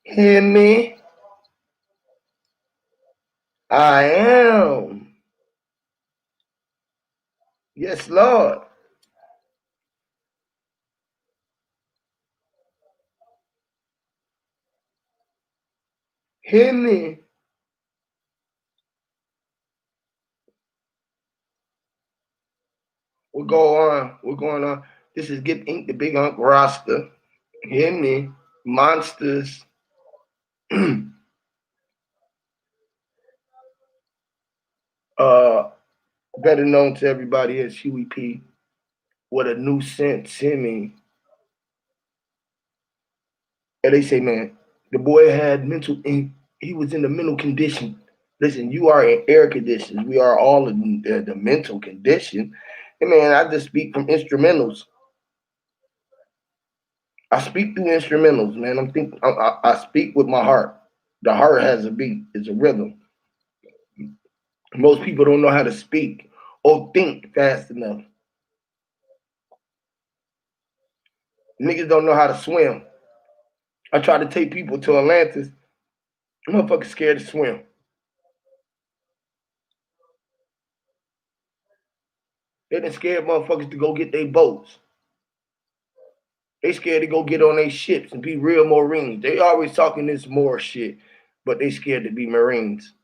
Hear me? I am. Yes, Lord. Hear me? We're going on. We're going on. This is Get Ink, the Big Unk roster. Hear me? Monsters. Better known to everybody as Huey P. What a new sense. Hear me? And they say, man, the boy had mental, he was in the mental condition. Listen, you are in air conditions. We are all in the mental condition. And man, I just speak from instrumentals. I speak through instrumentals, man. I speak with my heart. The heart has a beat. It's a rhythm. Most people don't know how to speak or think fast enough. Niggas don't know how to swim. I try to take people to Atlantis. Motherfuckers scared to swim. They done scared motherfuckers to go get their boats. They scared to go get on their ships and be real Marines. They always talking this more shit, but they scared to be Marines.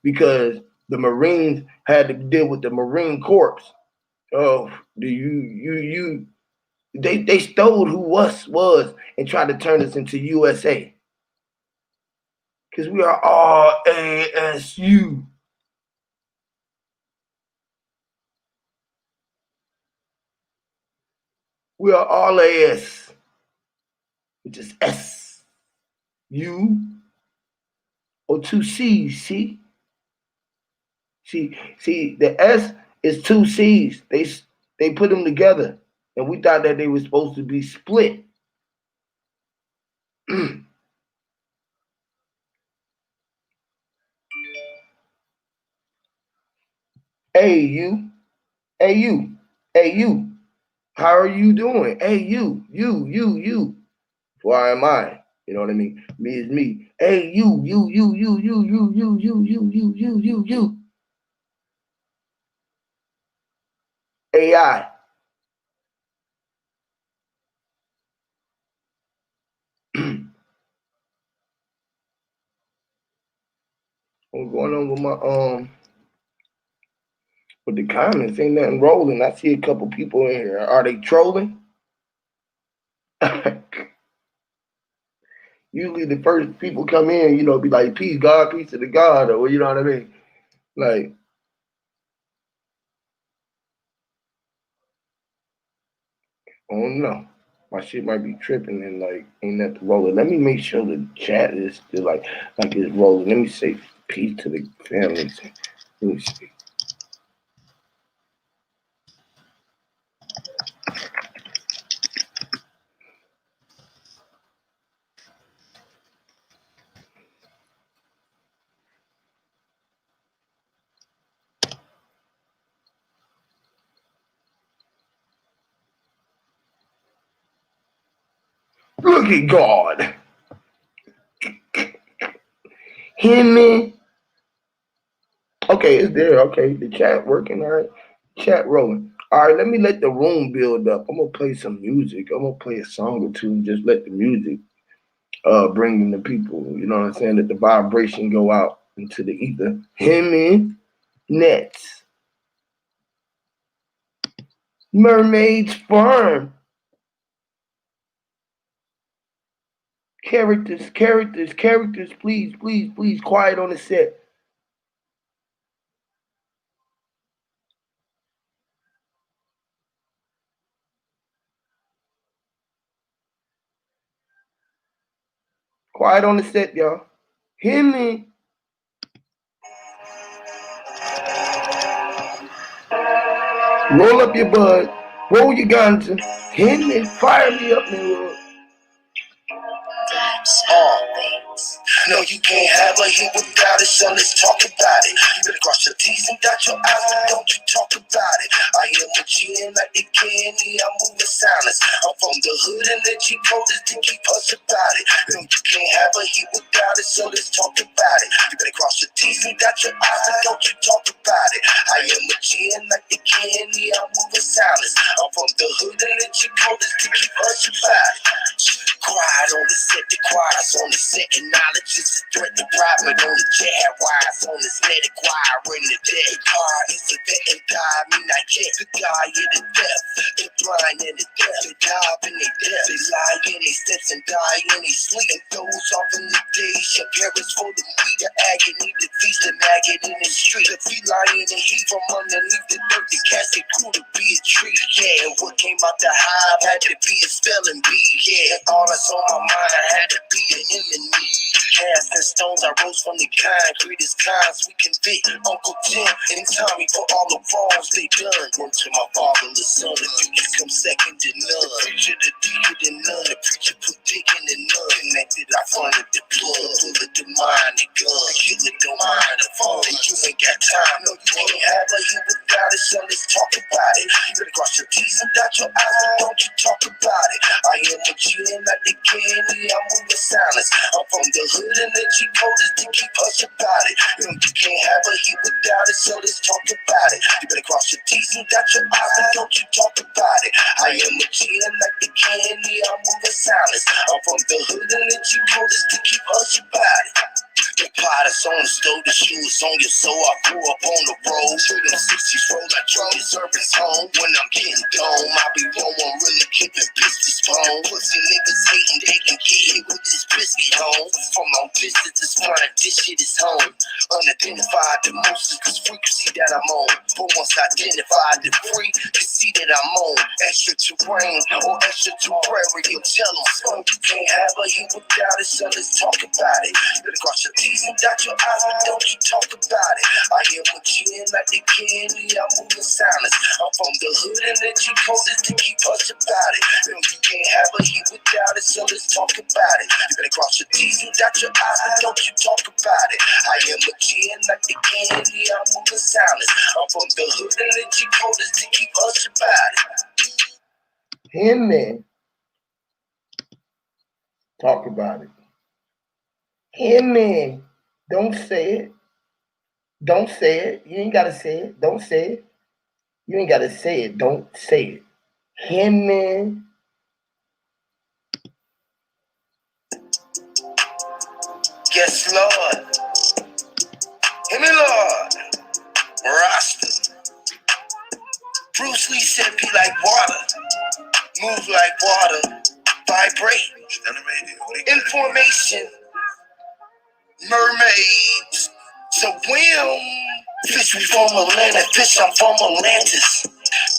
Because the Marines had to deal with the Marine Corps. Oh, they stole who us was and tried to turn us into USA. Because we are all ASU. We are all AS, which is S, U, or two C's, see? See, the S is two C's. They put them together, and we thought that they were supposed to be split. Hey you, hey you, hey you. How are you doing? Hey you. Why am I? You know what I mean? Me is me. Hey you. AI. What's going on with the comments? Ain't nothing rolling. I see a couple people in here. Are they trolling? Usually the first people come in, be like, peace, God, peace to the God, or you know what I mean? Like, I don't know. My shit might be tripping and like ain't nothing rolling. Let me make sure the chat is still like it's rolling. Let me say peace to the family. Let me see. Look at God. Him me. Okay, it's there. Okay, the chat working. All right, chat rolling. All right, let me let the room build up. I'm gonna play some music. I'm gonna play a song or two and just let the music bring in the people. You know what I'm saying? Let the vibration go out into the ether. Him in nets. Mermaid's Farm. Characters, please, quiet on the set. Quiet on the set, y'all. Hear me. Roll up your bud. Roll your guns. Hear me. Fire me up, nigga. No, you can't have a hit without it, so let's talk about it. You better cross your T's and dot your I's, but don't you talk about it. I am the G and like the candy, I move in silence. I'm from the hood and the cheap coders to keep us about it. You can't have a heat without it, so let's talk about it. You better cross your T's and dot your I's, and don't you talk about it. I am a G and like the candy, I'm moving silence. I'm from the hood and the cheap coders to keep us about it. Quiet on the set, the quiet's on the set, and knowledge is a threat to private on the jet. Have wires on the set, the quiet ring the dead. Car is the vet and die, me not yet. The guy in the death, they blind in the death, they dive in their death, they lie in their steps and die in their sleep. And those off in the days, your parents for the weed, the agony, the feast, the maggot in the street. The feline in the heat from underneath the dirt, the casket cool to be a tree. Yeah, and what came out the hive had to be a spelling bee. Yeah, and all that's on my mind, I had to be an enemy. Cast and stones, I rose from the concrete as kinds we convict. Uncle Tim and Tommy for all the wrongs they done. One to my fatherless son, the future comes second to none. The preacher, the deacon, and none. The preacher put dick in the none. Connected, I funded the plug. Bullet the mind, the gun. The killer don't mind the fun. And you ain't got time, no, you ain't have a hit without it, so let's talk about it. You better cross your T's and dot your I's, and don't you talk about it. I am a G and like the candy, I'm moving silence. I'm from the hood and the cheap coders to keep us about it. You can't have a heat without it, so let's talk about it. You better cross your T's and dot your I's, and don't you talk about it. I am a G and like the candy, I'm moving silence. I'm from the hood and the cheap coders to keep us about it. The pot is on the stove, the shoe is on your soul. I grew up on the road, through them 60s roll like Charlie Servant's home. When I'm getting dome, I be rolling, really keeping business phone. Pussy niggas hating, they can get hit with this biscuit home. From my business, this fine, this shit is home. Unidentified emotions, cause frequency that I'm on. But once identified, the free can see that I'm on. Extra terrain or extra temporary, you'll tell them. So you can't have a hit without it, so let's talk about it. You better cross your T's and dot your I's, but don't you talk about it. I am a G and like the candy, I'm moving silence. I'm from the hood and the cheap coders to keep us about it. You can't have a heat without it, so let's talk about it. You better cross your T's and dot your I's, but don't you talk about it. I am a G and like the candy, I'm moving silence. I'm from the hood and the cheap coders to keep us about it. Him, man. Talk about it. Him, man. Don't say it. Don't say it. You ain't gotta say it. Don't say it. You ain't gotta say it. Don't say it. Him, man. Yes, Lord. Hear me, Lord. Rasta. Bruce Lee said, be like water. Move like water. Vibrate. Information. Mermaids. Swim. Fish we from Atlantis. Fish I'm from Atlantis.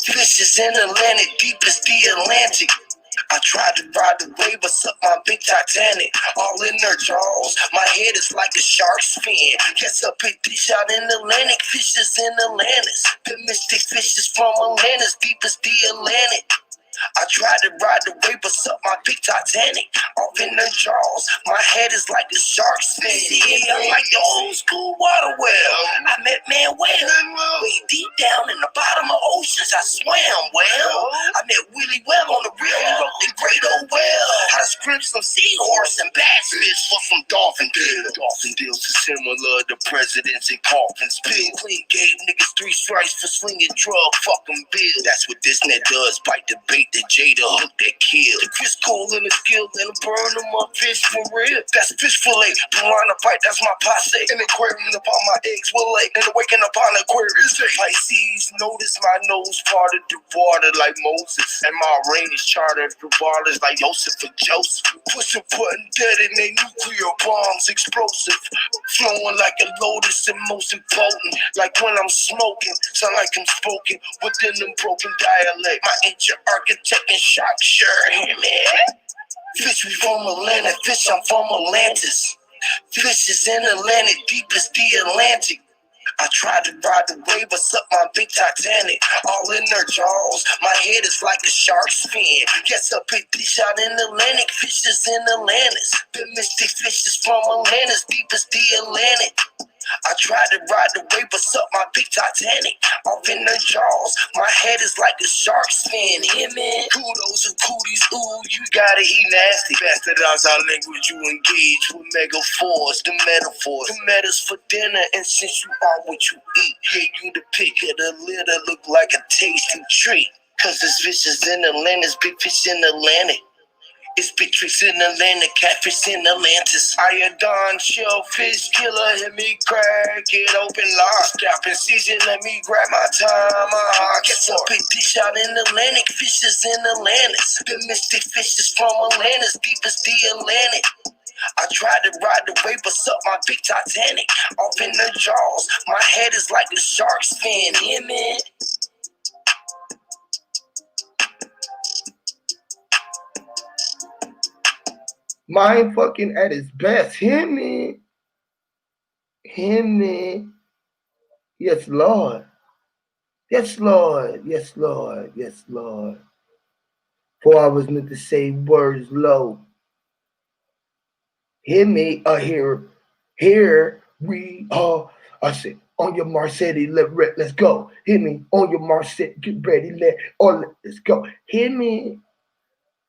Fish is in Atlantic. Deep as the Atlantic. I tried to ride the wave, but suck my big Titanic. All in their jaws. My head is like a shark's fin. Guess a big dish out in Atlantic. Fishes in Atlantis. The mystic fishes from Atlantis. Deep as the Atlantic. I tried to ride the wave, but suck my big Titanic. Off in their jaws. My head is like a shark's fin. Yeah, I'm like the old school water well. I met Manuel. Way deep down in the bottom of oceans, I swam well. I met Willie Well on the real. He wrote the great old well. I script some seahorse and bass fish for some dolphin deals. Dolphin deals are similar to presidents and coffins. Bill Clinton gave niggas 3 strikes for slinging drug fucking bill. That's what this net does. Bite the bait, the Jada hook that kill. The Chris Cole in the skill, then burn them up fish for real. That's fish fillet. Piranha bite, that's my posse. An aquarium upon my eggs will lay. And waking up on the Aquarius. Pisces, notice my nose parted the water like Moses. And my range charted the waters like Joseph and Joseph. Push a button, detonate nuclear bombs, explosive. Flowing like a lotus and most important. Like when I'm smoking, sound like I'm spoken within them broken dialect. My ancient architect and shock shirt, hey man. Fish we from Atlanta, fish I'm from Atlantis. Fish is in Atlantic, deep as the Atlantic. I tried to ride the wave, but suck my big Titanic. All in their jaws. My head is like a shark's fin. Guess a big dish out in Atlantic. Fishes in Atlantis. The mystic fishes from Atlantis. Deep as the Atlantic. I tried to ride the wave, but suck my big Titanic. Off in their jaws. My head is like a shark's fin. Yeah, man. Kudos and cooties. Ooh, you got it, he nasty. Bastardize our language, you engage with megaphors, the metaphors, the metas for dinner, and since you are what you eat, yeah, you the pick of the litter, look like a tasty treat. Cause there's fishes in Atlantis, big fish in Atlantic. It's big trees in Atlantic, catfish in Atlantis. Iodine, shellfish, killer, hit me crack, get open, lock. Scalping season, let me grab my time, Guess a big dish out in Atlantic, fishes in Atlantis. The mystic fishes from Atlantis, deep as the Atlantic. I tried to ride the wave, but up my big Titanic. Off in the jaws, my head is like a shark's fin, yeah, man. Mind fucking at its best. Hear me. Hear me. Yes, Lord. Yes, Lord. Yes, Lord. Yes, Lord. For I was meant to say words low. Hear me. Here we are. I said, on your Marcetti, let's go. Hear me. On your Marcetti, get ready, let's go. Hear me.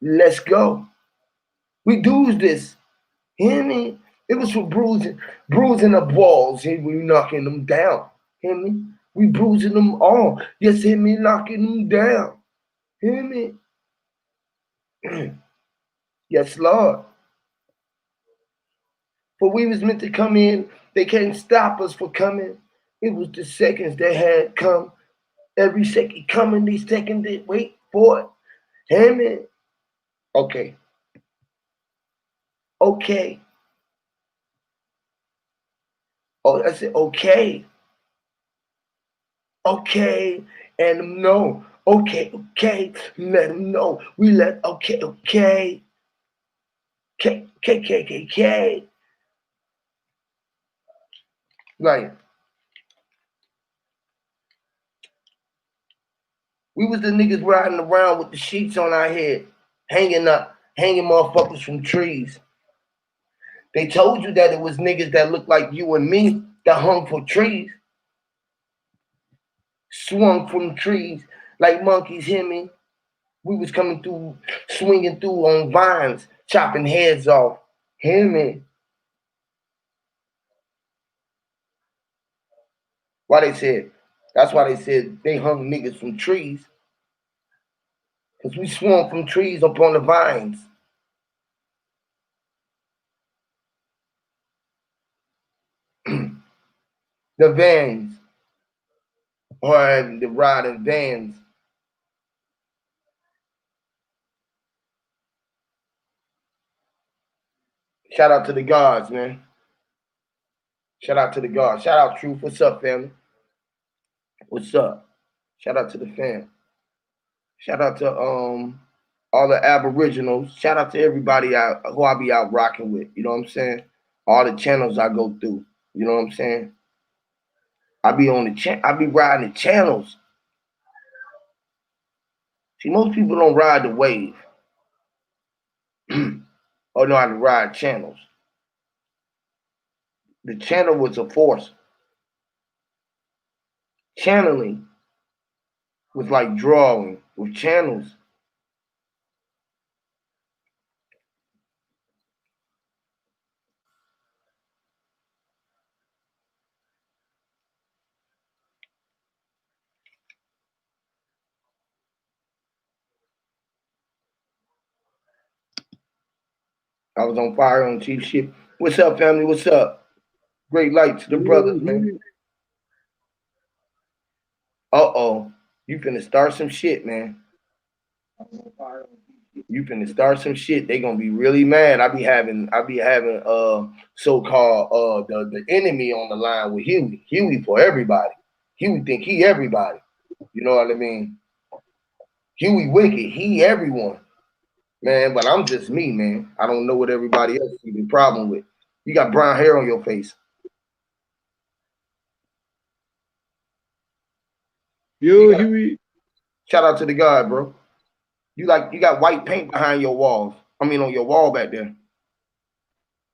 Let's go. We do this. Hear me? It was for bruising up walls. Hear me, knocking them down. Hear me? We bruising them all. Yes, hear me, knocking them down. Hear me? Yes, Lord. For we was meant to come in. They can't stop us from coming. It was the seconds that had come. Every second coming, they second it. Wait for it. Hear me? Okay. Okay. Oh, I said, okay. Okay, and no, okay, let them know. We let, okay, K. Like, we was the niggas riding around with the sheets on our head, hanging motherfuckers from trees. They told you that it was niggas that looked like you and me that hung for trees, swung from trees like monkeys, hear me? We was coming through, swinging through on vines, chopping heads off, hear me? Why they said, that's why they said they hung niggas from trees. Because we swung from trees up on the vines. The vans, or the riding vans. Shout out to the gods, man. Shout out to the gods. Shout out Truth. What's up, family? What's up? Shout out to the fam. Shout out to all the aboriginals. Shout out to everybody out who I be out rocking with. You know what I'm saying? All the channels I go through. You know what I'm saying? I be on the I be riding the channels. See, most people don't ride the wave. Or know how to ride channels. The channel was a force. Channeling was like drawing with channels. I was on fire on Chief Shit. What's up, family? What's up? Great light to the brothers, man. Uh-oh. You finna start some shit, man. You finna start some shit. They gonna be really mad. I be having so-called the enemy on the line with Huey. Huey for everybody. Huey think he everybody. You know what I mean? Huey wicked. He everyone. Man, but I'm just me, man. I don't know what everybody else see the problem with. You got brown hair on your face. Yo, Huey. Shout out to the God, bro. You got white paint behind your walls. I mean, on your wall back there.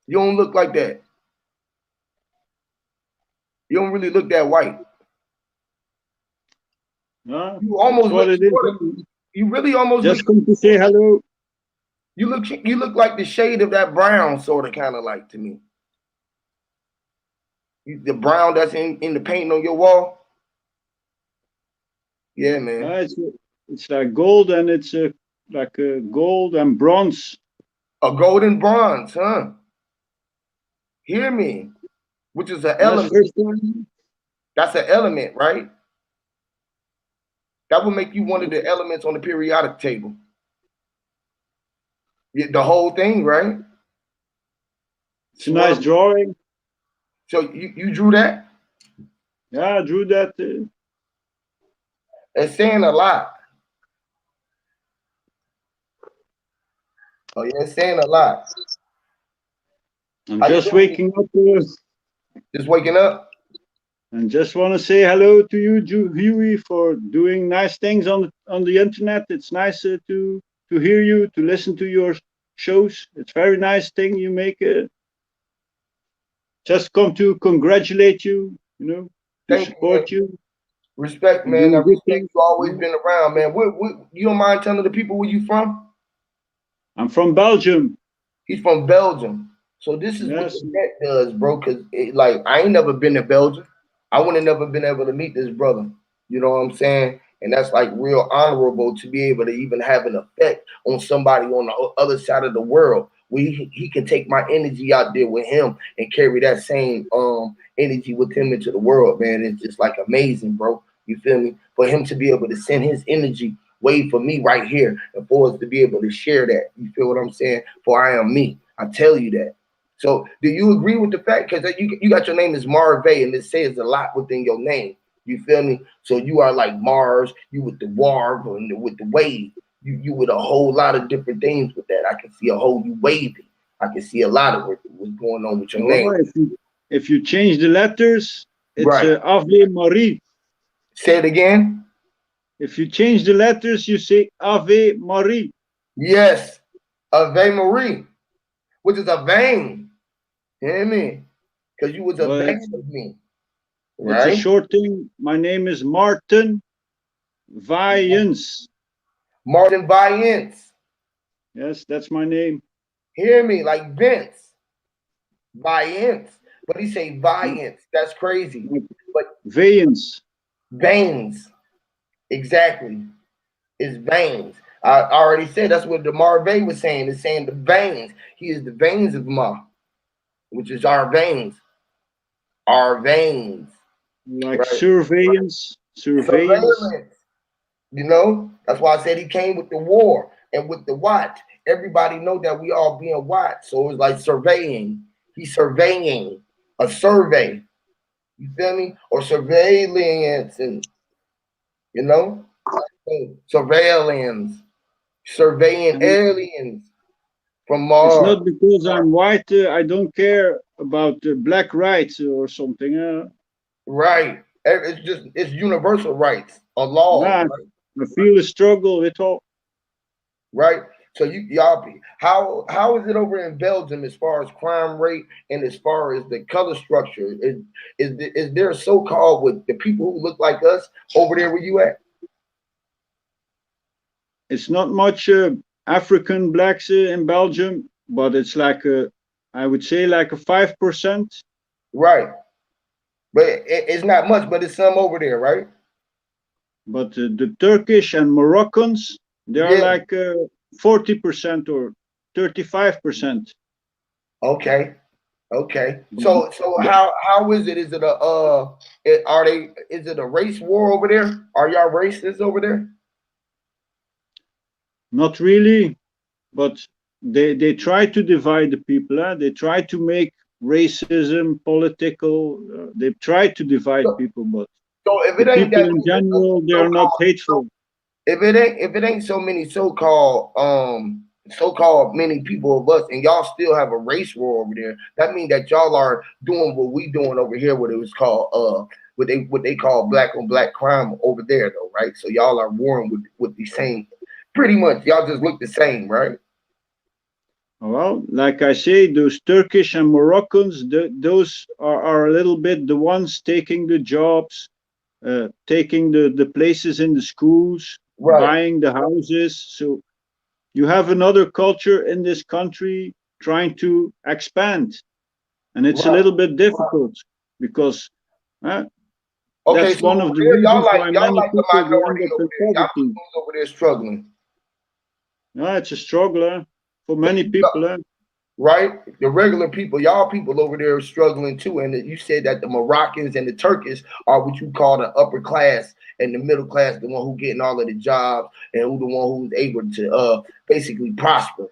You don't look like that. You don't really look that white. Huh? You That's almost what look it is. sort of. You really almost look. Just come to say hello. You look like the shade of that brown, sort of, kind of like to me. The brown that's in the painting on your wall. Yeah, man. Uh, it's it's like gold, and it's like gold and bronze. A golden bronze, huh? Hear me? Which is an That's element. first time. That's an element, right? That would make you one of the elements on the periodic table. Yeah, the whole thing, right? It's a nice Swerve. drawing. So you drew that? Yeah, I drew that. It's saying a lot. Oh yeah, it's saying a lot. I'm How you just doing? waking up, Just waking up? and just want to say hello to you, Huey, for doing nice things on the internet. It's nice to hear you, to listen to your shows. It's very nice thing you make. Just come to congratulate you, to Thank you, man. support you. Respect, You're man. I doing good respect things. you. Always Yeah. been around, man. What you don't mind telling the people where you from? I'm from Belgium. He's from Belgium. So this is what the Yes, vet does, bro. Cause like I ain't never been to Belgium. I would have never been able to meet this brother. You know what I'm saying? And that's like real honorable to be able to even have an effect on somebody on the other side of the world. He can take my energy out there with him and carry that same energy with him into the world, man. It's just like amazing, bro. You feel me? For him to be able to send his energy wave for me right here and for us to be able to share that. You feel what I'm saying? For I am me. I tell you that. So do you agree with the fact? Because you got your name is Marvey, and it says a lot within your name. You feel me? So you are like Mars, you with the warp and with the wave. You with a whole lot of different things with that. I can see a whole you wavy. I can see a lot of what's going on with your name. well, if you change the letters, it's Right. Ave Marie. Say it again. If you change the letters, you say Ave Marie. Yes. Ave Marie, which is a vein. You hear me? Because you was a Well, vein of me. it's a Right? short thing. My name is Martin Vyens. Martin Viance. Yes, that's my name. Hear me? Like Vince. Viance. But he say Like Viance. That's crazy. But Vyens. veins. Exactly. It's veins. I already said that's what the Marvey was saying. It's saying the veins. He is the veins of Ma, which is our veins. Our veins. Like Right? surveillance. Surveillance. Surveillance. That's why I said he came with the war and with the watch. Everybody know that we all being watched. So it's like surveying. He's surveying a survey. You feel me? Or surveillance and you know, surveillance, surveying And aliens from it's Mars. not because I'm white, I don't care about black rights or something. Right. It's universal rights or laws, Nah, right? I feel a struggle with all. Right. So y'all be how is it over in Belgium as far as crime rate and as far as the color structure? Is there so called with the people who look like us over there where you at? It's not much African blacks in Belgium, but it's like I would say like a 5%. Right. But it's not much, but it's some over there, right? But the Turkish and Moroccans, they are Yeah. like 40% or 35%. Okay. Okay. But So how is it? Is it a are they is it a race war over there? Are y'all racist over there? not really, but they try to divide the people. They try to make racism political. They try to divide So, people, but so if the it ain't people that in many general, they are not so-called hateful. if it ain't so many so-called many people of us and y'all still have a race war over there, that means that y'all are doing what we doing over here, what it was called what they call black on black crime over there though, right? So y'all are warring with the same pretty much y'all just look the same, right? Well, like I say, those Turkish and Moroccans, those are a little bit the ones taking the jobs, taking the places in the schools, Right. buying the houses. So You have another culture in this country trying to expand, and it's a Right. little bit difficult because uh, Okay, that's so one over of the there, reasons why y'all many like the people they end minority up over in there. Y'all poverty. people over there struggling. It's a struggle for So many you people. right? The regular people, y'all people over there are struggling too. And you said that the Moroccans and the Turkish are what you call the upper class and the middle class, the one who getting all of the jobs and who the one who's able to basically prosper.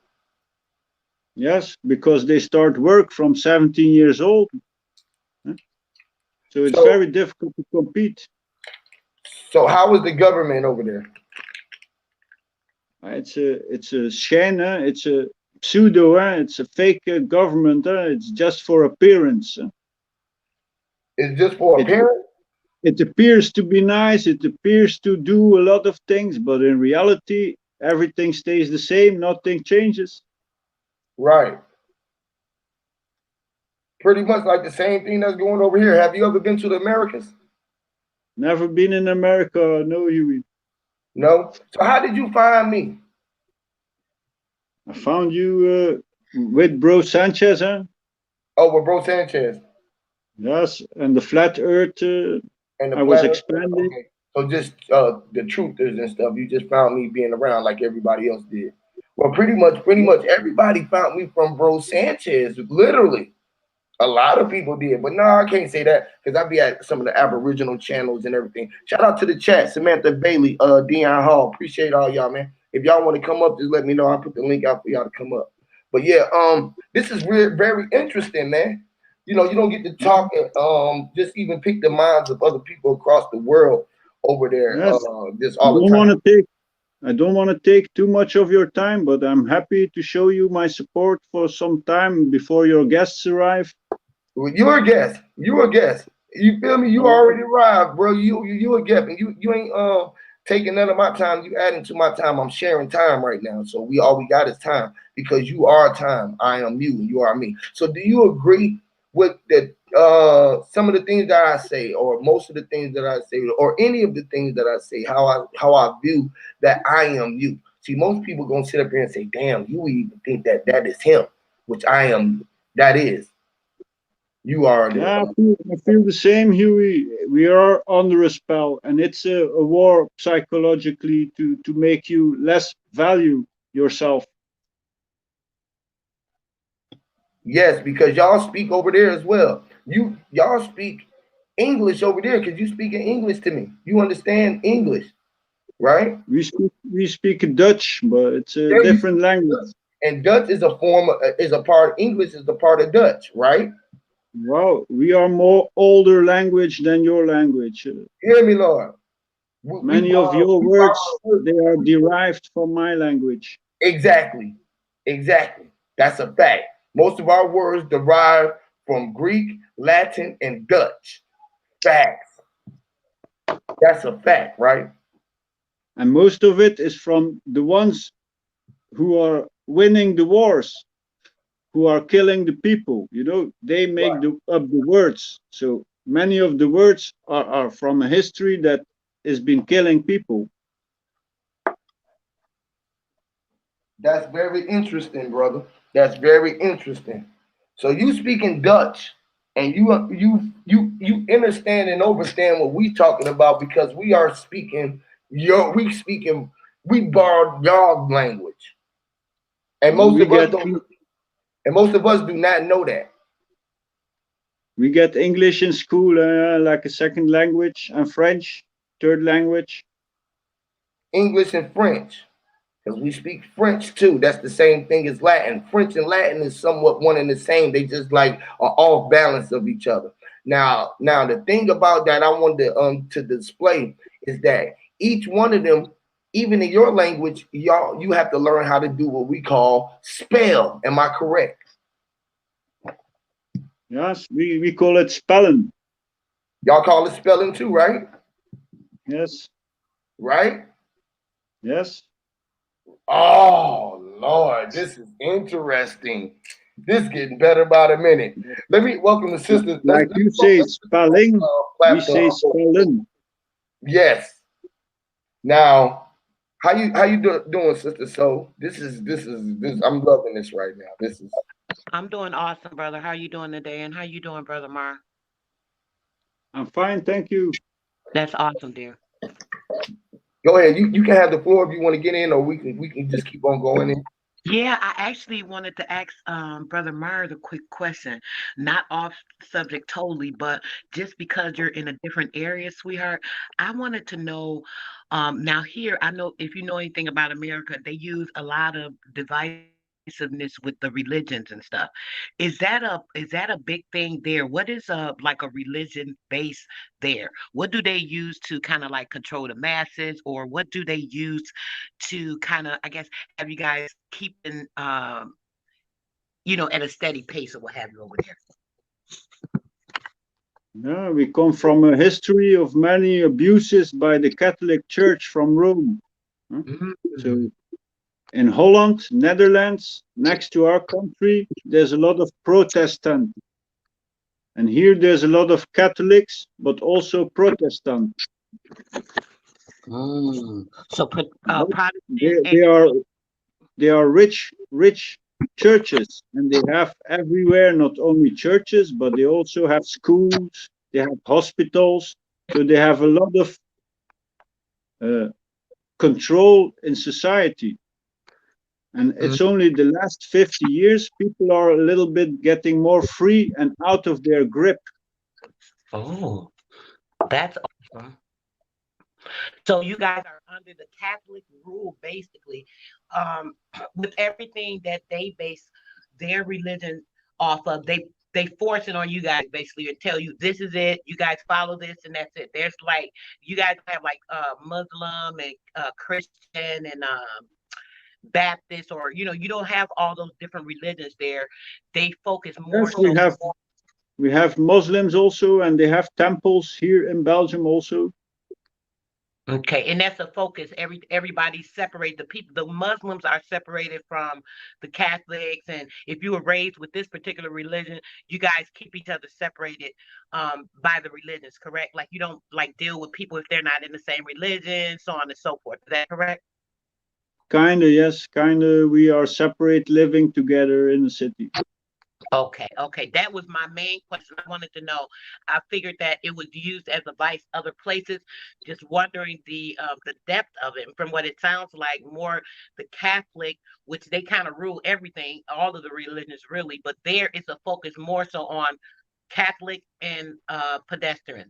Yes, because they start work from 17 years old. uh, So it's So very difficult to compete. so how is the government over there? It's a sham. It's a pseudo. It's a fake government. It's just for appearance. It's just for It appearance? it appears to be nice. It appears to do a lot of things, but in reality, everything stays the same. Nothing changes. Right. Pretty much like the same thing that's going over here. Have you ever been to the Americas? Never been in America. No, Huey. No. So how did you find me? I found you with Bro Sanchez, huh? Oh, with Bro Sanchez Yes, and the flat Earth. and the I was Flat Earth. expanding. Okay. So just the truthers and stuff. You just found me being around like everybody else did. Well, pretty much everybody found me from Bro Sanchez, literally. A lot of people did, but no, I can't say that because I be at some of the Aboriginal channels and everything. Shout out to the chat, Samantha Bailey, Dion Hall. Appreciate all y'all, man. If y'all want to come up, just let me know. I'll put the link out for y'all to come up. But yeah, this is very interesting, man. You know, you don't get to talk and just even pick the minds of other people across the world over there, Yes, just I all the don't time. want to take I don't want to take too much of your time, but I'm happy to show you my support for some time before your guests arrive. Well, you're a guest. You a guest. You feel me? You already arrived, bro. You a guest, and you ain't taking none of my time. You adding to my time. I'm sharing time right now. So we got is time because you are time. I am you, and you are me. So do you agree with the some of the things that I say, or most of the things that I say, or any of the things that I say? How I view that I am you. See, most people gonna sit up here and say, "Damn, you even think that that is him," which I am. That is. You are the I feel the same, Huey. We are under a spell, and it's a war psychologically to make you less value yourself. yes, because y'all speak over there as well. Y'all speak English over there because you speaking English to me. You understand English, right? We speak Dutch, but it's a Yeah, you different speak language. Dutch. And Dutch is a form of, is a part. English is a part of Dutch, right? Wow, we are more older language than your language. Hear me, Lord. Many of your We words borrow they are derived from my language. exactly, exactly. That's a fact. Most of our words derive from Greek, Latin, and Dutch. Facts. That's a fact, right? And most of it is from the ones who are winning the wars, who are killing the people. They make up the words. So many of the words are from a history that has been killing people. That's very interesting, brother. That's very interesting. So you speaking Dutch, and you understand and understand what we talking about because we are speaking we borrowed y'all language, and most We of us get don't, and most of us do not know that we get English in school like a second language, and French third language. English and French. Because we speak French too. That's the same thing as Latin. French and Latin is somewhat one and the same. They just like are off balance of each other. Now the thing about that I wanted to display is that each one of them, even in your language, you have to learn how to do what we call spell. Am I correct? Yes, we call it spellen. Y'all call it spelling too, right? Yes, Right? yes. Oh Lord, this is interesting. This getting better by the minute. Let me welcome the sisters. Like you say Let's go spelling, we say platform. spellen. Yes. Now, How you doing, Sister Soul? This. I'm loving this right now. This is I'm doing awesome, brother. How you doing today? And how you doing, brother Mar? I'm fine, thank you. That's awesome, dear. Go ahead. You can have the floor if you want to get in, or we can just keep on going in. Yeah, I actually wanted to ask brother Mar the quick question, not off subject totally, but just because you're in a different area, sweetheart, I wanted to know. Now here, I know if you know anything about America, they use a lot of divisiveness with the religions and stuff. Is that a big thing there? What is like a religion base there? What do they use to kind of like control the masses, or what do they use to kind of, I guess, have you guys keeping at a steady pace or what have you over there? Yeah, we come from a history of many abuses by the Catholic Church from Rome. Huh? Mm. So in Holland, Netherlands, next to our country, there's a lot of Protestant. And here there's a lot of Catholics, but also Protestant. So But Protestant they, and they are they are rich churches, and they have everywhere not only churches, but they also have schools, they have hospitals, so they have a lot of uh, control in society. And mm, it's only the last 50 years people are a little bit getting more free and out of their grip. oh, that's awesome. So you guys are under the Catholic rule, basically, um, with everything that they base their religion off of. They force it on you guys basically and tell you this is it. You guys follow this and that's it. There's like you guys have like Muslim and Christian and Baptist, or you don't have all those different religions there. They focus more Yes, so. we have Muslims also, and they have temples here in Belgium also. Okay, and that's a focus. Everybody's separated. The people, the Muslims are separated from the Catholics, and if you were raised with this particular religion, you guys keep each other separated by the religions. Correct? Like you don't like deal with people if they're not in the same religion, so on and so forth. Is that correct? Kinda, yes, kinda. We are separate, living together in the city. Okay, okay. That was my main question. I wanted to know. I figured that it was used as a vice other places. Just wondering the depth of it. And from what it sounds like, more the Catholic, which they kind of rule everything, all of the religions really, but there is a focus more so on Catholic and pedestrian.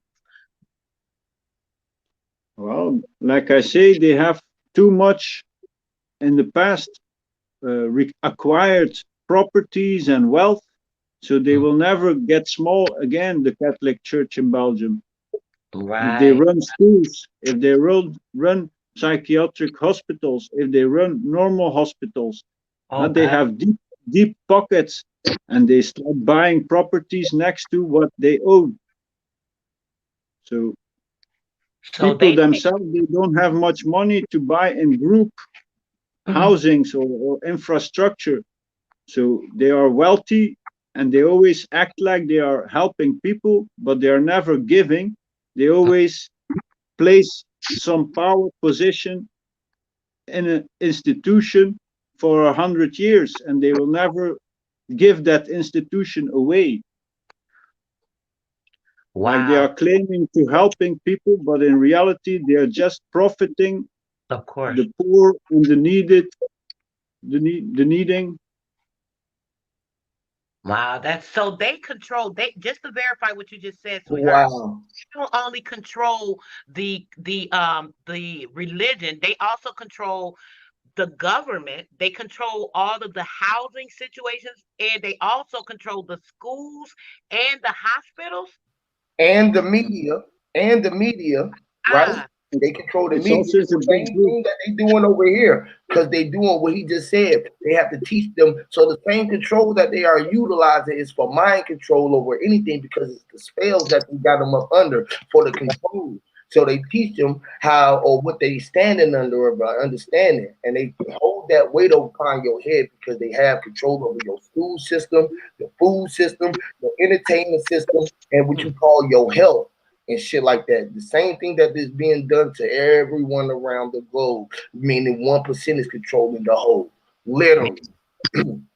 Well, like I say, they have too much in the past acquired properties and wealth, so they will never get small again, the Catholic Church in Belgium. If they Right. run schools, if they run psychiatric hospitals, if they run normal hospitals, Oh they God. have deep pockets, and they start buying properties next to what they own. So So people they make. themselves, they don't have much money to buy in group Mhm. housings or infrastructure. So they are wealthy, and they always act like they are helping people, but they are never giving. They always place some power position in an institution for 100 years, and they will never give that institution away. Like they Wow. are claiming to helping people, but in reality, they are just profiting Of course. the poor and the needed, the needing. Wow, that's so they control they just to verify what you just said, sweetheart. Wow. They don't only control the religion, they also control the government, they control all of the housing situations, and they also control the schools and the hospitals. and the media and the media, right? Ah, They control the It's media. also It's a the big same group. thing that they doing over here because they doing what he just said. They have to teach them. So the same control that they are utilizing is for mind control over anything because it's the spells that they got them up under for the control. So they teach them how or what they standing under by understanding, and they hold that weight upon your head because they have control over your school system, your food system, your entertainment system, and what hmm. you call your health. and shit like that. The same thing that is being done to everyone around the globe, meaning 1% is controlling the whole. Literally.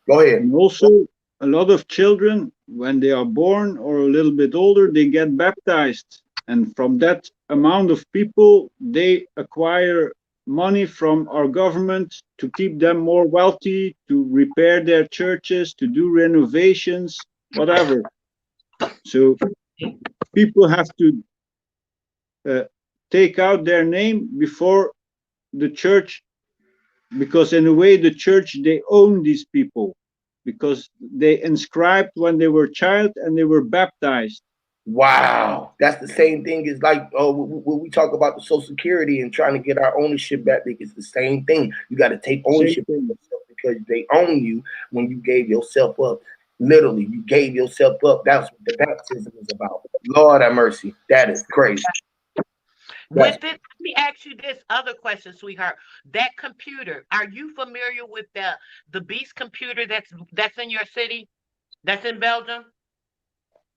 Go ahead. And also, a lot of children, when they are born or a little bit older, they get baptized. And from that amount of people, they acquire money from our government to keep them more wealthy, to repair their churches, to do renovations, whatever. So people have to uh, take out their name before the church, because in a way the church, they own these people, because they inscribed when they were child and they were baptized. Wow, that's the same thing as like when we talk about the Social Security and trying to get our ownership back. It's the same thing. You got to take Same ownership of thing. yourself because they own you when you gave yourself up. Literally, you gave yourself up. That's what the baptism is about. Lord have mercy. That is crazy. That's With this, let me ask you this other question, sweetheart. That computer, are you familiar with the Beast computer that's in your city? That's in Belgium?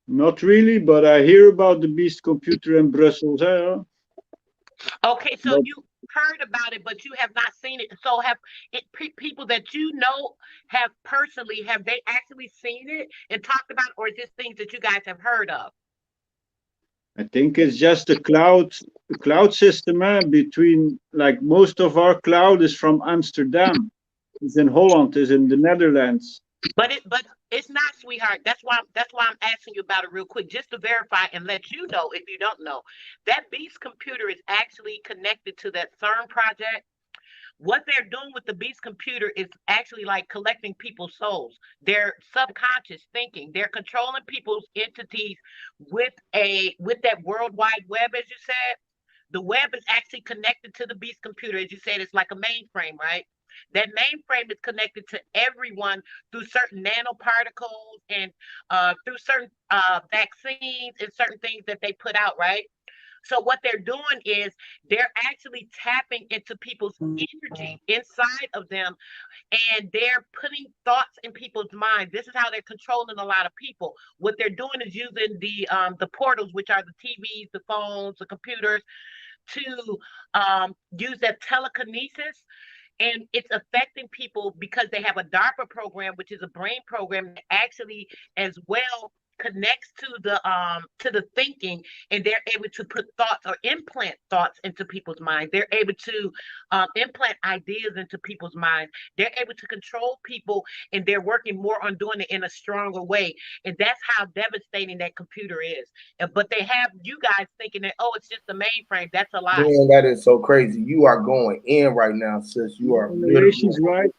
Not really, but I hear about the beast computer in Brussels. Okay, so But you heard about it, but you have not seen it. So have people that you know have personally, have they actually seen it and talked about it, or is this things that you guys have heard of? I think it's just a cloud system between, like, most of our cloud is from Amsterdam. It's in Holland, is in the Netherlands. But it's not, sweetheart. That's why I'm asking you about it real quick, just to verify and let you know if you don't know. That Beast computer is actually connected to that CERN project. What they're doing with the Beast computer is actually like collecting people's souls, their subconscious thinking. They're controlling people's entities with that World Wide Web, as you said. The web is actually connected to the Beast computer, as you said. It's like a mainframe, right? That mainframe is connected to everyone through certain nanoparticles and through certain vaccines and certain things that they put out, right? So what they're doing is they're actually tapping into people's energy inside of them, and they're putting thoughts in people's minds. This is how they're controlling a lot of people. What they're doing is using the portals, which are the TVs, the phones, the computers, to use that telekinesis, and it's affecting people because they have a DARPA program, which is a brain program that actually as well connects to the thinking, and they're able to put thoughts or implant thoughts into people's minds. They're able to implant ideas into people's minds. They're able to control people, and they're working more on doing it in a stronger way. And that's how devastating that computer is. But they have you guys thinking that, oh, it's just a mainframe. That's a lie. man, that is so crazy. You are going in right now, sis. You are literally Generations, right?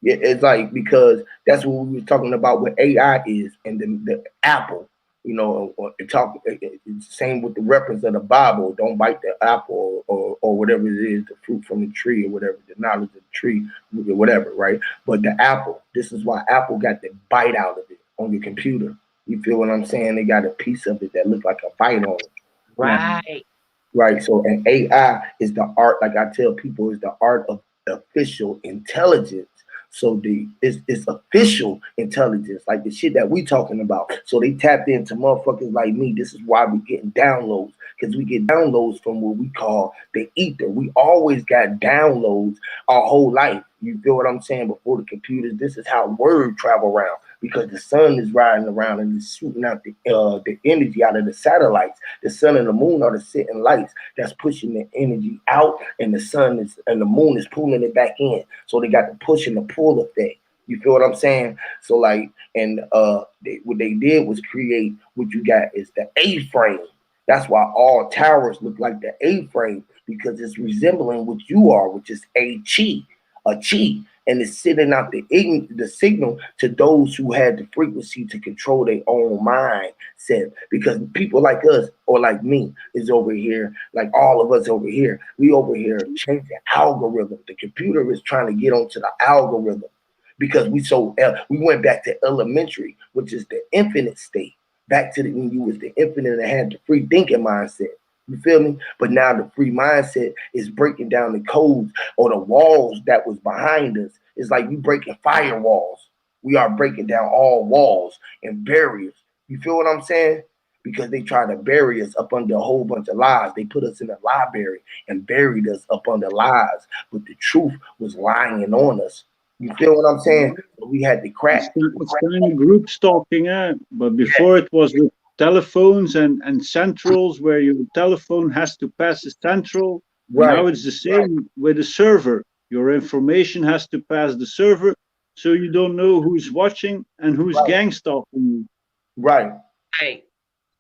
yeah, it's like because that's what we were talking about what AI is and the apple. You know, or it's the same with the reference of the Bible. Don't bite the apple or whatever it is, the fruit from the tree or whatever, the knowledge of the tree, whatever, right? But the apple, this is why Apple got the bite out of it on your computer. You feel what I'm saying? They got a piece of it that looked like a bite on it. Now, Right. right. So, and AI is the art, like I tell people, is the art of official intelligence. So it's official intelligence, like the shit that we talking about. So they tapped into motherfuckers like me. This is why we getting downloads, because we get downloads from what we call the ether. We always got downloads our whole life. You feel what I'm saying? Before the computers, this is how word travel around because the sun is riding around and it's shooting out the energy out of the satellites. The sun and the moon are the sitting lights that's pushing the energy out, and the sun is and the moon is pulling it back in. So they got the push and the pull effect. You feel what I'm saying? So like, and what they did was create what you got is the A frame. That's why all towers look like the A frame because it's resembling what you are, which is a chi, and it's sending out the signal to those who had the frequency to control their own mindset. Because people like us or like me is over here, like all of us over here, we over here changing algorithm. The computer is trying to get onto the algorithm because we went back to elementary, which is the infinite state, back to when you was the infinite and had the free thinking mindset. You feel me? But now the free mindset is breaking down the codes or the walls that was behind us. It's like we breaking firewalls. We are breaking down all walls and barriers. You feel what I'm saying? because they tried to bury us up under a whole bunch of lies. They put us in a library and buried us up under lies, but the truth was lying on us. You feel what I'm saying? So we had to It's, crack. it's kind of group stalking, but Yeah, before it was with telephones and centrals where your telephone has to pass a central. Now right, it's the same with the server. Your information has to pass the server, so you don't know who's watching and who's right, gang stalking you. right. Right.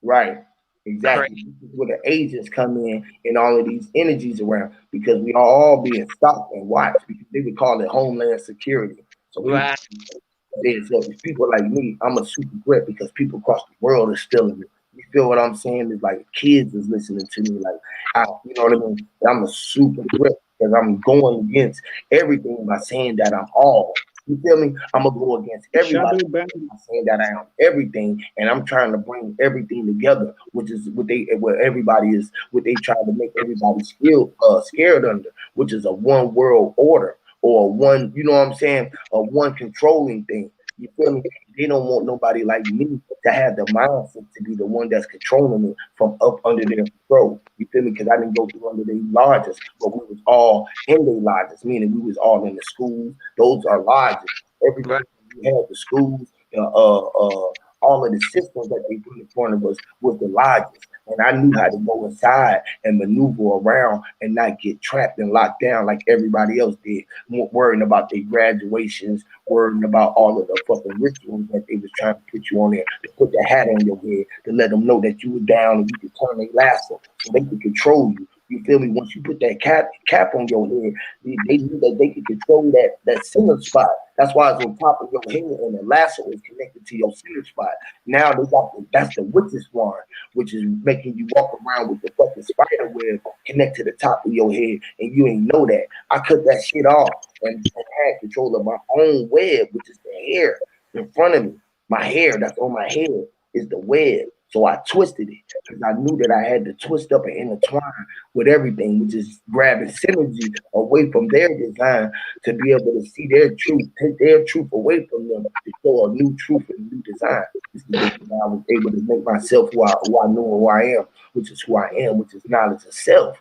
Right. Correct. Exactly. This is where the agents come in and all of these energies around because we are all being stalked and watched because they would call it homeland security. So people Right. so if people like me, I'm a super threat because people across the world are stealing me. You feel what I'm saying? It's like kids is listening to me, like you know what I mean? I'm a super threat because I'm going against everything by saying that I'm all. You feel me? I'm gonna go against everybody Shadow ban. by saying that I am everything, and I'm trying to bring everything together, which is what everybody is, what they try to make everybody scared under, which is a one world order or one, you know what I'm saying, a one controlling thing. You feel me? They don't want nobody like me to have the mindset to be the one that's controlling it from up under their control. You feel me? Because I didn't go through under their lodges, but we was all in their lodges, meaning we was all in the schools. Those are lodges. Everything Right. we had, the schools, all of the systems that they put in front of us was the lodges. And I knew how to go inside and maneuver around and not get trapped and locked down like everybody else did, worrying about their graduations, worrying about all of the fucking rituals that they was trying to put you on there, to put the hat on your head, to let them know that you were down and you could turn their lasso so they could control you. You feel me? Once you put that cap on your head, they knew that they could control that center spot. That's why it's on top of your head and the lasso is connected to your center spot. Now they got that's the witch's wand, which is making you walk around with the fucking spider web connect to the top of your head, and you ain't know that. I cut that shit off and had control of my own web, which is the hair in front of me. My hair that's on my head is the web. So I twisted it because I knew that I had to twist up and intertwine with everything, which is grabbing synergy away from their design to be able to see their truth, take their truth away from them to show a new truth and a new design. This is the way I was able to make myself who I know and who I am, which is who I am, which is knowledge of self.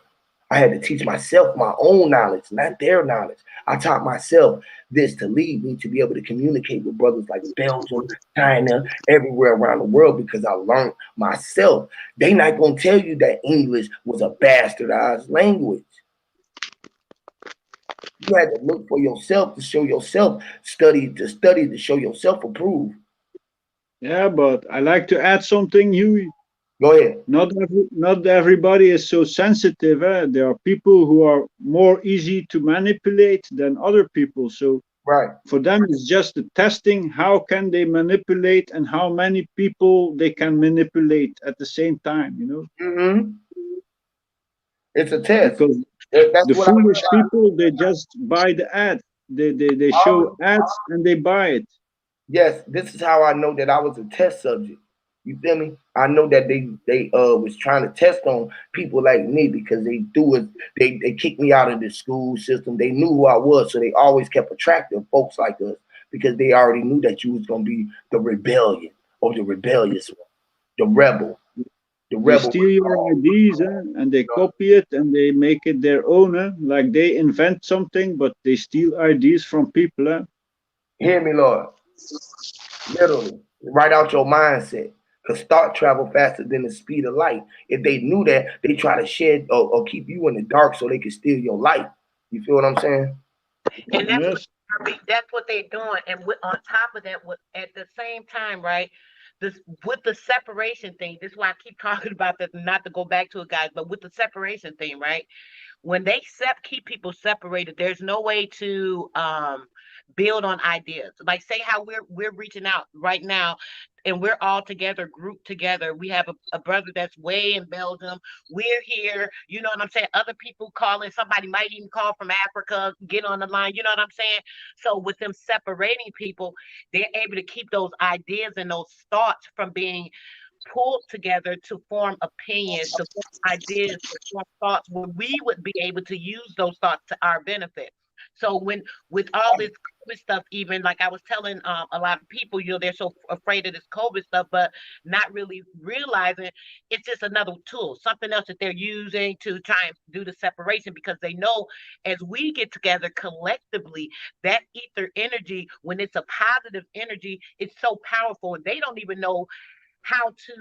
I had to teach myself my own knowledge, not their knowledge. I taught myself this to lead me to be able to communicate with brothers like Belgium, China, everywhere around the world because I learned myself. They not gonna tell you that English was a bastardized language. You had to look for yourself to show yourself, study to show yourself approved. Yeah, but I like to add something, Huey. Go ahead. Not everybody is so sensitive. There are people who are more easy to manipulate than other people. So Right. for them, it's just the testing. How can they manipulate and how many people they can manipulate at the same time, Hmm. It's a test. Because That's the what I foolish realized. people, they just buy the ad. They show ads and they buy it. Yes, this is how I know that I was a test subject. You feel me? I know that they was trying to test on people like me because they do it. They kicked me out of the school system. They knew who I was, so they always kept attracting folks like us because they already knew that you was gonna be the rebellion or the rebellious one, the rebel, the They rebel. steal your ideas and they copy it and they make it their own. Like they invent something, but they steal ideas from people. Hear me, Lord. Literally, write out your mindset. Cause thought travel faster than the speed of light. If they knew that, they try to shed or keep you in the dark so they can steal your light. You feel what I'm saying? And Yes. that's what they're doing. And on top of that, at the same time, right? This with the separation thing. This is why I keep talking about this. Not to go back to it, guys, but with the separation thing, right? When they keep people separated, there's no way to build on ideas. Like say how we're reaching out right now and we're all together, grouped together. We have a brother that's way in Belgium. We're here, you know what I'm saying? Other people calling, somebody might even call from Africa, get on the line, you know what I'm saying? So with them separating people, they're able to keep those ideas and those thoughts from being pulled together to form opinions, to form ideas, to form thoughts where we would be able to use those thoughts to our benefit. So when with all this COVID stuff, even like I was telling a lot of people, they're so afraid of this COVID stuff, but not really realizing it's just another tool, something else that they're using to try and do the separation because they know as we get together collectively, that ether energy, when it's a positive energy, it's so powerful, and they don't even know how to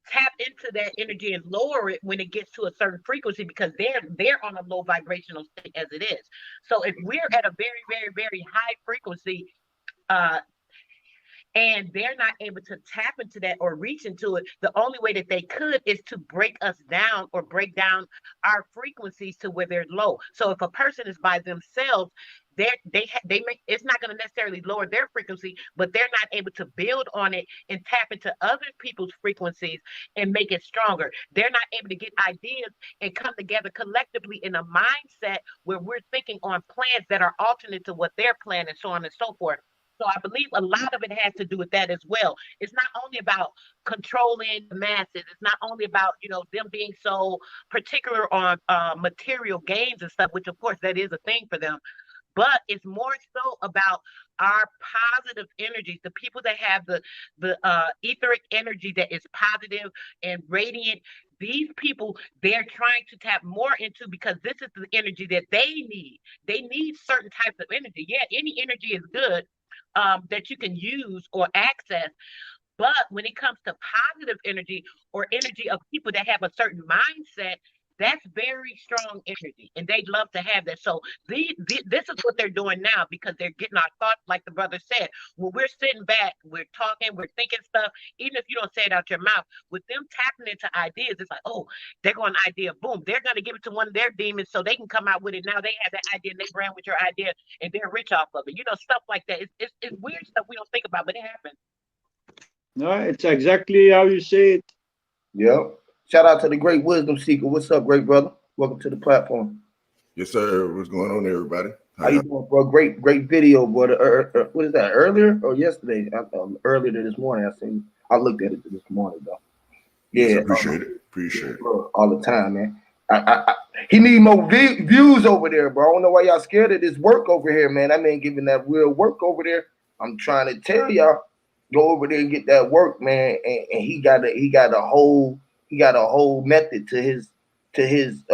tap into that energy and lower it when it gets to a certain frequency because they're on a low vibrational state as it is. So if we're at a very, very, very high frequency, uh, and they're not able to tap into that or reach into it, the only way that they could is to break us down or break down our frequencies to where they're low. So if a person is by themselves, they make it's not going to necessarily lower their frequency, but they're not able to build on it and tap into other people's frequencies and make it stronger. They're not able to get ideas and come together collectively in a mindset where we're thinking on plans that are alternate to what they're planning, so on and so forth. So I believe a lot of it has to do with that as well. It's not only about controlling the masses. It's not only about them being so particular on material gains and stuff, which of course that is a thing for them. But it's more so about our positive energies, the people that have the etheric energy that is positive and radiant. These people they're trying to tap more into because this is the energy that they need. They need certain types of energy. Yeah, any energy is good that you can use or access. But when it comes to positive energy or energy of people that have a certain mindset, that's very strong energy, and they'd love to have that. So this is what they're doing now because they're getting our thoughts, like the brother said. When we're sitting back, we're talking, we're thinking stuff, even if you don't say it out your mouth, with them tapping into ideas, it's like, oh, they're going idea, boom, they're going to give it to one of their demons so they can come out with it. Now they have that idea and they ran with your idea and they're rich off of it. Stuff like that. It's weird stuff we don't think about, but it happens. No, it's exactly how you say it. Yep. Shout out to the great wisdom seeker. What's up, great brother? Welcome to the platform. Yes, sir. What's going on, everybody? How you doing, bro? Great video, brother. What is that? Earlier or yesterday? Earlier this morning. I looked at it this morning though. Yeah, yes, appreciate it. Appreciate it. Bro, all the time, man. He need more views over there, bro. I don't know why y'all scared of this work over here, man. I mean, giving that real work over there. I'm trying to tell y'all, go over there and get that work, man. And he got a whole method to his sins.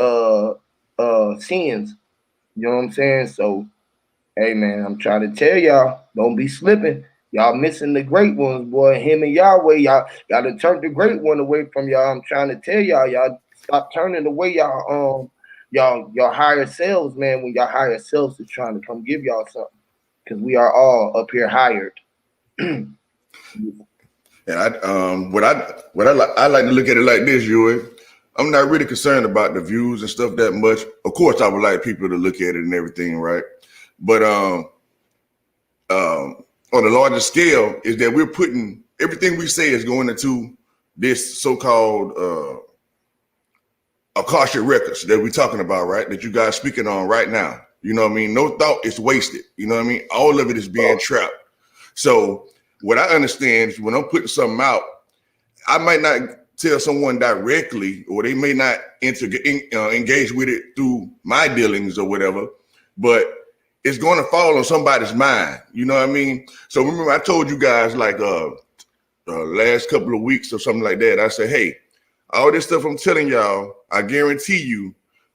You know what I'm saying? So, hey, man, I'm trying to tell y'all, don't be slipping. Y'all missing the great ones, boy. Him and Yahweh, y'all gotta turn the great one away from y'all. I'm trying to tell y'all stop turning away y'all higher selves, man. When y'all higher selves is trying to come give y'all something, because we are all up here hired. And I like to look at it like this, Yui. I'm not really concerned about the views and stuff that much. Of course, I would like people to look at it and everything, right? But on a larger scale, is that we're putting everything we say is going into this so-called Akashic records that we're talking about, right? That you guys speaking on right now. You know what I mean? No thought is wasted. You know what I mean? All of it is being trapped. So what I understand is when I'm putting something out, I might not tell someone directly, or they may not engage with it through my dealings or whatever, but it's going to fall on somebody's mind. You know what I mean? So remember, I told you guys like last couple of weeks or something like that. I said, hey, all this stuff I'm telling y'all, I guarantee you,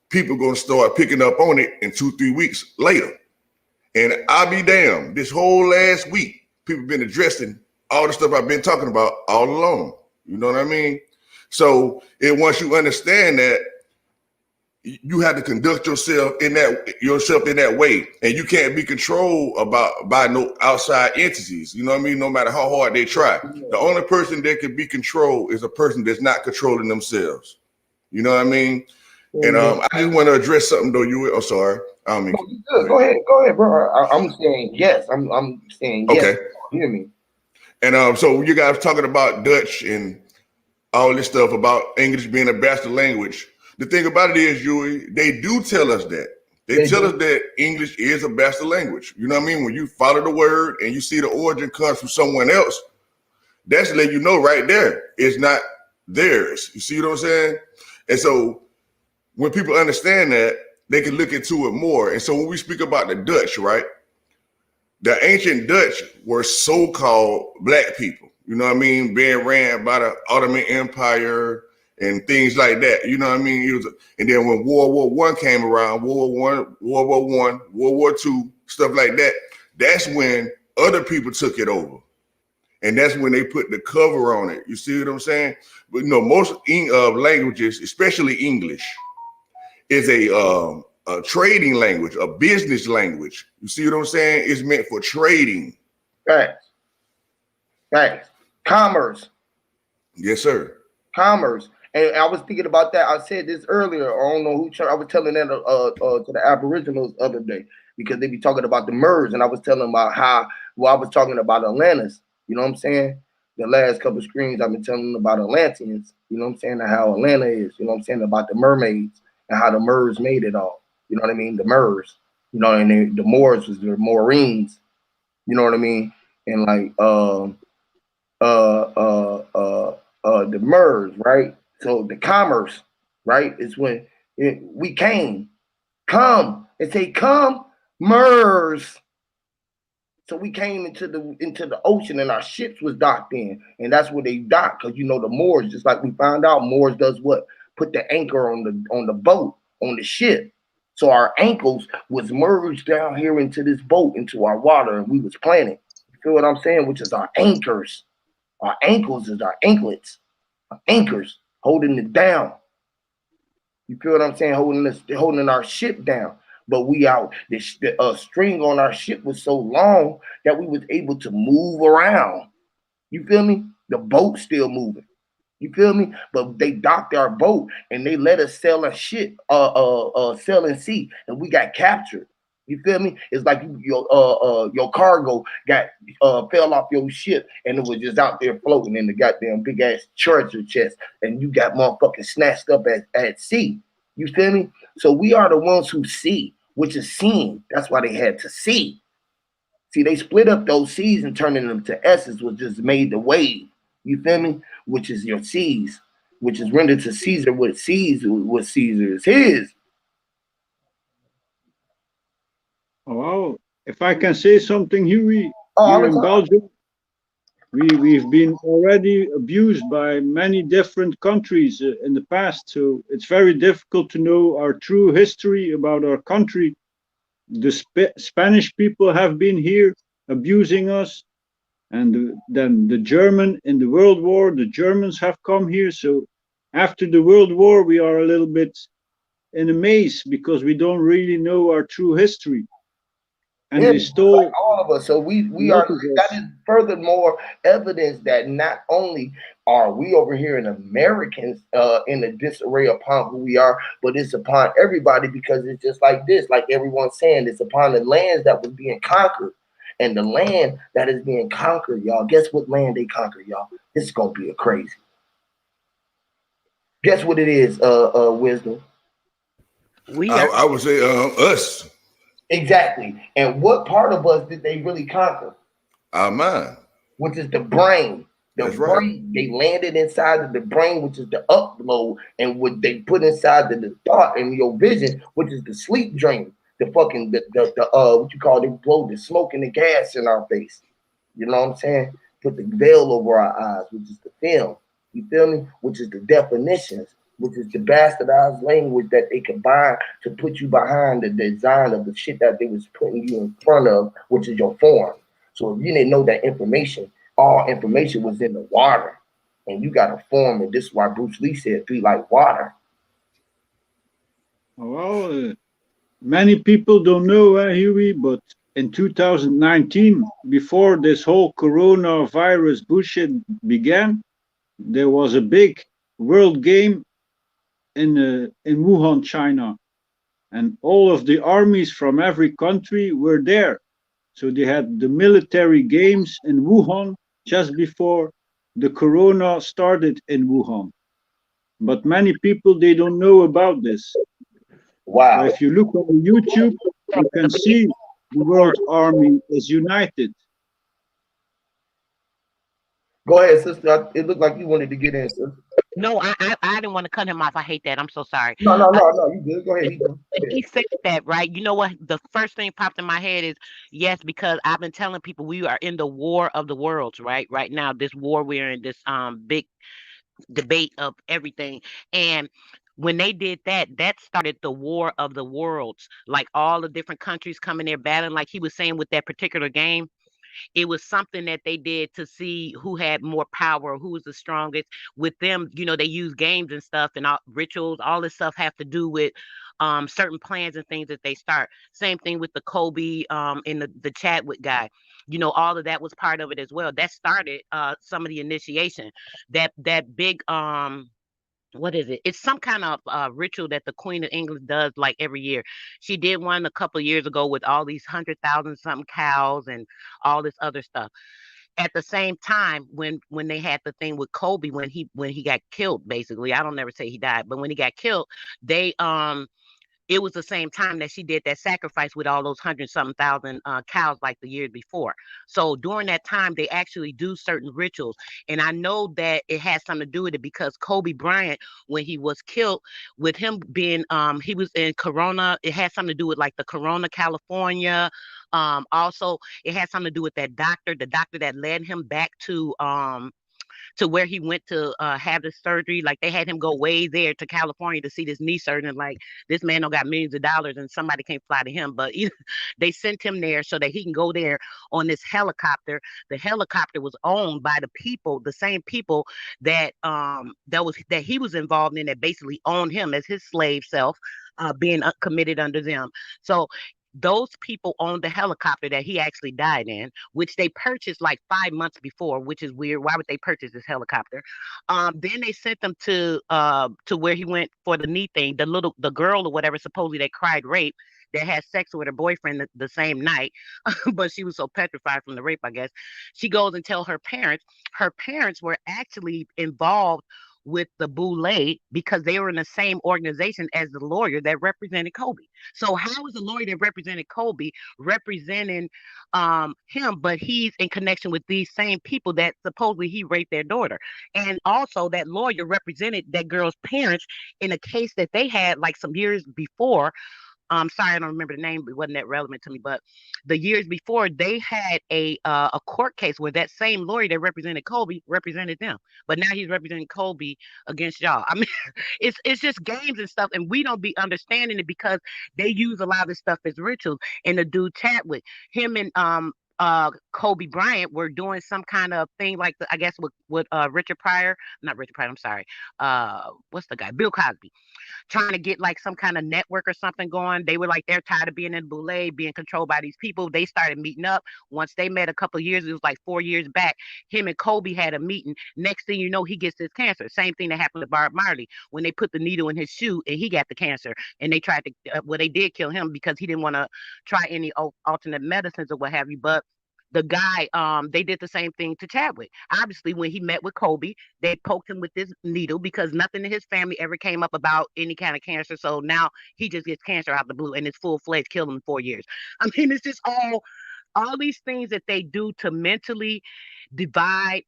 people going to start picking up on it in 2-3 weeks later. And I'll be damned. This whole last week, people been addressing all the stuff I've been talking about all along. You know what I mean? So once you understand that, you have to conduct yourself in that way, and you can't be controlled by no outside entities. You know what I mean? No matter how hard they try, the only person that can be controlled is a person that's not controlling themselves. You know what I mean? And I just want to address something though. I'm sorry. I mean, go ahead, bro. I'm saying yes. I'm saying yes. Okay. You hear me? And so you guys talking about Dutch and all this stuff about English being a bastard language. The thing about it is, Yui, they do tell us that. They tell us that English is a bastard language. You know what I mean? When you follow the word and you see the origin comes from someone else, that's to let you know right there, it's not theirs. You see what I'm saying? And so when people understand that, they can look into it more. And so when we speak about the Dutch, right? The ancient Dutch were so-called black people. You know what I mean? Being ran by the Ottoman Empire and things like that. You know what I mean? And then when World War One came around, World War Two, stuff like that, that's when other people took it over. And that's when they put the cover on it. You see what I'm saying? But most languages, especially English, is a trading language, a business language. You see what I'm saying? It's meant for trading. Right. Right. Commerce. Yes, sir. Commerce. And I was thinking about that. I said this earlier. I don't know who. I was telling that to the Aboriginals the other day because they be talking about the MERS, and I was telling them about how. Well, I was talking about Atlantis. You know what I'm saying? The last couple of screens, I've been telling them about Atlanteans. You know what I'm saying? And how Atlanta is. You know what I'm saying? About the mermaids and how the MERS made it all. You know what I mean? The MERS. You know, and the Moors was the Maureen's. You know what I mean? And like the MERS, right? So the commerce, right, is when we came, come, and say come, MERS. So we came into the ocean and our ships was docked in, and that's where they docked because the Moors, just like we found out, Moors does what? Put the anchor on the boat, on the ship. So our ankles was merged down here into this boat, into our water, and we was planted. You feel what I'm saying? Which is our anchors. Our ankles is our anklets, our anchors holding it down. You feel what I'm saying? Holding our ship down. But we out. The string on our ship was so long that we was able to move around. You feel me? The boat's still moving. You feel me? But they docked our boat and they let us sail a ship, sail and sea, and we got captured. You feel me? It's like your cargo got fell off your ship and it was just out there floating in the goddamn big ass treasure chest, and you got motherfucking snatched up at sea. You feel me? So we are the ones who see, which is seeing. That's why they had to see. See, they split up those seas and turning them to S's, which just made the wave. You feel me? Which is your seas, which is rendered to Caesar what Caesar is his. Well, if I can say something, Huey, All here the in time. Belgium, we've been already abused by many different countries in the past, so it's very difficult to know our true history about our country. The Spanish people have been here abusing us, and then the German in the World War, the Germans have come here. So after the World War, we are a little bit in a maze because we don't really know our true history. And Yeah, they like stole all of us. So we a are. lot of That us. is furthermore evidence that not only are we over here in Americans in a disarray upon who we are, but it's upon everybody because it's just like this. Like everyone's saying, it's upon the lands that was being conquered, and the land that is being conquered, y'all. Guess what land they conquered, y'all? This is gonna be a crazy. Guess what it is? Wisdom. We are. I would say us, Exactly. And what part of us did they really conquer? our mind. Which is the brain. The That's right. brain, they landed inside of the brain, which is the upload, and what they put inside the thought and your vision, which is the sleep dream. The fucking the what you call, they blow the smoke and the gas in our face. You know what I'm saying? Put the veil over our eyes, which is the film. You feel me? Which is the definitions, which is the bastardized language that they combine to put you behind the design of the shit that they was putting you in front of, which is your form. So if you didn't know that information, all information was in the water. And you got a form, and this is why Bruce Lee said, "Be like water." Well, many people don't know, Huey, but in 2019, before this whole coronavirus bullshit began, there was a big world game in Wuhan, China, and all of the armies from every country were there. So they had the military games in Wuhan just before the corona started in Wuhan. But many people they don't know about this. So Wow. if you look on YouTube, you can see the world army is united. Go ahead, sister. It looked like you wanted to get in, sister. No, I didn't want to cut him off. I hate that. I'm so sorry. No, no, Uh, no, no. You good? Go ahead. You go. Go he ahead. said that, right? You know what? The first thing popped in my head is yes, because I've been telling people we are in the war of the worlds, right? Right now, this war we're in, this big debate of everything. And when they did that, that started the war of the worlds. Like all the different countries coming there battling, like he was saying with that particular game. It was something that they did to see who had more power, who was the strongest. With them, they use games and stuff and all, rituals, all this stuff have to do with certain plans and things that they start. Same thing with the Kobe and the Chadwick guy. All of that was part of it as well. That started some of the initiation. That big what is it? It's some kind of ritual that the Queen of England does like every year. She did one a couple of years ago with all these 100,000 something cows and all this other stuff. At the same time, when they had the thing with Kobe when he got killed, basically, I don't never say he died, but when he got killed, they it was the same time that she did that sacrifice with all those hundred something thousand cows like the year before. So during that time, they actually do certain rituals. And I know that it has something to do with it because Kobe Bryant, when he was killed, with him being, he was in Corona, it had something to do with like the Corona, California. Also, it had something to do with that doctor, the doctor that led him back to where he went to have the surgery. Like they had him go way there to California to see this knee surgeon. Like this man don't got millions of dollars and somebody can't fly to him, but they sent him there so that he can go there on this helicopter. The helicopter was owned by the people, the same people that he was involved in that basically owned him as his slave self, being committed under them. So those people owned the helicopter that he actually died in, which they purchased like 5 months before, which is weird. Why would they purchase this helicopter? Then they sent them to where he went for the knee thing. The girl or whatever supposedly that cried rape, that had sex with her boyfriend the same night, but she was so petrified from the rape, I guess. She goes and tell her parents. Her parents were actually involved with the Boule because they were in the same organization as the lawyer that represented Kobe. So how is the lawyer that represented Kobe representing him, but he's in connection with these same people that supposedly he raped their daughter? And also that lawyer represented that girl's parents in a case that they had like some years before. Sorry, I don't remember the name. It wasn't that relevant to me. But the years before, they had a court case where that same lawyer that represented Kobe represented them. But now he's representing Kobe against y'all. I mean, it's just games and stuff, and we don't be understanding it because they use a lot of this stuff as rituals. And the dude Chadwick, him and Kobe Bryant were doing some kind of thing like I guess with Richard Pryor, not Richard Pryor. I'm sorry. What's the guy? Bill Cosby, trying to get like some kind of network or something going. They were like they're tired of being in Boule, being controlled by these people. They started meeting up. Once they met a couple of years, it was like 4 years back. Him and Kobe had a meeting. Next thing you know, he gets this cancer. Same thing that happened to Bob Marley when they put the needle in his shoe and he got the cancer. And they tried to, well, they did kill him because he didn't want to try any alternate medicines or what have you. But the guy, they did the same thing to Chadwick. Obviously, when he met with Kobe, they poked him with this needle because nothing in his family ever came up about any kind of cancer. So now he just gets cancer out of the blue and it's full fledged, killed him in 4 years. I mean, it's just all these things that they do to mentally divide,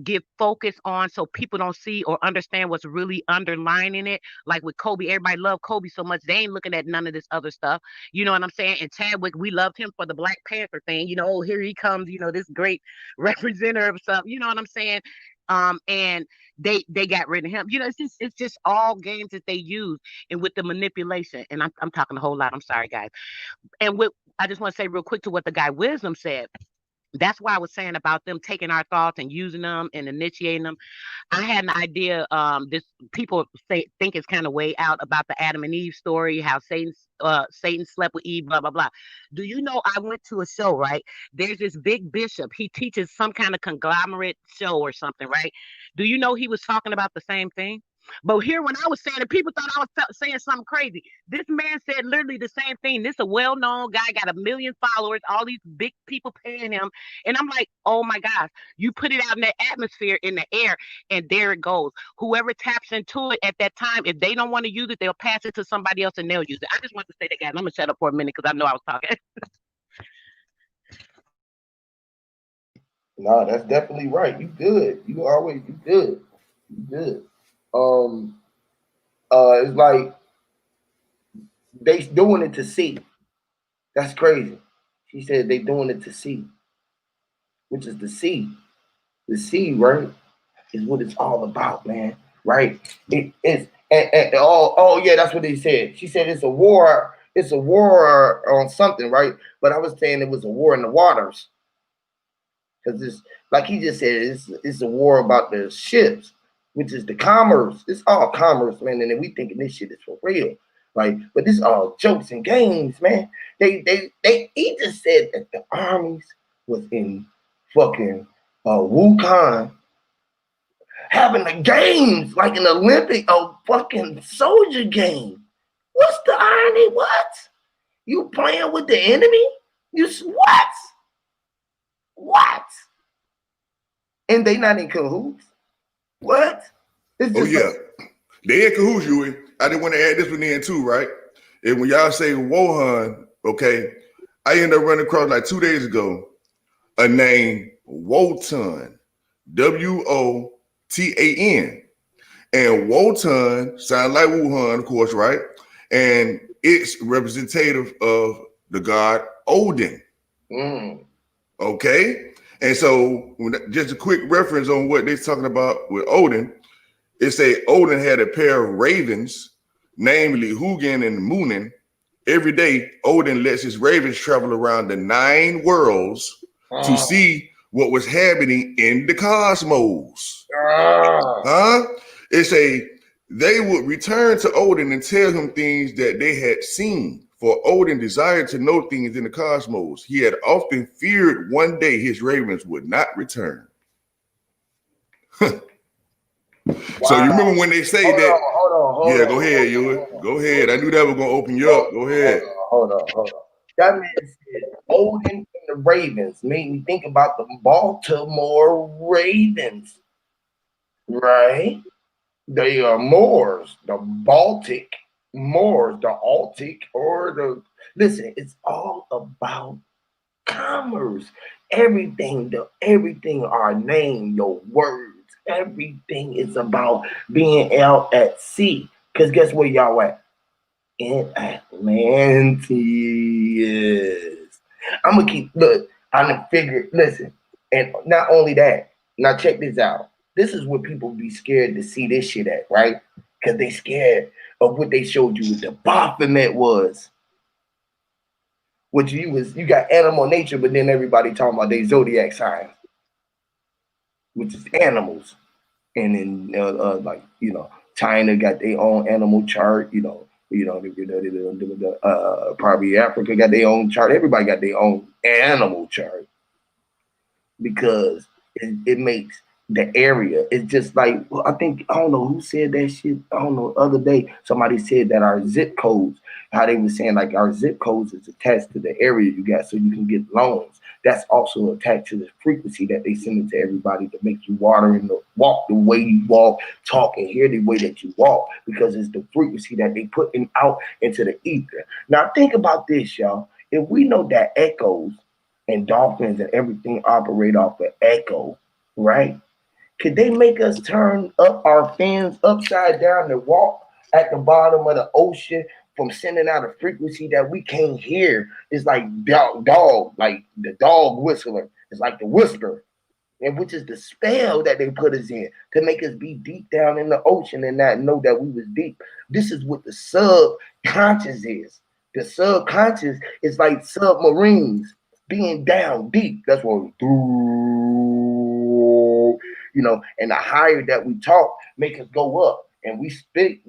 give focus on so people don't see or understand what's really underlining it. Like with Kobe, everybody loved Kobe so much they ain't looking at none of this other stuff. You know what I'm saying? And Chadwick, we loved him for the Black Panther thing. Oh, here he comes. This great representative of stuff. You know what I'm saying? And they got rid of him. It's just all games that they use and with the manipulation. And I'm talking a whole lot. I'm sorry, guys. And what I just want to say real quick to what the guy Wisdom said. That's why I was saying about them taking our thoughts and using them and initiating them. I had an idea. This people think it's kind of way out about the Adam and Eve story, how Satan slept with Eve, blah blah blah. Do you know? I went to a show, right? There's this big bishop. He teaches some kind of conglomerate show or something, right? Do you know he was talking about the same thing? But here, when I was saying it, people thought I was saying something crazy. This man said literally the same thing. This is a well-known guy, got 1 million followers, all these big people paying him. And I'm like, oh my gosh, you put it out in the atmosphere, in the air, and there it goes. Whoever taps into it at that time, if they don't want to use it, they'll pass it to somebody else and they'll use it. I just want to say that, guys. I'm going to shut up for a minute because I know I was talking. No, that's definitely right. You good. You good. Good. It's like they doing it to see. That's crazy. She said they doing it to see, which is the sea. The sea, right, is what it's all about, man. Right? It's and oh yeah, that's what they said. She said it's a war. It's a war on something, right? But I was saying it was a war in the waters because it's like he just said. It's a war about the ships, which is the commerce. It's all commerce, man. And then we thinking this shit is for real. Like, but this all jokes and games, man. He just said that the armies was in fucking Wuhan having the games like an Olympic, a fucking soldier game. What's the irony? What? You playing with the enemy? You what? What? And they not in cahoots? What? It's Oh just yeah, like, they in cahoots, Huey. I didn't want to add this one in too, right? And when y'all say Wohan, okay, I ended up running across like 2 days ago a name Wotan, Wotan. And Wotan sounds like Wuhan, of course, right? And it's representative of the god Odin. Okay? And so just a quick reference on what they're talking about with Odin. It say Odin had a pair of ravens, namely Hugin and Munin. Every day, Odin lets his ravens travel around the 9 worlds to see what was happening in the cosmos. Huh? It say they would return to Odin and tell him things that they had seen. For Odin desired to know things in the cosmos. He had often feared one day his ravens would not return. So you remember when they say hold that? on, Yeah, go ahead, you. Go ahead. I knew that was gonna open you up. Go ahead. Hold on. That man said Odin and the Ravens made me think about the Baltimore Ravens, right? They are Moors, the Baltic Moors, the Altic, or the listen. It's all about commerce. Everything our name, your words, everything is about being out at sea. Cause guess where y'all at? In Atlantis. I'm gonna keep look. I'm gonna figure. Listen, and not only that. Now check this out. This is what people be scared to see this shit at, right? Because they scared of what they showed you what the Baphomet was. Which you got animal nature, but then everybody talking about their zodiac signs, which is animals. And then like China got their own animal chart. Probably Africa got their own chart. Everybody got their own animal chart because it makes the area. It's just like I don't know who said that shit. I don't know. Other day somebody said that our zip codes, how they were saying like our zip codes is attached to the area you got, so you can get loans. That's also attached to the frequency that they send it to everybody to make you walk the way you walk, talk and hear the way that you walk, because it's the frequency that they put out into the ether. Now think about this, y'all. If we know that echoes and dolphins and everything operate off of echo, right? Could they make us turn up our fins upside down and walk at the bottom of the ocean from sending out a frequency that we can't hear? It's like dog, like the dog whistler. It's like the whisper, and which is the spell that they put us in to make us be deep down in the ocean and not know that we was deep. This is what the subconscious is. The subconscious is like submarines being down deep. That's what we do. And the higher that we talk, make us go up. And we speak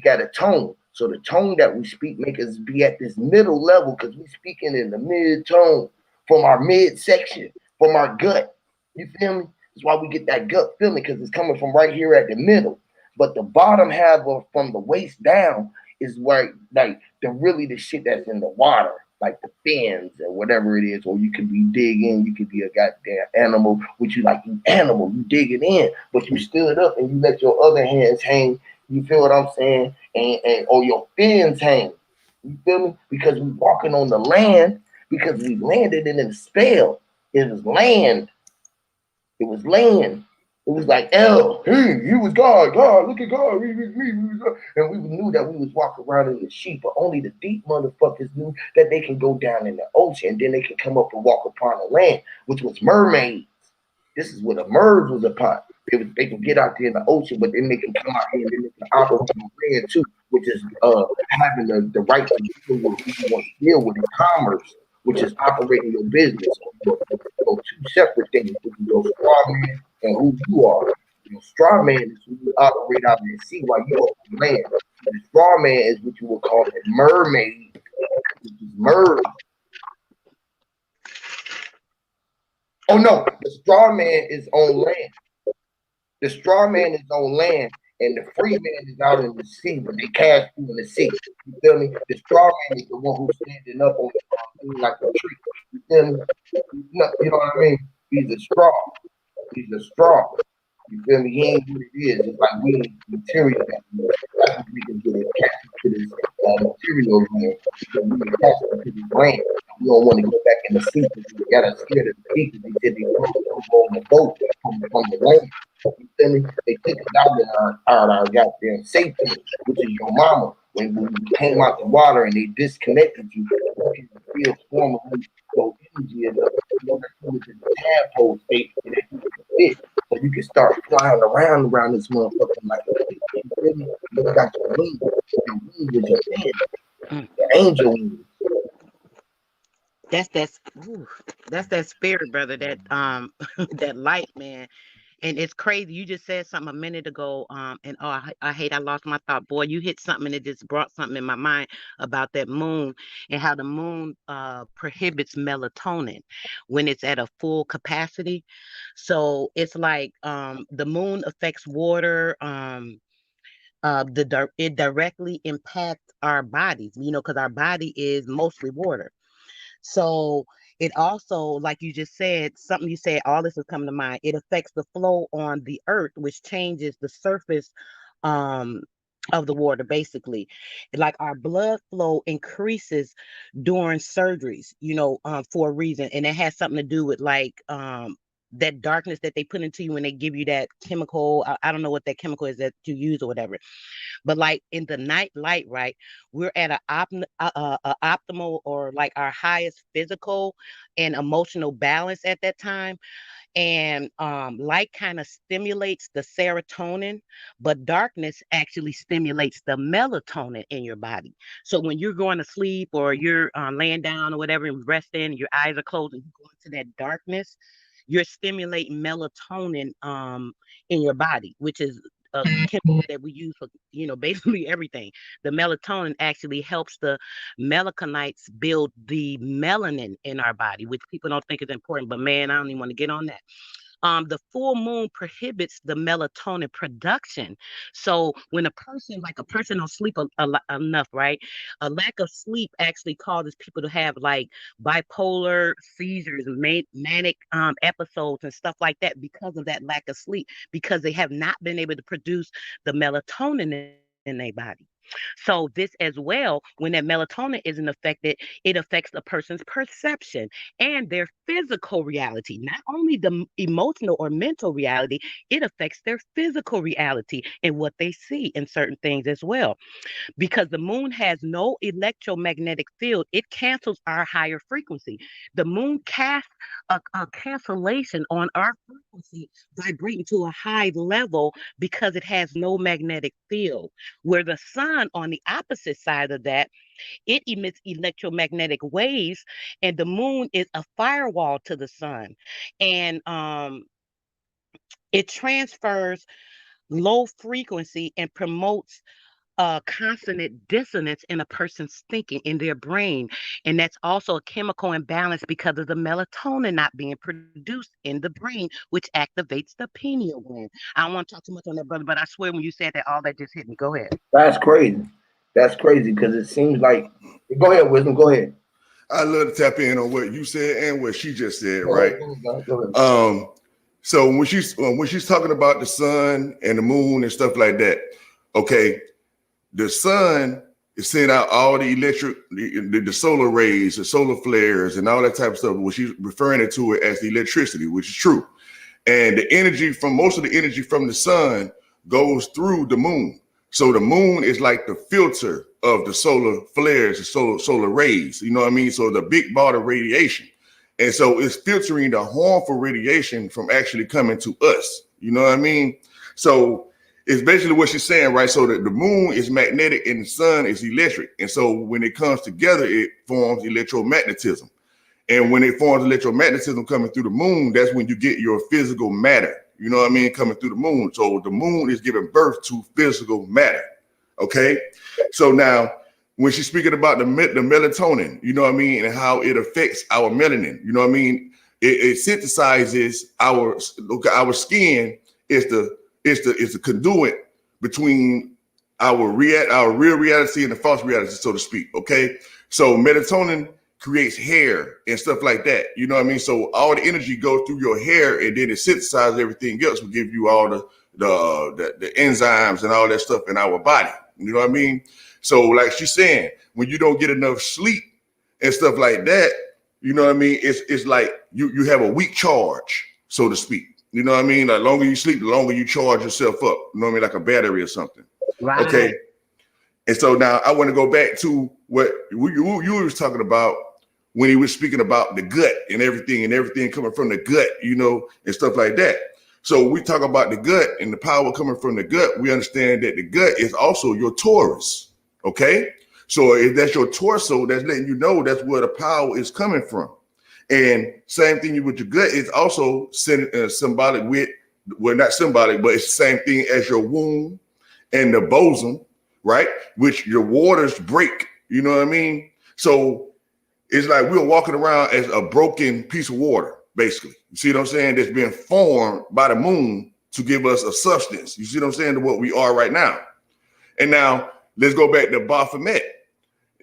at a tone. So the tone that we speak make us be at this middle level because we speaking in the mid tone from our midsection, from our gut. You feel me? That's why we get that gut feeling because it's coming from right here at the middle. But the bottom half of from the waist down is where like the shit that's in the water, like the fins or whatever it is, or you could be digging, you could be a goddamn animal, which you like you animal, you digging in, but you stood up and you let your other hands hang. You feel what I'm saying? And or your fins hang. You feel me? Because we walking on the land, because we landed in a spell. It was land. It was land. It was like, L, hey, he was God, God, look at God, and we knew that we was walking around in the sheep, but only the deep motherfuckers knew that they can go down in the ocean, and then they can come up and walk upon the land, which was mermaids. This is what a merge was upon. They can get out there in the ocean, but then they can come out here and then they can operate on land too, which is having the right to deal with who you want to deal with in commerce, which is operating your business. So two separate things, which is your straw man and who you are. Your straw man is who you operate out in the sea while you up on land. The straw man is what you would call a mermaid, which is merge. Oh no, the straw man is on land. The straw man is on land, and the free man is out in the sea, but they cast you in the sea. You feel me? The straw man is the one who's standing up on the thing like a tree. You feel me? You know what I mean? He's a straw. He's a straw. You feel me? He ain't what it is. It's like we ain't material anymore. That's what we can get attached to this material land because we attached to this land. We don't want to go back in the sea because we got us scared of the people. They said they don't go on the boat from the land. You feel me? They took us out of our goddamn safety, which is your mama. When we came out the water and they disconnected you, you can feel formally so energy enough. You know that you was in the tadpole state and that you could fit. So you can start flying around this motherfucker like a fish. You feel me? You got your wings. Your wings is your hand. The angel wings. That's that. Ooh, that's that spirit, brother. That that light, man. And it's crazy. You just said something a minute ago. And oh, I hate I lost my thought. Boy, you hit something and it just brought something in my mind about that moon and how the moon prohibits melatonin when it's at a full capacity. So it's like the moon affects water. It directly impacts our bodies, because our body is mostly water. So it also, like you just said, something you said, all this is coming to mind. It affects the flow on the earth, which changes the surface um, of the water, basically. Like our blood flow increases during surgeries, for a reason. And it has something to do with like that darkness that they put into you when they give you that chemical. I don't know what that chemical is that you use or whatever. But like in the night light, right, we're at a optimal or like our highest physical and emotional balance at that time. And light kind of stimulates the serotonin, but darkness actually stimulates the melatonin in your body. So when you're going to sleep or you're laying down or whatever and resting, and your eyes are closed and you go into that darkness, you're stimulating melatonin in your body, which is a chemical that we use for basically everything. The melatonin actually helps the melanocytes build the melanin in our body, which people don't think is important, but man, I don't even want to get on that. The full moon prohibits the melatonin production. So when a person don't sleep enough, right? A lack of sleep actually causes people to have like bipolar seizures, manic episodes, and stuff like that because of that lack of sleep, because they have not been able to produce the melatonin in their body. So this as well, when that melatonin isn't affected, it affects the person's perception and their physical reality, not only the emotional or mental reality, it affects their physical reality and what they see in certain things as well. Because the moon has no electromagnetic field, it cancels our higher frequency. The moon casts a cancellation on our frequency, vibrating to a high level because it has no magnetic field. Where the sun, on the opposite side of that, it emits electromagnetic waves, and the moon is a firewall to the sun. And it transfers low frequency and promotes consonant dissonance in a person's thinking in their brain. And that's also a chemical imbalance because of the melatonin not being produced in the brain, which activates the pineal gland. I don't want to talk too much on that, brother, but I swear when you said that, all that just hit me. Go ahead. That's crazy. That's crazy because it seems like. Go ahead, Wisdom. Go ahead. I love to tap in on what you said and what she just said, Go right? ahead, go ahead. So when she's talking about the sun and the moon and stuff like that, okay, the sun is sending out all the the solar rays, the solar flares, and all that type of stuff. When she's referring to it as the electricity, which is true. And the energy from most of the energy from the sun goes through the moon. So the moon is like the filter of the solar flares, the solar rays. You know what I mean? So the big ball of radiation. And so it's filtering the harmful radiation from actually coming to us. You know what I mean? So it's basically what she's saying, right? So that the moon is magnetic and the sun is electric. And so when it comes together, it forms electromagnetism. And when it forms electromagnetism coming through the moon, that's when you get your physical matter, you know what I mean, coming through the moon. So the moon is giving birth to physical matter, okay? So now, when she's speaking about the melatonin, you know what I mean, and how it affects our melanin, you know what I mean, it synthesizes our skin is the conduit between our real reality and the false reality, so to speak, okay? So melatonin creates hair and stuff like that. You know what I mean? So all the energy goes through your hair and then it synthesizes everything else, will give you all the enzymes and all that stuff in our body. You know what I mean? So like she's saying, when you don't get enough sleep and stuff like that, you know what I mean? It's like you have a weak charge, so to speak. You know what I mean? The longer you sleep, the longer you charge yourself up. You know what I mean? Like a battery or something. Right. Okay. And so now I want to go back to what you were talking about when he was speaking about the gut and everything coming from the gut, you know, and stuff like that. So we talk about the gut and the power coming from the gut. We understand that the gut is also your Taurus, okay? So if that's your torso, that's letting you know that's where the power is coming from. And same thing with your gut is also symbolic with, well, not symbolic, but it's the same thing as your womb and the bosom, right? Which your waters break, you know what I mean? So it's like we're walking around as a broken piece of water, basically. You see what I'm saying? That's been formed by the moon to give us a substance. You see what I'm saying? To what we are right now. And now let's go back to Baphomet.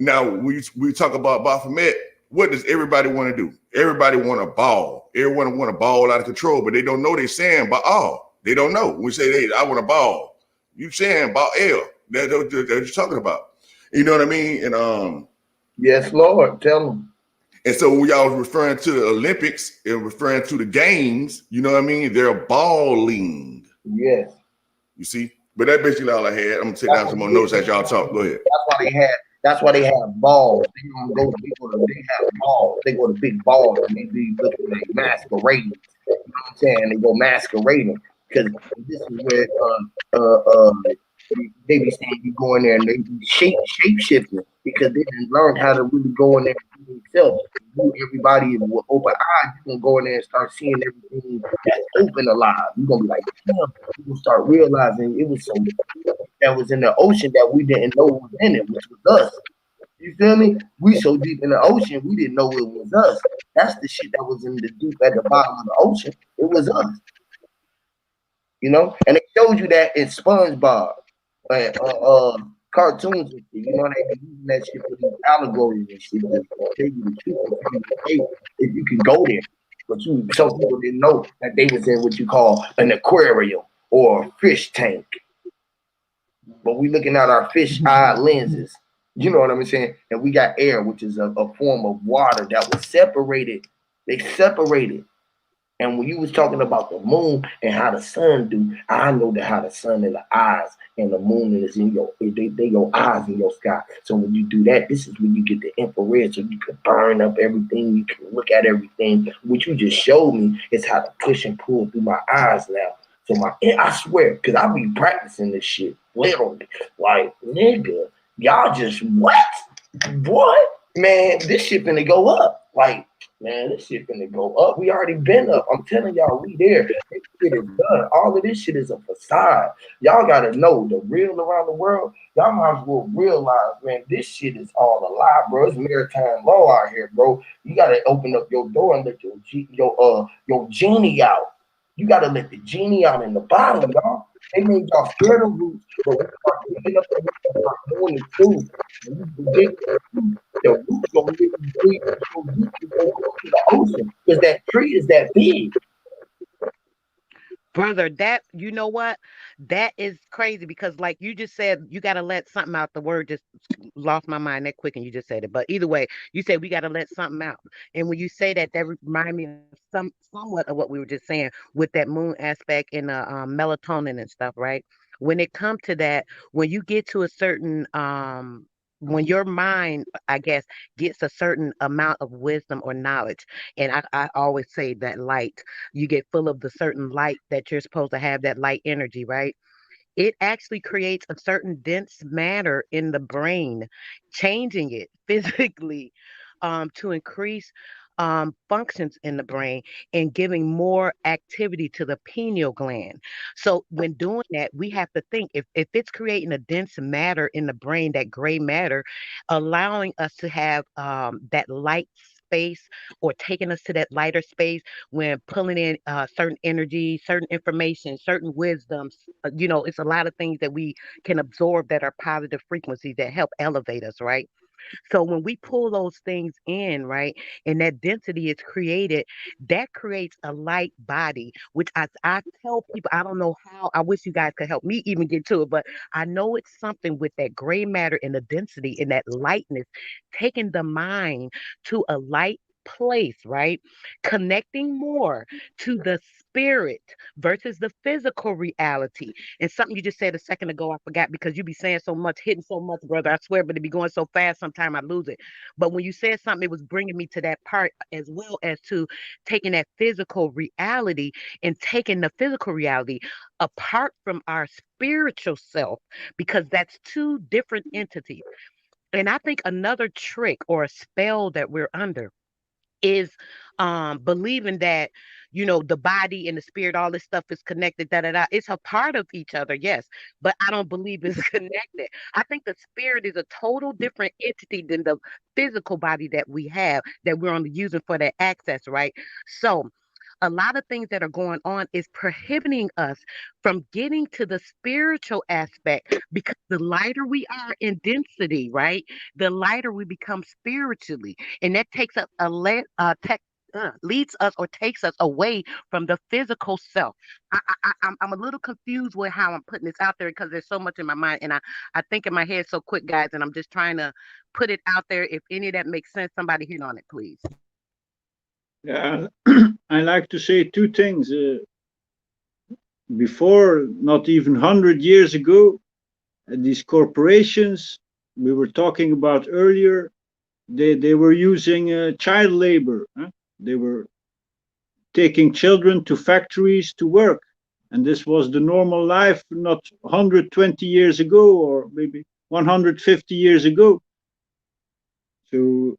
Now we talk about Baphomet. What does everybody want to do? Everybody want to ball. Everyone want to ball out of control, but they don't know they're saying Baal. They don't know. When we say, hey, I want to ball. You saying Baal. That's what you're talking about. You know what I mean? And Yes, Lord. Tell them. And so when y'all was referring to the Olympics and referring to the games, you know what I mean? They're balling. Yes. You see? But that's basically all I had. I'm gonna take down some more notes as y'all talk. Go ahead. That's why they have balls. They have balls. They go to big balls and they be looking like masquerading. You know what I'm saying? They go masquerading. Because this is where they be saying you go in there and they be shape shifting because they didn't learn how to really go in there and do themselves. Everybody with open eyes, you're gonna go in there and start seeing everything that's open alive. You're gonna be like, damn, you're gonna start realizing it was something that was in the ocean that we didn't know was in it, which was us. You feel me? We so deep in the ocean, we didn't know it was us. That's the shit that was in the deep at the bottom of the ocean. It was us. You know, and it shows you that in SpongeBob, cartoons and shit. You know, they be using that shit for these allegories and shit. Just tell you the truth from the tape if you can go there. But some people didn't know that they was in what you call an aquarium or a fish tank. But we looking at our fish eye lenses. You know what I'm saying? And we got air, which is a form of water that was separated. They separated. And when you was talking about the moon and how the sun do, I know that how the sun in the eyes and the moon is in your eyes in your sky. So when you do that, this is when you get the infrared, so you can burn up everything, you can look at everything. What you just showed me is how to push and pull through my eyes now. So I swear, because I be practicing this shit literally. Like, nigga, y'all just what? What? Man, this shit finna go up. Like, man, this shit finna go up. We already been up. I'm telling y'all, we there. This shit is done. All of this shit is a facade. Y'all gotta know the real around the world. Y'all might as well realize, man, this shit is all a lie, bro. It's maritime law out here, bro. You gotta open up your door and let your genie out. You gotta let the genie out in the bottom, y'all. They made y'all scared of roots, but when you start picking up the roots and start doing it too, the roots gonna get you so deep you go to the ocean because that tree is that big. Brother, that you know what? That is crazy because like you just said, you gotta let something out. The word just lost my mind that quick and you just said it. But either way, you said we gotta let something out. And when you say that, that remind me of somewhat of what we were just saying with that moon aspect and the melatonin and stuff, right? When it comes to that, when you get to a certain when your mind, I guess, gets a certain amount of wisdom or knowledge, and I always say that light, you get full of the certain light that you're supposed to have, that light energy, right? It actually creates a certain dense matter in the brain, changing it physically to increase functions in the brain and giving more activity to the pineal gland. So, when doing that, we have to think if it's creating a dense matter in the brain, that gray matter, allowing us to have that light space or taking us to that lighter space when pulling in certain energy, certain information, certain wisdoms. It's a lot of things that we can absorb that are positive frequencies that help elevate us, right? So when we pull those things in, right, and that density is created, that creates a light body, which I tell people, I don't know how, I wish you guys could help me even get to it, but I know it's something with that gray matter and the density and that lightness, taking the mind to a light place, right? Connecting more to the spirit versus the physical reality. And something you just said a second ago, I forgot because you be saying so much, hitting so much, brother. I swear, but it be going so fast, sometimes I lose it. But when you said something, it was bringing me to that part as well as to taking that physical reality and taking the physical reality apart from our spiritual self, because that's two different entities. And I think another trick or a spell that we're under is believing that the body and the spirit, all this stuff is connected, da da da. It's a part of each other, yes, but I don't believe it's connected. I think the spirit is a total different entity than the physical body that we have, that we're only using for that access, right? So a lot of things that are going on is prohibiting us from getting to the spiritual aspect, because the lighter we are in density, right, the lighter we become spiritually, and that takes up leads us or takes us away from the physical self. I'm a little confused with how I'm putting this out there because there's so much in my mind, and I think in my head so quick, guys, and I'm just trying to put it out there. If any of that makes sense, somebody hit on it, please. Yeah, I like to say two things. Before, not even 100 years ago, these corporations we were talking about earlier, they were using child labor. They were taking children to factories to work. And this was the normal life not 120 years ago or maybe 150 years ago. So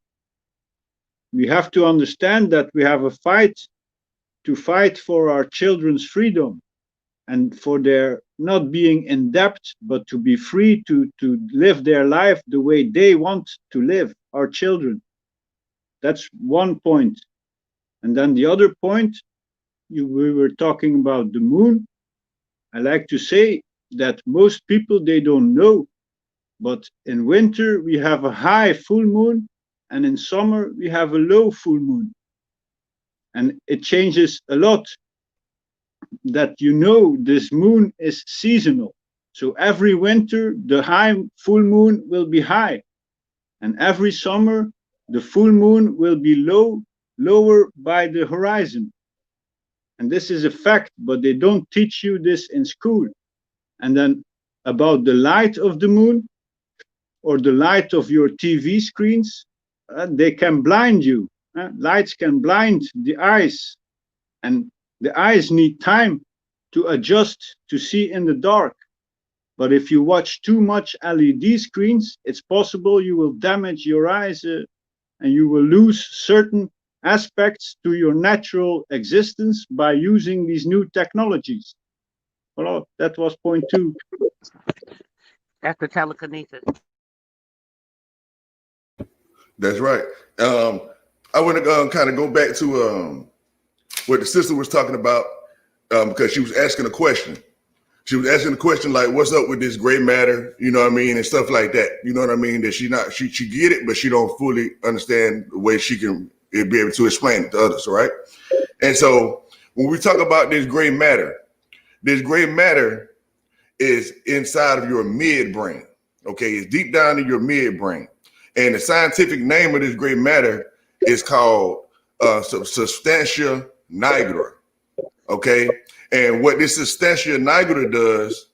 we have to understand that we have a fight to fight for our children's freedom and for their not being in debt, but to be free to live their life the way they want to live, our children. That's one point. And then the other point, we were talking about the moon. I like to say that most people, they don't know, but in winter we have a high full moon, and in summer we have a low full moon. And it changes a lot that this moon is seasonal. So every winter the high full moon will be high, and every summer the full moon will be lower by the horizon. And this is a fact, but they don't teach you this in school. And then about the light of the moon or the light of your TV screens, they can blind you. Lights can blind the eyes, and the eyes need time to adjust to see in the dark. But if you watch too much LED screens, it's possible you will damage your eyes and you will lose certain aspects to your natural existence by using these new technologies. Well, that was point two. That's the telekinesis. That's right. I want to kind of go back to what the sister was talking about because she was asking a question. She was asking the question like, "What's up with this gray matter?" You know what I mean, and stuff like that. You know what I mean? That she get it, but she don't fully understand the way she can be able to explain it to others, right? And so when we talk about this gray matter, this gray matter is inside of your midbrain. Okay, it's deep down in your midbrain. And the scientific name of this gray matter is called substantia nigra. Okay, and what this substantia nigra does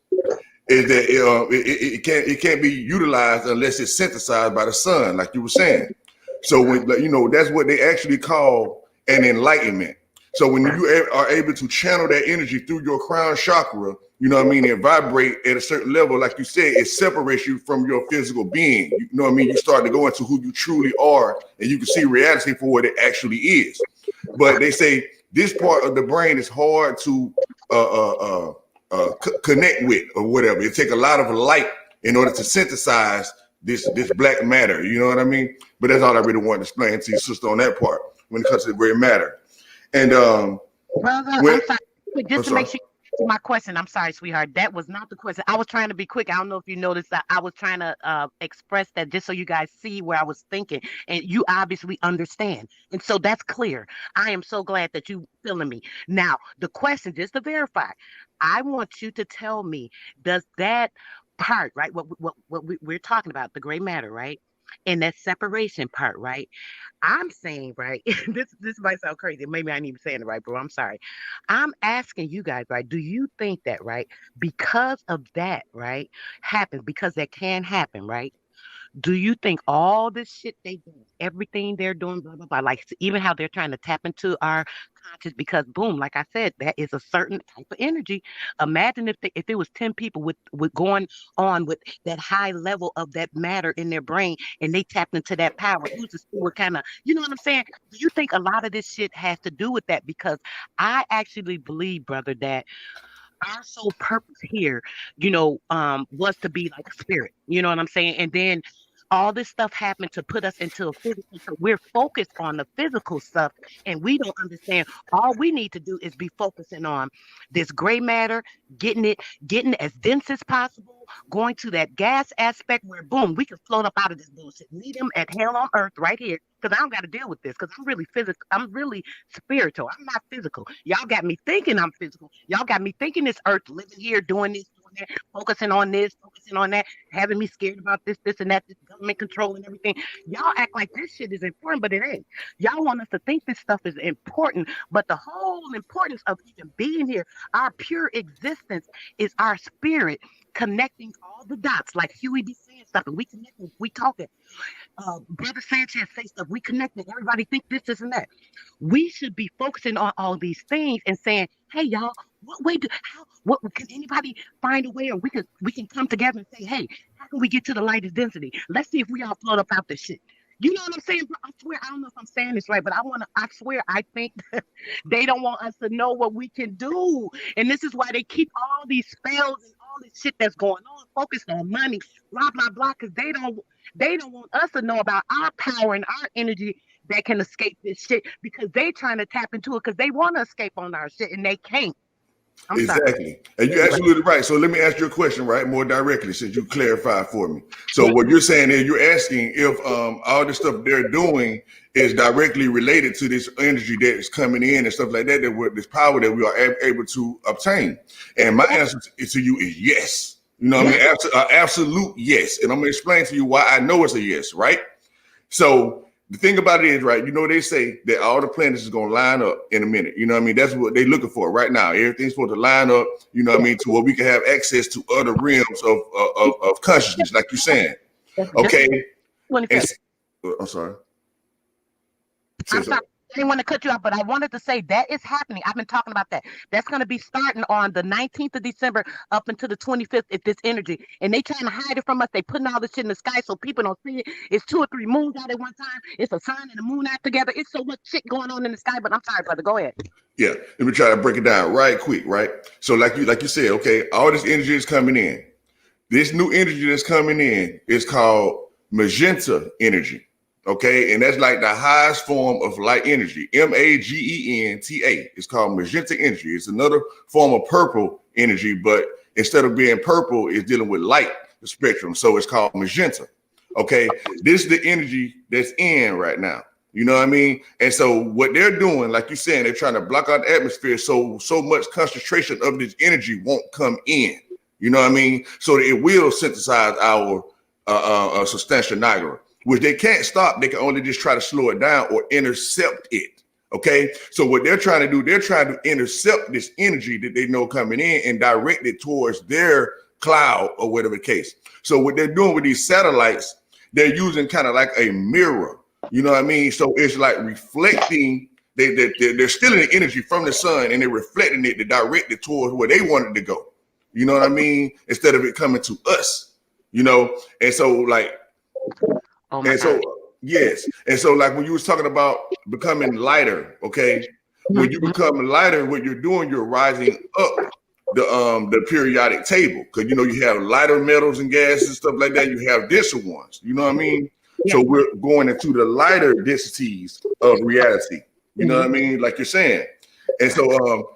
is that it can't be utilized unless it's synthesized by the sun, like you were saying. So when that's what they actually call an enlightenment. So when you are able to channel that energy through your crown chakra, you know what I mean, and vibrate at a certain level, like you said, it separates you from your physical being. You know what I mean? You start to go into who you truly are, and you can see reality for what it actually is. But they say this part of the brain is hard to connect with or whatever. It takes a lot of light in order to synthesize this black matter. You know what I mean? But that's all I really wanted to explain to your sister on that part when it comes to the gray matter. And brother, I'm sorry. Just to make sure you answer my question, I'm sorry, sweetheart. That was not the question. I was trying to be quick. I don't know if you noticed that I was trying to express that just so you guys see where I was thinking, and you obviously understand. And so that's clear. I am so glad that you feeling me. Now, the question, just to verify, I want you to tell me, does that part, right? What we're talking about, the gray matter, right? And that separation part, right? I'm saying, right, this might sound crazy. Maybe I ain't even saying it right, bro. I'm sorry. I'm asking you guys, right? Do you think that, right? Because of that, right, happens, because that can happen, right? Do you think all this shit they do, everything they're doing, blah blah blah, like even how they're trying to tap into our conscious, because boom, like I said, that is a certain type of energy. Imagine if it was 10 people with going on with that high level of that matter in their brain, and they tapped into that power. Who's to see what kind of, you know what I'm saying? Do you think a lot of this shit has to do with that? Because I actually believe, brother, that our sole purpose here, was to be like a spirit. You know what I'm saying? And then all this stuff happened to put us into a physical. So we're focused on the physical stuff, and we don't understand. All we need to do is be focusing on this gray matter, getting it as dense as possible, going to that gas aspect where boom, we can float up out of this bullshit. Meet them at hell on earth right here. Because I don't got to deal with this. Because I'm really physical. I'm really spiritual. I'm not physical. Y'all got me thinking I'm physical. Y'all got me thinking this earth, living here, doing this, doing that, focusing on this, focusing on that, having me scared about this and that, this government control and everything. Y'all act like this shit is important, but it ain't. Y'all want us to think this stuff is important, but the whole importance of even being here, our pure existence, is our spirit connecting all the dots, like Huey be saying stuff, and we connecting, we talking. Brother Sanchez say stuff, we connecting. Everybody think this and that. We should be focusing on all these things and saying, "Hey, y'all, what way do how what can anybody find a way, or we can come together and say, hey, how can we get to the lightest density? Let's see if we all float up out this shit." You know what I'm saying, bro? I swear, I don't know if I'm saying this right, but I swear, I think they don't want us to know what we can do. And this is why they keep all these spells and all this shit that's going on, focused on money, blah, blah, blah, because they don't want us to know about our power and our energy that can escape this shit, because they trying to tap into it because they want to escape on our shit and they can't. I'm sorry. Exactly. And you're absolutely right. So let me ask you a question, right, more directly, since you clarified for me. So what you're saying is you're asking if all the stuff they're doing is directly related to this energy that is coming in and stuff like that, this power that we are able to obtain. And my answer to you is yes. You know what I mean? Absolute yes. And I'm going to explain to you why I know it's a yes, right? So the thing about it is, right, they say that all the planets is going to line up in a minute. You know what I mean? That's what they're looking for right now. Everything's supposed to line up, you know what I mean, to where we can have access to other realms of consciousness, like you're saying. Okay. I'm sorry. I'm sorry. I didn't want to cut you off, but I wanted to say that is happening. I've been talking about that. That's going to be starting on the 19th of December up until the 25th. If this energy, and they trying to hide it from us. They putting all this shit in the sky so people don't see it. It's 2 or 3 moons out at one time. It's a sun and a moon out together. It's so much shit going on in the sky. But I'm sorry, brother. Go ahead. Yeah, let me try to break it down right quick, right? So like you said, okay, all this energy is coming in. This new energy that's coming in is called magenta energy. Okay, and that's like the highest form of light energy, MAGENTA. It's called magenta energy. It's another form of purple energy, but instead of being purple, it's dealing with light, the spectrum. So it's called magenta. Okay, this is the energy that's in right now. You know what I mean? And so what they're doing, like you're saying, they're trying to block out the atmosphere so much concentration of this energy won't come in. You know what I mean? So that it will synthesize our substantial Niagara, which they can't stop. They can only just try to slow it down or intercept it. Okay. So what they're trying to do, they're trying to intercept this energy that they know coming in and direct it towards their cloud or whatever the case. So what they're doing with these satellites, they're using kind of like a mirror. You know what I mean? So it's like reflecting. They're stealing the energy from the sun and they're reflecting it to direct it towards where they want it to go. You know what I mean? Instead of it coming to us. You know, and so like, and so yes, and so like when you was talking about becoming lighter, okay, when you become lighter, what you're doing, you're rising up the periodic table, because you know you have lighter metals and gases and stuff like that. You have denser ones. You know what I mean? So we're going into the lighter densities of reality. You know what I mean? Like you're saying, and so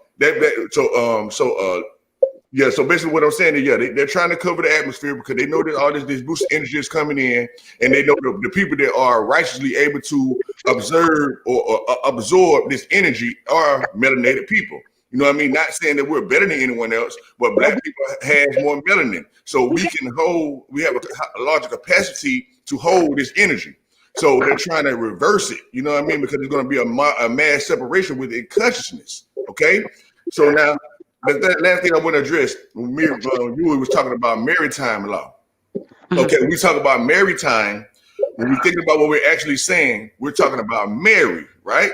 yeah, so basically what I'm saying is, yeah, they're trying to cover the atmosphere because they know that all this boost energy is coming in, and they know the people that are righteously able to observe or absorb this energy are melanated people. You know what I mean? Not saying that we're better than anyone else, but black people have more melanin. So we have a larger capacity to hold this energy. So they're trying to reverse it, you know what I mean? Because there's going to be a mass separation within consciousness, okay? So now, the last thing I want to address, when you was talking about maritime law. Okay, when we talk about maritime, when we think about what we're actually saying, we're talking about Mary, right?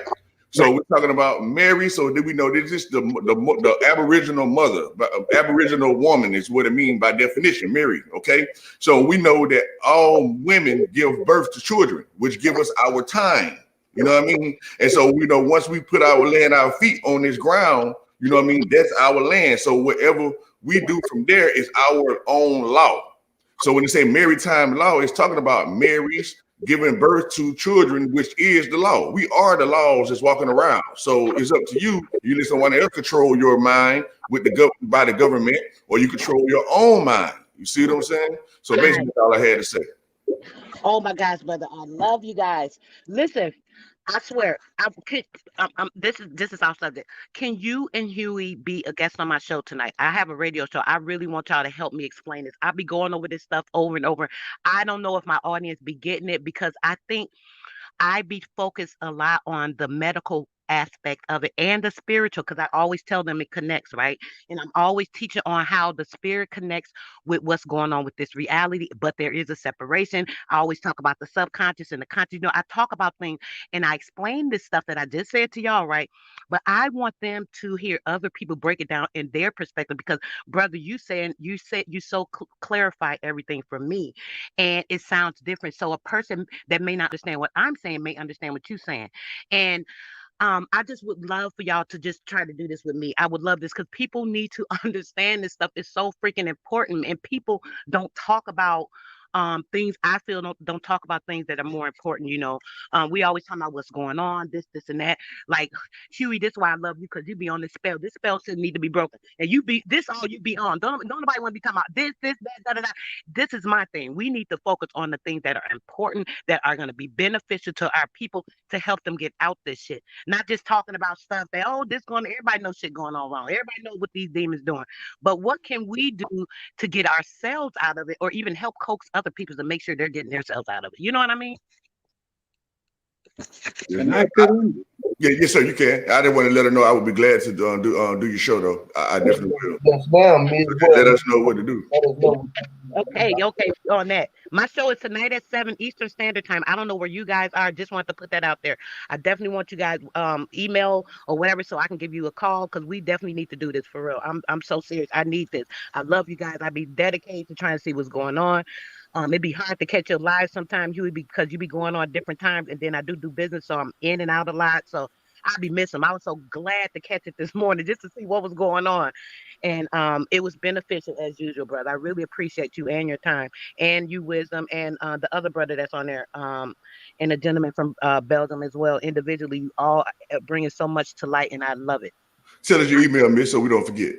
So we're talking about Mary. So then we know this is the Aboriginal mother, Aboriginal woman is what it means by definition, Mary. Okay, so we know that all women give birth to children, which give us our time. You know what I mean? And so we know once we put our feet on this ground, you know what I mean? That's our land. So whatever we do from there is our own law. So when you say maritime law, it's talking about Mary's giving birth to children, which is the law. We are the laws that's walking around. So it's up to you. You let someone else control your mind by the government, or you control your own mind. You see what I'm saying? So basically, that's all I had to say. Oh my gosh, brother, I love you guys. Listen, I swear, this is our subject. Can you and Huey be a guest on my show tonight? I have a radio show. I really want y'all to help me explain this. I'll be going over this stuff over and over. I don't know if my audience be getting it because I think I be focused a lot on the medical aspect of it and the spiritual because I always tell them it connects, right? And I'm always teaching on how the spirit connects with what's going on with this reality, but there is a separation. I always talk about the subconscious and the conscious. You know, I talk about things and I explain this stuff that I just said to y'all, right? But I want them to hear other people break it down in their perspective because, brother, you said you so clarify everything for me and it sounds different. So a person that may not understand what I'm saying may understand what you're saying. And I just would love for y'all to just try to do this with me. I would love this because people need to understand this stuff. It's so freaking important, and people don't talk about things. I feel don't talk about things that are more important. You know, we always talk about what's going on, this, and that. Like Huey, this is why I love you because you be on this spell. This spell shouldn't need to be broken, and you be this all you be on. Don't nobody want to be talking about this, that, da, da, da. This is my thing. We need to focus on the things that are important, that are going to be beneficial to our people to help them get out this shit. Not just talking about stuff that, oh, this going, everybody knows shit going on wrong. Everybody knows what these demons doing. But what can we do to get ourselves out of it or even help coax other people to make sure they're getting themselves out of it? You know what I mean? Yes, sir, you can. I didn't want to let her know. I would be glad to do your show, though. I definitely will. Yes, ma'am. Let us know what to do. Okay, on that. My show is tonight at 7 Eastern Standard Time. I don't know where you guys are. Just want to put that out there. I definitely want you guys email or whatever so I can give you a call because we definitely need to do this for real. I'm so serious. I need this. I love you guys. I be dedicated to trying to see what's going on. It'd be hard to catch your live sometimes, Huey, because you be going on different times, and then I do business, so I'm in and out a lot. So I'll be missing them. I was so glad to catch it this morning just to see what was going on, and it was beneficial as usual, brother. I really appreciate you and your time, and you wisdom, and the other brother that's on there, and a gentleman from Belgium as well. Individually, you all bringing so much to light, and I love it. Tell us your email, miss, so we don't forget.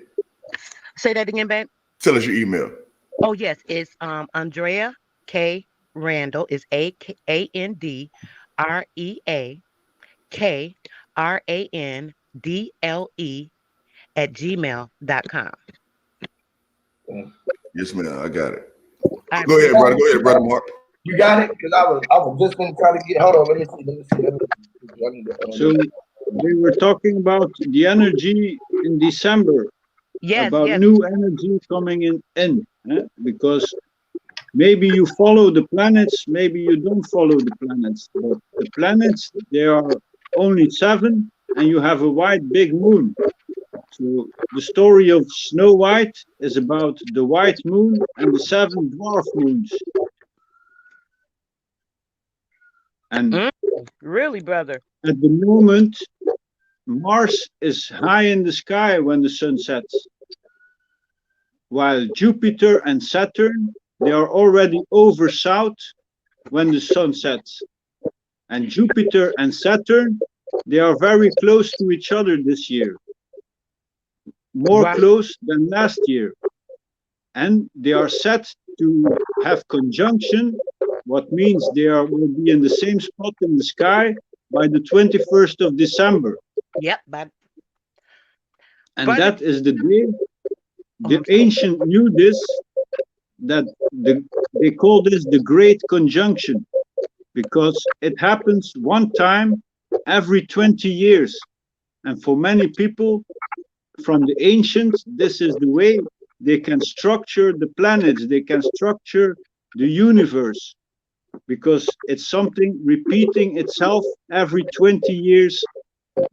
Say that again, babe. Tell us your email. Oh yes, it's Andrea K. Randall is AND ReaKrandle@gmail.com. Yes, ma'am. I got it. I Go ahead, appreciate brother. Go ahead, brother Mark. You got it? Because I was just gonna try to get. Hold on, let me see. Let me see. Let me see. I need to, So we were talking about the energy in December, Yes, about yes. new energy coming in, because maybe you follow the planets, maybe you don't follow the planets, but the planets, they are only seven, and you have a white big moon. So the story of Snow White is about the white moon and the seven dwarf moons. And Mm, really, brother? at the moment, Mars is high in the sky when the sun sets, while Jupiter and Saturn, they are already over south when the sun sets. And Jupiter and Saturn, they are very close to each other this year, more Right. close than last year. And they are set to have conjunction, what means they will be in the same spot in the sky by the 21st of December. Yep. But And brother, that is the day oh, the I'm sorry. ancient knew this, that they call this the Great Conjunction, because it happens one time every 20 years. And for many people from the ancients, this is the way they can structure the planets, they can structure the universe, because it's something repeating itself every 20 years,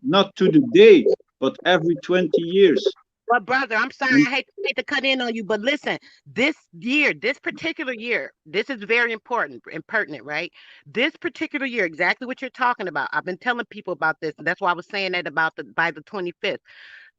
not to the day, but every 20 years. But brother, I'm sorry. And I hate to cut in on you, but listen, this year, this particular year, this is very important and pertinent, right? This particular year, exactly what you're talking about. I've been telling people about this, and that's why I was saying that about the by the 25th.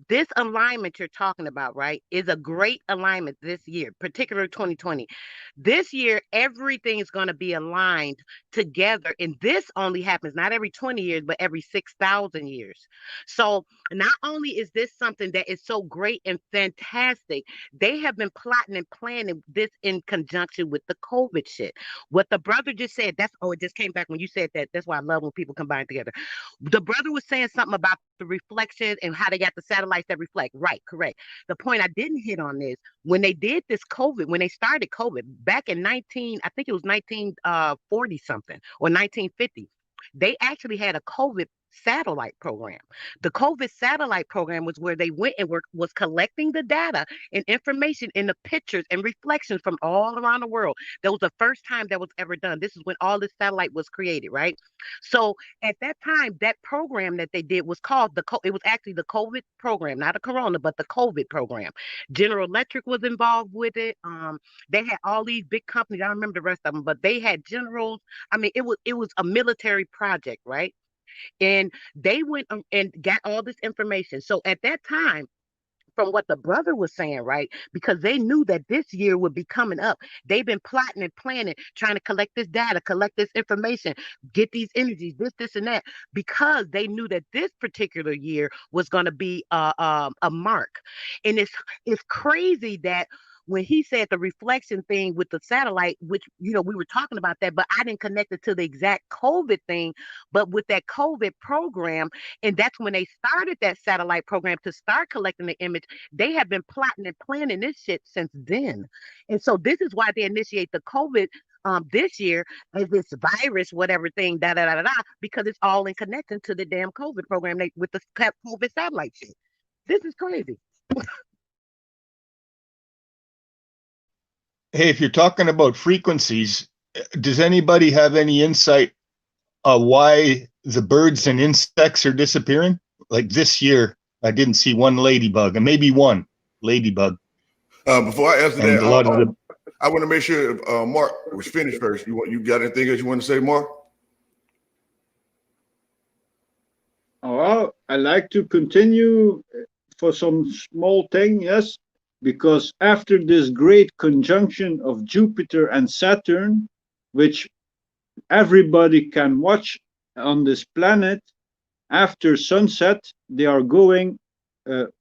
This alignment you're talking about, right, is a great alignment this year, particularly 2020. This year, everything is going to be aligned together. And this only happens not every 20 years, but every 6,000 years. So not only is this something that is so great and fantastic, they have been plotting and planning this in conjunction with the COVID shit. What the brother just said, it just came back when you said that. That's why I love when people combine together. The brother was saying something about the reflection and how they got the satellites that reflect. Right, correct. The point I didn't hit on is when they did this COVID, when they started COVID back in 19, I think it was 1940 something or 1950, they actually had a COVID satellite program. The COVID satellite program was where they went and was collecting the data and information in the pictures and reflections from all around the world. That was the first time that was ever done. This is when all this satellite was created, right? So at that time, that program that they did was called it was actually the COVID program, not a corona, but the COVID program. General Electric was involved with it. They had all these big companies. I don't remember the rest of them, but they had generals. I mean, it was a military project, right? And they went and got all this information. So at that time, from what the brother was saying, right? Because they knew that this year would be coming up. They've been plotting and planning, trying to collect this data, collect this information, get these energies, this, and that, because they knew that this particular year was going to be a mark. And it's crazy that when he said the reflection thing with the satellite, which we were talking about that, but I didn't connect it to the exact COVID thing. But with that COVID program, and that's when they started that satellite program to start collecting the image. They have been plotting and planning this shit since then. And so this is why they initiate the COVID this year as this virus, whatever thing, da da da da da, because it's all in connection to the damn COVID program with the COVID satellite shit. This is crazy. Hey, if you're talking about frequencies, does anybody have any insight why the birds and insects are disappearing? Like this year, I didn't see one ladybug, and maybe one ladybug, Before I answer and that, a lot of the. I want to make sure Mark was finished first. You got anything else you want to say, Mark? Oh, I like to continue for some small thing, yes, because after this great conjunction of Jupiter and Saturn, which everybody can watch on this planet, after sunset, they are going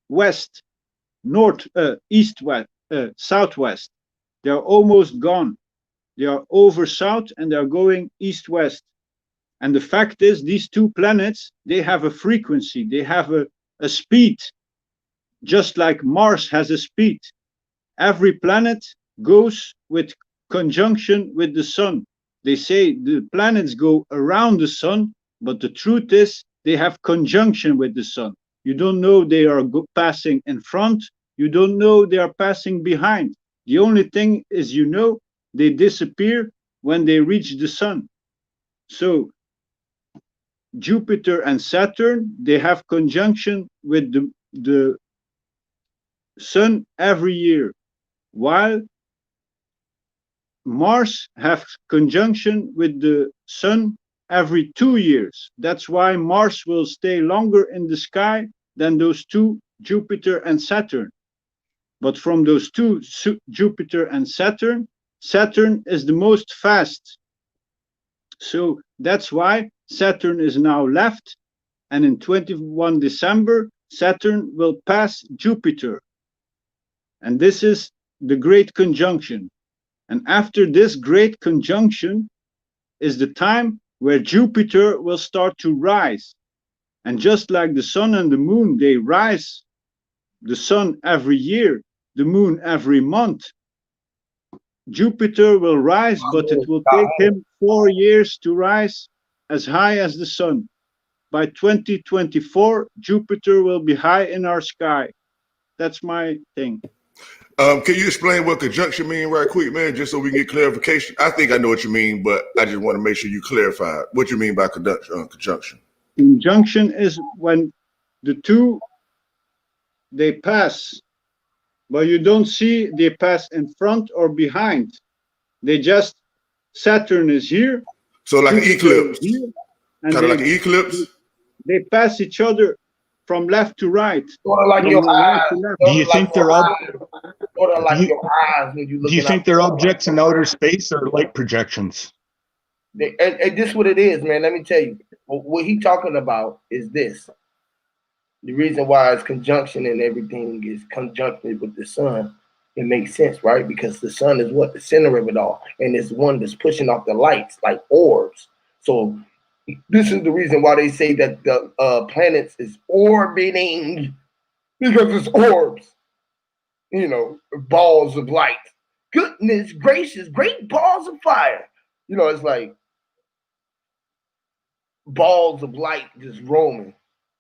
west, north, east, west, southwest. They are almost gone. They are over south and they are going east west. And the fact is, these two planets, they have a frequency, they have a speed, just like Mars has a speed. Every planet goes with conjunction with the sun. They say the planets go around the sun, but the truth is they have conjunction with the sun. You don't know they are passing in front. You don't know they are passing behind. The only thing is, you know, they disappear when they reach the sun. So Jupiter and Saturn, they have conjunction with the sun every year, while Mars has conjunction with the sun every 2 years. That's why Mars will stay longer in the sky than those two, Jupiter and Saturn. But from those two, Jupiter and Saturn, Saturn is the most fast. So that's why Saturn is now left, and in 21 December, Saturn will pass Jupiter. And this is the great conjunction. And after this great conjunction is the time where Jupiter will start to rise. And just like the sun and the moon, they rise, the sun every year, the moon every month, Jupiter will rise, but it will take him 4 years to rise as high as the sun. By 2024, Jupiter will be high in our sky. That's my thing. Can you explain what conjunction mean right quick, man, just so we can get clarification? I think I know what you mean, but I just want to make sure you clarify what you mean by conjunction. Conjunction is when the two, they pass, but you don't see they pass in front or behind. They just, Saturn is here. So like an eclipse, kind of like an eclipse? They pass each other from left to right. Sort of like your eyes. Do you think they're sort of like your eyes when you look? Do you think they're objects in outer space or light projections? And this is what it is, man. Let me tell you. What he talking about is this. The reason why it's conjunction and everything is conjuncted with the sun, it makes sense, right? Because the sun is what? The center of it all. And it's one that's pushing off the lights like orbs. So this is the reason why they say that the planets is orbiting, because it's orbs, you know, balls of light. Goodness gracious, great balls of fire. You know, it's like balls of light just roaming,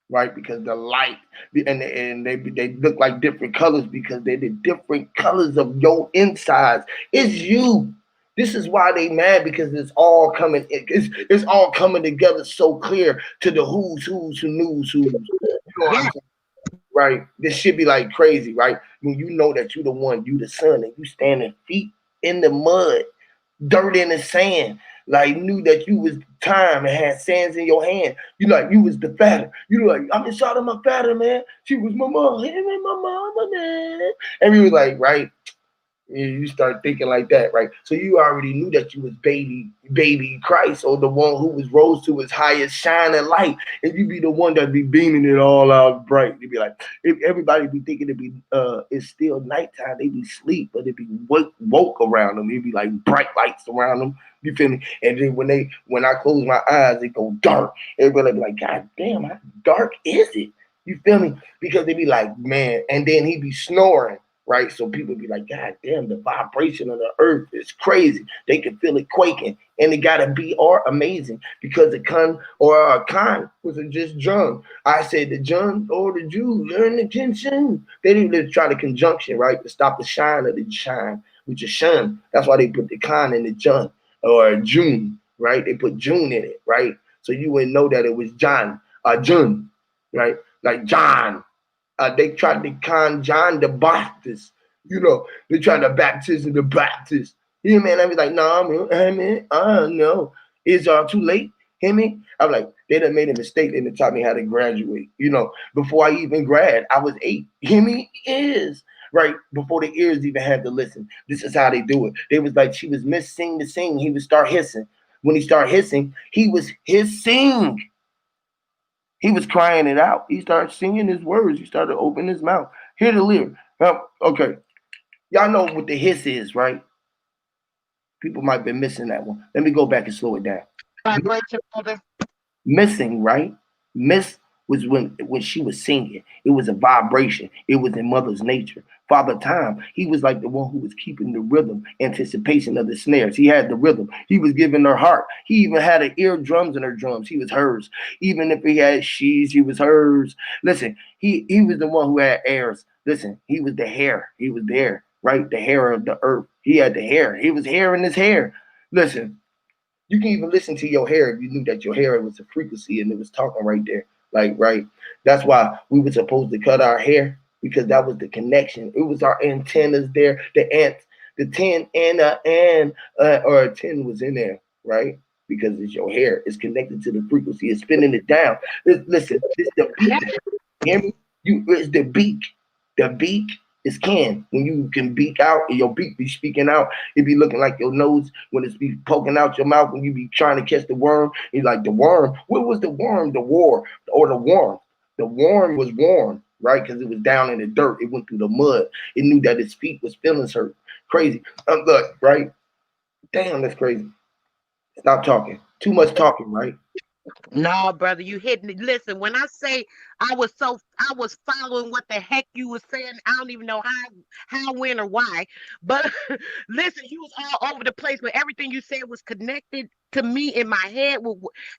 right? Because the light, and they look like different colors because they're the different colors of your insides. It's you. This is why they mad, because it's all coming. It's all coming together so clear to the who's who knows who. You know what I'm saying? Right? This should be like crazy, right? When you know that you the one, you the sun, and you standing feet in the mud, dirt in the sand, like knew that you was time and had sands in your hand. You like you was the fatter. You like, I'm inside of my fatter, man. She was my mom, him and my mama, man. And we was like, right? You start thinking like that, right? So you already knew that you was baby Christ, or the one who was rose to his highest shining light, and you be the one that be beaming it all out bright. You be like, if everybody be thinking it's still nighttime, they be sleep, but it be woke around them. It be like bright lights around them. You feel me? And then when I close my eyes, it go dark. Everybody be like, God damn, how dark is it? You feel me? Because they be like, man, and then he be snoring. Right, so people be like, God damn, the vibration of the earth is crazy. They can feel it quaking, and it gotta be amazing, because the Kant was just John. I said the John or the Jew learn the tension. They didn't try the conjunction, right, to stop the shine of the shine, which is shun. That's why they put the Kant in the John or June, right? They put June in it, right? So you wouldn't know that it was John, June, right? Like John. They tried to con John the Baptist, you know. They tried to baptism the Baptist. You know, man, I was like, nah, man, no. It's too late. Hear me? I'm like, they done made a mistake. They done taught me how to graduate. You know, before I even grad, I was 8. Hear me? Is right before the ears even had to listen. This is how they do it. They was like, she was missing the sing. He would start hissing. When he started hissing, he was hissing. He was crying it out. He started singing his words. He started opening his mouth. Hear the lyric. Now, okay. Y'all know what the hiss is, right? People might be missing that one. Let me go back and slow it down. Vibration, brother. Missing, right? Miss was when she was singing. It was a vibration. It was in mother's nature. Father Time, he was like the one who was keeping the rhythm, anticipation of the snares. He had the rhythm. He was giving her heart. He even had her eardrums in her drums. He was hers. Even if he had she's, he was hers. Listen, he was the one who had airs. Listen, he was the hair. He was there, right? The hair of the earth. He had the hair. He was hair in his hair. Listen, you can even listen to your hair if you knew that your hair was a frequency and it was talking right there. Like, right. That's why we were supposed to cut our hair because that was the connection. It was our antennas there, the ants, the 10 and or a 10 was in there, right? Because it's your hair. It's connected to the frequency. It's spinning it down. Listen, it's the beat. You hear me? It's the beak. The beak is can. When you can beak out and your beak be speaking out, it be looking like your nose when it's be poking out your mouth when you be trying to catch the worm. It's like the worm. What was the worm? The war or the worm? The worm was warm, right? Because it was down in the dirt. It went through the mud. It knew that its feet was feelings hurt. Crazy. Look, right? Damn, that's crazy. Stop talking. Too much talking, right? No, brother, you hitting it. Listen, when I say I was following what the heck you was saying. I don't even know how, when, or why. But listen, you was all over the place, but everything you said was connected to me in my head.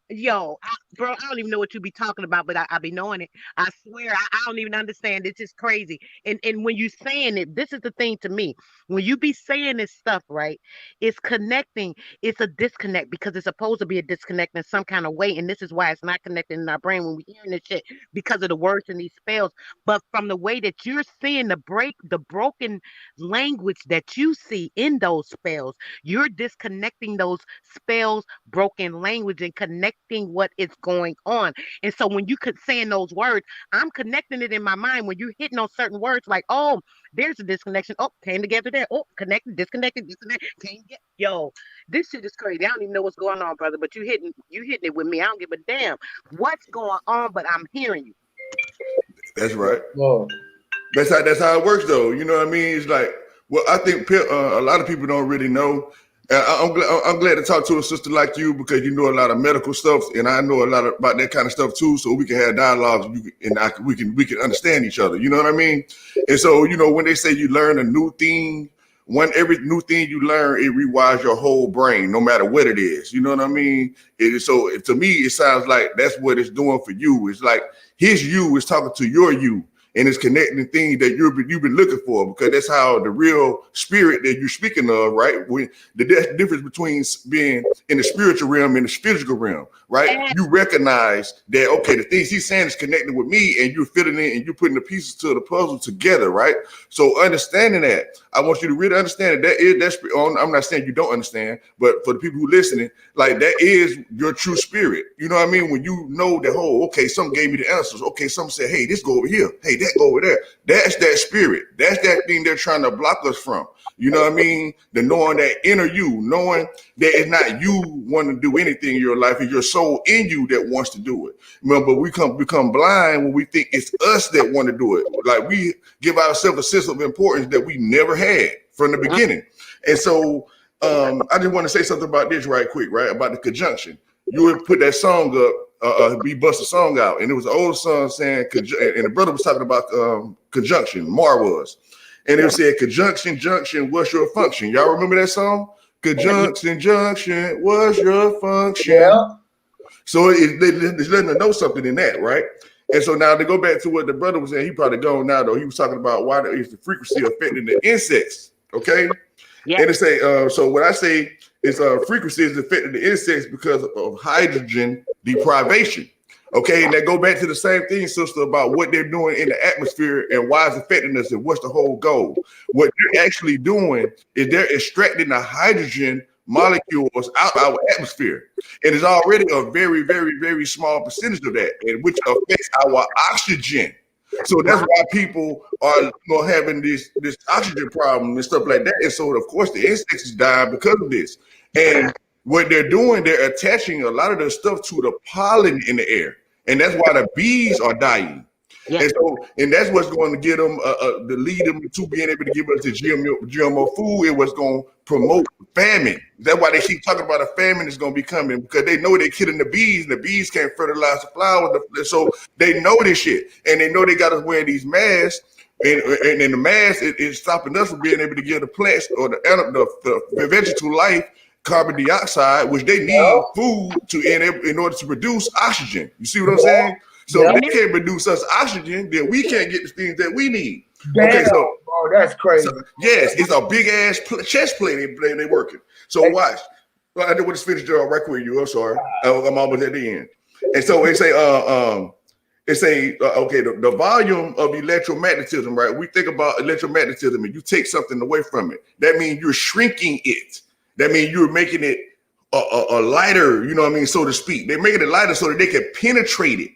Yo, bro, I don't even know what you be talking about, but I be knowing it. I swear, I don't even understand. It's just crazy. And when you saying it, this is the thing to me. When you be saying this stuff, right? It's connecting. It's a disconnect because it's supposed to be a disconnect in some kind of way, and this is why it's not connected in our brain when we hearing this shit because of the words in these spells. But from the way that you're seeing the broken language that you see in those spells, you're disconnecting those spells, broken language, and connecting what is going on. And so when you could saying those words, I'm connecting it in my mind when you're hitting on certain words like, oh, there's a disconnection. Oh, came together there. Oh, connected, disconnected, disconnected. Came get yo. This shit is crazy. I don't even know what's going on, brother. But you hitting it with me. I don't give a damn what's going on, but I'm hearing you. That's right. Well, That's how it works, though. You know what I mean? It's like, well, I think a lot of people don't really know. I'm glad to talk to a sister like you because you know a lot of medical stuff, and I know a lot about that kind of stuff too. So we can have dialogues, we can understand each other. You know what I mean? And so when they say you learn a new thing, every new thing you learn, it rewires your whole brain, no matter what it is. You know what I mean? It is so to me, it sounds like that's what it's doing for you. It's like his you is talking to your you. And it's connecting things that you've been looking for, because that's how the real spirit that you're speaking of, right? When the difference between being in the spiritual realm and the physical realm, right? You recognize that, okay, the things he's saying is connecting with me, and you're fitting in and you're putting the pieces to the puzzle together, right? So understanding that, I want you to really understand that's I'm not saying you don't understand, but for the people who are listening, like that is your true spirit. You know what I mean? When you know that, oh, okay, someone gave me the answers. Okay, some said, hey, this go over here. Hey, that go over there. That's that spirit. That's that thing they're trying to block us from. You know what I mean? The knowing that inner you, knowing that it's not you wanting to do anything in your life, it's your soul in you that wants to do it. But we become blind when we think it's us that want to do it. Like we give ourselves a sense of importance that we never had from the beginning. And so I just want to say something about this right quick, right? About the conjunction. You would put that song up, we bust a song out, and it was an old song saying, and the brother was talking about conjunction, Mar was. And it said, conjunction, junction, what's your function? Y'all remember that song? Conjunction, junction, what's your function? yeah. So it's letting us know something in that, right? And so now to go back to what the brother was saying, he probably gone now, though. He was talking about why is the frequency affecting the insects, okay? Yeah. And it say, so what I say is frequency is affecting the insects because of hydrogen deprivation. Okay, and that go back to the same thing, sister, about what they're doing in the atmosphere and why it's affecting us and what's the whole goal. What they're actually doing is they're extracting the hydrogen molecules out of our atmosphere. And it's already a very, very, very small percentage of that, and which affects our oxygen. So that's why people are having this oxygen problem and stuff like that. And so, of course, the insects is dying because of this. And what they're doing, they're attaching a lot of the stuff to the pollen in the air. And that's why the bees are dying. Yes. And so, and that's what's going to get them, to lead them to being able to give us the GMO food. It was going to promote famine. That's why they keep talking about a famine is going to be coming, because they know they're killing the bees, and the bees can't fertilize the flowers. So they know this shit, and they know they got us wearing these masks. And the mask is stopping us from being able to give the plants or the vegetable life carbon dioxide, which they need food to in order to produce oxygen. You see what I'm saying? So Yeah. they can't produce us oxygen, then we can't get the things that we need. Okay, Damn, so bro, that's crazy. yes, it's a big ass chess play they working. So watch. Well, I just finished right quick. I'm sorry. I'm almost at the end. And so they say, okay, the volume of electromagnetism, right? We think about electromagnetism, and you take something away from it. That means you're shrinking it. That means you're making it a lighter, you know what I mean, so to speak. They're making it lighter so that they can penetrate it.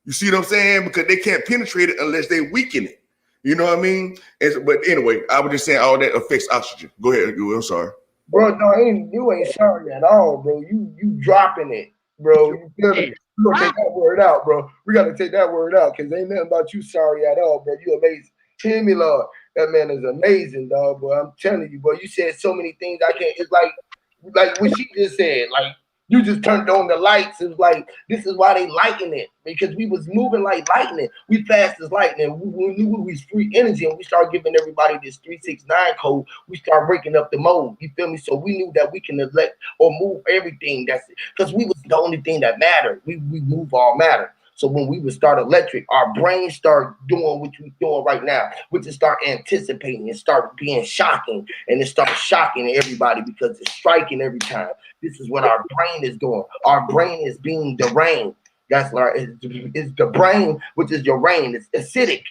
You see what I'm saying? Because they can't penetrate it unless they weaken it. You know what I mean? But anyway, I was just saying all that affects oxygen. Go ahead, I'm sorry. Bro, no, you ain't sorry at all, bro. You dropping it, bro. You feel me? We gonna take that word out, bro. We gotta take that word out, because ain't nothing about you sorry at all, bro. You amazing. Hear me, Lord. That man is amazing, dog, boy. I'm telling you, boy. You said so many things I can't. It's like what she just said. Like, you just turned on the lights. It was like, this is why they lighten it, because we was moving like lightning. We fast as lightning. We knew we was free energy, and we started giving everybody this 369 code. We started breaking up the mode. You feel me? So we knew that we can elect or move everything. That's it, because we was the only thing that mattered. We move all matter. So when we would start electric, our brains start doing what we're doing right now, which is start anticipating and start being shocking, and it starts shocking everybody because it's striking every time. This is what our brain is doing. Our brain is being deranged. That's our, it's the brain, which is your brain. It's acidic.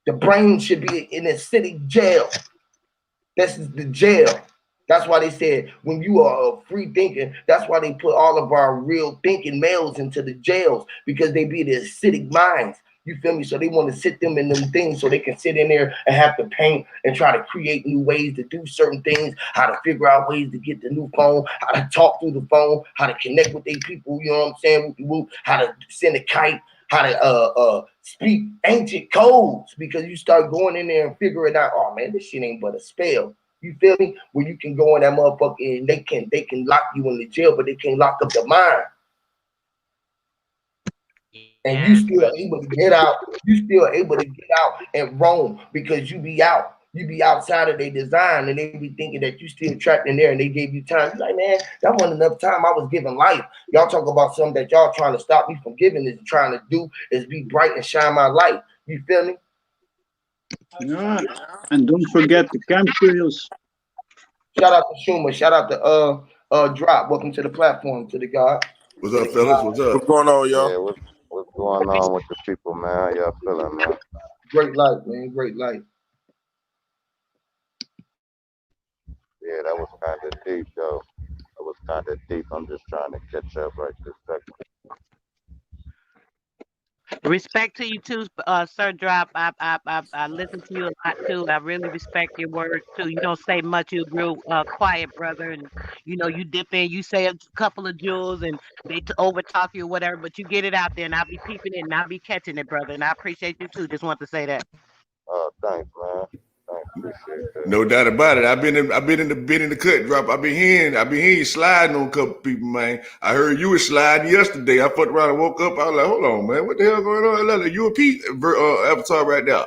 The brain should be in acidic jail. This is the jail. That's why they said when you are free thinking, that's why they put all of our real thinking males into the jails, because they be the acidic minds. You feel me? So they want to sit them in them things so they can sit in there and have to paint and try to create new ways to do certain things, how to figure out ways to get the new phone, how to talk through the phone, how to connect with their people, you know what I'm saying? How to send a kite, how to speak ancient codes, because you start going in there and figuring out, oh man, this shit ain't but a spell. You feel me? Where you can go in that motherfucker and they can lock you in the jail, but they can't lock up the mind. And you Yes, still able to get out. You still able to get out and roam, because you be out. You be outside of their design, and they be thinking that you still trapped in there, and they gave you time. You're like, man, that wasn't enough time. I was giving life. Y'all talk about something that y'all trying to stop me from giving is trying to do is be bright and shine my light. You feel me? Yeah. And don't forget the chemtrails. Shout out to Schumer. Shout out to Drop. Welcome to the platform, to the God. What's up, fellas? What's up? What's going on, Yeah, y'all? what's going on with the people, man? How y'all feeling, man? Great life, man. Great life. Yeah, that was kind of deep, though. That was kind of deep. I'm just trying to catch up right this second. respect to you too, Sir Drop. I listen to you a lot too. I really respect your words too. You don't say much. You're real quiet, brother, and you dip in. You say a couple of jewels, and they over talk you or whatever, but you get it out there, and I'll be peeping it, and I'll be catching it, brother. And I appreciate you too. Just want to say that. Thanks, man. Thanks, appreciate that. No doubt about it. I've been in the cut drop. I've been hearing you sliding on a couple people, man. I heard you was sliding yesterday. I fucked around and woke up. I was like, hold on, man, what the hell going on? You a Pete avatar right now.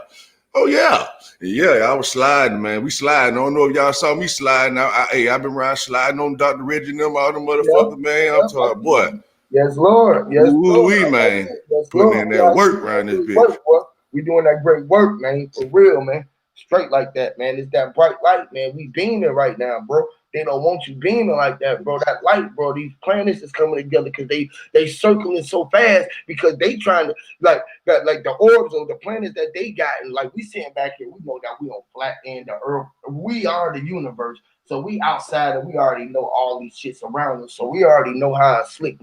Oh yeah. Yeah, I was sliding, man. We sliding. I don't know if y'all saw me sliding. I've been around sliding on Dr. Reggie and them, all them motherfuckers, man. I'm talking, boy. Yes, Lord. Yes, Lord. Ooh-wee, man. Yes, Putting Lord. in that work around this bitch. We doing that great work, man. For real, man. Straight like that, man. It's that bright light, man. We beaming right now, bro. They don't want you beaming like that, bro. That light, bro. These planets is coming together because they circling so fast, because they trying to like the orbs or the planets that they got, and like we sitting back here, we know that we on flat end the Earth. We are the universe. So we outside and we already know all these shits around us. So we already know how slick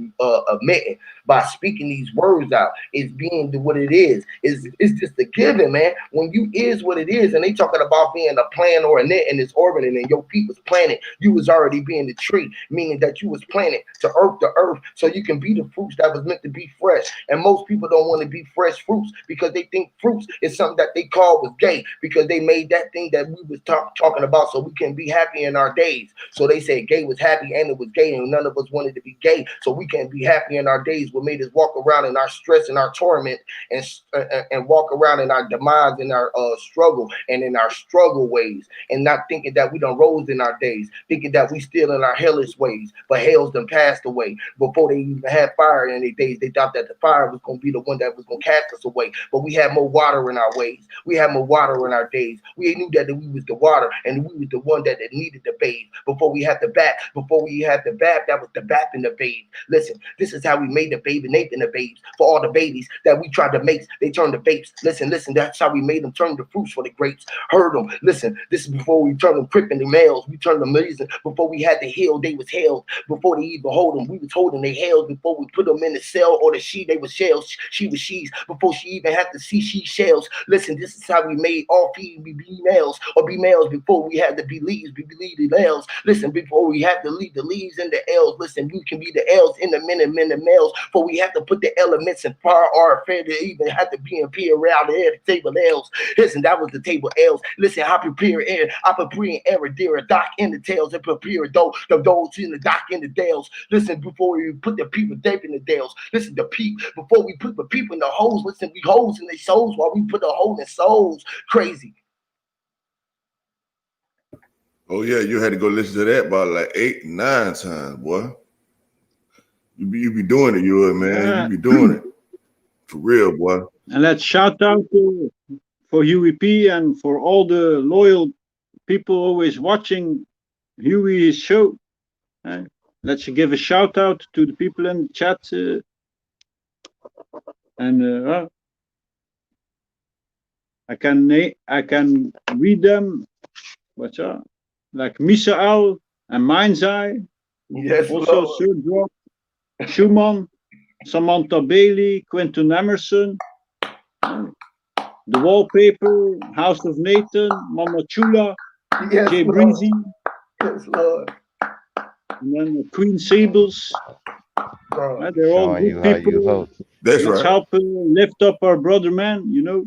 admitting by speaking these words out. It's being what it is. It's just a given, man. When you is what it is, and they talking about being a plant or a net and it's orbiting and your feet was planted, you was already being the tree, meaning that you was planted to earth the earth so you can be the fruits that was meant to be fresh. And most people don't want to be fresh fruits because they think fruits is something that they call was gay because they made that thing that we was talking about so we can be happy in our days. So they said gay was happy and it was gay and none of us wanted to be gay so we can be happy in our days. What made us walk around in our stress and our torment and walk around in our demise and our struggle and in our struggle ways and not thinking that we done rose in our days, thinking that we still in our hellish ways, but hell's done passed away. Before they even had fire in their days, they thought that the fire was going to be the one that was going to cast us away. But we had more water in our ways. We had more water in our days. We knew that we was the water and we was the one that needed to bathe. Before we had the bath, that was the bath and the babe. Listen, this is how we made the babe and Nathan the babes. For all the babies that we tried to make, they turned to babes. Listen, that's how we made them turn to fruits for the grapes. Heard them. Listen, this is before we turned them cripping the males. We turned them amazing. Before we had to heal, they was held. Before they even hold them, we was holding they held. Before we put them in the cell or the she, they was shells. She was she's. Before she even had to see she shells. Listen, this is how we made all females or be males before we had to be leaves, be the males. Listen, before we had to leave the leaves and the L's. Listen, we can be the L's in the men and males. For we have to put the elements in far or affair to even have to be in P around the table L's. Listen, that was the table L's. Listen, I prepare air, I prepare error, there a dock in the tails and prepare those in the dock in the dales. Listen, before we put the people deep in the dales. Listen, the peep, before we put the people in the holes. Listen, we holes in their souls while we put the hole in souls. Crazy. Oh yeah, you had to go listen to that about like 8, 9 times, boy. You be doing it, you man. You be doing it for real, boy. And let's shout out for UEP and for all the loyal people always watching Huey's show. Let's give a shout out to the people in the chat. I can read them. What's up? Like Misael and Mind's Eye. Yes, also Lord. Sir Drop, Schumann, Samantha Bailey, Quentin Emerson, The Wallpaper, House of Nathan, Mama Chula, Yes, Jay Lord. Breezy, Yes, Lord. and then Queen Sables. They're all Showing good you how you people. host. That's Let's right. help lift up our brother, man. You know.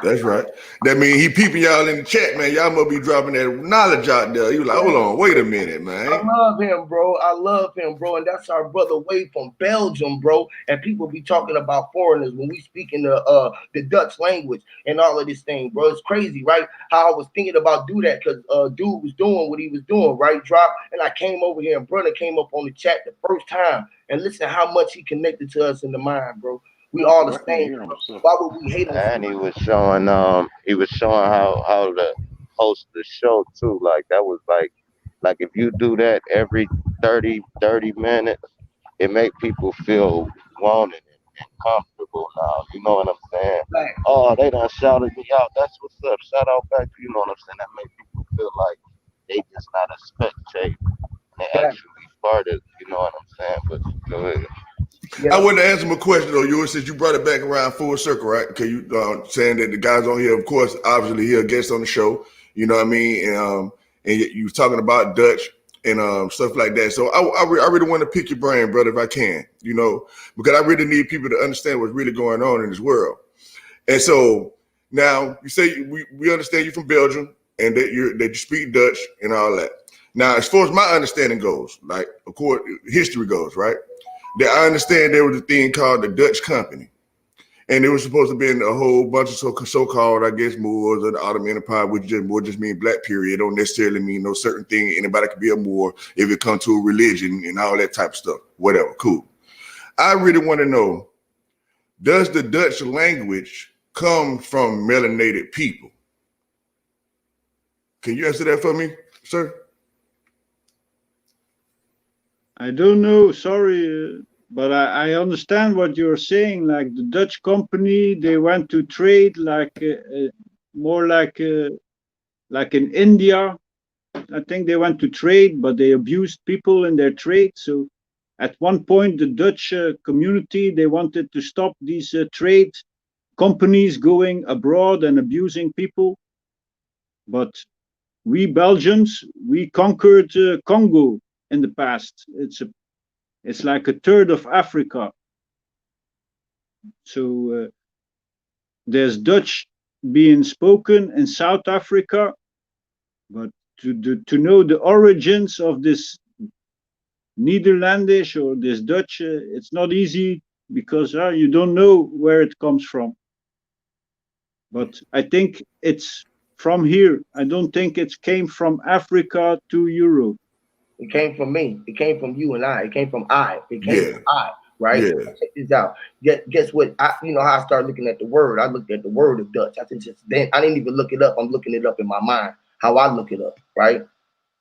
That's right. That means he peeping y'all in the chat, man. Y'all must be dropping that knowledge out there. You like, hold on, wait a minute, I man. love him, bro. I love him, bro. And that's our brother Wade from Belgium, bro. And people be talking about foreigners when we speak in the Dutch language and all of this thing, bro. It's crazy, right? How I was thinking about do that because dude was doing what he was doing, right? Drop. And I came over here and brother came up on the chat the first time. And listen how much he connected to us in the mind, bro. We all the same. Why would we hate him? And he was showing how to host the show too. Like that was like if you do that every 30 minutes, it make people feel wanted and comfortable now. You know what I'm saying? Like, Oh, they done shouted me out. That's what's up. Shout out back to you know what I'm saying? That make people feel like they just not a spectator. They actually part of, you know what I'm saying? But go ahead. I wanted to answer my question though, yours, since you brought it back around full circle, right? Okay, you saying that the guys on here, of course, obviously here guests on the show, you know what I mean? And you was talking about Dutch and stuff like that. So I really want to pick your brain, brother, if I can, you know, because I really need people to understand what's really going on in this world. And so now you say we understand you from Belgium and that you speak Dutch and all that. Now, as far as my understanding goes, like of course history goes, right? That I understand there was a thing called the Dutch Company. And it was supposed to be a whole bunch of so-called, I guess, Moors or the Ottoman Empire, which just mean black period. It don't necessarily mean no certain thing. Anybody could be a Moor if it comes to a religion and all that type of stuff. Whatever, cool. I really want to know, does the Dutch language come from melanated people? Can you answer that for me, sir? I don't know, sorry, but I understand what you're saying. Like the Dutch company, they went to trade like more like in India, I think they went to trade, but they abused people in their trade. So at one point, the Dutch community, they wanted to stop these trade companies going abroad and abusing people. But we Belgians, we conquered Congo in the past. It's like a third of Africa. So there's Dutch being spoken in South Africa, but to know the origins of this Netherlandish or this Dutch, it's not easy because you don't know where it comes from. But I think it's from here. I don't think it came from Africa to Europe. It came from me. It came from you and I. It came from I. It came Yeah. from I. Right? Yeah. Check this out. Guess what? You know how I started looking at the word. I looked at the word of Dutch. I said just then. I didn't even look it up. I'm looking it up in my mind. How I look it up. Right?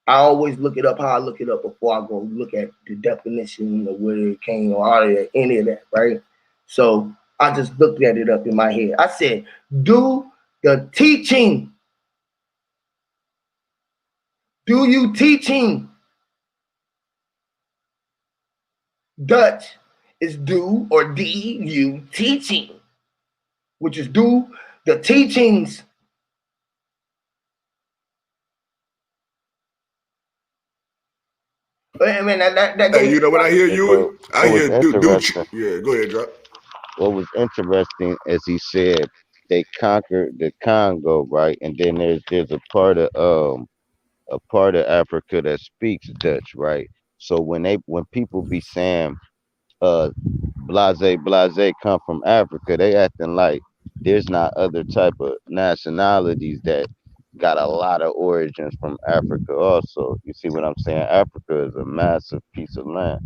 I always look it up how I look it up before I go look at the definition of where it came or all of that, any of that, right? So I just looked at it up in my head. I said, do the teaching. Do you teaching? Dutch is do or D you teaching, which is do the teachings. I mean, that Hey, goes. you know what I hear But you? I what was hear do. interesting, Yeah, go ahead, drop. what was interesting, as he said, they conquered the Congo, right? And then there's a part of Africa that speaks Dutch, right? So when people be saying uh blase come from Africa, they acting like there's not other type of nationalities that got a lot of origins from Africa also. You see what I'm saying? Africa is a massive piece of land.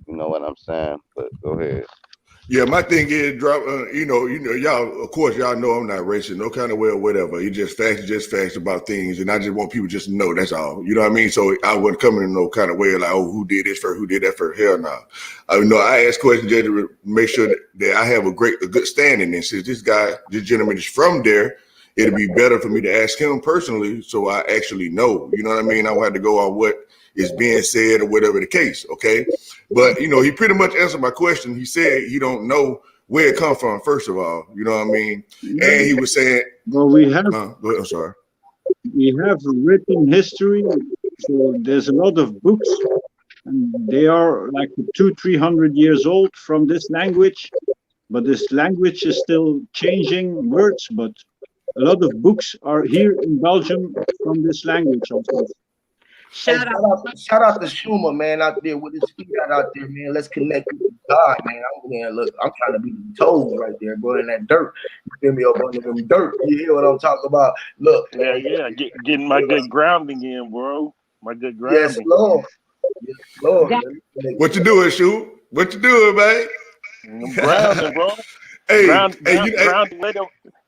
You know what I'm saying? But go ahead. Yeah, my thing is drop. Y'all. Of course, y'all know I'm not racist, no kind of way or whatever. You just facts about things, and I just want people just to know that's all. You know what I mean? So I wasn't coming in no kind of way like, oh, who did this first, who did that first? Hell no. I ask questions just to make sure that I have a good standing. And since this gentleman is from there, it'd be better for me to ask him personally, so I actually know. You know what I mean? I don't have to go on what is being said or whatever the case. Okay. But he pretty much answered my question. He said he don't know where it come from. First of all, you know what I mean. And he was saying, Well, we have go ahead, I'm sorry. written history, so there's a lot of books, and they are like 200-300 years old from this language. But this language is still changing words. But a lot of books are here in Belgium from this language also. Hey, Shout out. shout out to Schumer, man, out there with his feet out there, man. Let's connect with God, man. I'm trying to be the toes right there, bro, in that dirt. You feel me up under them dirt? You hear what I'm talking about? Look, man. Yeah. Getting my good grounding in, bro. My good Yes, grounding. Lord. Yes, Lord. Got What you doing, Shu? What you doing, man? I'm grounding, bro. hey, hey,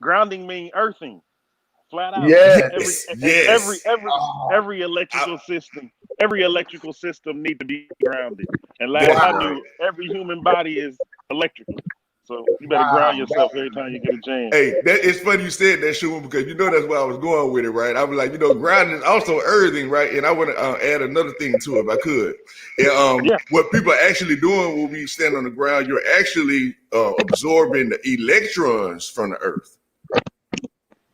Grounding mean earthing, flat out. Every Yes. every yes. every Oh, every electrical system need to be grounded. And last That's I wow. right. knew, every human body is electrical. So you better ground Wow. yourself every time you get a chance. Hey, it's funny you said that, Schumer, because that's where I was going with it, right? I was like, grounding is also earthing, right? And I want to add another thing to it if I could. And, Yeah. what people are actually doing when we stand on the ground, you're actually absorbing the electrons from the earth.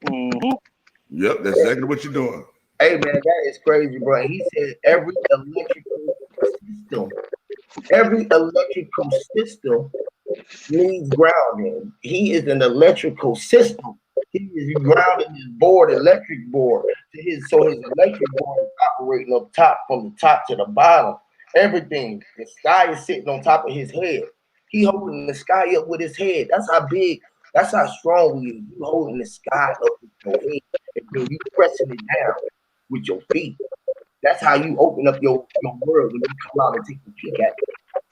Mm-hmm. Yep, that's exactly what you're doing. Hey, man, that is crazy, bro. And he said every electrical system needs grounding. He is an electrical system. He is grounding his electric board, so his electric board is operating up top from the top to the bottom. Everything. The sky is sitting on top of his head. He holding the sky up with his head. That's how big. That's how strong he is. You holding the sky up with your head, and then you pressing it down with your feet. That's how you open up your world when you come out and take a peek at it.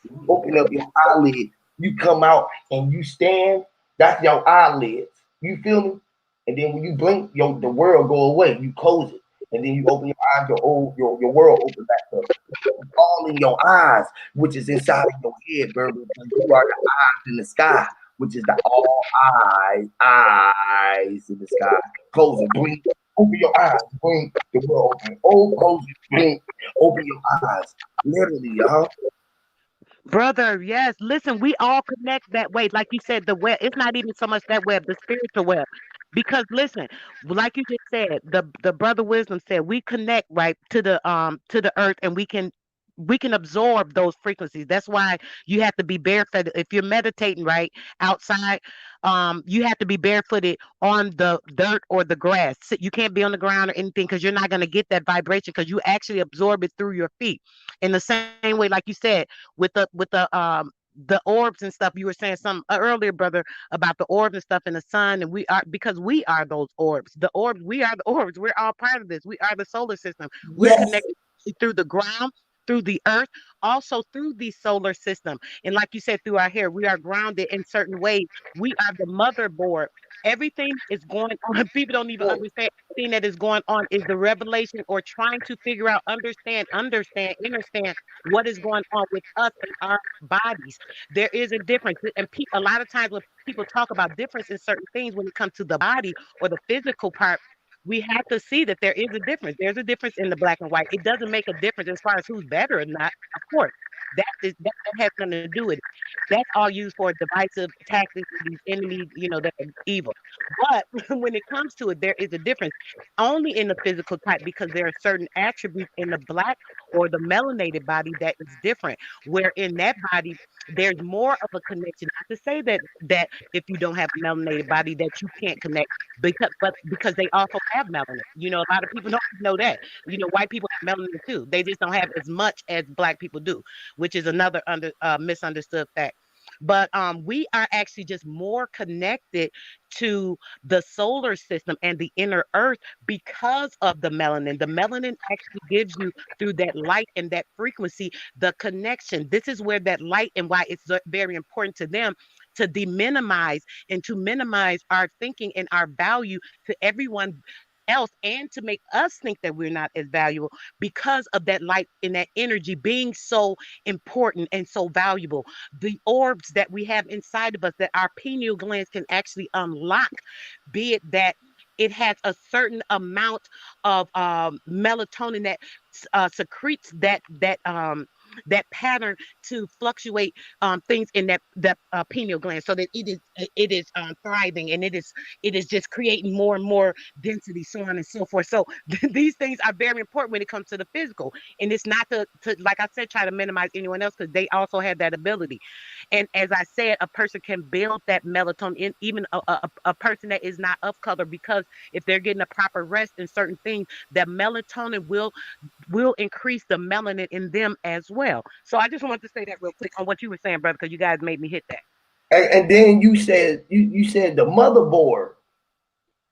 You open up your eyelid, you come out and you stand, that's your eyelids. You feel me? And then when you blink, the world go away. You close it. And then you open your eyes, your world open back up. It's all in your eyes, which is inside of your head, bro. Because you are the eyes in the sky, which is the all eyes in the sky. Close it, blink, Open your eyes. Blink. The world open. Oh, close it. Blink. Open your eyes. Literally, y'all. Brother, yes. Listen, we all connect that way. Like you said, the web, it's not even so much that web, the spiritual web. Because listen, like you just said, the brother wisdom said we connect right to the earth, and we can absorb those frequencies. That's why you have to be barefooted. If you're meditating right outside, you have to be barefooted on the dirt or the grass. So you can't be on the ground or anything because you're not going to get that vibration because you actually absorb it through your feet. In the same way, like you said, with the orbs and stuff. You were saying some earlier, brother, about the orbs and stuff in the sun, and we are because we are those orbs. The orbs, we are the orbs. We're all part of this. We are the solar system. We're Yes. connected through the ground, through the earth, also through the solar system. And like you said, through our hair, we are grounded in certain ways. We are the motherboard. Everything is going on. People don't even understand. Everything that is going on is the revelation or trying to figure out, understand what is going on with us and our bodies. There is a difference. And a lot of times when people talk about difference in certain things when it comes to the body or the physical part, we have to see that there is a difference. There's a difference in the black and white. It doesn't make a difference as far as who's better or not. Of course, that has nothing to do with it. That's all used for divisive tactics for these enemies, that are evil. But when it comes to it, there is a difference only in the physical type because there are certain attributes in the black or the melanated body that is different. Where in that body, there's more of a connection. Not to say that if you don't have a melanated body that you can't connect because they also have melanin. A lot of people don't know that. White people have melanin too. They just don't have as much as black people do, which is another misunderstood fact. But we are actually just more connected to the solar system and the inner earth because of the melanin. The melanin actually gives you through that light and that frequency the connection. This is where that light and why it's very important to them to deminimize and to minimize our thinking and our value to everyone else and to make us think that we're not as valuable because of that light and that energy being so important and so valuable. The orbs that we have inside of us that our pineal glands can actually unlock, be it that it has a certain amount of melatonin that secretes that pattern to fluctuate things in that pineal gland so that it is thriving and it is just creating more and more density, so on and so forth. So these things are very important when it comes to the physical, and it's not to like I said, try to minimize anyone else because they also have that ability. And as I said, a person can build that melatonin in even a person that is not of color because if they're getting a proper rest in certain things, that melatonin will increase the melanin in them as well. So I just wanted to say that real quick on what you were saying, brother, because you guys made me hit that. And then you said the motherboard.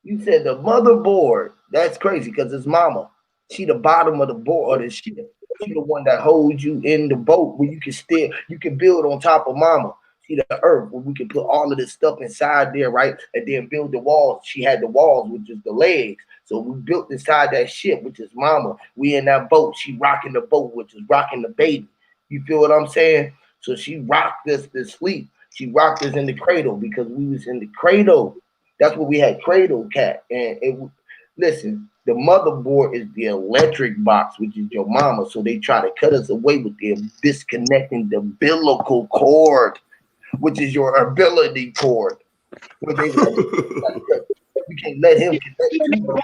You said the motherboard. That's crazy because it's mama. She the bottom of the board of the ship. She the one that holds you in the boat where you can build on top of mama. She the earth where we can put all of this stuff inside there, right? And then build the walls. She had the walls, which is the legs. So we built inside that ship, which is mama. We in that boat. She rocking the boat, which is rocking the baby. You feel what I'm saying? So she rocked us to sleep. She rocked us in the cradle because we was in the cradle. That's what we had, cradle cat. And listen, the motherboard is the electric box, which is your mama. So they try to cut us away with them disconnecting the umbilical cord, which is your ability cord. Which they, you can't let him connect to you.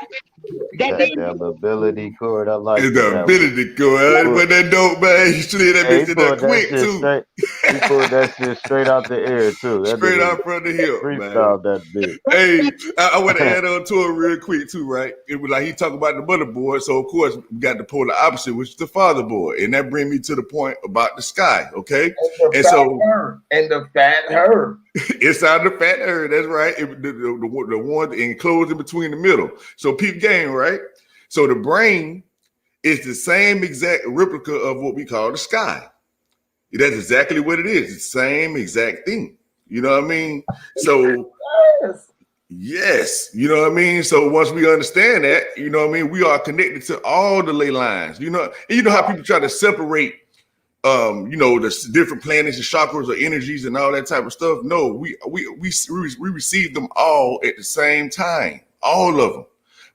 That ability cord, I like It's that. the ability cord. But that dope, man. He slid that Hey, bitch in there quick, too. straight. He pulled that shit straight out the air too. That Straight nigga out from the hip, man. freestyled that bitch. Hey, I want to add on to it real quick too, right? It was like he talked about the motherboard, so of course we got the polar opposite, which is the fatherboard, and that brings me to the point about the sky, okay? And the fat her. Inside the fat earth, that's right. The one enclosed in between the middle. So peep game, right? So the brain is the same exact replica of what we call the sky. That's exactly what it is. It's the same exact thing. You know what I mean? So yes, you know what I mean? So once we understand that, you know what I mean, we are connected to all the ley lines. You know, and you know how people try to separate the different planets and chakras or energies and all that type of stuff. No, we receive them all at the same time, all of them.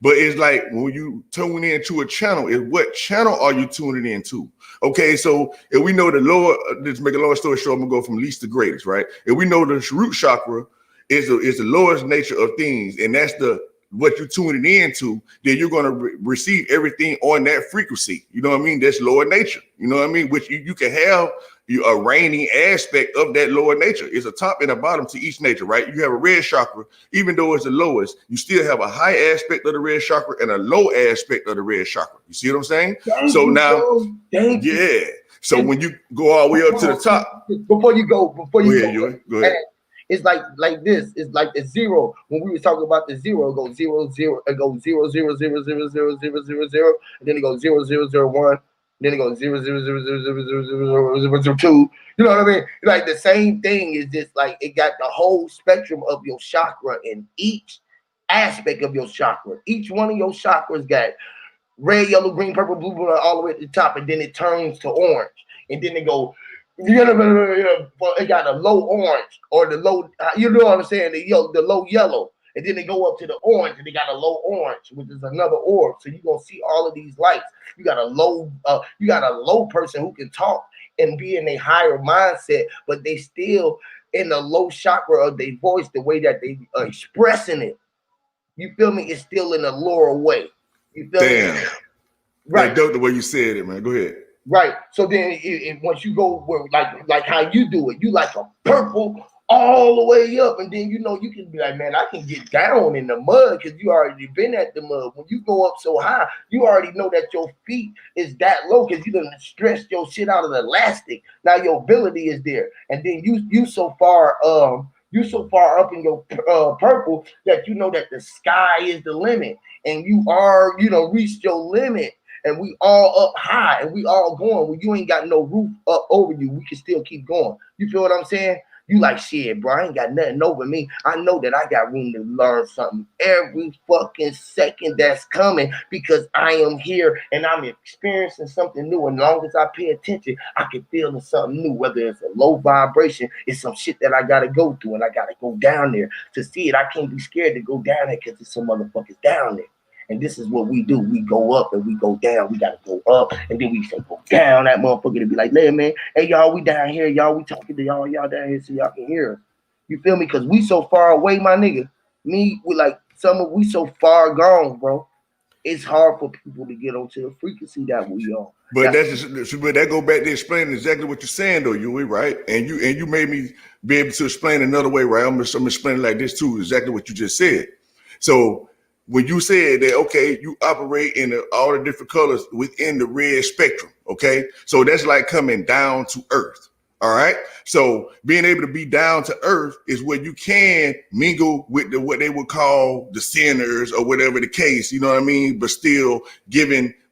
But it's like when you tune into a channel, is what channel are you tuning into? Okay, so if we know the lower, let's make a long story short, I'm gonna go from least to greatest, right? If we know the root chakra is the lowest nature of things, and that's what you're tuning into, then you're going to receive everything on that frequency. You know what I mean? That's lower nature. You know what I mean? Which you can have a reigning aspect of that lower nature. It's a top and a bottom to each nature, right? You have a red chakra, even though it's the lowest, you still have a high aspect of the red chakra and a low aspect of the red chakra. You see what I'm saying? Thank you. So when you go all the way up to the top. Before you go, Go ahead. It's like this. It's like the zero. When we were talking about the zero, it goes 0 0. It goes 0 0 0 0 0 0 0 0, and then it goes 0 0 0 1. Then it goes 0 0 0 0 0 0 0 0 2. You know what I mean? Like the same thing is just like it got the whole spectrum of your chakra in each aspect of your chakra. Each one of your chakras got red, yellow, green, purple, blue, blue, all the way at the top, and then it turns to orange, and then it go. It got a low orange or the low, you know what I'm saying? The low yellow, and then they go up to the orange, and they got a low orange, which is another orb. So you're gonna see all of these lights. You got a low person who can talk and be in a higher mindset, but they still in the low chakra of their voice, the way that they are expressing it. You feel me? It's still in a lower way. You feel me? Right. Dope the way you said it, man. Go ahead. Right. So then once you go where like how you do it, you like a purple all the way up, and then you know you can be like, man, I can get down in the mud because you already been at the mud. When you go up so high, you already know that your feet is that low because you done stretched your shit out of the elastic. Now your ability is there, and then you so far up in your purple that you know that the sky is the limit, and you are reached your limit. And we all up high, and we all going. When you ain't got no roof up over you, we can still keep going. You feel what I'm saying? You like, shit, bro, I ain't got nothing over me. I know that I got room to learn something every fucking second that's coming because I am here and I'm experiencing something new. And as long as I pay attention, I can feel something new, whether it's a low vibration, it's some shit that I got to go through, and I got to go down there to see it. I can't be scared to go down there because there's some motherfuckers down there. And this is what we do. We go up and we go down. We got to go up and then we say go down. That motherfucker to be like, hey, man, hey, y'all, we down here. Y'all, we talking to y'all down here so y'all can hear us. You feel me? Because we so far away, my nigga. We like we so far gone, bro. It's hard for people to get onto the frequency that we are. But but that go back to explaining exactly what you're saying, though, Yui, right? And you made me be able to explain another way, right? I'm explaining like this too, exactly what you just said. So when you said that, okay, you operate in all the different colors within the red spectrum, okay? So that's like coming down to earth, all right? So being able to be down to earth is where you can mingle with what they would call the sinners or whatever the case, you know what I mean? But still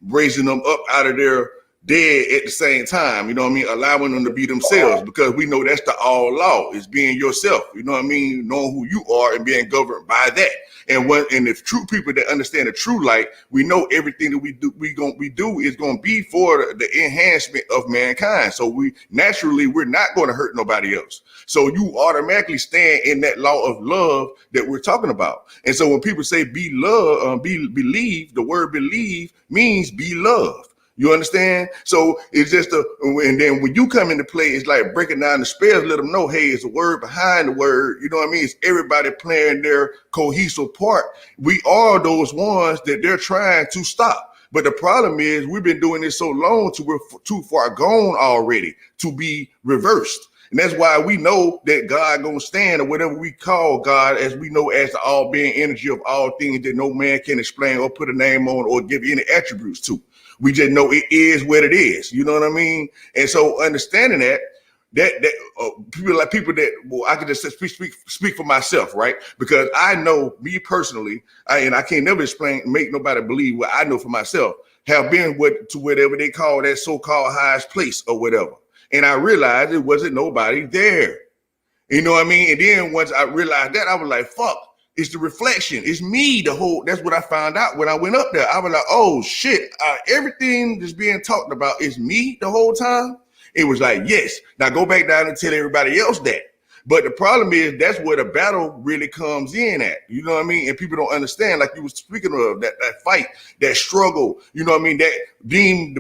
raising them up out of their dead at the same time, you know what I mean? Allowing them to be themselves, because we know that's the all law, is being yourself, you know what I mean? Knowing who you are and being governed by that. And the true people that understand the true light, we know everything that we do is going to be for the enhancement of mankind. So we're not going to hurt nobody else. So you automatically stand in that law of love that we're talking about. And so when people say believe, the word believe means be loved. You understand? So it's just and then when you come into play, it's like breaking down the spells, let them know, hey, it's a word behind the word. You know what I mean? It's everybody playing their cohesive part. We are those ones that they're trying to stop. But the problem is we've been doing this so long we're too far gone already to be reversed. And that's why we know that God gonna stand, or whatever we call God, as we know as the all being energy of all things that no man can explain or put a name on or give any attributes to. We just know it is what it is. You know what I mean? And so understanding that people that, well, I can just speak for myself, right? Because I know me personally, and I can't never make nobody believe what I know for myself, have been to whatever they call that so-called highest place or whatever. And I realized it wasn't nobody there. You know what I mean? And then once I realized that, I was like, fuck. It's the reflection. It's me. That's what I found out when I went up there. I was like, oh shit, everything that's being talked about is me the whole time. It was like, yes. Now go back down and tell everybody else that. But the problem is that's where the battle really comes in at. You know what I mean? And people don't understand, like you were speaking of, that fight, that struggle, you know what I mean? That being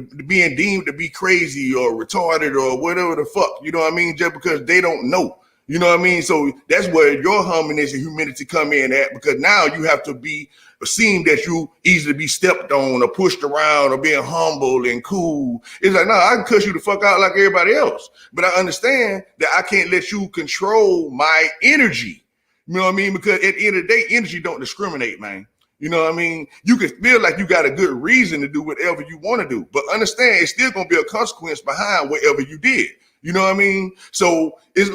deemed to be crazy or retarded or whatever the fuck, you know what I mean? Just because they don't know. You know what I mean? So that's where your humbleness and humility come in at, because now you have to be seem that you easily be stepped on or pushed around or being humble and cool. It's like, no, I can cuss you the fuck out like everybody else. But I understand that I can't let you control my energy. You know what I mean? Because at the end of the day, energy don't discriminate, man. You know what I mean? You can feel like you got a good reason to do whatever you want to do, but understand it's still going to be a consequence behind whatever you did. You know what I mean? So it's,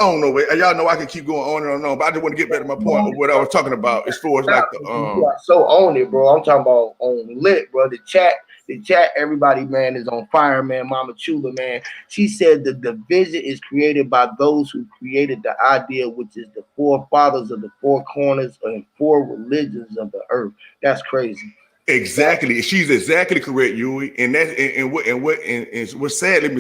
I don't know. Y'all know I can keep going on and on, but I just want to get back to my point of what I was talking about as far as like the You are so on it, bro. I'm talking about on lit, bro. The chat, everybody, man, is on fire, man. Mama Chula, man. She said the division is created by those who created the idea, which is the forefathers of the four corners and four religions of the earth. That's crazy. exactly. She's exactly correct, Yui. And that and what's sad, and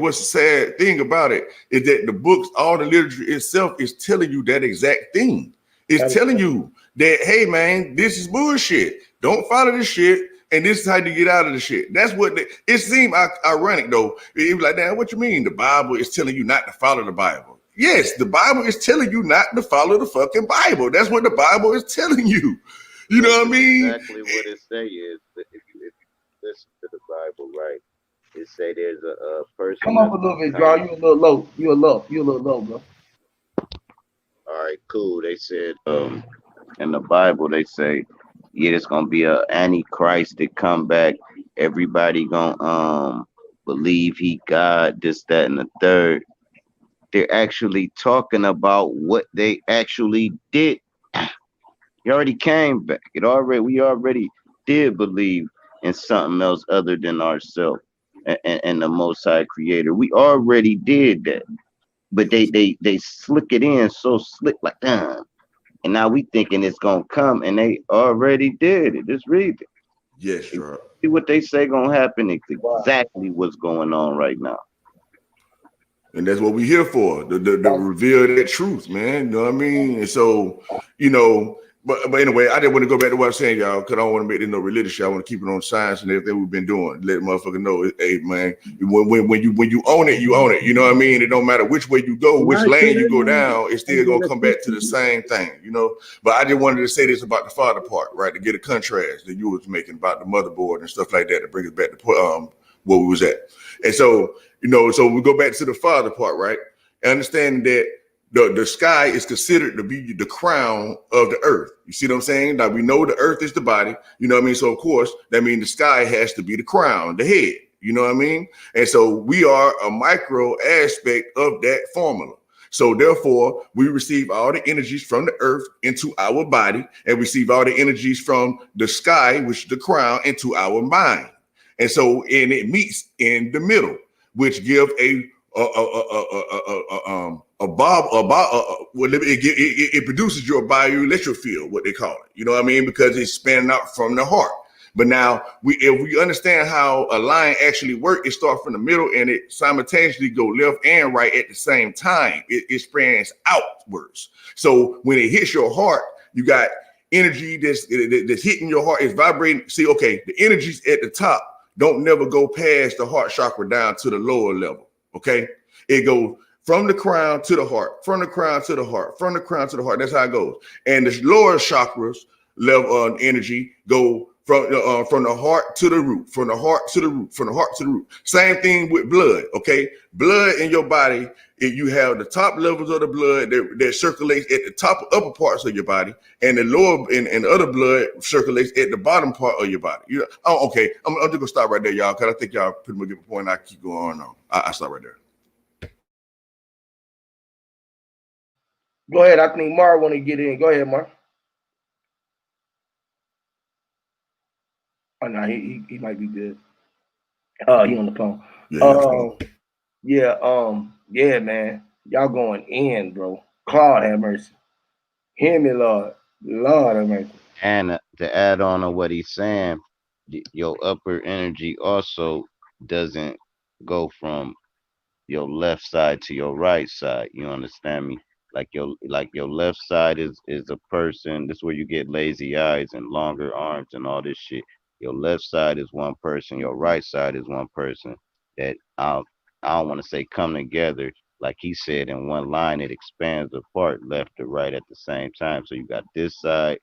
what's the sad thing about it is that the books, all the literature itself is telling you that exact thing. It's telling you that, hey man, this is bullshit. Don't follow this shit. And this is how you get out of the shit. That's what it seemed ironic though. It was like, damn, what you mean? The Bible is telling you not to follow the Bible. Yes, the Bible is telling you not to follow the fucking Bible. That's what the Bible is telling you. You know what I mean? Exactly what it say is that if you listen to the Bible, right? It say there's a person. Come up a little bit, draw. You a little low. You a little low, bro. All right, cool. They said in the Bible they say, yeah, there's gonna be a antichrist that come back. Everybody gonna believe he God, this, that, and the third. They're actually talking about what they actually did. He already came back. We already did believe in something else other than ourselves and the Most High Creator. We already did that, but they slick it in so slick like damn. And now we thinking it's gonna come, and they already did it. Just read it. Yes, sure. See what they say gonna happen. It's exactly what's going on right now. And that's what we're here for, to reveal that truth, man. You know what I mean? And so, you know, but anyway, I didn't want to go back to what I was saying, y'all, because I don't want to make it no religious shit. I want to keep it on science and everything we've been doing. Let motherfucker know, hey man, when you own it, you own it. You know what I mean? It don't matter which way you go, which lane you go down, it's still gonna come back to the same thing, you know. But I just wanted to say this about the father part, right? To get a contrast that you was making about the motherboard and stuff like that, to bring us back to where we was at. And so, you know, so we go back to the father part, right? Understanding that the sky is considered to be the crown of the earth. You see what I'm saying? Like we know the earth is the body, you know what I mean? So of course, that means the sky has to be the crown, the head, you know what I mean? And so we are a micro aspect of that formula. So therefore, we receive all the energies from the earth into our body and receive all the energies from the sky, which is the crown, into our mind. And so, and it meets in the middle, which give it produces your bioelectric field, what they call it. You know what I mean? Because it's spanning out from the heart. But now, if we understand how a line actually works, it starts from the middle and it simultaneously go left and right at the same time. It spans outwards. So when it hits your heart, you got energy that's hitting your heart. It's vibrating. See, okay, the energies at the top don't never go past the heart chakra down to the lower level. Okay, it goes from the crown to the heart, from the crown to the heart, from the crown to the heart. That's how it goes. And the lower chakras level of energy go from the heart to the root, from the heart to the root, from the heart to the root. Same thing with blood. Okay, blood in your body. If you have the top levels of the blood that circulates at the top upper parts of your body, and the lower and the other blood circulates at the bottom part of your body. You know, oh, okay. I'm just gonna stop right there, y'all, because I think y'all pretty much get the point. I keep going on. I stop right there. Go ahead. I think Mar want to get in. Go ahead, Mar. Oh no, he might be good. He on the phone. Yeah, man. Y'all going in, bro. Claude have mercy. Hear me, Lord. Lord have mercy. And to add on to what he's saying, your upper energy also doesn't go from your left side to your right side. You understand me? Like your left side is a person. This is where you get lazy eyes and longer arms and all this shit. Your left side is one person. Your right side is one person. That I don't want to say come together. Like he said in one line, it expands apart left to right at the same time. So you got this side,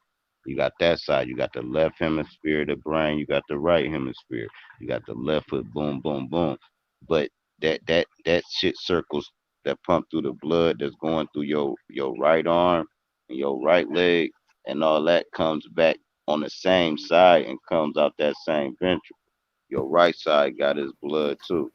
you got that side. You got the left hemisphere of the brain. You got the right hemisphere. You got the left foot, boom, boom, boom. But that shit circles that pump through the blood that's going through your right arm and your right leg and all that comes back on the same side and comes out that same ventricle. Your right side got his blood too,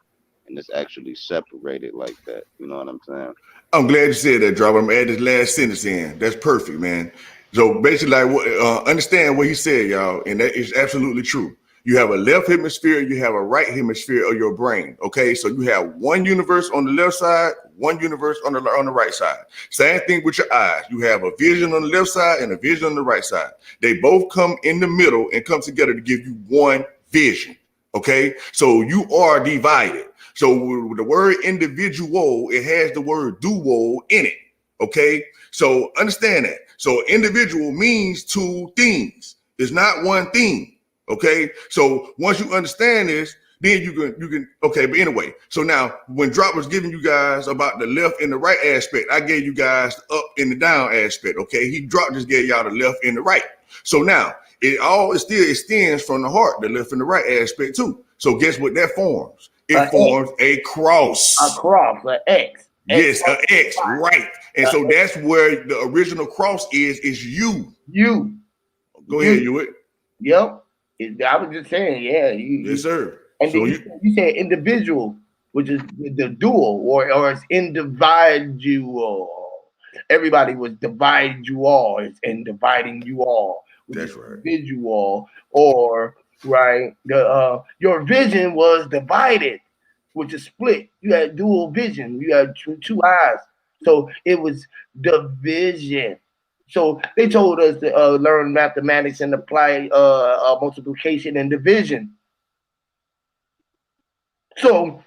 and it's actually separated like that. You know what I'm saying? I'm glad you said that, Drop. I'm add this last sentence in. That's perfect, man. So basically, like, understand what he said, y'all, and that is absolutely true. You have a left hemisphere, you have a right hemisphere of your brain. Okay, so you have one universe on the left side, one universe on the right side. Same thing with your eyes. You have a vision on the left side and a vision on the right side. They both come in the middle and come together to give you one vision. Okay, so you are divided. So the word individual, it has the word duo in it. Okay, so understand that. So individual means two things. It's not one thing. Okay, so once you understand this, then you can okay. But anyway, so now when Drop was giving you guys about the left and the right aspect, I gave you guys the up and the down aspect. Okay, he Drop just gave y'all the left and the right. So now it still extends from the heart, the left and the right aspect too. So guess what that forms? It forms a cross. A cross, an X. Yes, an X, right. And so that's where the original cross is you. You. Go ahead, Hewitt. Yep. I was just saying, yeah. Yes, sir. And so then you said individual, which is the dual, or it's individual. Everybody was divide you all, and dividing you all. That's right. Individual, or right. Your vision was divided, which is split. You had dual vision. You had two eyes. So it was division. So they told us to learn mathematics and apply multiplication and division. So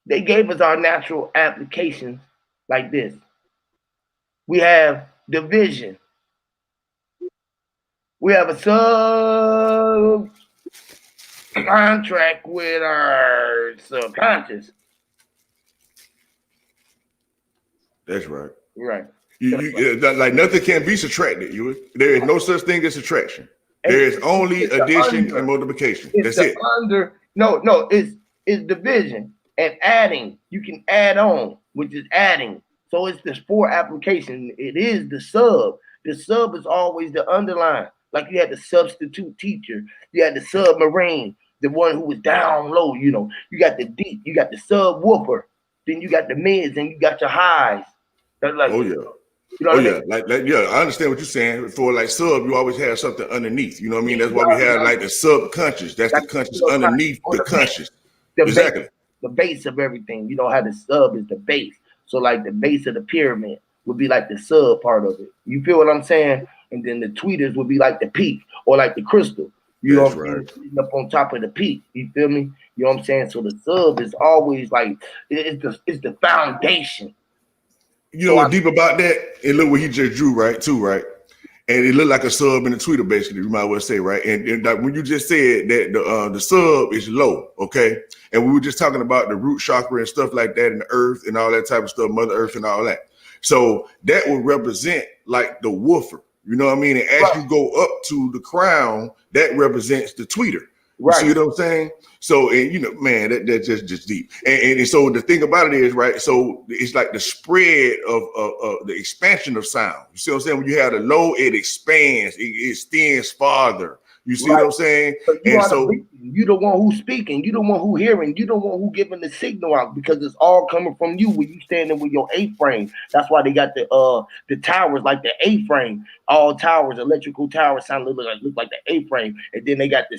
they gave us our natural applications like this. We have division. We have a sub contract with our subconscious. That's right. Right. Like nothing can be subtracted. There is no such thing as subtraction. There is only addition and multiplication. That's it. It's division and adding. You can add on, which is adding. So it's this 4 application. It is the sub. The sub is always the underline. Like you had the substitute teacher, you had the submarine, the one who was down low. You got the deep, you got the subwoofer, then you got the mids, and you got your highs. Like, oh yeah. I understand what you're saying. For like sub, you always have something underneath. You know what I mean? That's why we have like the subconscious. That's the conscious underneath the conscious. Exactly. The base of everything. You know how the sub is the base. So like the base of the pyramid would be like the sub part of it. You feel what I'm saying? And then the tweeters would be like the peak or like the crystal. You know what I'm saying? Up on top of the peak. You feel me? You know what I'm saying? So the sub is always like it's the foundation. You know what's deep about that? And look what he just drew, right? Too, right? And it looked like a sub in the tweeter, basically, you might well say, right? And like when you just said that the sub is low, okay? And we were just talking about the root chakra and stuff like that, and the earth and all that type of stuff, Mother Earth and all that. So that would represent like the woofer, you know what I mean? And as you go up to the crown, that represents the tweeter. You see what I'm saying? So, and man, that's just deep. And so the thing about it is, right? So it's like the spread of the expansion of sound. You see what I'm saying? When you have the low, it expands, it extends farther. You see what I'm saying? So you the one who's speaking, you the one who hearing, you the one who giving the signal out, because it's all coming from you when you standing with your A-frame. That's why they got the towers like the A-frame. All towers, electrical towers, look like the A-frame, and then they got the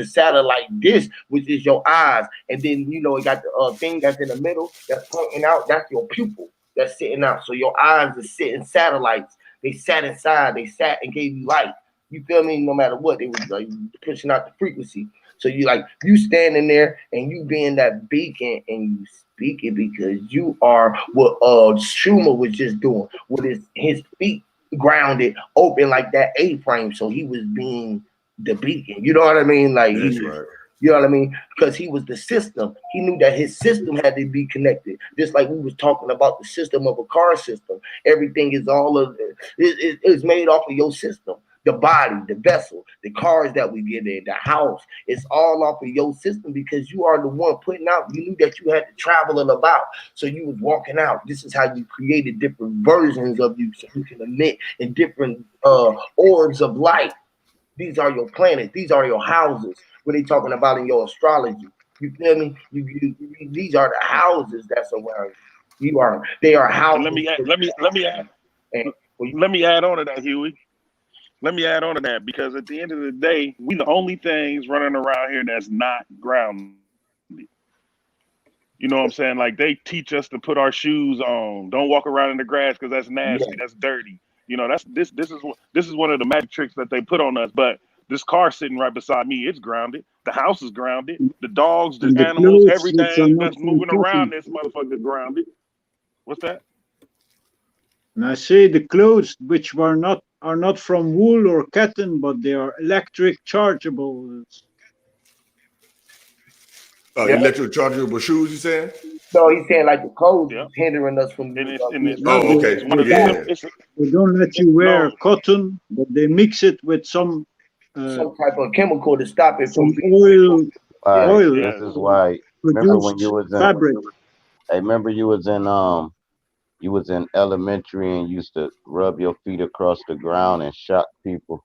satellite dish, which is your eyes, and then it got the thing that's in the middle that's pointing out. That's your pupil that's sitting out. So your eyes are sitting satellites. They sat inside. They sat and gave you light. You feel me? No matter what, they was like pushing out the frequency. So you standing there and you being that beacon and you speaking because you are what Schumer was just doing with his feet grounded open like that A-frame. So he was being the beacon. You know what I mean? Like That's right. you know what I mean? Because he was the system. He knew that his system had to be connected. Just like we was talking about the system of a car system. Everything is all of it's made off of your system. The body, the vessel, the cars that we get in, the house. It's all off of your system because you are the one putting out. You knew that you had to travel and about. So you was walking out. This is how you created different versions of you so you can emit in different orbs of light. These are your planets. These are your houses. What they talking about in your astrology? You feel me? These are the houses that's around you. You are. They are And let houses. me add, let me let me add And well, let me add on to that, Huey. Let me add on to that because at the end of the day, we the only things running around here that's not grounded. You know what I'm saying? Like they teach us to put our shoes on. Don't walk around in the grass because that's nasty. yeah, That's dirty. You know, that's this is one of the magic tricks that they put on us. But this car sitting right beside me, it's grounded. The house is grounded. The dogs, the And the animals, clothes which are everything not that's from moving around cotton. this motherfucker is grounded. What's that? And I say the clothes which were not are not from wool or cotton, but they are electric chargeable. yeah. Electric chargeable shoes, you saying? So he's saying like the codes Yeah. is hindering us from And it's and being it's Now Oh, able okay. it's one they of the don't Yeah. it's they don't let you wear no. cotton, but they mix it with uh, some type of chemical to stop it from some being oil All right, oil this Yes. is to why. Remember when you produce was in? fabric. Hey, remember you was in elementary and used to rub your feet across the ground and shock people.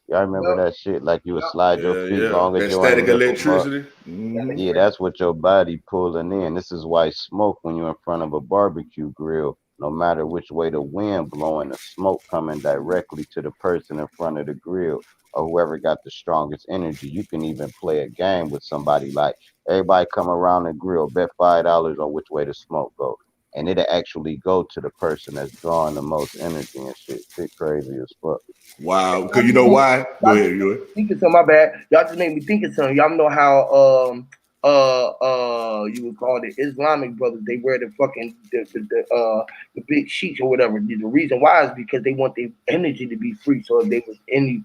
Y'all remember yup, that shit? Like you would yup, slide your Yeah, feet yeah. long as That you ain't static lift them up. electricity. Hmm. Yeah, that's what your body pulling in. This is why smoke when you're in front of a barbecue grill, no matter which way the wind blowing, the smoke coming directly to the person in front of the grill or whoever got the strongest energy. You can even play a game with somebody like everybody come around the grill, bet $5 on which way the smoke go. And it'll actually go to the person that's drawing the most energy and shit. Shit crazy as fuck. Wow. Y'all Because you just know made, why? Go y'all just ahead, made you. me think of something. My bad. Y'all just made me think of something. Y'all know how you would call it Islamic brothers. They wear the fucking the big sheets or whatever. The reason why is because they want their energy to be free. So if they was any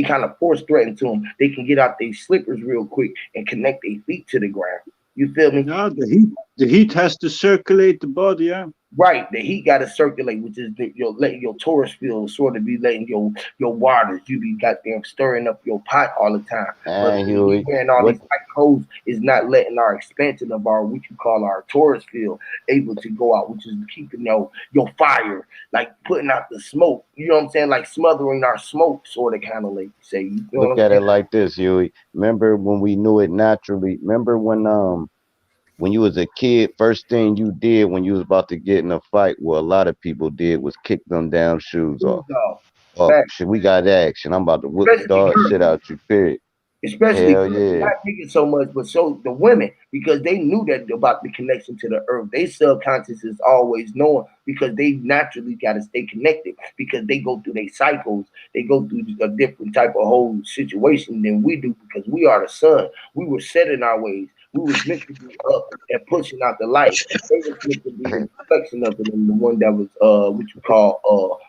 kind of force threatened to them, they can get out their slippers real quick and connect their feet to the ground. You feel me? Yeah, the heat has to circulate the body. Yeah, Right, the heat got to circulate, which is your letting your Taurus field sort of be letting your waters. You be goddamn stirring up your pot all the time. But And we Huey, wearing all what these tight clothes is not letting our expansion of our what you call our Taurus field able to go out, which is keeping your fire, like putting out the smoke. You know what I'm saying? Like smothering our smoke, sort of kind of like say. You know what look I'm at saying? it like this, Huey. Remember when we knew it naturally? Remember when you was a kid, first thing you did when you was about to get in a fight, what a lot of people did was kick them damn shoes Shoes off. off, Oh fact, shit, we got action. I'm about to whip the especially dog shit girls. out you, period. Especially Hell girls, yeah. not niggas so much, but so the women, because they knew that about the connection to the earth. They subconscious is always knowing because they naturally got to stay connected because they go through their cycles. They go through a different type of whole situation than we do because we are the sun. We were set in our ways. We was meant to be up and pushing out the light. They was meant to be the reflection of it and the one that was what you call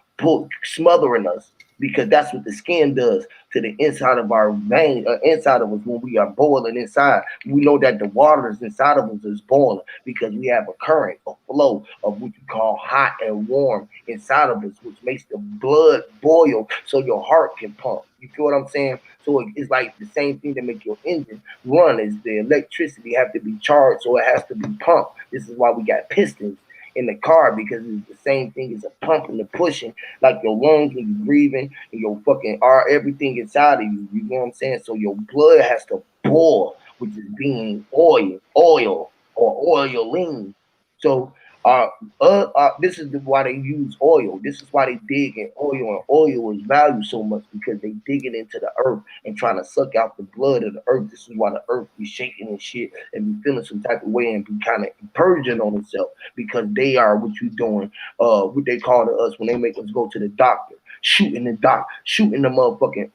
smothering us because that's what the skin does to the inside of our vein, inside of us when we are boiling inside. We know that the water is inside of us is boiling because we have a current, a flow of what you call hot and warm inside of us, which makes the blood boil so your heart can pump. You feel what I'm saying? So it's like the same thing that make your engine run is the electricity have to be charged, so it has to be pumped. This is why we got pistons in the car because it's the same thing as a pump and the pushing, like your lungs when you're breathing and your fucking are everything inside of you. You know what I'm saying? So your blood has to boil, which is being oil or oiling. So this is why they use oil. This is why they dig in oil, and oil is valued so much because they dig it into the earth and trying to suck out the blood of the earth. This is why the earth be shaking and shit and be feeling some type of way and be kind of purging on itself because they are what you doing, what they call to us when they make us go to the doctor, shooting the motherfucking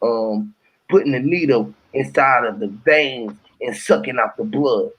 putting the needle inside of the veins and sucking out the blood.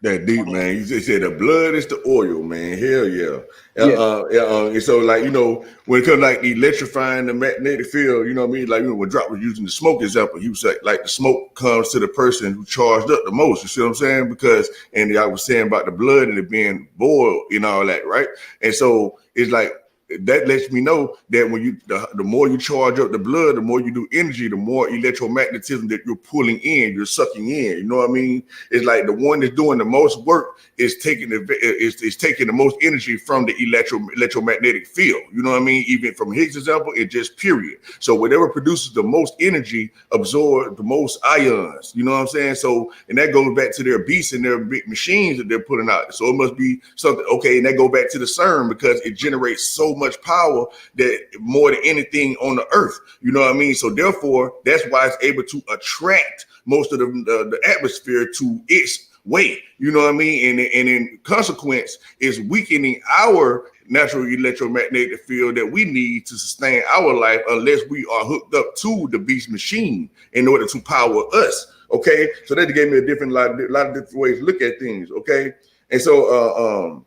That deep, man. You just said the blood is the oil, man. Hell yeah. Yeah. And so, like, when it comes like electrifying the magnetic field, you know what I mean? Like, when Drop was using the smoke example, he was like the smoke comes to the person who charged up the most. You see what I'm saying? Because, and I was saying about the blood and it being boiled and all that, right? And so it's like, that lets me know that when the more you charge up the blood, the more you do energy, the more electromagnetism that you're pulling in, you're sucking in. You know what I mean? It's like the one that's doing the most work is taking the most energy from the electromagnetic field. You know what I mean? Even from Higgs example, it just period. So whatever produces the most energy absorbs the most ions. You know what I'm saying? So, and that goes back to their beasts and their big machines that they're putting out. So it must be something, okay, and that go back to the CERN because it generates so much power that more than anything on the earth. You know what I mean? So therefore, that's why it's able to attract most of the atmosphere to its way. You know what I mean? And in consequence, is weakening our natural electromagnetic field that we need to sustain our life unless we are hooked up to the beast machine in order to power us. Okay, so that gave me a lot of different ways to look at things. Okay, and so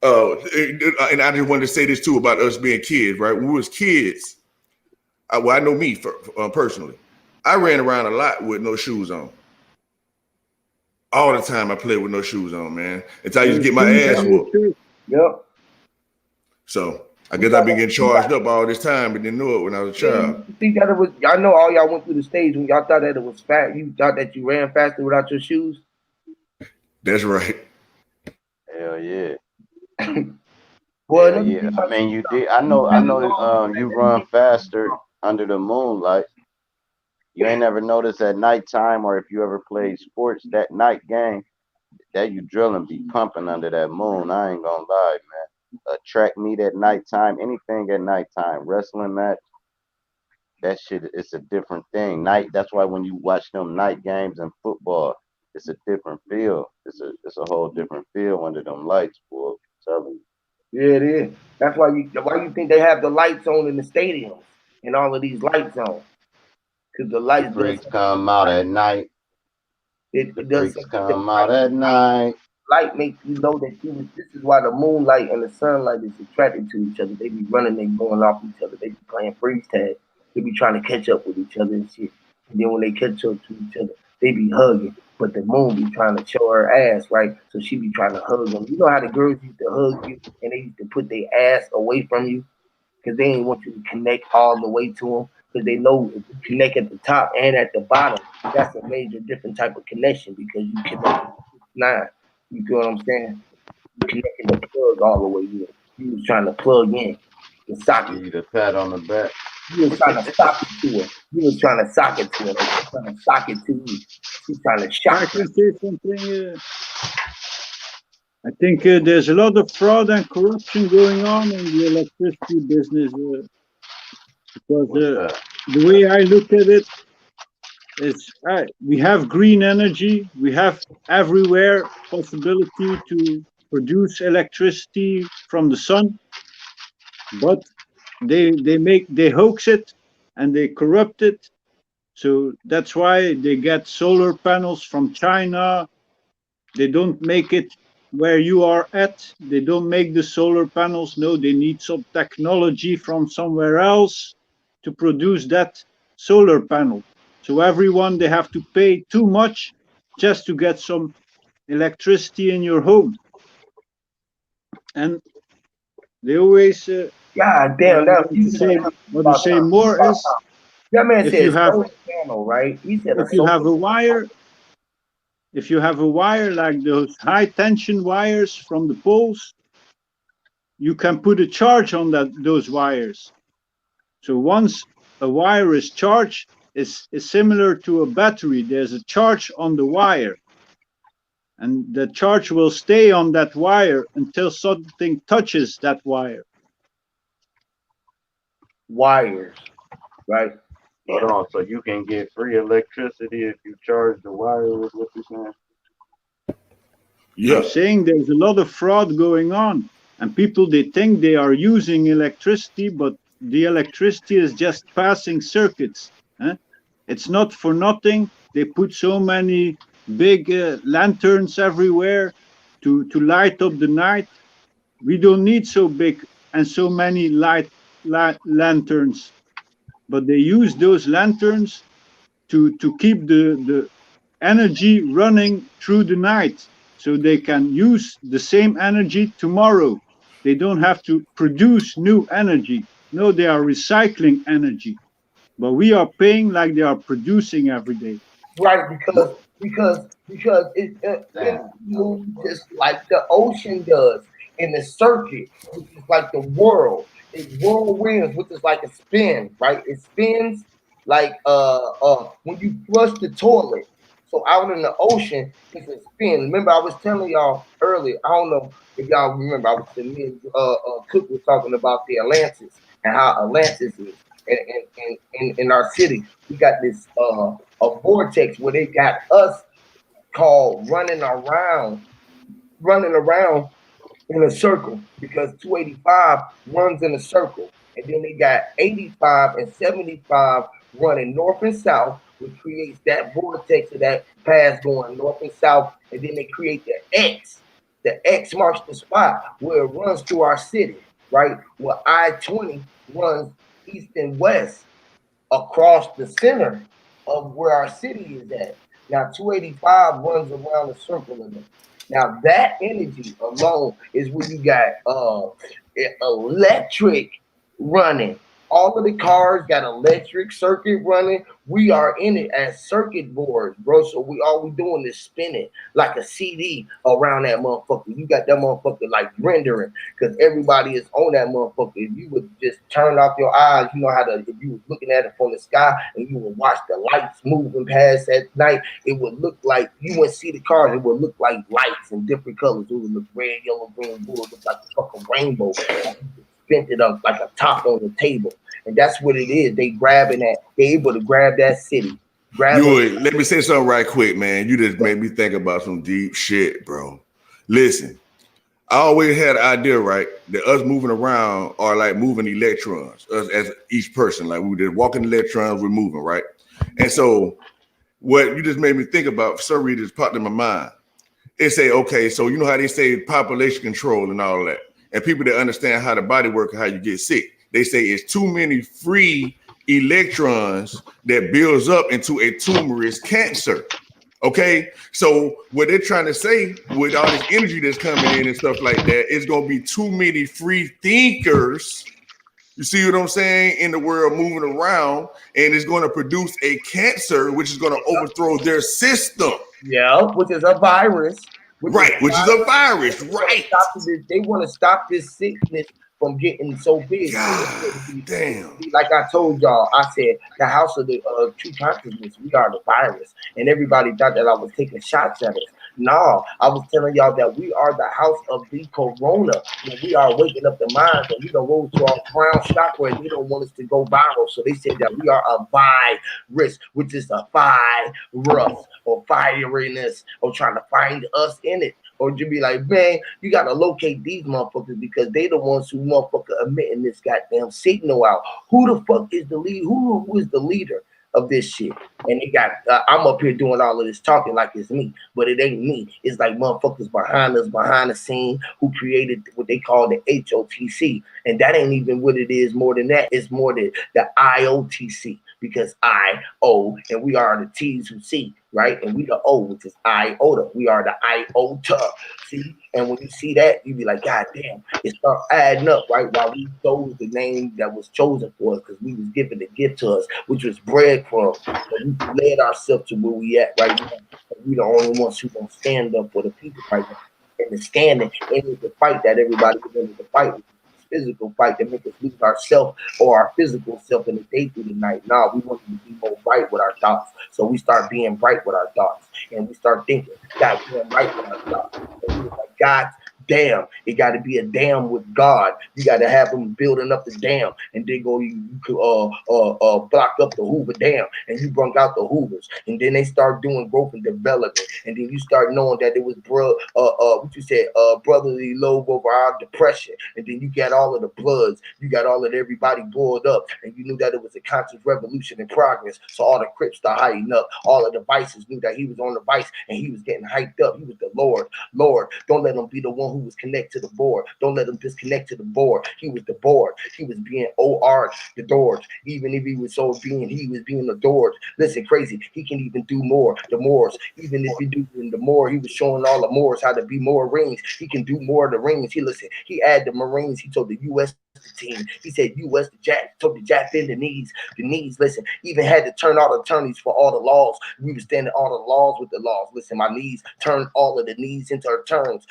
and I just wanted to say this too about us being kids, right? When we was kids, I know me personally. I ran around a lot with no shoes on. All the time I played with no shoes on, man. Until I used to get my ass whooped. Yep. So I guess I've been getting charged up all this time, but didn't know it when I was a child. You think that it was? Y'all know all y'all went through the stage when y'all thought that it was fat. You thought that you ran faster without your shoes. That's right. Hell yeah. Boy, Hell yeah. I mean, you did. I know. You run faster under the moonlight. You ain't never noticed at nighttime, or if you ever played sports, that night game, that you drilling be pumping under that moon. I ain't gonna lie, man. A track meet at nighttime, anything at nighttime, wrestling match, that shit, it's a different thing. That's why when you watch them night games and football, it's a different feel. It's a whole different feel under them lights, boy. I'm telling you. Yeah, it is. That's why you think they have the lights on in the stadiums and all of these lights on. Because the lights Freaks come out at night. It The does freaks come out at night. light makes you know that this is why the moonlight and the sunlight is attracted to each other. They be running, they going off each other, they be playing freeze tag, they be trying to catch up with each other and shit. And then when they catch up to each other, they be hugging. But the moon be trying to show her ass, right? So she be trying to hug them. You know how the girls used to hug you and they used to put their ass away from you because they didn't want you to connect all the way to them because they know if you connect at the top and at the bottom, that's a major different type of connection because you connect 9. You feel what I'm saying? You connecting the plug all the way in. You was trying to plug in the socket. Give you the pat on the back. You was trying to socket to her. You was trying to socket to her. Like she's trying to socket to you. She's trying to shock. I can say something. I think there's a lot of fraud and corruption going on in the electricity business because the way I look at it is we have green energy, we have everywhere possibility to produce electricity from the sun, but they hoax it and they corrupt it. So that's why they get solar panels from China. They don't make it where you are at. They don't make the solar panels. No, they need some technology from somewhere else to produce that solar panel. So everyone, they have to pay too much just to get some electricity in your home. And they always God damn, what to say more is that man if said you have solar panel, right? He said if you have a wire, if you have a wire like those high tension wires from the poles, you can put a charge on those wires. So once a wire is charged, it's similar to a battery. There's a charge on the wire. And the charge will stay on that wire until something touches that wire. Wires, right? Hold on, so you can get free electricity if you charge the wire, is what you're saying? Yeah. I'm saying there's a lot of fraud going on. And people, they think they are using electricity, but the electricity is just passing circuits. Huh? It's not for nothing. They put so many big lanterns everywhere to light up the night. We don't need so big and so many lanterns, but they use those lanterns to keep the energy running through the night so they can use the same energy tomorrow. They don't have to produce new energy. No, they are recycling energy, but we are paying like they are producing every day. right? Because it moves just like the ocean does in the circuit, which is like the world. It whirlwinds, which is like a spin, right? It spins like when you flush the toilet. So out in the ocean, it's a spin. Remember, I was telling y'all earlier. I don't know if y'all remember. I was me and Cook was talking about the Atlantis and how Atlantis is in our city. We got this a vortex where they got us called running around in a circle because 285 runs in a circle. And then they got 85 and 75 running north and south, which creates that vortex of that path going north and south. And then they create the X. The X marks the spot where it runs through our city, right? Where I-20 runs east and west across the center of where our city is at. Now, 285 runs around a circle in it. Now, that energy alone is where you got electric running. All of the cars got electric circuit running. We are in it as circuit boards, bro. So all we doing is spinning like a CD around that motherfucker. You got that motherfucker like rendering because everybody is on that motherfucker. If you would just turn off your eyes, you know how to. If you was looking at it from the sky and you would watch the lights moving past at night, it would look like you wouldn't see the cars. It would look like lights in different colors. It would look red, yellow, green, blue. It looked like a fucking rainbow. Bent it up like a top on the table. And that's what it is. They grabbing that. They able to grab that city. Let me say something right quick, man. You just made me think about some deep shit, bro. Listen, I always had an idea, right, that us moving around are like moving electrons, us as each person. Like we just walking electrons, we're moving, right? And so what you just made me think about, for some reason, just popped in my mind. It say, okay, so you know how they say population control and all that. And people that understand how the body works and how you get sick, they say it's too many free electrons that builds up into a tumorous cancer. Okay, so what they're trying to say with all this energy that's coming in and stuff like that, it's going to be too many free thinkers. You see what I'm saying? In the world moving around, and it's going to produce a cancer, which is going to overthrow their system. Yeah, which is a virus. Right, which is a virus, right? They want to stop this sickness from getting so big. God damn. Like I told y'all, I said the house of the true consciousness, we are the virus. And everybody thought that I was taking shots at us. No, I was telling y'all that we are the house of the corona. And we are waking up the minds and we don't roll to our crown chakra and they don't want us to go viral. So they said that we are a virus, which is a virus or fieriness or trying to find us in it. Or you be like, man, you gotta locate these motherfuckers because they the ones who motherfucker emitting this goddamn signal out. Who the fuck is the lead? Who is the leader of this shit? And they got I'm up here doing all of this talking like it's me, but it ain't me. It's like motherfuckers behind us, behind the scene, who created what they call the HOTC, and that ain't even what it is. More than that, it's more than the IOTC. Because I, O, and we are the T's who see, right? And we the O, which is iota. We are the iota. See? And when you see that, you be like, God damn, it start adding up, right? While we chose the name that was chosen for us, because we was given the gift to us, which was breadcrumbs. And we led ourselves to where we at right now. And we the only ones who gonna stand up for the people right now. And the standing in the fight that everybody was in the fight with. Physical fight that make us lose ourself or our physical self in the day through the night. Nah, we want to be more bright with our thoughts. So we start being bright with our thoughts. And we start thinking, God, being right with our thoughts. And we was like, God dam. It got to be a dam with God. You got to have them building up the dam, and then go you could block up the Hoover Dam, and you brought out the Hoovers, and then they start doing growth and development, and then you start knowing that it was what you said, brotherly love over our depression, and then you got all of the Bloods, you got all of everybody boiled up, and you knew that it was a conscious revolution in progress. So all the Crips start hyping up, all of the Vices knew that he was on the Vice, and he was getting hyped up. He was the Lord. Don't let him be the one who was connected to the board. Don't let him disconnect to the board. He was the board. He was being OR adored. Even if he was he was being adored. Listen, crazy. He can even do more. The Moors. Even if he do the more, he was showing all the Moors how to be more rings. He can do more of the rings. He added the Marines. He told the U.S. team. He said U.S. the Jack, told the Jack bend the knees. Listen, even had to turn all the attorneys for all the laws. We were standing all the laws with the laws. Listen, my knees turned all of the knees into attorneys.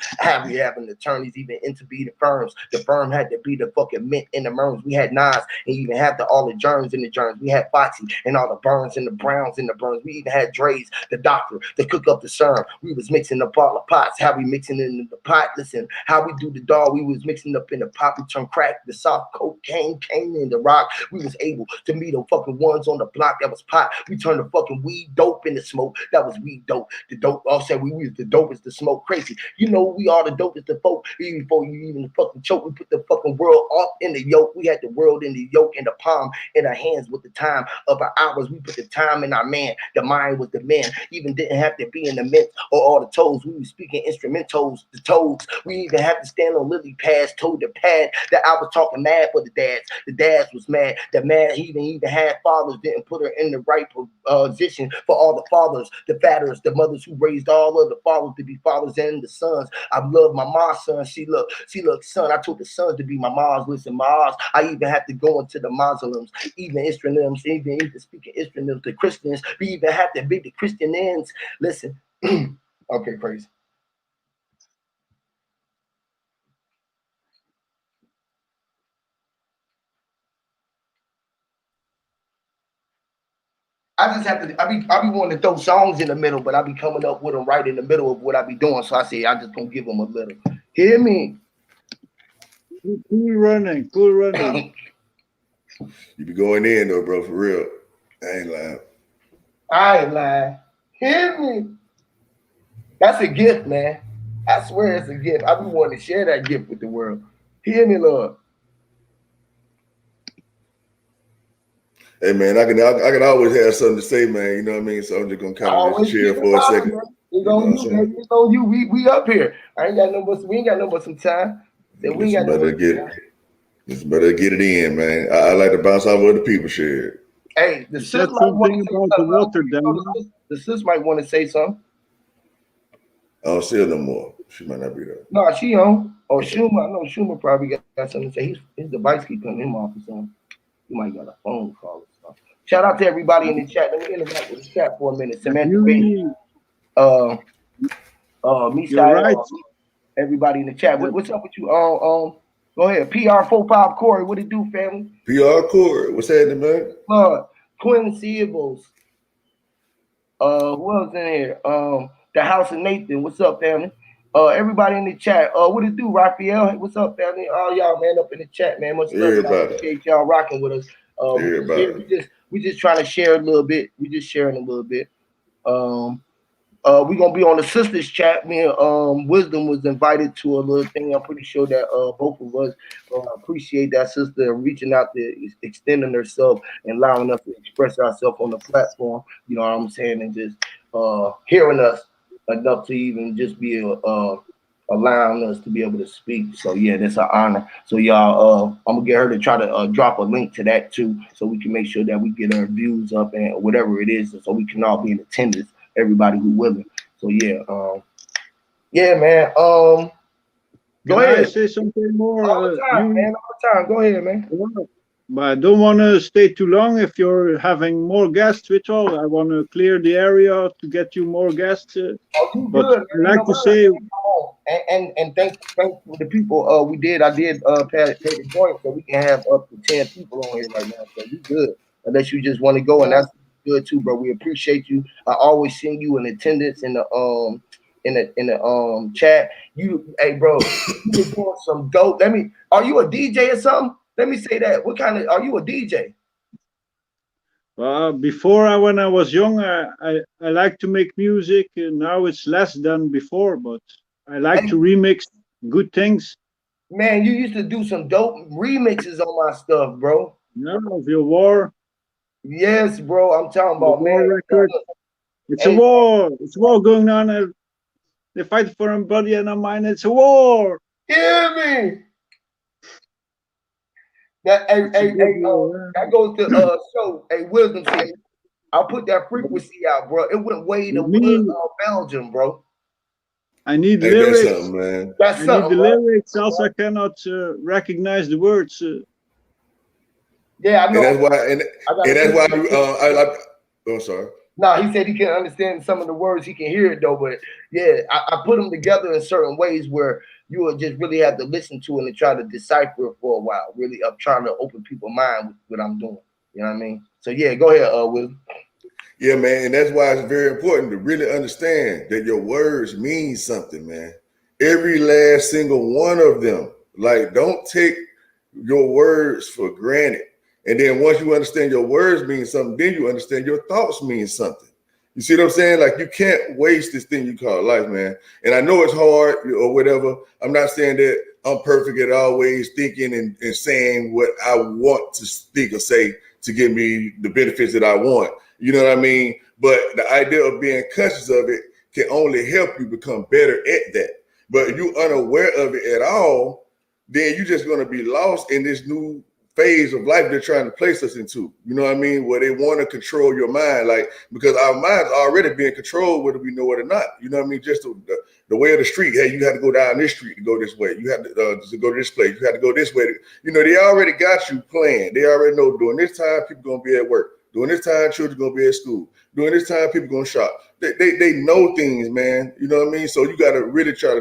We having attorneys even into be the firms. The firm had to be the fucking mint in the merms. We had nines and even had all the germs in the germs. We had Foxy and all the Burns and the Browns and the Burns. We even had Dre's, the doctor, to cook up the serum. We was mixing up all the pots. How we mixing it in the pot? Listen, how we do the dog, we was mixing up in the pot. We turned crack, the soft cocaine, came in the rock. We was able to meet them fucking ones on the block that was pot. We turned the fucking weed dope into smoke. That was weed dope. The dope, all said we was the dopest to smoke crazy. You know, we are the dopest to folk. Even before you even fucking choke, we put the fucking world up in the yoke. We had the world in the yoke and the palm in our hands with the time of our hours. We put the time in our man. The mind was the man. Even didn't have to be in the mint or all the toes. We were speaking instrumentals, the toes. We even had to stand on lily pads, toe the pad. That I was talking mad for the dads. The dads was mad. The man even had fathers didn't put her in the right position for all the fathers, the fathers, the mothers who raised all of the fathers to be fathers and the sons. I love my mom's son. She look, son. I told the sons to be my mom's. Listen, mom's. I even have to go into the mausoleums, even instruments, even speaking instruments to Christians. We even have to be the Christian ends. Listen, okay, crazy. I just have to. I be wanting to throw songs in the middle, but I be coming up with them right in the middle of what I be doing. So I say I just gonna give them a little. Hear me? Cool running. You be going in though, bro, for real. I ain't lying. I ain't lying. Hear me? That's a gift, man. I swear it's a gift. I be wanting to share that gift with the world. Hear me, Lord. Hey man, I can always have something to say, man. You know what I mean? So I'm just gonna kind of just chill for a second. It's on you, man. It's on you. We up here. We ain't got no but some time. We ain't got Just better get it in, man. I like to bounce off other people's shit. Hey, the sis might want to say something. The sis might want to say something. I don't see her no more. She might not be there. No, she on. Or Schumer. I know Schumer probably got something to say. His device keep cutting him off or something. He might got a phone call or something. Shout out to everybody in the chat. Let me interact with the chat for a minute. Samantha Bailey, Misael, everybody in the chat. What's up with you? Go ahead. PR45 Corey. What it do, family? PR Corey. What's happening, man? Quinn Seables. Who else in here? The House of Nathan. What's up, family? Everybody in the chat. What it do, Raphael? What's up, family? All y'all, man, up in the chat, man. Much love. I appreciate y'all rocking with us. We just trying to share a little bit. We just sharing a little bit. We're gonna be on the sisters chat. Me and Wisdom was invited to a little thing. I'm pretty sure that both of us appreciate that sister reaching out to extending herself and allowing us to express ourselves on the platform. You know what I'm saying? And just hearing us enough to even just be allowing us to be able to speak. So yeah, that's an honor. So y'all, I'm gonna get her to try to drop a link to that too, so we can make sure that we get our views up and whatever it is, so we can all be in attendance. Everybody who willing. So yeah, man. Go ahead. I say something more? All the time, man. All the time. Go ahead, man. But I don't want to stay too long. If you're having more guests, which all I want to clear the area to get you more guests. But good. I like to say, and thank the people. I did pay the joint so we can have up to 10 people on here right now. So you good. Unless you just want to go, and that's good too, bro. We appreciate you. I always send you in attendance in the chat. Hey bro, you been doing some dope. Are you a DJ or something? Let me say that. What kind of are you a DJ? Before, when I was young, I like to make music. Now it's less than before, but I like Hey to remix good things. man, you used to do some dope remixes on my stuff, bro. Yeah, of your war, Yes, bro. I'm talking your about man. war record. It's a Hey, war. It's a war going on. They fight for our body and our mind. It's a war. hear me. That It's a good war. that goes to show a wisdom city. I'll put that frequency out, bro. It went way to With me, Belgium, bro. I need Ain't that lyrics. something, man? That's I need something, the bro. lyrics. Also, I cannot recognize the words. Yeah, I And know. that's why, I got and to that's put why it. you, I like. Oh, sorry. Nah, he said he can understand some of the words. He can hear it though, but yeah, I put them together in certain ways where you would just really have to listen to it and try to decipher it for a while. Really, I'm trying to open people's mind with what I'm doing. You know what I mean? So yeah, go ahead, Will. Yeah, man, and that's why it's very important to really understand that your words mean something, man. Every last single one of them. Like, don't take your words for granted. And then once you understand your words mean something, then you understand your thoughts mean something. You see what I'm saying? Like, you can't waste this thing you call life, man. And I know it's hard or whatever. I'm not saying that I'm perfect at always thinking and saying what I want to think or say to give me the benefits that I want. You know what I mean? But the idea of being conscious of it can only help you become better at that. But if you're unaware of it at all, then you're just going to be lost in this new phase of life they're trying to place us into. You know what I mean? Where they want to control your mind, like because our minds are already being controlled whether we know it or not. You know what I mean? Just the way of the street. Hey, you had to go down this street to go this way. You had to go to this place. You had to go this way. You know, they already got you planned. They already know during this time people gonna be at work. During this time, children gonna be at school. During this time, people gonna shop. They know things, man. You know what I mean? So you gotta really try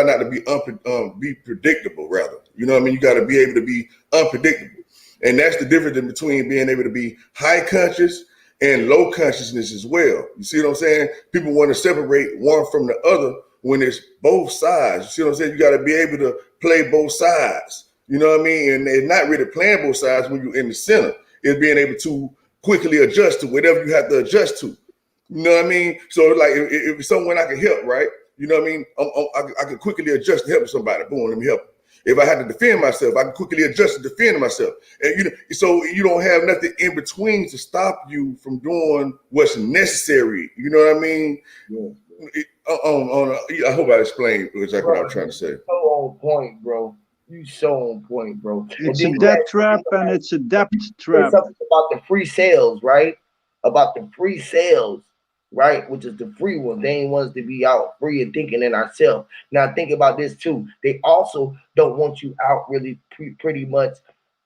not to be predictable, rather. You know what I mean? You gotta be able to be unpredictable. And that's the difference in between being able to be high conscious and low consciousness as well. You see what I'm saying? People want to separate one from the other when it's both sides. You see what I'm saying? You got to be able to play both sides. You know what I mean? And it's not really playing both sides when you're in the center. It's being able to quickly adjust to whatever you have to adjust to. You know what I mean? So like if it's someone I can help, right? You know what I mean? I can quickly adjust to help somebody. Boom, let me help them. If I had to defend myself, I can quickly adjust to defend myself. And so you don't have nothing in between to stop you from doing what's necessary. You know what I mean? Yeah. I hope I explained exactly what Bro, I'm trying to say. so on point, bro. You so on point, bro. And It's a then you death trap and it's a depth said trap. something about the free sales, right? About the free sales, right? Which is the free ones. They ain't want us to be out free and thinking in ourselves. Now think about this too. They also don't want you out really pretty much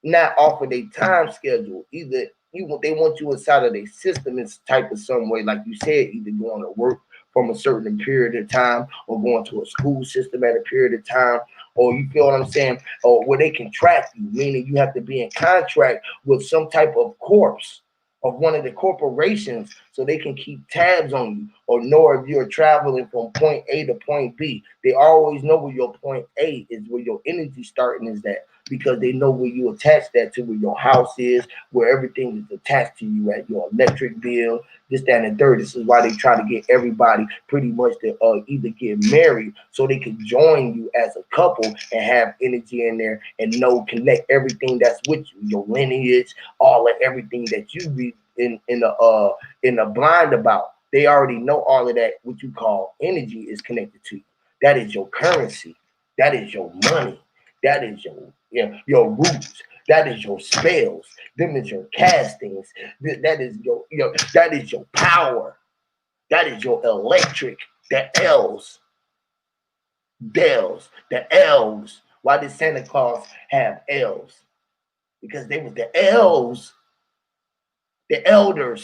not off of their time schedule. Either they want you inside of their system in type of some way, like you said, either going to work from a certain period of time or going to a school system at a period of time, or you feel what I'm saying, or where they can track you, meaning you have to be in contract with some type of corpse of one of the corporations so they can keep tabs on you or know if you're traveling from point A to point B. They always know where your point A is, where your energy starting is at, because they know where you attach that to, where your house is, where everything is attached to you at, your electric bill, this, that, and the third. This is why they try to get everybody pretty much to either get married so they can join you as a couple and have energy in there and connect everything that's with you, your lineage, all of everything that you be in the blind about. They already know all of that. What you call energy is connected to you. That is your currency. That is your money. That is your roots. That is your spells. Them is your castings. That is your power. That is your electric. The elves. Dells. The elves. Why did Santa Claus have elves? Because they was the elves, the elders,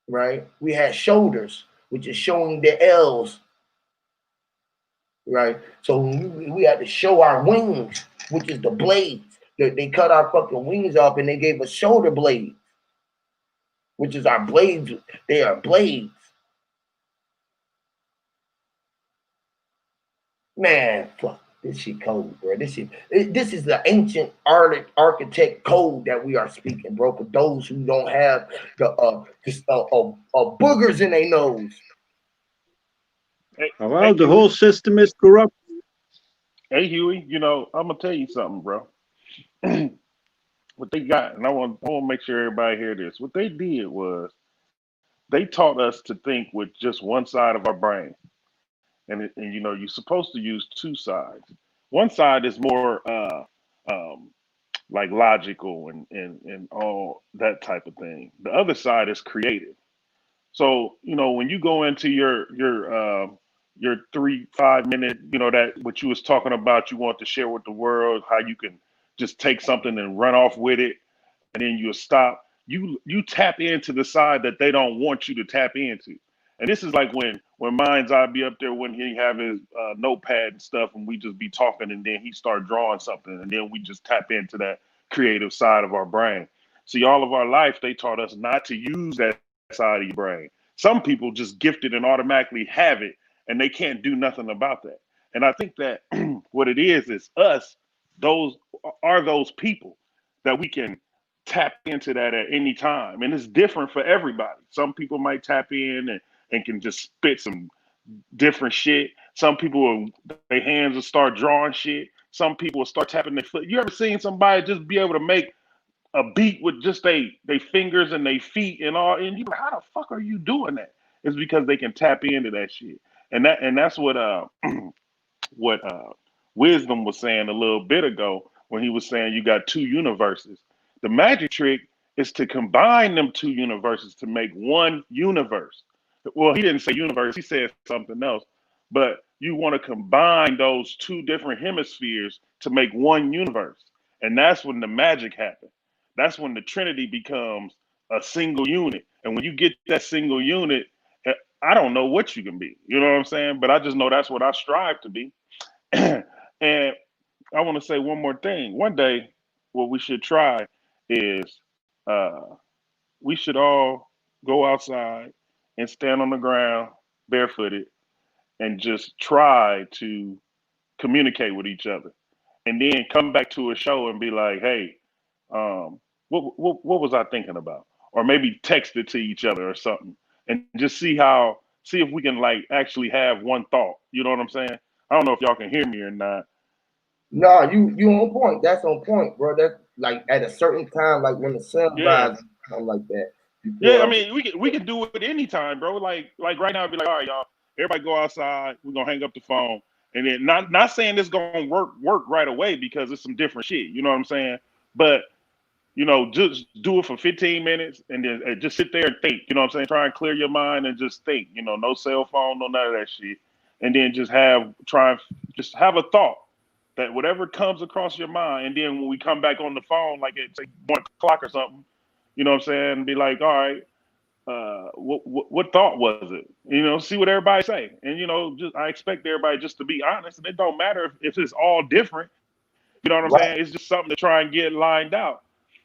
right? We had shoulders, which is showing the elves, right? So we had to show our wings, which is the blades. They cut our fucking wings off and they gave us shoulder blades, which is our blades. They are blades. Man, fuck. This shit cold, bro. This is the ancient architect code that we are speaking, bro. For those who don't have the boogers in their nose. Hey, Well, hey, the whole Huey. system is corrupt. Hey, Huey. You know, I'm gonna tell you something, bro. What they got, and I want to make sure everybody hear this. What they did was they taught us to think with just one side of our brain, and you know, you're supposed to use two sides. One side is more um, like logical and all that type of thing. The other side is creative. So you know when you go into your 3 5 minute, you know that what you was talking about, you want to share with the world how you can just take something and run off with it, and then you'll stop. You tap into the side that they don't want you to tap into, and this is like when Mind's I be up there when he have his notepad and stuff, and we just be talking, and then he start drawing something, and then we just tap into that creative side of our brain. See, all of our life they taught us not to use that side of your brain. Some people just gifted and automatically have it, and they can't do nothing about that. And I think that what it is us. Those are those people that we can tap into that at any time. And it's different for everybody. Some people might tap in and can just spit some different shit. Some people their hands will start drawing shit. Some people will start tapping their foot. You ever seen somebody just be able to make a beat with just they fingers and they feet and all, and you like, how the fuck are you doing that? It's because they can tap into that shit. And that's what Wisdom was saying a little bit ago when he was saying you got two universes. The magic trick is to combine them two universes to make one universe. Well, he didn't say universe, he said something else. But you want to combine those two different hemispheres to make one universe. And that's when the magic happens. That's when the Trinity becomes a single unit. And when you get that single unit, eh, I don't know what you can be. You know what I'm saying? But I just know that's what I strive to be. And I want to say one more thing. One day, what we should try is uh, we should all go outside and stand on the ground barefooted and just try to communicate with each other, and then come back to a show and be like, "Hey, what was I thinking about?" Or maybe text it to each other or something, and just see if we can like actually have one thought. You know what I'm saying? I don't know if y'all can hear me or not. No, you on point. That's on point, bro. That's like at a certain time, like when the sun Yeah. rises, something like that. Yeah, I Before mean, we can do it anytime, bro. Like right now, I'd be like, all right, y'all, everybody go outside. We're gonna hang up the phone, and then not saying this gonna work right away because it's some different shit. You know what I'm saying? But you know, just do it for 15 minutes and then just sit there and think. You know what I'm saying? Try and clear your mind and just think. You know, no cell phone, no none of that shit, and then just have a thought that whatever comes across your mind, and then when we come back on the phone, like at say 1 o'clock or something, you know what I'm saying? And be like, all right, what thought was it? You know, see what everybody say, and you know, just I expect everybody just to be honest, and it don't matter if it's all different. You know what I'm saying? It's right, just something to try and get lined out.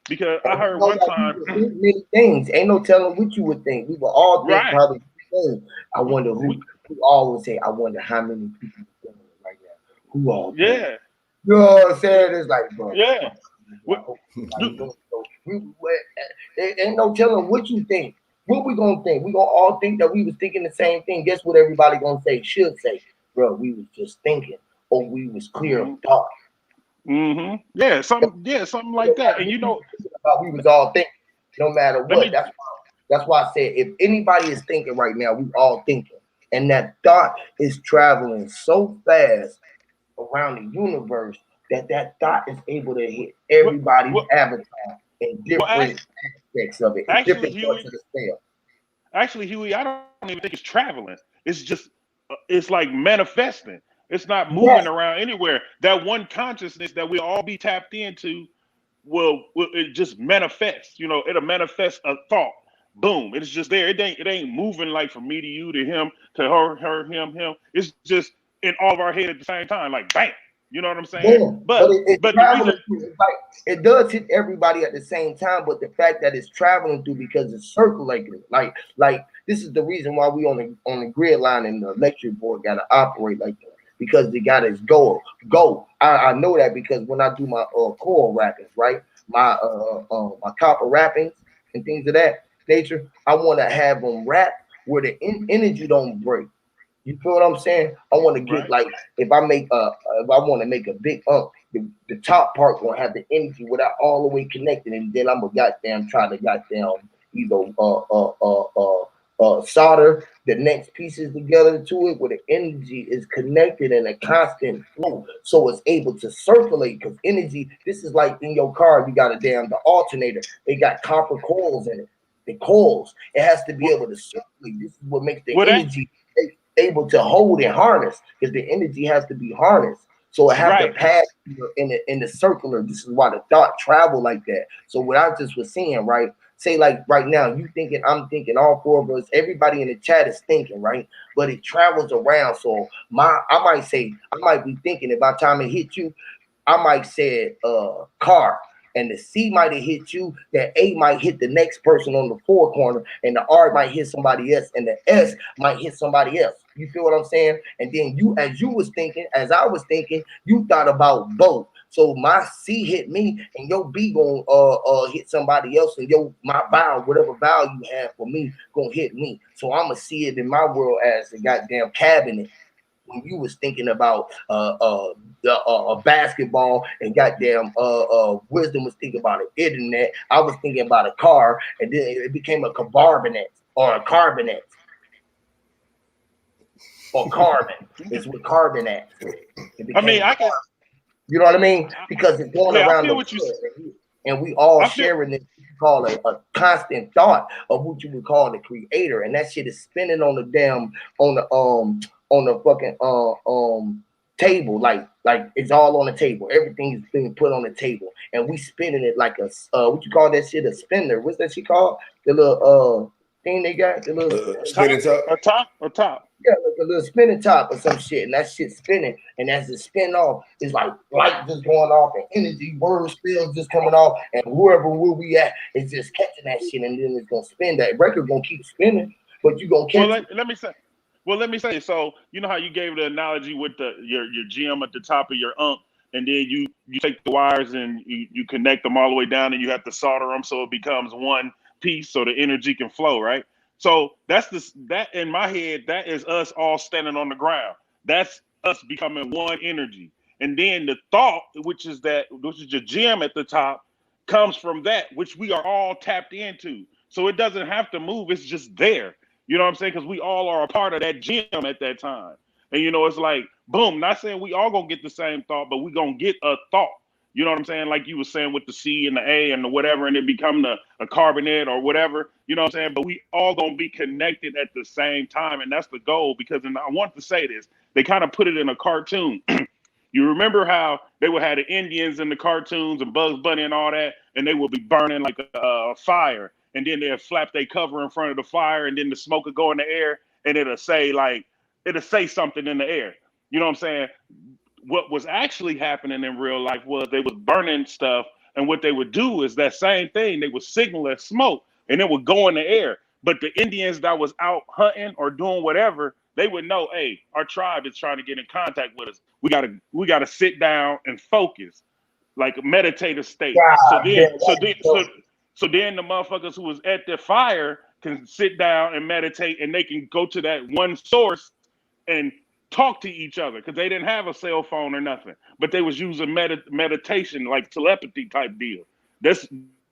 Because I and we heard know one that we time, would think many things. Ain't no telling what you would think. We would all think right? probably the same. I We, wonder we, who always say, I wonder how many people are feeling it right now. Who all think? yeah, You know what I'm saying? It's like, bro, yeah. fuck. We, I hope everybody you, knows. So ain't no telling what you think. What we gonna think? We gonna all think that we was thinking the same thing. Guess what everybody gonna say? Should say, bro, we was just thinking, or we was clear of hmm thought. yeah, something like that. And you know, About we was all thinking, no matter let what. me, That's why I said if anybody is thinking right now, we all thinking, and that thought is traveling so fast around the universe that that thought is able to hit what, everybody's what, avatar in well, different aspects of it, in actually, different parts Huey, of the scale. Huey, I don't even think it's traveling. It's just, it's like manifesting. It's not moving Yes, around anywhere. That one consciousness that we all be tapped into will it just manifests. You know, it'll manifest a thought. Boom! It's just there. It ain't moving like from me to you to him to her, him. It's just in all of our head at the same time, like bam. You know what I'm saying? boom. But But it's but the traveling reason, through. It's like it does hit everybody at the same time, but the fact that it's traveling through because it's circulating. Like this is the reason why we on the grid line and the electric board gotta operate like that. because they got its goal. Go. I know that because when I do my coral wrappings, right? My copper wrappings and things of that nature, I want to have them wrap where the energy don't break. You feel what I'm saying? I want to get Right. like if I want to make a big the top part gonna have the energy without all the way connected, and then I'm gonna goddamn try to goddamn either solder the next pieces together to it where the energy is connected in a constant flow, so it's able to circulate. Because energy, this is like in your car, you got a damn the alternator. They got copper coils in it. The coils, it has to be Well, able to circulate. This is what makes the well that energy able to hold and harness because the energy has to be harnessed. So it have to right. pass in the circular. This is why the thought travel like that. So what I just was saying, right? Say like right now, you thinking, I'm thinking, all four of us, everybody in the chat is thinking, right? But it travels around. So I might say, I might be thinking that by the time it hit you, I might say car, and the C might have hit you. That A might hit the next person on the four corner, and the R might hit somebody else, and the S might hit somebody else. You feel what I'm saying? And then you, as you was thinking, as I was thinking, you thought about both. So my C hit me, and your B gonna hit somebody else, and your my vowel, whatever vowel you have for me, gonna hit me. So I'ma see it in my world as a goddamn cabinet when you was thinking about basketball and goddamn wisdom was thinking about the internet. I was thinking about a car, and then it became a carbonate or a carbonate or carbon. It's with carbon at. It I became mean, a I can. carbon. You know what I mean? Because it's going Yeah, I around feel the what you. world, and we all I feel. sharing this call a constant thought of what you would call the creator, and that shit is spinning on the damn on the fucking table, like it's all on the table. Everything is being put on the table, and we spinning it like a what you call that shit, a spinner? What's that shit called? The little thing they got, the little Top, Spinning top. a top, a top. yeah, like a little spinning top or some shit, and that shit spinning, and as it spin off, it's like light just going off, and energy, word spills just coming off, and whoever will we at is just catching that shit, and then it's gonna spin. That record gonna keep spinning, but you gonna Well, catch it. let me say. Well, let me say. So you know how you gave the analogy with your gem at the top of your and then you take the wires and you connect them all the way down, and you have to solder them so it becomes one piece, so the energy can flow, right? So that's that in my head. That is us all standing on the ground. That's us becoming one energy, and then the thought, which is your gem at the top, comes from that, which we are all tapped into. So it doesn't have to move; it's just there. You know what I'm saying? Because we all are a part of that gym at that time. And it's like, boom, not saying we all gonna get the same thought, but we gonna get a thought. You know what I'm saying? Like you were saying with the C and the A and the whatever, and it become a carbonate or whatever. You know what I'm saying? But we all gonna be connected at the same time, and that's the goal. Because, and I want to say this, they kind of put it in a cartoon. You remember how they would have the Indians in the cartoons and Bugs Bunny and all that, and they would be burning like a fire, and then they'd flap their cover in front of the fire, and then the smoke would go in the air, and it'll say something in the air. You know what I'm saying? What was actually happening in real life was they was burning stuff, and what they would do is that same thing. They would signal as smoke, and it would go in the air. But the Indians that was out hunting or doing whatever, they would know, hey, our tribe is trying to get in contact with us. We gotta sit down and focus, like a meditative state. So God then, damn, so that's then, so dope. so then the motherfuckers who was at the fire can sit down and meditate, and they can go to that one source and talk to each other because they didn't have a cell phone or nothing, but they was using meditation, like telepathy type deal. This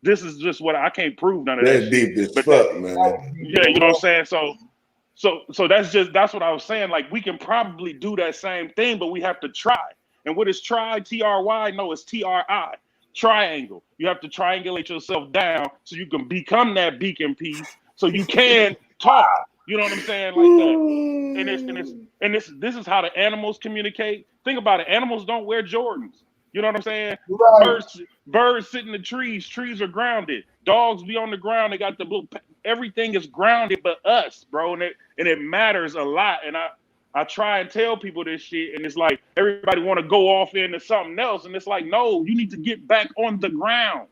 is just what I can't prove none of that That's shit, deep as but that, fuck, That man. was deep yeah, as you know what I'm fuck. saying. So that's what I was saying. Like we can probably do that same thing, but we have to try. And what is try? TRY? No, it's TRI. Triangle. You have to triangulate yourself down so you can become that beacon piece, so you can talk. You know what I'm saying? Like that. And it's and it's and this is how the animals communicate. Think about it. Animals don't wear Jordans. You know what I'm saying? Right. Birds sit in the trees. Trees are grounded. Dogs be on the ground. They got the blue. Everything is grounded, but us, bro. And it matters a lot. And I try and tell people this shit, and it's like everybody want to go off into something else, and it's like, no, you need to get back on the ground.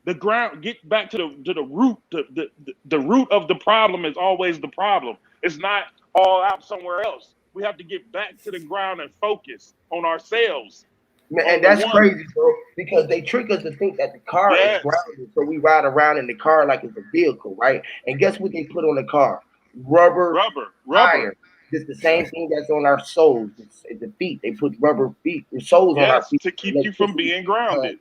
The ground, get back to the root. The root of the problem is always the problem. It's not all out somewhere else. We have to get back to the ground and focus on ourselves, on And the that's one. crazy, bro, because they trick us to think that the car is Yes, grounded, so we ride around in the car like it's a vehicle, right? And guess what they put on the car? Rubber rubber. tires. It's the same thing that's on our soles. It's the feet. They put rubber feet, soles on our Yes, feet. to keep you from Electricity being grounded.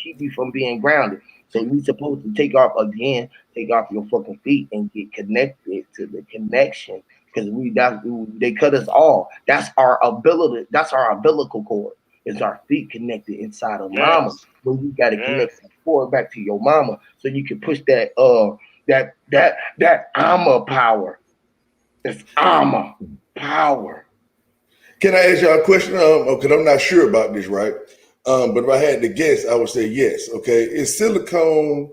keep you from being grounded. So you supposed to take off your fucking feet and get connected to the connection because they cut us off. That's our ability. That's our umbilical cord. It's our feet connected inside of mama. Yes, When you got to yes. connect the cord back to your mama, so you can push that armor power. It's armor power. Can I ask y'all a question? Because I'm not sure about this, right? But if I had to guess, I would say yes. Okay, is silicone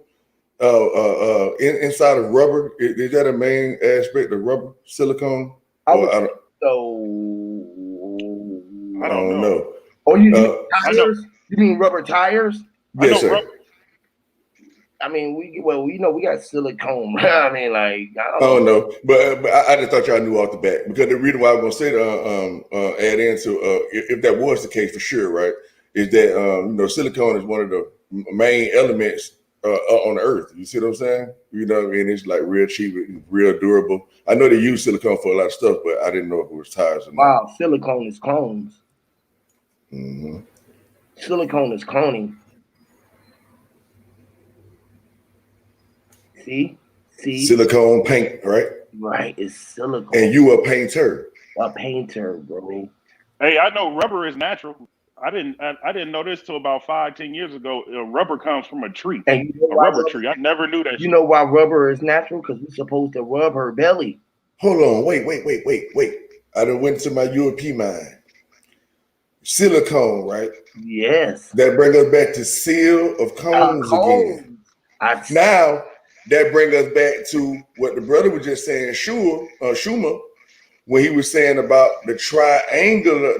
inside of rubber? Is that a main aspect of rubber? Silicone? I Or would I say don't, so. I I don't don't know. know. Oh, you mean I know. tires? You mean rubber tires? I Yes, know. sir. I mean, we got silicone. I mean, like, I don't Oh know. no, but I just thought y'all knew off the bat because the reason why I was gonna say add into if that was the case for sure, right? Is that silicone is one of the main elements on the earth. You see what I'm saying? You know what I mean? It's like real cheap, and real durable. I know they use silicone for a lot of stuff, but I didn't know if it was tires or not. Wow, silicone is clones. Hmm. Silicone is cloning. See, see, Silicone paint, right? right? It's And silicone. you a painter. A painter, bro. Hey, I know rubber is natural. I didn't know this till about 5, 10 years ago. Rubber comes from a tree, And you know a why rubber rubber? tree. I never knew that You shit. know why rubber is natural? Because we're supposed to rub her belly. Hold on, wait. I done went to my European mind. Silicone, right? Yes. That bring us back to seal of cones again. Cones. I Now that bring us back to what the brother was just saying, Schumer, when he was saying about the triangular.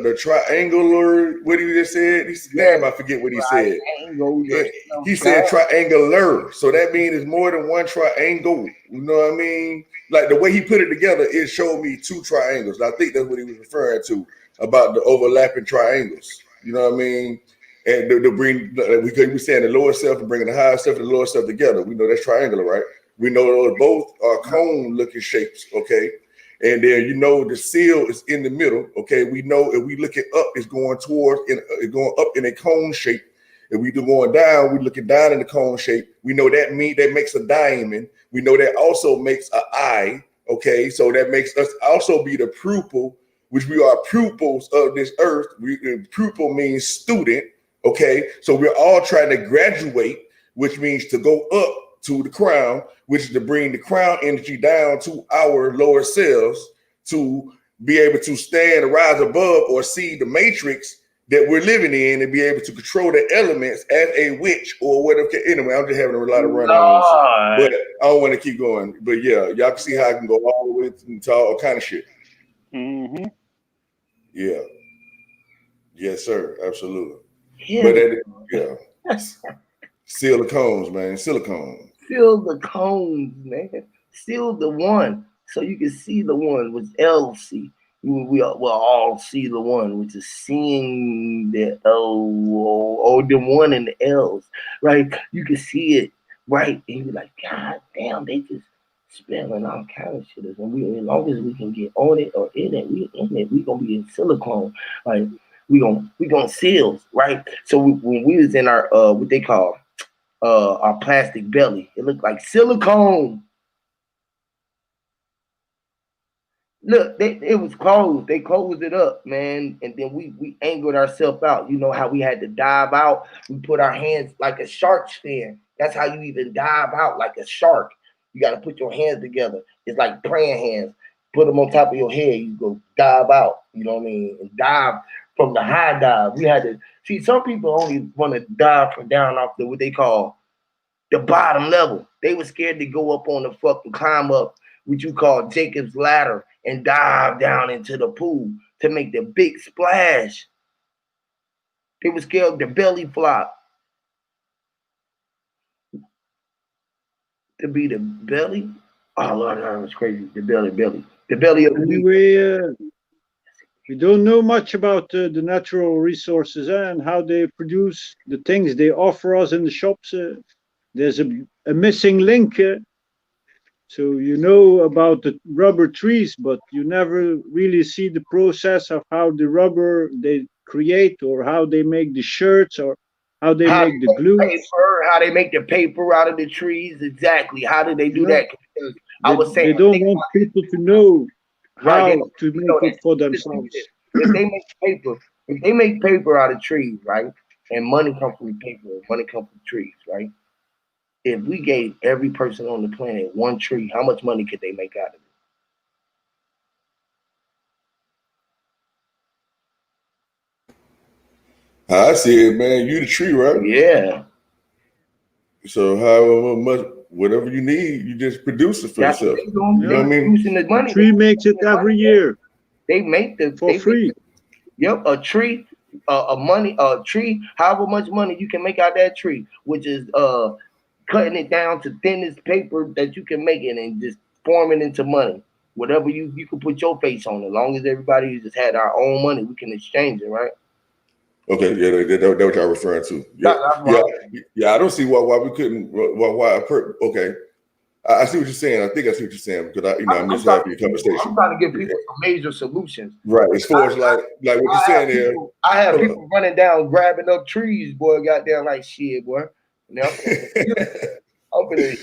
What he just said? He said, yes. damn, I forget what he said. Triangles or He something. said triangular, so that means it's more than one triangle. You know what I mean? Like the way he put it together, it showed me two triangles. I think that's what he was referring to about the overlapping triangles. You know what I mean? And the bring we were saying the lower self and bringing the higher self and the lower self together. We know that's triangular, right? We know those both are cone-looking shapes. Okay. And then the seal is in the middle. Okay, we know if we look it up, it's going going up in a cone shape. If we do going down, we looking down in the cone shape. We know that makes a diamond. We know that also makes an eye. Okay, so that makes us also be the pupil, which we are pupils of this earth. Pupil means student. Okay, so we're all trying to graduate, which means to go up to the crown, which is to bring the crown energy down to our lower selves to be able to stand or rise above or see the matrix that we're living in and be able to control the elements as a witch or whatever. Anyway, I'm just having a lot of run-ons, but Lord. I don't want to keep going. But yeah, y'all can see how I can go all the way to all kind of shit. Hmm. Yeah. Yes, sir. Absolutely. Here But we yeah. Silicones, man. Silicone. Fill the cones, man. Seal the one. So you can see the one with LC. We'll all see the one, which is seeing the L or the one and the L's, right? You can see it, right? And you're like, God damn, they just spelling all kind of shit. And as long as we can get on it or in it, we in it. We gonna be in silicone, like we gonna seals, right? So when we was in our what they call our plastic belly. It looked like silicone. Look, it was closed. They closed it up, man. And then we angled ourselves out. You know how we had to dive out? We put our hands like a shark's fin. That's how you even dive out like a shark. You got to put your hands together. It's like praying hands. Put them on top of your head. You go dive out. You know what I mean? And dive from the high dive. We had to see some people only want to dive from down off the what they call the bottom level. They were scared to go up on the fucking climb up, what you call Jacob's ladder, and dive down into the pool to make the big splash. They were scared of the belly flop to be the belly. Oh Lord, that was crazy. The belly. The belly of the beast. Anyway, We don't know much about the natural resources and how they produce the things they offer us in the shops. There's a missing link. So you know about the rubber trees, but you never really see the process of how the rubber they create, or how they make the shirts, or how they How make the they make glue. paper, how they make the paper out of the trees, exactly. How do they do Yeah, that? Because I was saying, they don't think want about people to know right. They how don't to you make know that. it for Just think this. themselves. If they make paper, if they make paper out of trees, right, and money comes from paper, money comes from trees, right? If we gave every person on the planet one tree, how much money could they make out of How I see it, man, you the tree, right? it? Yeah, So however much, whatever you need, you just produce it for that's what yourself. they doing. You know They Yeah, what I mean? producing the the money. They tree makes producing it the every money. Yeah. year They make the. for They make free. Yep, a tree, a tree, however much money you can make out that tree, which is cutting it down to thinnest paper that you can make it and just form it into money. Whatever you can put your face on, as long as everybody just had our own money, we can exchange it, right? Okay, yeah, that what y'all referring to. Yeah, That's yeah, what yeah. I don't see why we couldn't. Okay, I see what you're saying. I think I see what you're saying because I'm I'm just trying to having a give people. conversation. I'm trying to give people some major solutions. Right. As far as like what you're saying there. I have Hold people running down, grabbing up trees, boy. Goddamn, like shit, boy. Now up. I'm gonna.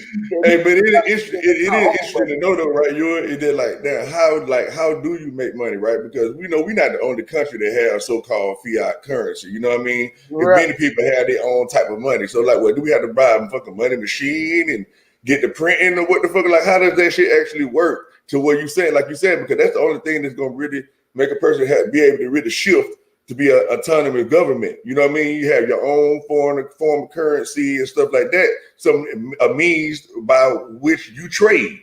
Hey, but it is interesting to know though, right? Is that like how do you make money, right? Because we know we're not the only country that have so-called fiat currency. You know what I mean? And Right. many people have their own type of money. So like, what do we have to buy a fucking money machine and get the printing or what the fuck? Like, how does that shit actually work? To what you said, like you said, because that's the only thing that's gonna really make a person be able to really shift to be an autonomous government. You know what I mean? You have your own foreign form of currency and stuff like that. Some a means by which you trade. See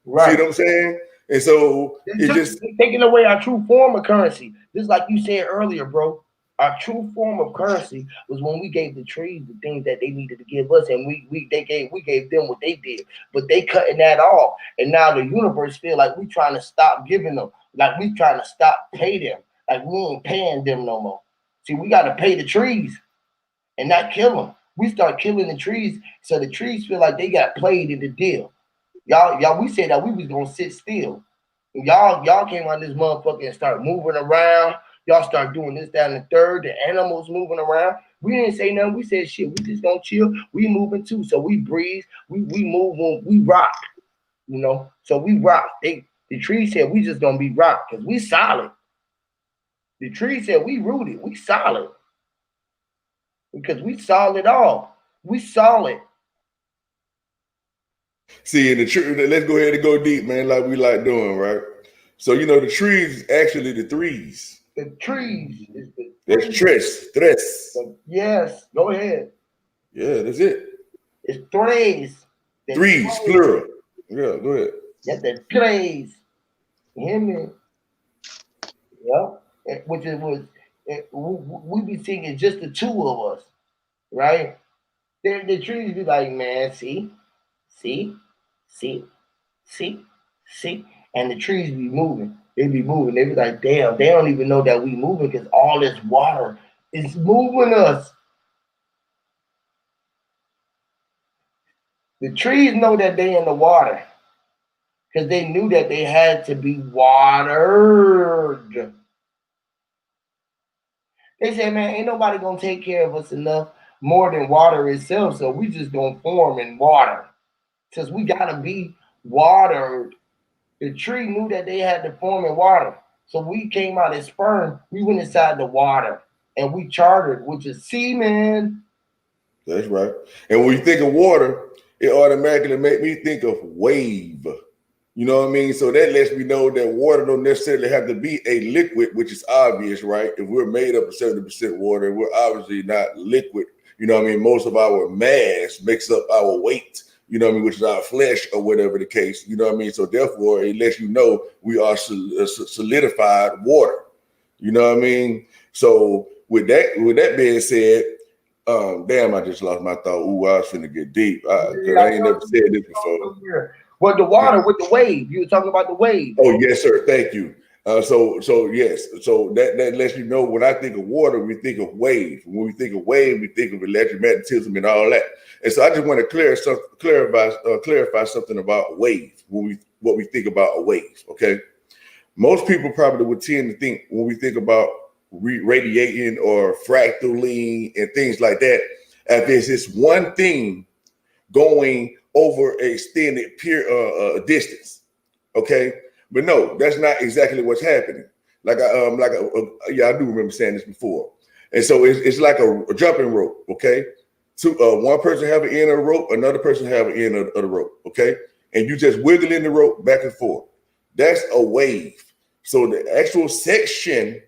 Right. what I'm saying? And so They it took just they taking away our true form of currency. Just like you said earlier, bro. Our true form of currency was when we gave the trees the things that they needed to give us, and we gave them what they did. But they cutting that off, and now the universe feel like we trying to stop giving them, like we trying to stop pay them, like we ain't paying them no more. See, we got to pay the trees and not kill them. We start killing the trees, so the trees feel like they got played in the deal. We said that we was gonna sit still. Y'all came on this motherfucker and start moving around. Y'all start doing this, that, and the third. The animals moving around. We didn't say nothing. We said shit. We just gonna chill. We moving too. So we breathe. We move. We rock. You know. So we rock. The tree said we just gonna be rock because we solid. The tree said we rooted. We solid because we solid all. We solid. see in the tree. Let's go ahead and go deep, man, like we like doing, right? So you know the trees actually the threes. The trees is the That's trees. tres. Yes. Go ahead. Yeah, that's it. It's threes. The Threes, threes. plural. Yeah, go ahead. That's the threes. You hear me? Yeah. Which it was, we be thinking just the two of us, right? The trees be like, man, see, see, see, see. And the trees be moving. They be moving. They be like, damn, they don't even know that we moving because all this water is moving us. The trees know that they in the water because they knew that they had to be watered. They said, man, ain't nobody gonna take care of us enough more than water itself, so we just gonna form in water. Since we gotta be watered, the tree knew that they had to form in water. So we came out as sperm, we went inside the water and we chartered, which is semen. That's right. And when you think of water, it automatically make me think of wave. You know what I mean? So that lets me know that water don't necessarily have to be a liquid, which is obvious, right? If we're made up of 70% water, we're obviously not liquid. You know what I mean? Most of our mass makes up our weight, you know what I mean, which is our flesh or whatever the case. You know what I mean? So therefore, it lets you know we are solidified water. You know what I mean? So with that being said, damn, I just lost my thought. Ooh, I was finna get deep because I ain't never said this before. Well, the water with the wave. You were talking about the wave. Oh, yes, sir. Thank you. So yes, so that lets you know when I think of water, we think of wave. When we think of wave, we think of electromagnetism and all that. And so I just want to clarify something about wave what we think about a wave. Okay, most people probably would tend to think when we think about radiating or fractaling and things like that, if there's this one thing going over an extended distance. Okay. But no, that's not exactly what's happening. Yeah, I do remember saying this before. And so it's like a jumping rope, okay? One person have an end of the rope, another person have an end of the rope, okay? And you just wiggling the rope back and forth. That's a wave. So the actual section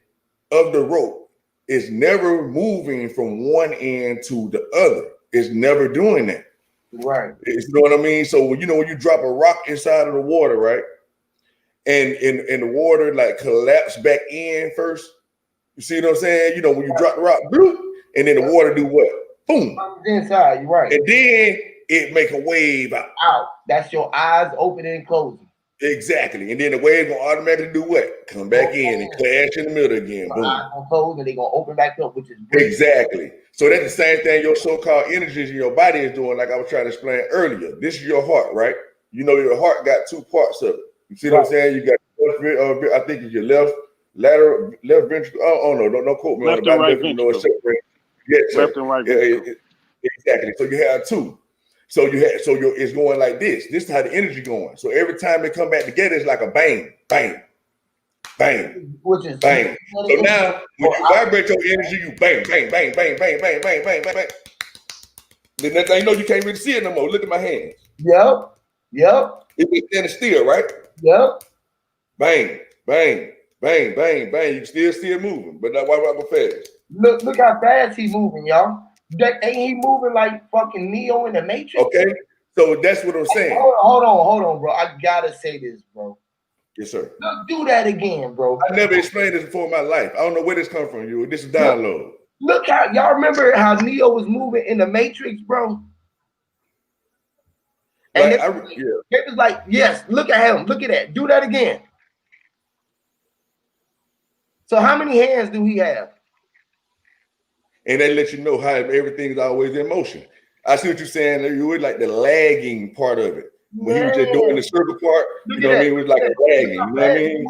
of the rope is never moving from one end to the other. It's never doing that. Right. You know what I mean? So when you drop a rock inside of the water, right? And the water like collapse back in first. You see what I'm saying? When you drop the rock, bloop, and then the water do what? Boom. Inside, you're right. And then it make a wave out. That's your eyes opening and closing. Exactly. And then the wave gonna automatically do what? Come back in and clash in the middle again. My Boom. eyes gonna close and they're gonna open back up, which is great. Exactly. So that's the same thing your so-called energies in your body is doing, like I was trying to explain earlier. This is your heart, right? Your heart got two parts of it. You see what I'm saying? You got I think it's your left ventricle. Oh no, don't quote me left on and right ventricle. ventricle. Yes, left and right ventricle. Exactly. So you have two. So it's going like this. This is how the energy going. So every time they come back together, it's like a bang, bang, bang, which is bang. So now when you vibrate your energy, you bang, bang, bang, bang, bang, bang, bang, bang, bang, bang. The next thing you know, you can't really see it no more. Look at my hands. Yep. It's standing still, right? Yep. Bang, bang, bang, bang, bang. You can still moving, but not why go fast. Look how fast he's moving, y'all. Ain't he moving like fucking Neo in the Matrix? Okay, so that's what I'm saying. Hold on, bro. I gotta say this, bro. Yes, sir. Look, do that again, bro. I never explained this before in my life. I don't know where this come from. This is download. Look how y'all remember how Neo was moving in the Matrix, bro. And it was like, yes, look at him. Look at that. Do that again. So how many hands do he have? And they let you know how everything is always in motion. I see what you're saying. You were like the lagging part of it. When he was just doing the circle part, you know what I mean? It was like a lagging. You know what I mean?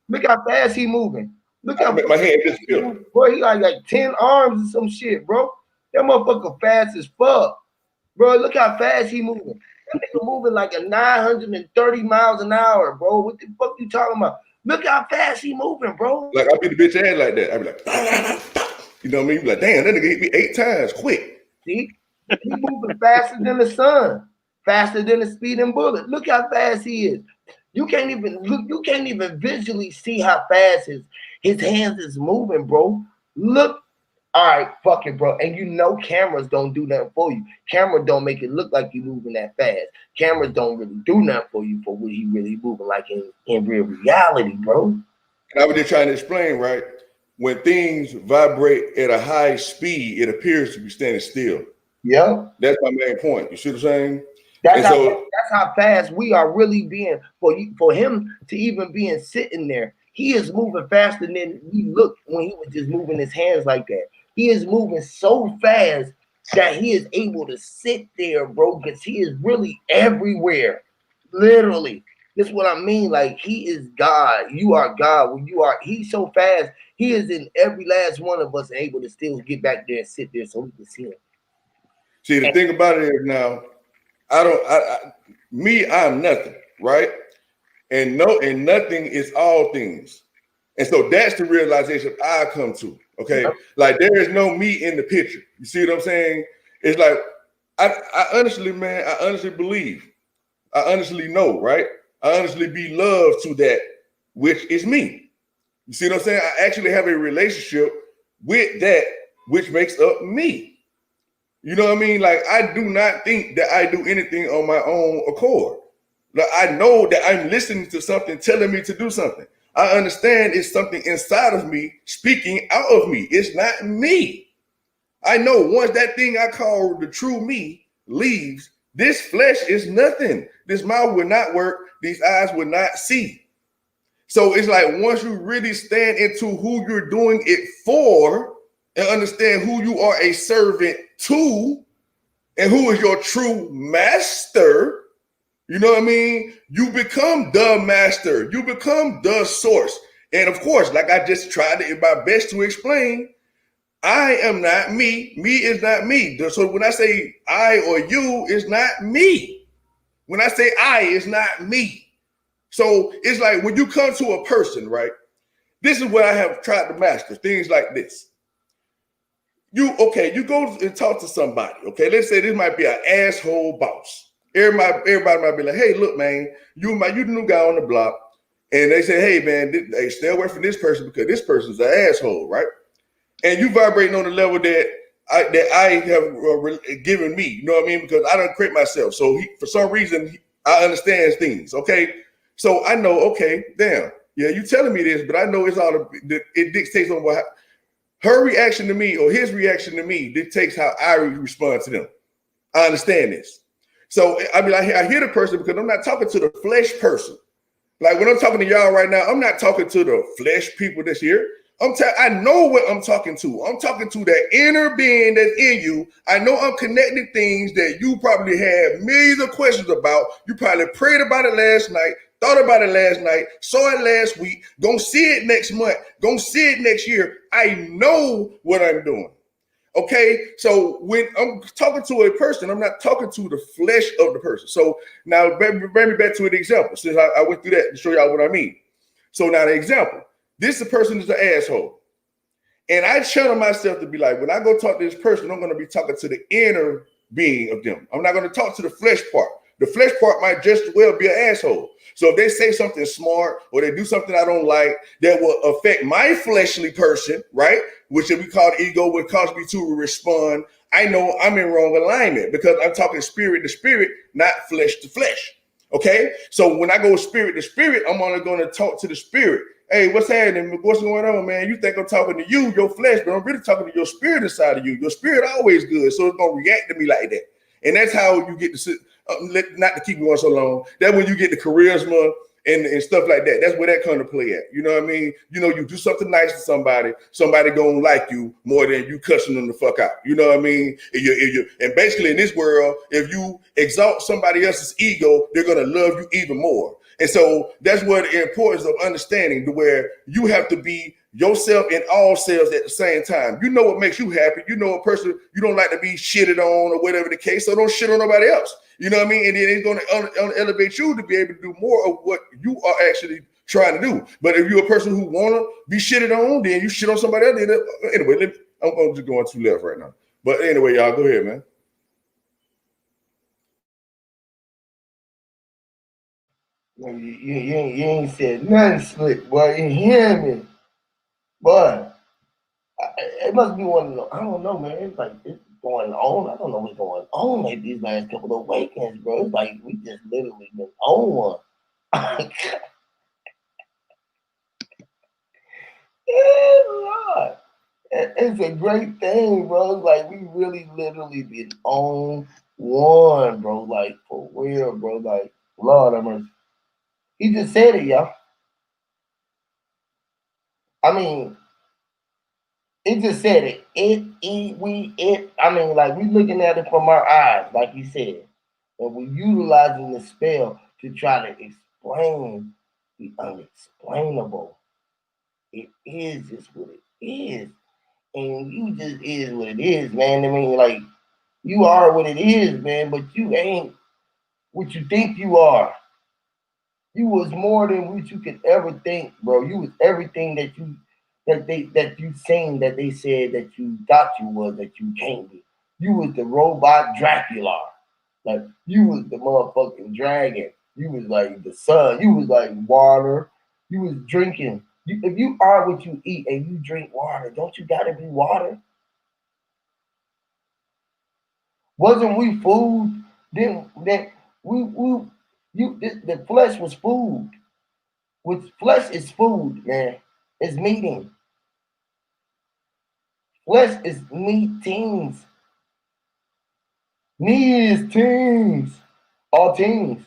Look how fast he moving. Look how my hand disappeared. Boy, he like 10 arms and some shit, bro. That motherfucker fast as fuck. Bro, look how fast he moving. That nigga moving like a 930 miles an hour, bro. What the fuck you talking about? Look how fast he moving, bro. Like I beat the bitch ass like that. I be like, you know what I mean? Like, damn, that nigga hit me 8 times quick. See? He moving faster than the sun, faster than the speeding bullet. Look how fast he is. You can't even visually see how fast his hands is moving, bro. Look. All right, fuck it, bro. And cameras don't do nothing for you. Camera don't make it look like you moving that fast. Cameras don't really do nothing for you for what he really moving like in real reality, bro. And I was just trying to explain, right? When things vibrate at a high speed, it appears to be standing still. Yeah. That's my main point. You see what I'm saying? That's how fast we are really being for him to even being sitting there. He is moving faster than we looked when he was just moving his hands like that. He is moving so fast that he is able to sit there, bro, because he is really everywhere. Literally. This is what I mean. Like, he is God. You are God. He's so fast. He is in every last one of us able to still get back there and sit there so we can see him. See, the thing about it is now, I'm nothing, right? And nothing is all things. And so that's the realization I come to. Okay. Like, there is no me in the picture. You see what I'm saying? It's like, I honestly believe, I honestly know, right? I honestly be loved to that which is me. You see what I'm saying? I actually have a relationship with that which makes up me. You know what I mean? Like, I do not think that I do anything on my own accord. Like, I know that I'm listening to something telling me to do something. I understand it's something inside of me speaking out of me. It's not me. I know once that thing I call the true me leaves, this flesh is nothing. This mouth will not work. These eyes will not see. So it's like once you really stand into who you're doing it for and understand who you are a servant to and who is your true master, you know what I mean? You become the master. You become the source. And of course, like I just tried to, my best to explain, I am not me. Me is not me. So when I say I or you, it's not me. When I say I, it's not me. So it's like when you come to a person, right? This is what I have tried to master, things like this. You go and talk to somebody, okay? Let's say this might be an asshole boss. Everybody might be like, hey, look, man, you the new guy on the block. And they say, hey, man, hey, stay away from this person because this person's an asshole, right? And you vibrating on the level that I have given me, you know what I mean? Because I don't create myself. So for some reason, I understand things, okay? So I know, okay, damn, yeah, you telling me this, but I know it's all, it dictates on what, her reaction to me or his reaction to me dictates how I respond to them. I understand this. So I mean, I hear the person because I'm not talking to the flesh person. Like when I'm talking to y'all right now, I'm not talking to the flesh people that's here. I know what I'm talking to. I'm talking to that inner being that's in you. I know I'm connecting things that you probably have millions of questions about. You probably prayed about it last night, thought about it last night, saw it last week, gonna see it next month, gonna see it next year. I know what I'm doing. Okay, so when I'm talking to a person, I'm not talking to the flesh of the person. So now bring me back to an example, since I went through that to show y'all what I mean. So now the example, this person is an asshole. And I channel myself to be like, when I go talk to this person, I'm going to be talking to the inner being of them. I'm not going to talk to the flesh part. The flesh part might just as well be an asshole. So if they say something smart or they do something I don't like that will affect my fleshly person, right? Which we call ego, would cause me to respond. I know I'm in wrong alignment because I'm talking spirit to spirit, not flesh to flesh. Okay, so when I go spirit to spirit, I'm only going to talk to the spirit. Hey, what's happening? What's going on, man? You think I'm talking to you, your flesh, but I'm really talking to your spirit inside of you. Your spirit always good, so it's going to react to me like that. And that's how you get to sit, not to keep going so long. That's when you get the charisma and stuff like that. That's where that kind of play at. You know what I mean? You know, you do something nice to somebody gonna like you more than you cussing them the fuck out. You know what I mean? And basically in this world, if you exalt somebody else's ego, they're gonna love you even more. And so that's what the importance of understanding, to where you have to be yourself in all selves at the same time. You know what makes you happy. You know a person you don't like to be shitted on or whatever the case, so don't shit on nobody else. You know what I mean? And then it's going to elevate you to be able to do more of what you are actually trying to do. But if you're a person who want to be shitted on, then you shit on somebody else. Anyway, I'm just going too left right now. But anyway, y'all, go ahead, man. You ain't said nothing slick, boy. You hear me? Boy, it must be one of the, I don't know, man. It's like it's going on. I don't know what's going on like these last couple of weekends, bro. It's like we just literally been on one. Yeah, Lord. It's a great thing, bro. It's like we really literally been on one, bro. Like for real, bro. Like, Lord have mercy. He just said it, y'all. I mean, it just said it. It. I mean, like we looking at it from our eyes, like you said, and we utilizing the spell to try to explain the unexplainable. It is just what it is, and you just is what it is, man. I mean, like you are what it is, man, but you ain't what you think you are. You was more than what you could ever think, bro. You was everything that you seen that they said that you thought you was that you can't be. You was the robot Dracula. Like you was the motherfucking dragon. You was like the sun. You was like water. You was drinking. If you are what you eat and you drink water, don't you gotta be water? Wasn't we food? Then the flesh was food. With flesh is food, man. It's meeting. Flesh is meetings. Meat is teams. All teams.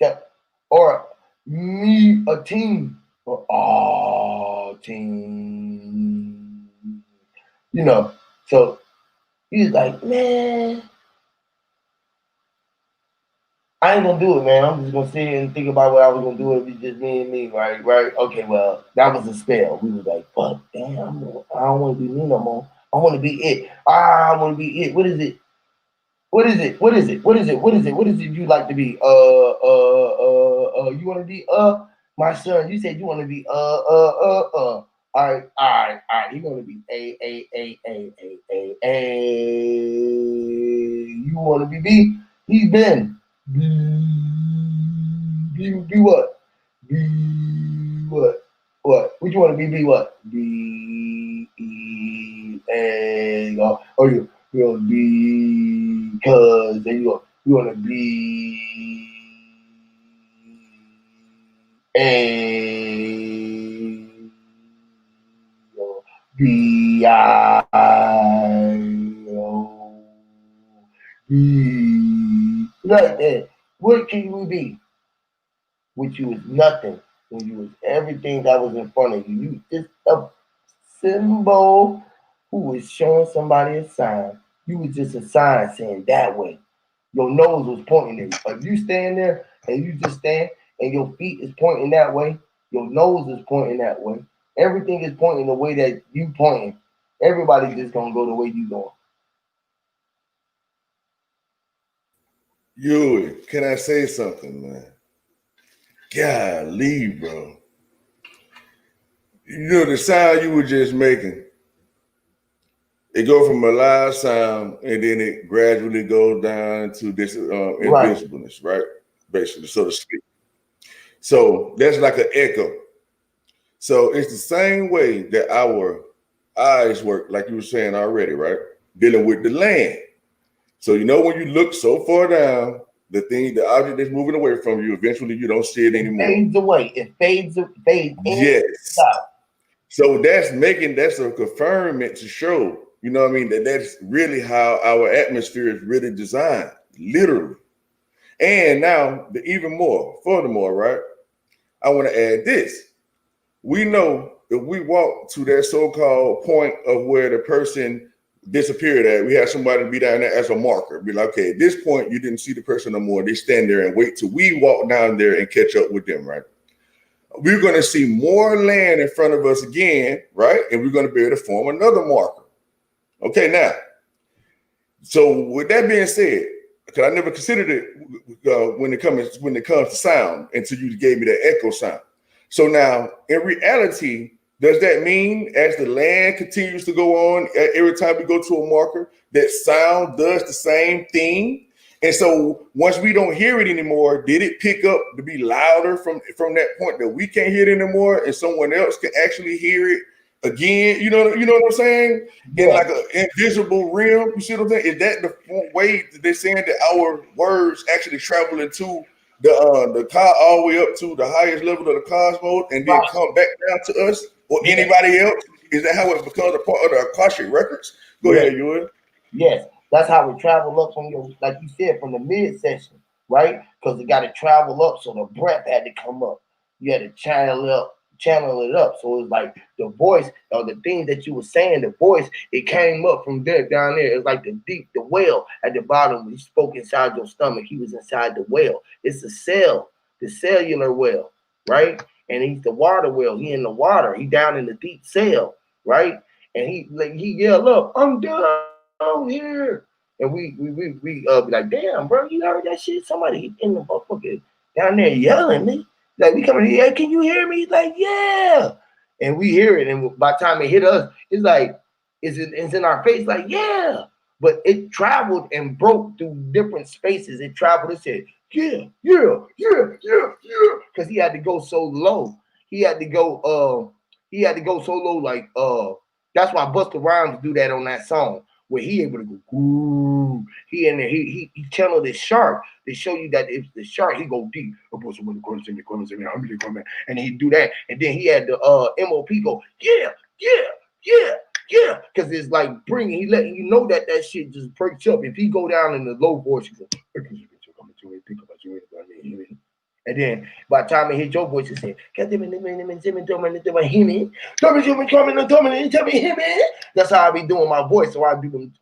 Yeah. Or me a team, or all team, you know. So he was like, man, I ain't gonna do it, man. I'm just gonna sit here and think about what I was gonna do if it's just me and me, right? Right? Okay, well, that was a spell. We was like, fuck, damn, I don't want to be me no more. I want to be it. I want to be it. What is it? What is it? What is it? What is it? What is it? What is it you like to be? You want to be my son? You said you want to be All right, all right, all right. You want to be a. You want to be B? He's been B. B what? B what? What? What you want to be? B what? B E A. Oh, you want to be because then you want to be a B I O B like that. What can we be? Which you was nothing when you was everything that was in front of you. You just a symbol who was showing somebody a sign. You was just a sign saying that way. Your nose was pointing there. If you stand there and you just stand and your feet is pointing that way, your nose is pointing that way. Everything is pointing the way that you pointing. Everybody's just gonna go the way you going. Yui, can I say something, man? Golly, bro. You know the sound you were just making. It goes from a loud sound, and then it gradually goes down to this Right. invisibleness, right? Basically, so to speak. So that's like an echo. So it's the same way that our eyes work, like you were saying already, right? Dealing with the land. So you know when you look so far down, the object that's moving away from you, eventually you don't see it It anymore. fades away. It fades in. Yes. Out. So that's a confirmation to show, you know what I mean, that's really how our atmosphere is really designed, literally. And now, furthermore, right? I want to add this. We know if we walk to that so-called point of where the person disappeared at, we have somebody be down there as a marker. Be like, okay, at this point, you didn't see the person no more. They stand there and wait till we walk down there and catch up with them, right? We're going to see more land in front of us again, right? And we're going to be able to form another marker. Okay, now, so with that being said, because I never considered it when it comes to sound until you gave me that echo sound. So now, in reality, does that mean as the land continues to go on, every time we go to a marker, that sound does the same thing? And so once we don't hear it anymore, did it pick up to be louder from that point that we can't hear it anymore, and someone else can actually hear it again? You know what I'm saying? Yeah. In like an invisible realm. You see what I'm saying? Is that the way that they're saying that our words actually travel into the car all the way up to the highest level of the cosmos and then come back down to us or anybody else? Is that how it becomes a part of the Akashic records? Go ahead, Ewan. Yes, that's how it travel up from your, like you said, from the midsection, right? Because it got to travel up, so the breath had to come up. You had to channel it up. So it's like the voice or the things that you were saying, the voice, it came up from there down there. It's like the whale at the bottom. He spoke inside your stomach. He was inside the whale. It's the cell, the cellular whale, right? And he's the water whale. He in the water. He down in the deep cell, right? And he yelled up, "I'm down here." And we be like, "Damn, bro, you heard that shit? Somebody in the motherfucker down there yelling me." Like, we coming here, "Hey, can you hear me?" He's like, "Yeah." And we hear it, and by the time it hit us, it's like it's in our face, like, "Yeah." But it traveled and broke through different spaces. It traveled. It said, "Yeah, yeah, yeah, yeah, yeah," because he had to go so low. He had to go. He had to go so low, like. That's why Busta Rhymes do that on that song, where he able to go, ooh. He in there, he channeled his shark to show you that if the shark, he go deep. And he do that. And then he had the MOP go, yeah, yeah, yeah, yeah. Because it's like he letting you know that shit just breaks up. If he go down in the low voice, he go, and And then by the time I hit your voice, it said, that's how I be doing my voice. So I do them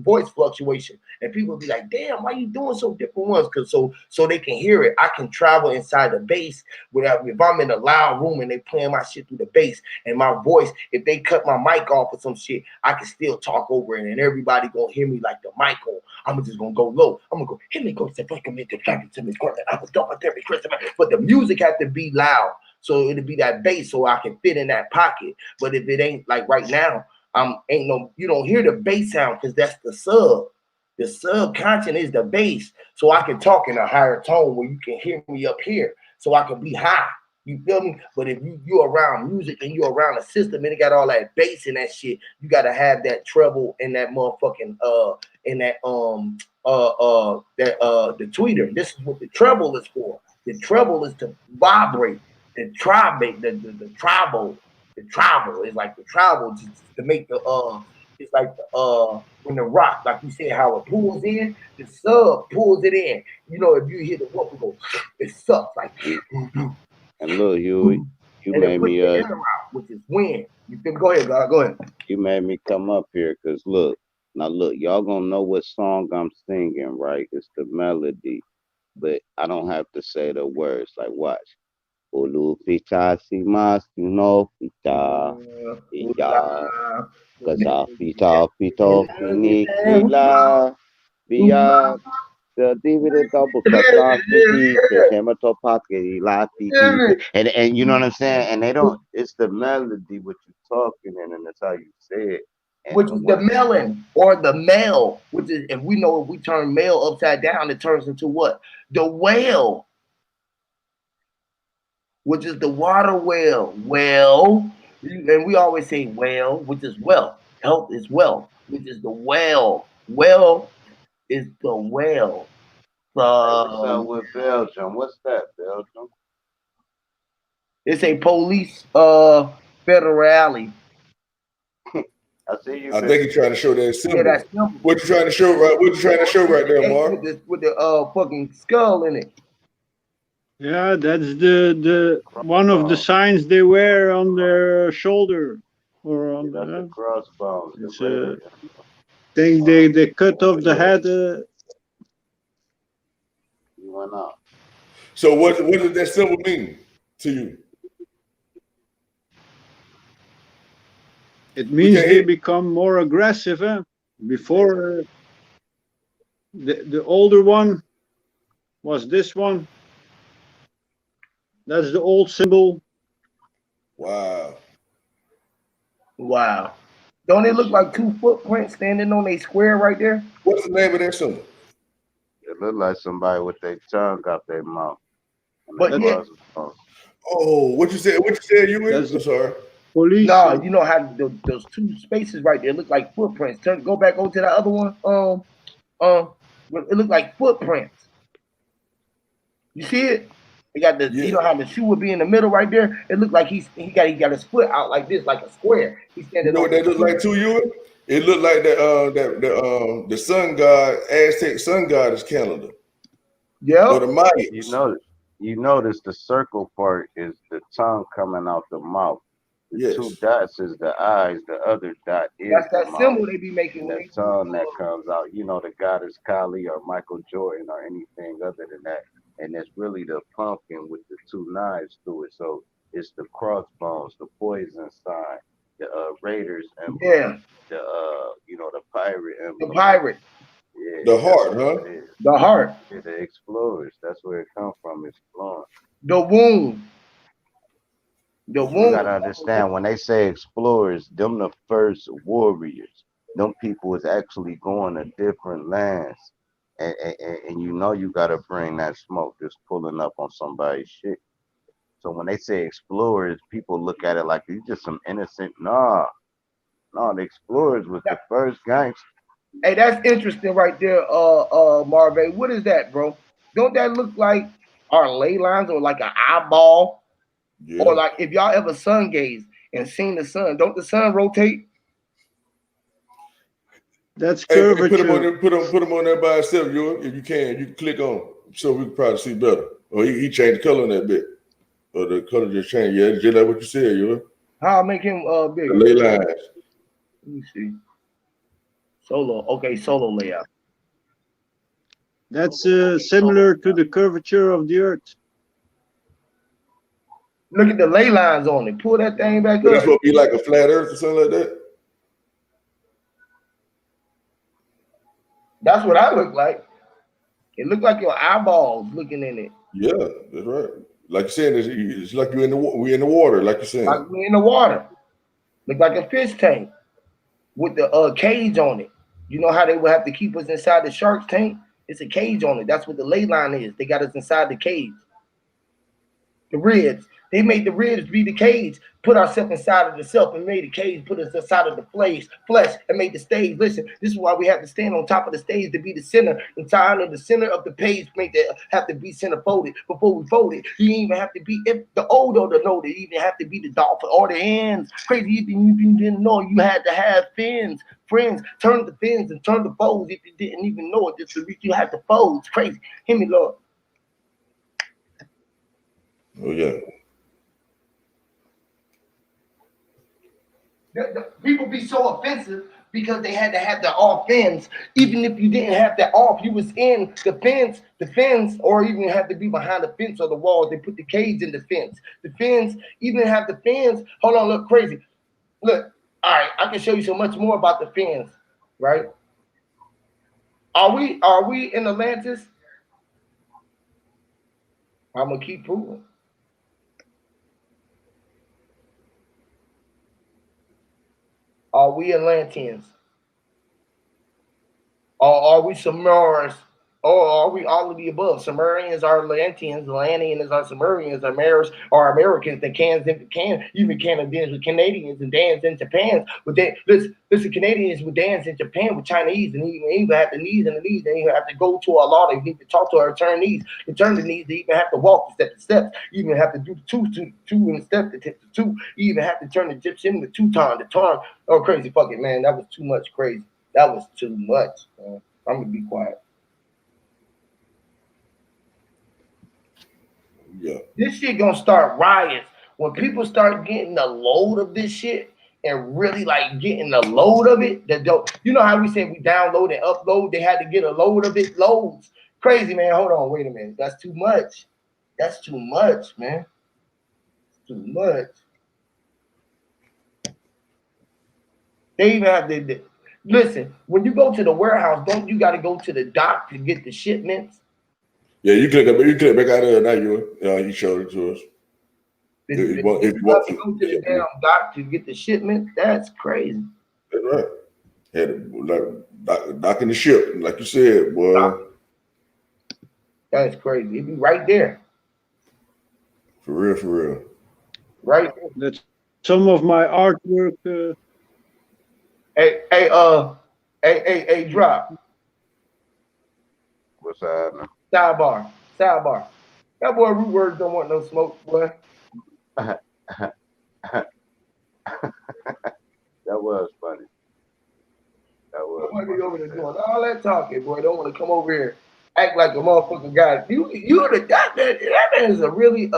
voice fluctuation. And people be like, damn, why you doing so different ones? Because so they can hear it. I can travel inside the bass without, if I'm in a loud room and they playing my shit through the bass and my voice, if they cut my mic off or some shit, I can still talk over it and everybody gonna hear me like the mic on. I'm just gonna go low. I'm gonna go, hit me, go, say, fucking me, to me, I was done with every Christmas. But the music has to be loud. So it'll be that bass so I can fit in that pocket. But if it ain't like right now, ain't no, you don't hear the bass sound because that's the sub. The subconscious is the bass. So I can talk in a higher tone where you can hear me up here. So I can be high. You feel me? But if you're around music and you're around a system and it got all that bass and that shit, you gotta have that treble and that motherfucking in that the tweeter. This is what the treble is for. The treble is to vibrate. The tribal is like the tribal to make the it's like the when the rock, like you said, how it pulls in, the sub pulls it in. You know, if you hear the whoop, go, it sucks like. And look, Huey, you and made me the air out, which is wind. You can go ahead, God. Go ahead. You made me come up here because look, y'all gonna know what song I'm singing, right? It's the melody, but I don't have to say the words. Like, watch. Ulu fita simas, you know, fita, fita, kaza fita, fito, finikila, via. The DVD double kata fiti, the hematopathy, la fiti, and you know what I'm saying? And they don't. It's the melody what you talking in, and that's how you say it. And which is the melon or the male, which is, if we know, if we turn male upside down, it turns into what? The whale, which is the water whale. Well, and we always say well, which is wealth. Health is wealth, which is the whale. Well is the whale. what's up with Belgium? What's that, Belgium? It's a police federale. I see you. I think you're trying to show that symbol. Yeah, that's symbol. What you trying to show right? What you trying to show right there, Mark? With the fucking skull in it. Yeah, that's the one of the signs they wear on their shoulder or on the crossbones. It's a thing they cut off the head. You went out. So what does that symbol mean to you? It means they become more aggressive. Before the older one was this one. That's the old symbol. Wow. Wow. Don't it look like two footprints standing on a square right there? What's the name of that symbol? It looked like somebody with their tongue out their mouth. But yeah. Oh, what you said? What you said? You were? I'm sorry. Police. No, you know how those two spaces right there look like footprints. Go back over to the other one. It looked like footprints. You see it? He got the, you know how the shoe would be in the middle right there. It looked like he got his foot out like this, like a square. He's standing. You know what that looked like to you? It looked like the sun god, Aztec sun goddess calendar. Yeah. Or the Mayans. You notice the circle part is the tongue coming out the mouth. The two dots is the eyes. The other dot is that's the that mouth. symbol they be making. That tongue that comes out. You know, the goddess Kali or Michael Jordan or anything other than that. And it's really the pumpkin with the two knives through it. So it's the crossbones, the poison sign, the Raiders emblem, the the pirate emblem. The pirate. Yeah, the heart, huh? The heart. Yeah, the explorers. That's where it comes from. Exploring. The wound. You gotta understand when they say explorers, them the first warriors. Them people was actually going to different lands. And you gotta bring that smoke just pulling up on somebody's shit. So when they say explorers, people look at it like these just some innocent. No, the explorers was the first gangsters. Hey, that's interesting right there, Marvin. What is that, bro? Don't that look like our ley lines or like an eyeball? Yeah. Or like if y'all ever sun gaze and seen the sun, don't the sun rotate? That's curvature. Put them on there by itself, if you can click on. so we can probably see better. Or he changed the color in that bit. Or the color just changed. Yeah, just like what you said, you know. How I make him The bigger? ley lines. Let me see. Solo. Okay, solo layout. That's similar to the curvature of the Earth. Look at the ley lines on it. Pull that thing back So that's up. what be like a flat earth or something like that? That's what I look like. It look like your eyeballs looking in it. Yeah, that's right. Like you saying, it's like we in the water, like you're saying. Like we in the water. Look like a fish tank with the cage on it. You know how they would have to keep us inside the shark's tank? It's a cage on it. That's what the ley line is. They got us inside the cage. The ribs. They made the ribs be the cage, put ourselves inside of the self and made the cage, put us inside of the flesh and made the stage. Listen, this is why we have to stand on top of the stage to be the center. Inside of the center of the page, make that have to be center folded. Before we fold it, you even have to be if the old or the note, it even have to be the dolphin or the ends. Crazy if you didn't know you had to have fins. Friends, turn the fins and turn the folds if you didn't even know it. Just to reach, you had to fold. It's crazy. Hear me, Lord. Oh yeah. The people be so offensive because they had to have the off fins. Even if you didn't have that off, you was in the fence, or even have to be behind the fence or the walls. They put the cage in the fence. The fence, even have the fence. Hold on, look crazy. Look, all right, I can show you so much more about the fence, right? Are we in Atlantis? I'm gonna keep proving. Are we Atlanteans? Or are we Sumerians? Or are we all of the above? Sumerians are Atlanteans, Atlanteans are Sumerians, Americans are Americans, the Cans and even Canadians with Canadians and Dans in Japan. But then listen, Canadians would dance in Japan with Chinese, and even have the knees and the knees, they even have to go to a lot. They need to talk to our turn knees. To turn the knees, they even have to walk the steps. You even have to do the two in step to tip the two. You even have to turn the Egyptian the two ton to turn. Oh, crazy fucking man, that was too much crazy. That was too much, man. I'm gonna be quiet. Yeah. This shit gonna start riots when people start getting the load of this shit and really like getting the load of it. That don't, you know how we say we download and upload? They had to get a load of it. Loads, crazy man. Hold on, wait a minute. That's too much. That's too much, man. Too much. They even have to listen. When you go to the warehouse, don't you got to go to the dock to get the shipments? Yeah, you click back out there now. You showed it to us. If If you you want, if you have want to to, go to the damn dock to get the shipment, that's crazy. that's right. Had to, like docking the ship, like you said, boy. That's crazy. It be right there. For real, for real. Right. That's some of my artwork. Hey, drop. What's happening? Sidebar. That boy Root Words don't want no smoke, boy. That was funny. That Don't was want to be over there funny. doing all that talking, boy. Don't want to come over here act like a motherfucking guy. You the that man is a really something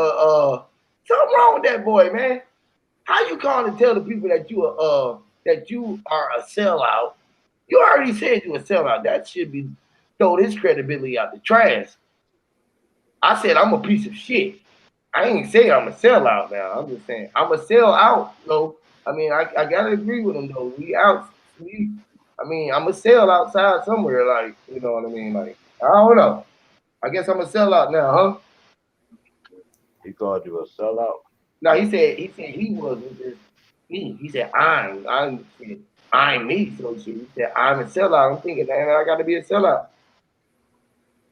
wrong with that boy, man. How you calling to tell the people that you are a sellout? You already said you a sellout. That should be throw his credibility out the trash. I said I'm a piece of shit. I ain't say I'm a sellout now. I'm just saying I'm a sell out. So I mean, I gotta agree with him though. I mean, I'm a sell outside somewhere. Like you know what I mean? Like I don't know. I guess I'm a sellout now, huh? He called you a sellout. No, he said he was just me. He said I'm me. So he said I'm a sellout. I'm thinking, man, I got to be a sellout.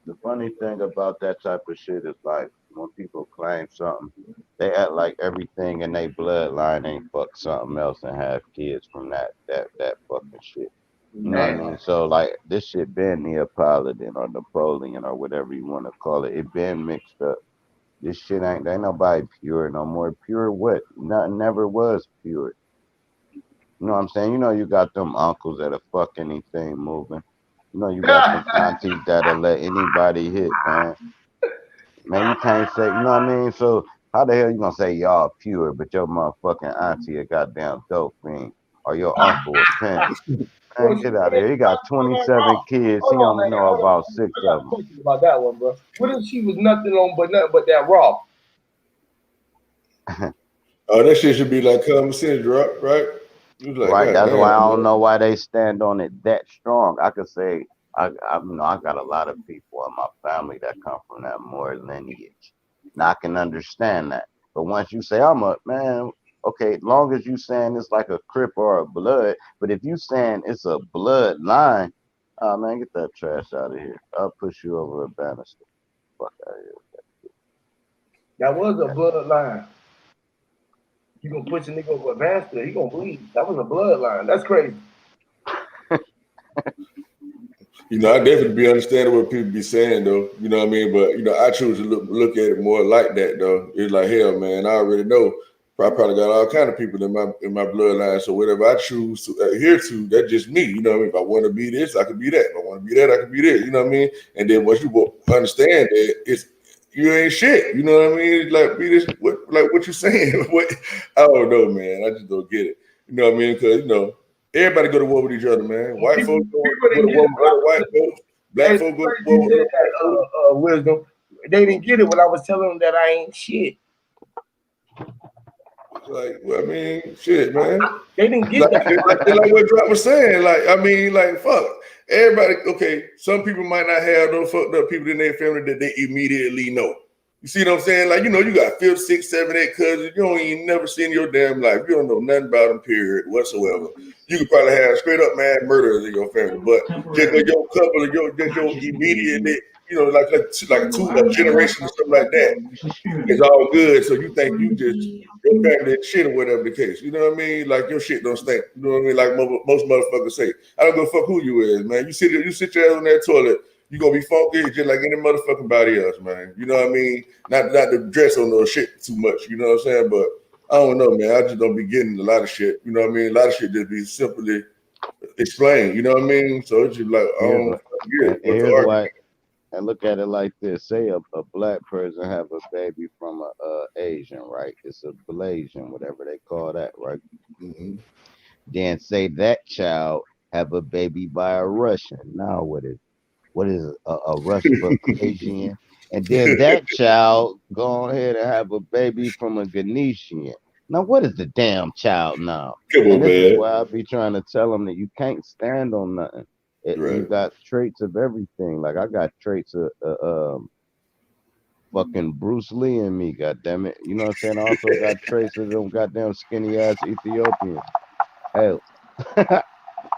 The funny thing about that type of shit is like when people claim something, they act like everything in their bloodline ain't fuck something else and have kids from that fucking shit. You know what I Man, mean? So like this shit been Neapolitan or Napoleon or whatever you want to call it. It been mixed up. This shit ain't nobody pure no more. Pure what? Nothing never was pure. You know what I'm saying? You know you got them uncles that fuck anything moving. You know, you got them aunties that'll let anybody hit, man. Man, you can't say, you know what I mean? So how the hell you gonna say y'all pure, but your motherfucking auntie a goddamn dope fiend, or your uncle a pimp? Well, Man, she get out of said here. He got nothing on that 27 rock. kids. He Hold on, only man. know Hold on. about six I got of a them. question about that one, bro. What if she was nothing but that raw? Oh, that shit should be like common sense, right? You was like, Right. God That's why I damn, don't man. know why they stand on it that strong. I could say I got a lot of people in my family that come from that more lineage. Now I can understand that. But once you say I'm a man, okay, long as you saying it's like a crip or a blood, but if you saying it's a bloodline, oh man, get that trash out of here. I'll push you over a banister. Fuck out of here. That was a bloodline. You gonna push a nigga over a bastard, he gonna bleed. That was a bloodline. That's crazy. You know, I definitely be understanding what people be saying though. You know what I mean? But you know, I choose to look at it more like that though. It's like hell, man. I already know. I probably got all kind of people in my bloodline. So whatever I choose to adhere to, that's just me. You know what I mean? If I want to be this, I can be that. If I want to be that, I can be this. You know what I mean? And then once you understand that, it's you ain't shit. You know what I mean? It's like be this. What you saying? What I don't know, man. I just don't get it. You know what I mean? Because everybody go to war with each other, man. White People, folks people go didn't to get it war with when I other was white folks. Black Hey, folks go to you war with said other that black folks. wisdom. They didn't get it when I was telling them that I ain't shit. Like, well, I mean, shit, man. They didn't get Like, that. like what Drop was saying. Like, I mean, like, fuck. Everybody, okay, some people might not have those fucked up people in their family that they immediately know. You see what I'm saying? Like, you got fifth, sixth, seven, eight cousins. You don't even never seen in your damn life. You don't know nothing about them, period, whatsoever. You could probably have straight up mad murderers in your family, but just your couple of just your immediate, like two a generation or something like that. It's all good. So you think you just your family is shit or whatever the case. You know what I mean? Like your shit don't stink. You know what I mean? Like most motherfuckers say. I don't give a fuck who you is, man. You sit your ass on that toilet, you gonna be funky just like any motherfucking body else, man. You know what I mean? Not to dress on no shit too much, you know what I'm saying? But I don't know, man. I just don't be getting a lot of shit. You know what I mean? A lot of shit just be simply explained, you know what I mean? So it's just like I Here's don't a fucking get and it. What's the here's argument? why and look at it like this. Say a black person have a baby from a Asian, right? It's a Blasian, whatever they call that, right? Mm-hmm. Then say that child have a baby by a Russian. Now what is a Russian? And then that child go ahead and have a baby from a Ganesian. Now what is the damn child now? Come And on, this is man. why I be trying to tell them that you can't stand on nothing. You Right. got traits of everything. Like I got traits of fucking Bruce Lee in me. God damn it. You know what I'm saying? I also got traits of them goddamn skinny ass Ethiopians. Hell,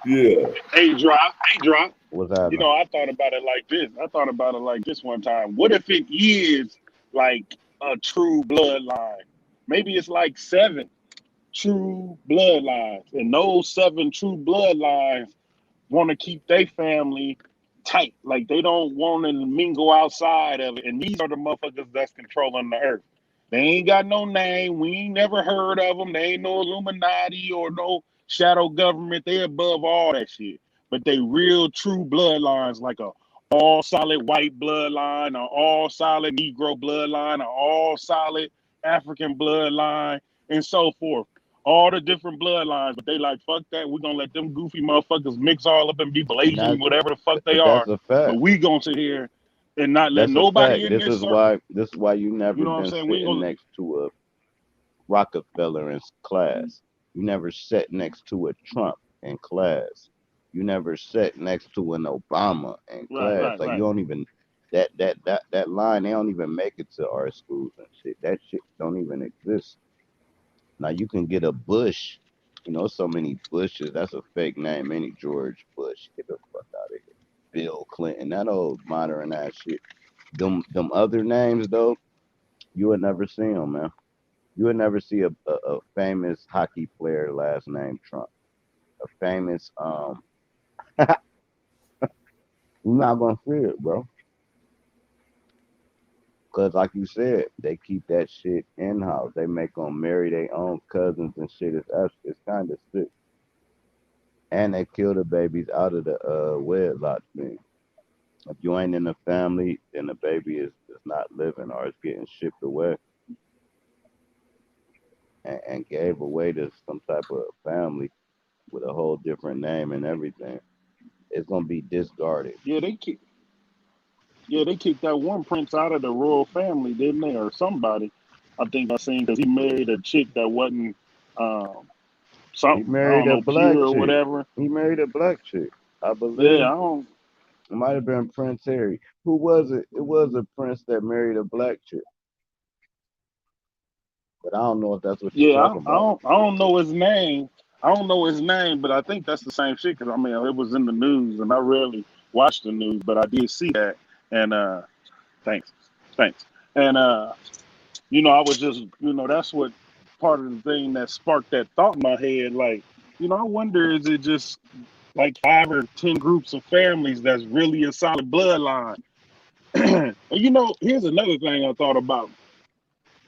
Yeah. Hey, drop. what's happening? I thought about it like this. I thought about it like this one time. What if it is like a true bloodline? Maybe it's like seven true bloodlines, and those seven true bloodlines want to keep their family tight. Like they don't want to mingle outside of it. And these are the motherfuckers that's controlling the earth. They ain't got no name. We ain't never heard of them. They ain't no Illuminati or no shadow government. They above all that shit. But they real true bloodlines, like a all solid white bloodline, or all solid Negro bloodline, or all solid African bloodline, and so forth, all the different bloodlines, but they like, fuck that. We're gonna let them goofy motherfuckers mix all up and be And Blasian, that's whatever the fuck they but that's are. a But fact. we gonna sit here and not let That's a nobody fact. in This this is circle. why you You never know what I'm been saying? We ain't sitting gonna next to a Rockefeller in class. You never sat next to a Trump in class. You never sat next to an Obama in right, class. right, Like you right. don't even that line. They don't even make it to our schools and shit. That shit don't even exist. Now you can get a Bush. So many Bushes. That's a fake name. Any George Bush. Get the fuck out of here. Bill Clinton. That old modern ass shit. Them other names though, you would never see them, man. You would never see a famous hockey player last name Trump. A famous you're not gonna see it, bro. Cause like you said, they keep that shit in house. They make them marry their own cousins and shit. It's kind of sick. and they kill the babies out of the wedlock thing. If you ain't in the family, then the baby is not living or it's getting shipped away and gave away to some type of family with a whole different name and everything. It's gonna be discarded. Yeah, they kicked that one prince out of the royal family, didn't they, or somebody? I think I seen because he married a chick that wasn't um, He something I married don't a know, pure black or chick. whatever. He married a black chick, I Yeah, believe. I don't. It might have been Prince Harry. Who was it? It was a prince that married a black chick, but I don't know if that's what you're Yeah, talking about. I don't know his name. I don't know his name, but I think that's the same shit. Cause I mean, it was in the news, and I rarely watch the news, but I did see that. And thanks, thanks. And I was just, that's what part of the thing that sparked that thought in my head. Like, I wonder, is it just like 5 or 10 groups of families that's really a solid bloodline? And here's another thing I thought about.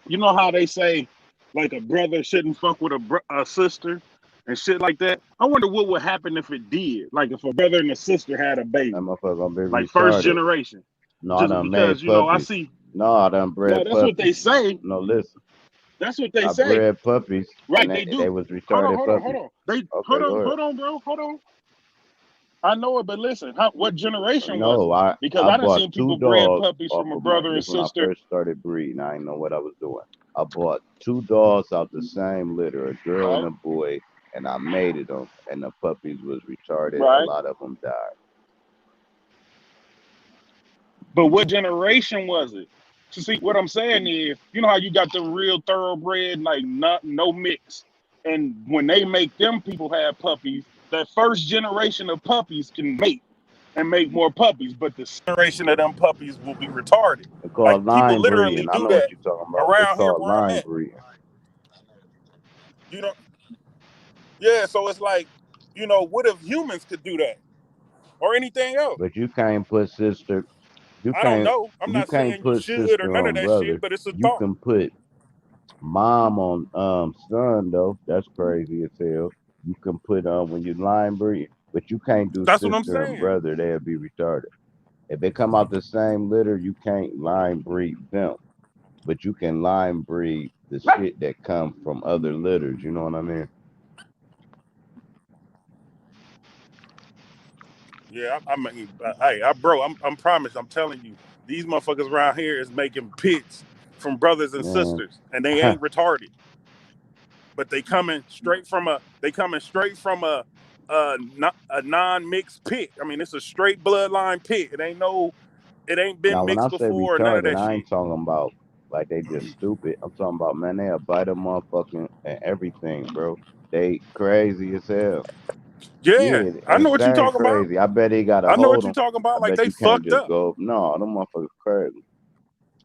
You know how they say like a brother shouldn't fuck with a sister and shit like that. I wonder what would happen if it did. Like if a brother and a sister had a That baby, motherfucker gonna be like first retarded. generation, No, I just done because made I puppies. see. No, I done No, bred that's what they puppies. say. No, listen, That's what they I say. bred puppies, and Right? they, They they do. was Hold on, retarded hold on, hold puppies. on. They Okay, go ahead. hold on, bro, hold on. I know it, but listen, what generation was No, it? I Because I I done bought seen two people bred dogs puppies off from a of my. brother and This when I sister. first started breeding. I didn't know what I was doing. I bought two dogs out the same litter, a girl and Right, a boy, and I mated them. And the puppies was retarded. A right. lot of them died. But what generation was it? So see, what I'm saying is, you know how you got the real thoroughbred, like not no mix, and when they make them people have puppies, that first generation of puppies can mate and make more puppies, but the generation of them puppies will be retarded. It's Like called people line literally breeding. I do know what that you're talking about. It's around here called where I'm line at. breeding. You know, yeah. So it's like, what if humans could do that or anything else? But you can't put sister. You I don't can't. know. I'm You not can't saying you put should or sister none of on that brother. shit, but it's a You thought. can put mom on son though. That's crazy as hell. You can put when you line breed, but you can't do That's what I'm sister and saying. brother. They'll be retarded. If they come out the same litter, you can't line breed them. But you can line breed the shit that come from other litters. You know what I mean? Yeah, I mean, hey, bro, I'm promised. I'm telling you, these motherfuckers around here is making pits from brothers and Man, sisters, and they ain't retarded, but they coming straight from a non-mixed pit. I mean, it's a straight bloodline pit. It ain't been now when I mixed say before or none of retarded, that I shit. ain't talking about like they just stupid. I'm talking about man, they'll bite a motherfucking and everything, bro. They crazy as hell. Yeah, Yeah, I know what you insane talking about. crazy. I bet he got a I know hold what you on. talking I about. Like bet they you can't fucked just up, go. No, them motherfuckers crazy.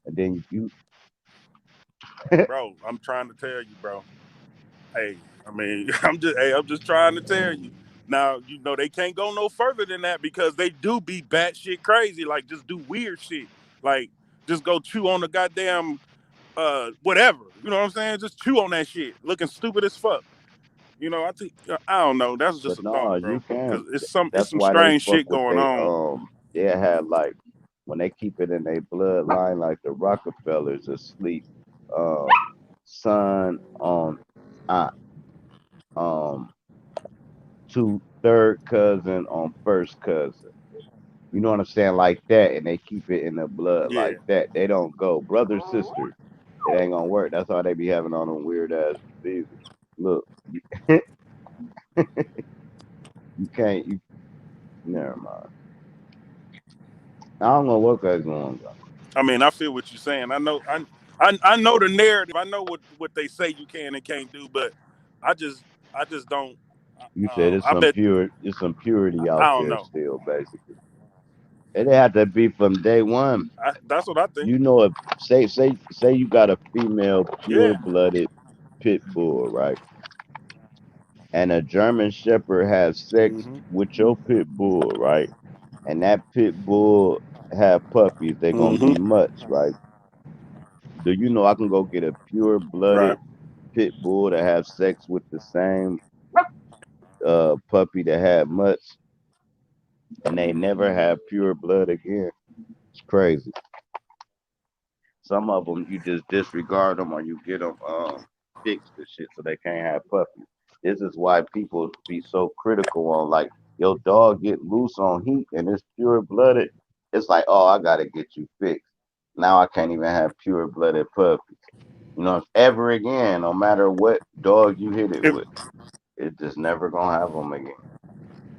And then you, bro. I'm trying to tell you, bro. Hey, I mean, I'm just trying to tell you. Now, they can't go no further than that because they do be batshit crazy, like just do weird shit, like just go chew on the goddamn whatever. You know what I'm saying? Just chew on that shit, looking stupid as fuck. I think I don't know. That's just but a no, thought, you bro. can't. Because it's That's some why they strange fuck shit with going they on. they had like when they keep it in their bloodline, like the Rockefellers asleep, um, son on aunt, um, two third cousin on first cousin. You know what I'm saying? Like that, and they keep it in the blood Yeah. like that. They don't go brother sister. It ain't gonna work. That's why they be having all them weird ass diseases. Look, you can't. You never mind. I don't know what that's going on. I mean, I feel what you're saying. I know the narrative. I know what they say you can and can't do, but I just I just don't. You said it's I bet it's some purity out I don't there know. still, basically. It had to be from day one. That's what I think. You know, if say you got a female pure Yeah. blooded pit bull, right? And a German Shepherd has sex Hmm. with your pit bull, right? And that pit bull have puppies, they're gonna Hmm. be mutts, right? Do you know I can go get a pure blooded Right. pit bull to have sex with the same puppy that had mutts, and they never have pure blood again. It's crazy. Some of them you just disregard them or you get them fixed and shit so they can't have puppies. This is why people be so critical on like your dog get loose on heat and it's pure blooded. It's like, oh, I gotta get you fixed. Now I can't even have pure blooded puppies. You know, ever again, no matter what dog you hit it If with, it's just never gonna have them again.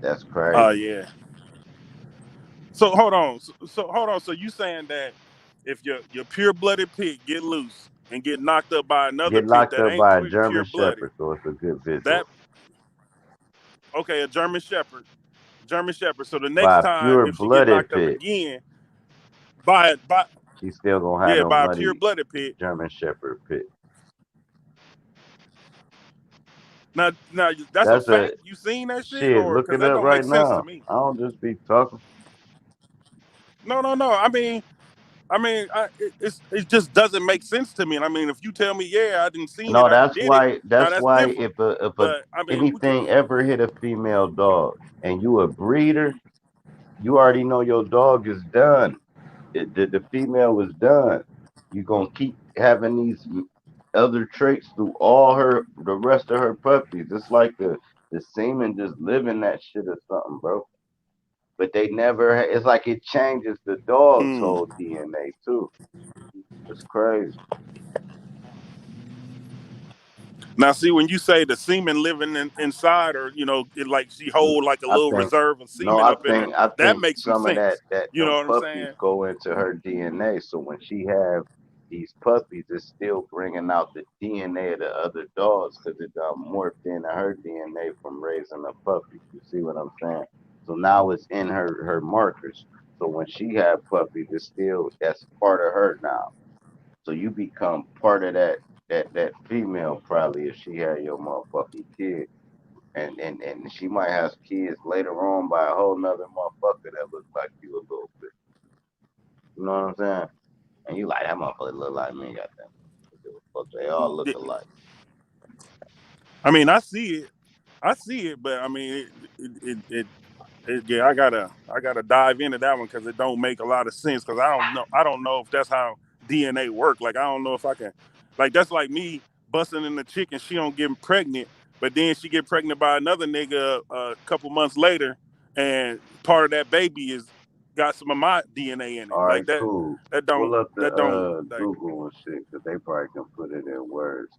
That's oh crazy. yeah. So hold on. So hold on. So you saying that if your pure blooded pig get loose and get knocked up by another Get pig locked that up ain't by a pure German blooded, Shepherd, so it's a good visit. that okay, a German Shepherd. So the next By a time pure if she get blooded knocked up pig, again by she still gonna have yeah, them by a pure muddy blooded pig. German Shepherd pig. Now that's a That's a fact. You seen that shit, shit. or Look because it that up don't make right sense to now. me. I don't just be talking. No. It just doesn't make sense to me. And I mean, if you tell me, yeah, I didn't seen it, No, I didn't that's did it. why. Now That's that's why different. if a But I mean, we could. anything ever hit a female dog and you a breeder, you already know your dog is done. The female was done. You gonna keep having these other traits through all the rest of her puppies. It's like the semen just living that shit or something, bro. But they never. It's like it changes the dog's Hmm. whole DNA too. It's crazy. Now, see, when you say the semen living inside, or it, like she hold like a I little think reserve of no, semen up in her, I that think makes some some of sense. that You know them what I'm puppies saying? go into her DNA. So when she have these puppies, it's still bringing out the DNA of the other dogs because it got morphed into her DNA from raising a puppy. You see what I'm saying? So now it's in her markers. So when she have puppies, it's still that's part of her now. So you become part of that female probably if she had your motherfucking kid and she might have kids later on by a whole nother motherfucker that looks like you a little bit. You know what I'm saying? And you like that motherfucker look like me, goddamn. Fuck, they all look Yeah, alike. I mean, I see it, but I mean, yeah, I gotta dive into that one because it don't make a lot of sense. Because I don't know if that's how DNA work. Like I don't know if I can, like that's like me busting in the chick and she don't get pregnant, but then she get pregnant by another nigga a couple months later, and part of that baby is got some of my DNA in it. All right, Like that cool. that Pull don't up the that don't like Google and shit, cause they probably can put it in words.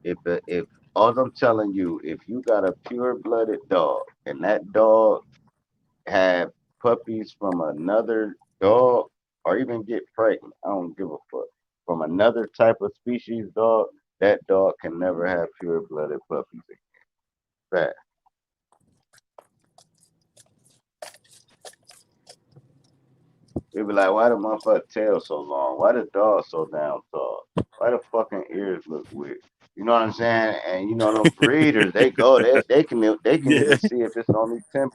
If all I'm telling you, if you got a pure blooded dog and that dog have puppies from another dog or even get pregnant, I don't give a fuck. From another type of species dog, that dog can never have pure blooded puppies again. Fact. We be like, why the motherfucker tail so long? Why the dog so damn tall? Why the fucking ears look weird? You know what I'm saying? And you know them breeders, they can yeah. even see if it's only 10%.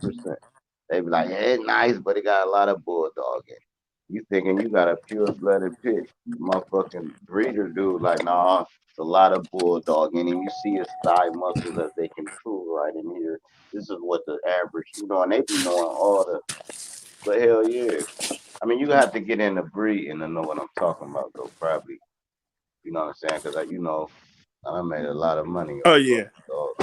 They be like, yeah, it's nice, but it got a lot of bulldog in it. You thinking you got a pure blooded pig. Motherfucking breeder dude, like, nah, it's a lot of bulldog in him. You see his thigh muscles as they can prove right in here. This is what the average, and they be knowing all the, but hell yeah. I mean, you have to get in the breeding to know what I'm talking about, though, probably. You know what I'm saying? Because, I made a lot of money Oh off of yeah. dogs.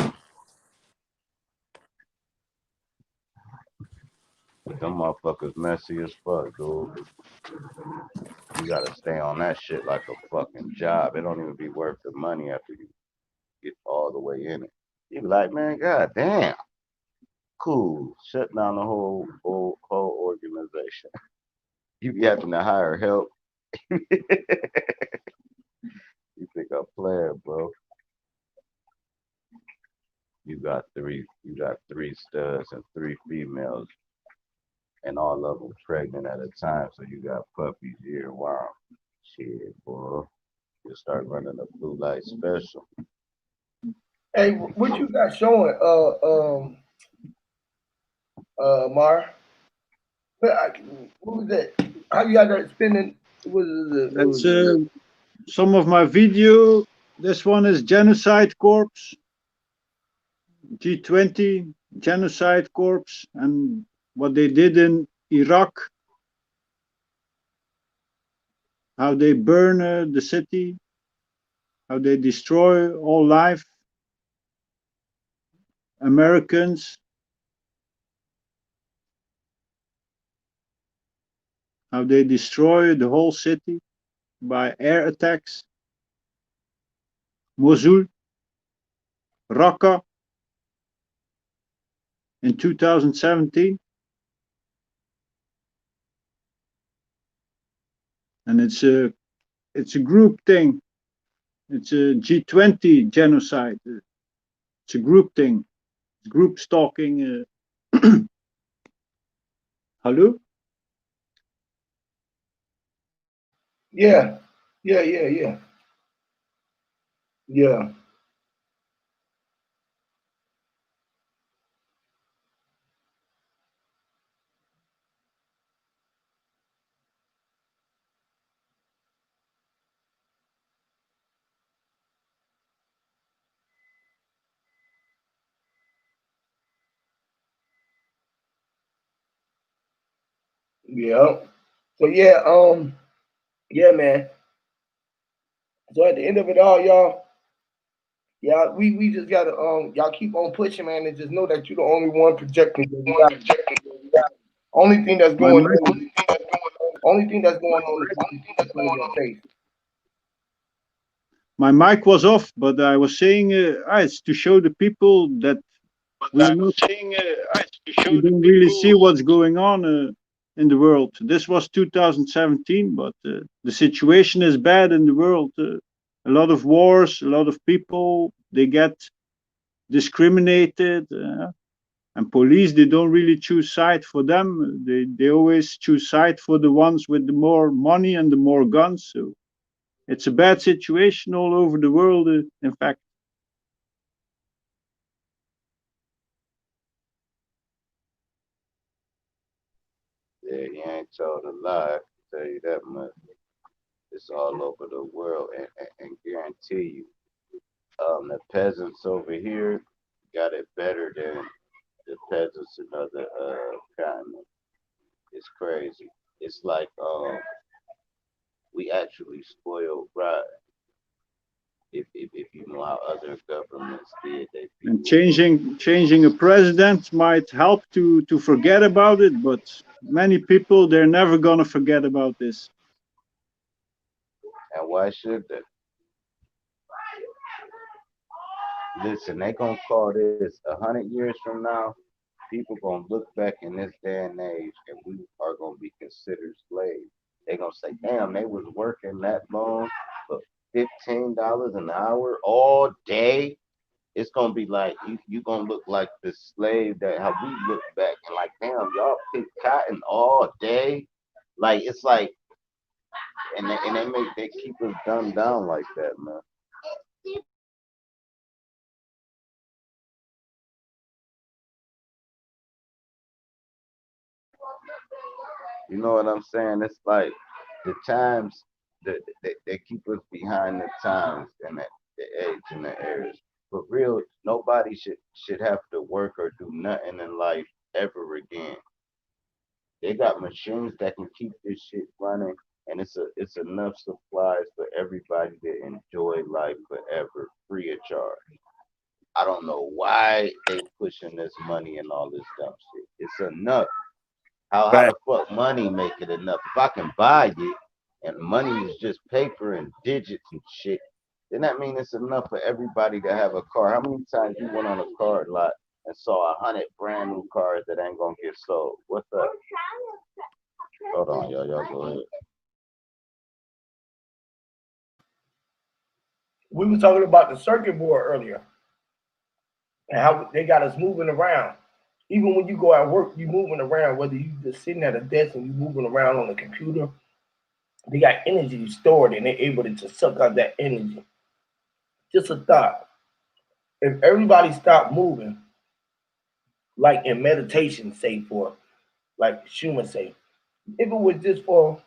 But them motherfuckers messy as fuck, dude. You gotta stay on that shit like a fucking job. It don't even be worth the money after you get all the way in it. You be like, man, god damn, cool. Shut down the whole organization. You be having to hire help. You think I'm playing, bro? You got three studs and three females, and all of them pregnant at a time. So you got puppies year round. Shit, boy, you start running a blue light special. Hey, what you got showing? Mar. What was that? How you got that spinning? What That's was it? some of my video. This one is Genocide Corpse G20. genocide corps and what they did in Iraq, how they burn the city, how they destroy all life, Americans, how they destroy the whole city by air attacks, Mosul, Raqqa in 2017. And it's a group thing. It's a G20 genocide. It's a group thing. It's group stalking. Hello? Yeah, yeah, yeah, yeah, yeah, yeah. So yeah, yeah, man. So at the end of it all, y'all, yeah, we just gotta y'all keep on pushing, man, and just know that you're the only one projecting the reality. Only thing that's My going mic, on, only thing that's going on is what you see in front of your face. my mic was off, but I was saying it's to show the people that we're not, we don't really see what's going on in the world. This was 2017, but the situation is bad in the world. A lot of wars, a lot of people, they get discriminated. And police, they don't really choose side for them. They always choose side for the ones with the more money and the more guns. So it's a bad situation all over the world, in fact. Yeah, he ain't told a lie. I can tell you that much. It's all over the world, and guarantee you, the peasants over here got it better than the peasants in other continents. It's crazy. It's like we actually spoiled right. If you know how other governments did they And people. changing a president might help to forget about it, but many people, they're never gonna forget about this. And why should they? Listen, they gonna call this 100 years from now. People gonna look back in this day and age, and we are gonna be considered slaves. They gonna say, "Damn, they was working that long for $15 an hour all day." It's gonna be like you gonna look like the slave that how we look back and like, damn, y'all pick cotton all day. Like it's like, and they keep us dumbed down like that, man. You know what I'm saying? It's like the times that they keep us behind the times and the age and the eras. For real, nobody should have to work or do nothing in life ever again. They got machines that can keep this shit running, and it's enough supplies for everybody to enjoy life forever, free of charge. I don't know why they pushing this money and all this dumb shit. It's enough. How the Fact. fuck money make it enough? If I can buy it and money is just paper and digits and shit, then that means it's enough for everybody to have a car. How many times you went on a car lot and saw 100 brand new cars that ain't gonna get sold? What's up? Hold on, y'all go ahead. We were talking about the circuit board earlier and how they got us moving around. Even when you go at work, you moving around. Whether you just sitting at a desk and you moving around on the computer, they got energy stored and they're able to just suck out that energy. Just a thought. If everybody stopped moving, like in meditation, say for like Schumann say, if it was just for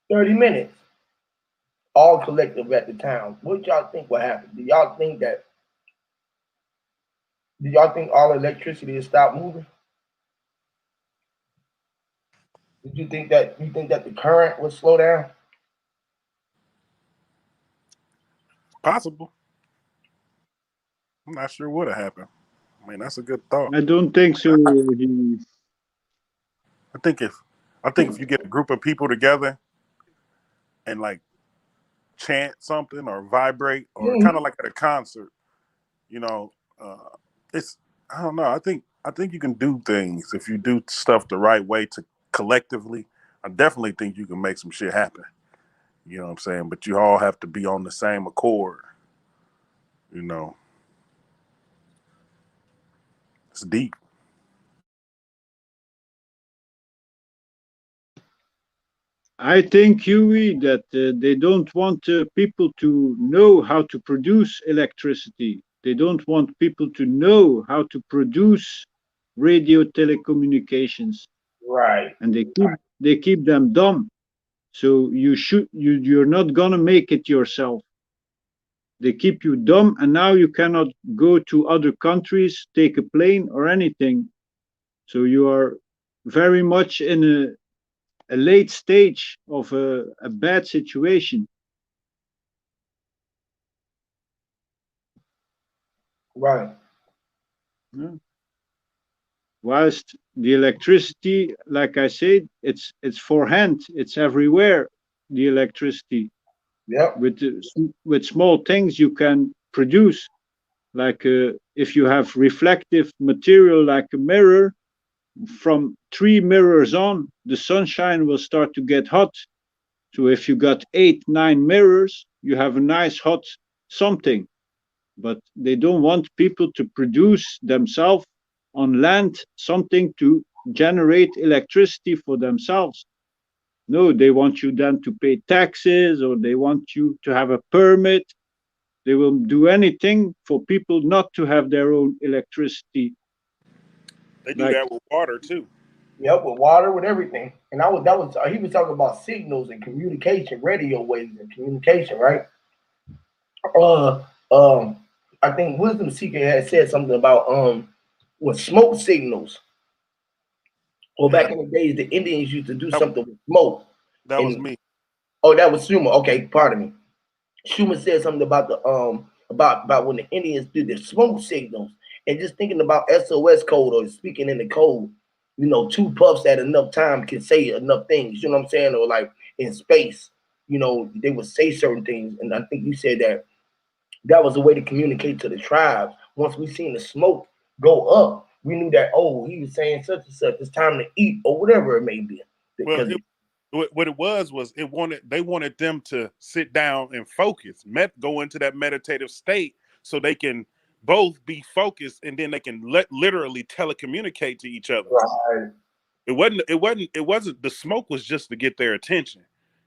30 minutes, all collective at the time, what y'all think would happen? Do y'all think that Do y'all think all electricity has stopped moving? Did you think that the current would slow down? Possible. I'm not sure what would happen. I mean, that's a good thought. I don't think so. I think if I think if you get a group of people together and like chant something or vibrate or Mhm. kind of like at a concert, you know, it's I don't know. I think you can do things if you do stuff the right way to collectively. I definitely think you can make some shit happen. You know what I'm saying? But you all have to be on the same accord. You know, it's deep. I think, Huey, that they don't want people to know how to produce electricity. They don't want people to know how to produce radio telecommunications, Right. and they keep them dumb. So you're not gonna make it yourself. They keep you dumb, and now you cannot go to other countries, take a plane or anything. So you are very much in a late stage of a bad situation. Right. Yeah. Whilst the electricity, like I said, it's for hand, it's everywhere. The electricity Yep. with small things you can produce, like if you have reflective material like a mirror, from three mirrors on, the sunshine will start to get hot. So if you got eight, nine mirrors, you have a nice hot something. But they don't want people to produce themselves on land something to generate electricity for themselves. No, they want you then to pay taxes, or they want you to have a permit. They will do anything for people not to have their own electricity. They do Like, that with water too. Yep. With water, with everything. And that was he was talking about signals and communication, radio waves and communication, right? Uh, um, I think Wisdom Seeker had said something about with smoke signals. Well, Yeah, back in the days, the Indians used to do that, something with smoke. that was And me. oh, that was Schumer. Okay, pardon me. Schumer said something about the about when the Indians did their smoke signals, and just thinking about SOS code or speaking in the code. You know, two puffs at enough time can say enough things. You know what I'm saying? Or like in space, you know, they would say certain things. And I think you said that that was a way to communicate to the tribes. Once we seen the smoke go up, we knew that, oh, he was saying such and such. It's time to eat or whatever it may be. Well, Because what it was they wanted them to sit down and focus, go into that meditative state so they can both be focused and then they can literally telecommunicate to each other. right, It wasn't the smoke was just to get their attention.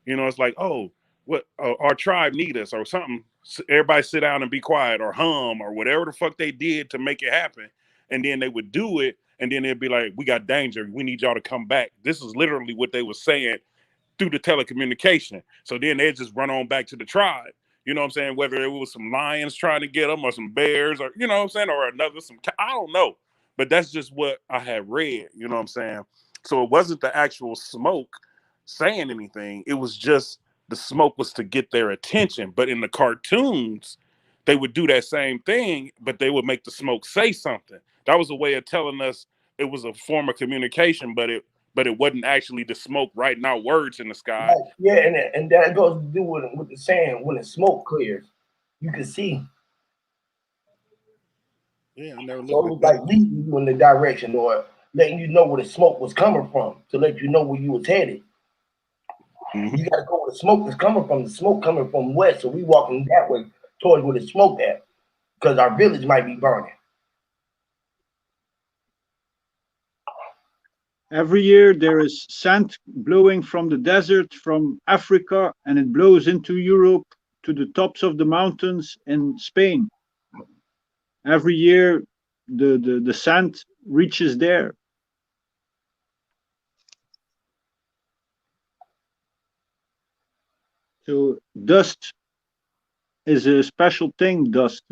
You know, it's like, oh, what our tribe need us or something. Everybody sit down and be quiet or hum or whatever the fuck they did to make it happen. And then they would do it, and then they'd be like, we got danger. We need y'all to come back. This is literally what they were saying through the telecommunication. So then they just run on back to the tribe. You know what I'm saying? Whether it was some lions trying to get them or some bears or, you know what I'm saying? Or another, I don't know. But that's just what I had read. You know what I'm saying? So it wasn't the actual smoke saying anything. It was just the smoke was to get their attention. But in the cartoons, they would do that same thing, but they would make the smoke say something. That was a way of telling us it was a form of communication, but it wasn't actually the smoke writing out words in the sky. right. Yeah, and that goes to do with the saying when the smoke clears, you can see. Yeah, I never So looked it at was that. like leading you in the direction or letting you know where the smoke was coming from to let you know where you was headed. Mhm. You got to go where the smoke is coming from. The smoke coming from west, so we walking that way towards where the smoke at, because our village might be burning. every year there is sand blowing from the desert from Africa, and it blows into Europe to the tops of the mountains in Spain. Every year the sand reaches there. So dust is a special thing, dust.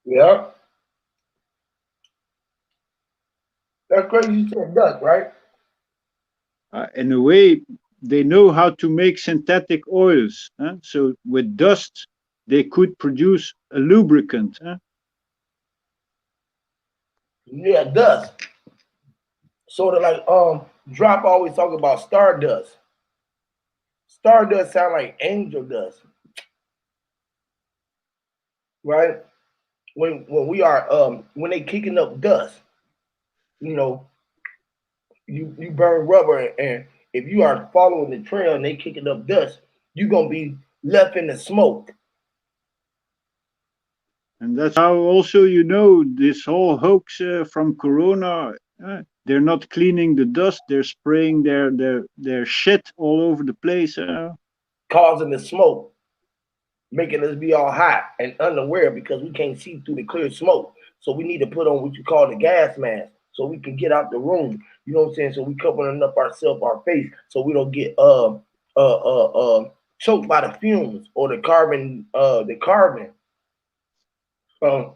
Yeah. That's crazy. You said dust, right? In a way, they know how to make synthetic oils. So with dust, they could produce a lubricant. Yeah, dust. Sort of like Drop always talk about stardust. Stardust sound like angel dust, right? When we are when they kicking up dust, you know, you burn rubber, and if you are following the trail and they kicking up dust, you gonna be left in the smoke. And that's how also you know this whole hoax from Corona. They're not cleaning the dust; they're spraying their shit all over the place. Causing the smoke, making us be all hot and unaware because we can't see through the clear smoke. So we need to put on what you call the gas mask so we can get out the room. You know what I'm saying? So we covering up ourselves, our face, so we don't get choked by the fumes or the carbon. Um,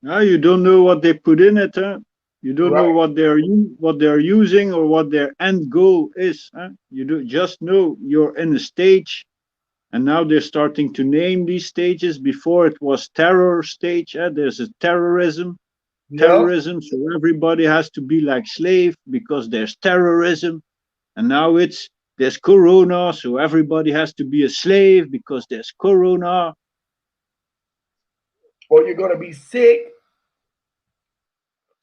Now you don't know what they put in it. You don't know right. what they're using or what their end goal is. You do just know you're in a stage, and now they're starting to name these stages. Before it was terror stage. There's a Yeah. terrorism, so everybody has to be like slave because there's terrorism. And now it's there's corona, so everybody has to be a slave because there's corona. Or you're gonna be sick.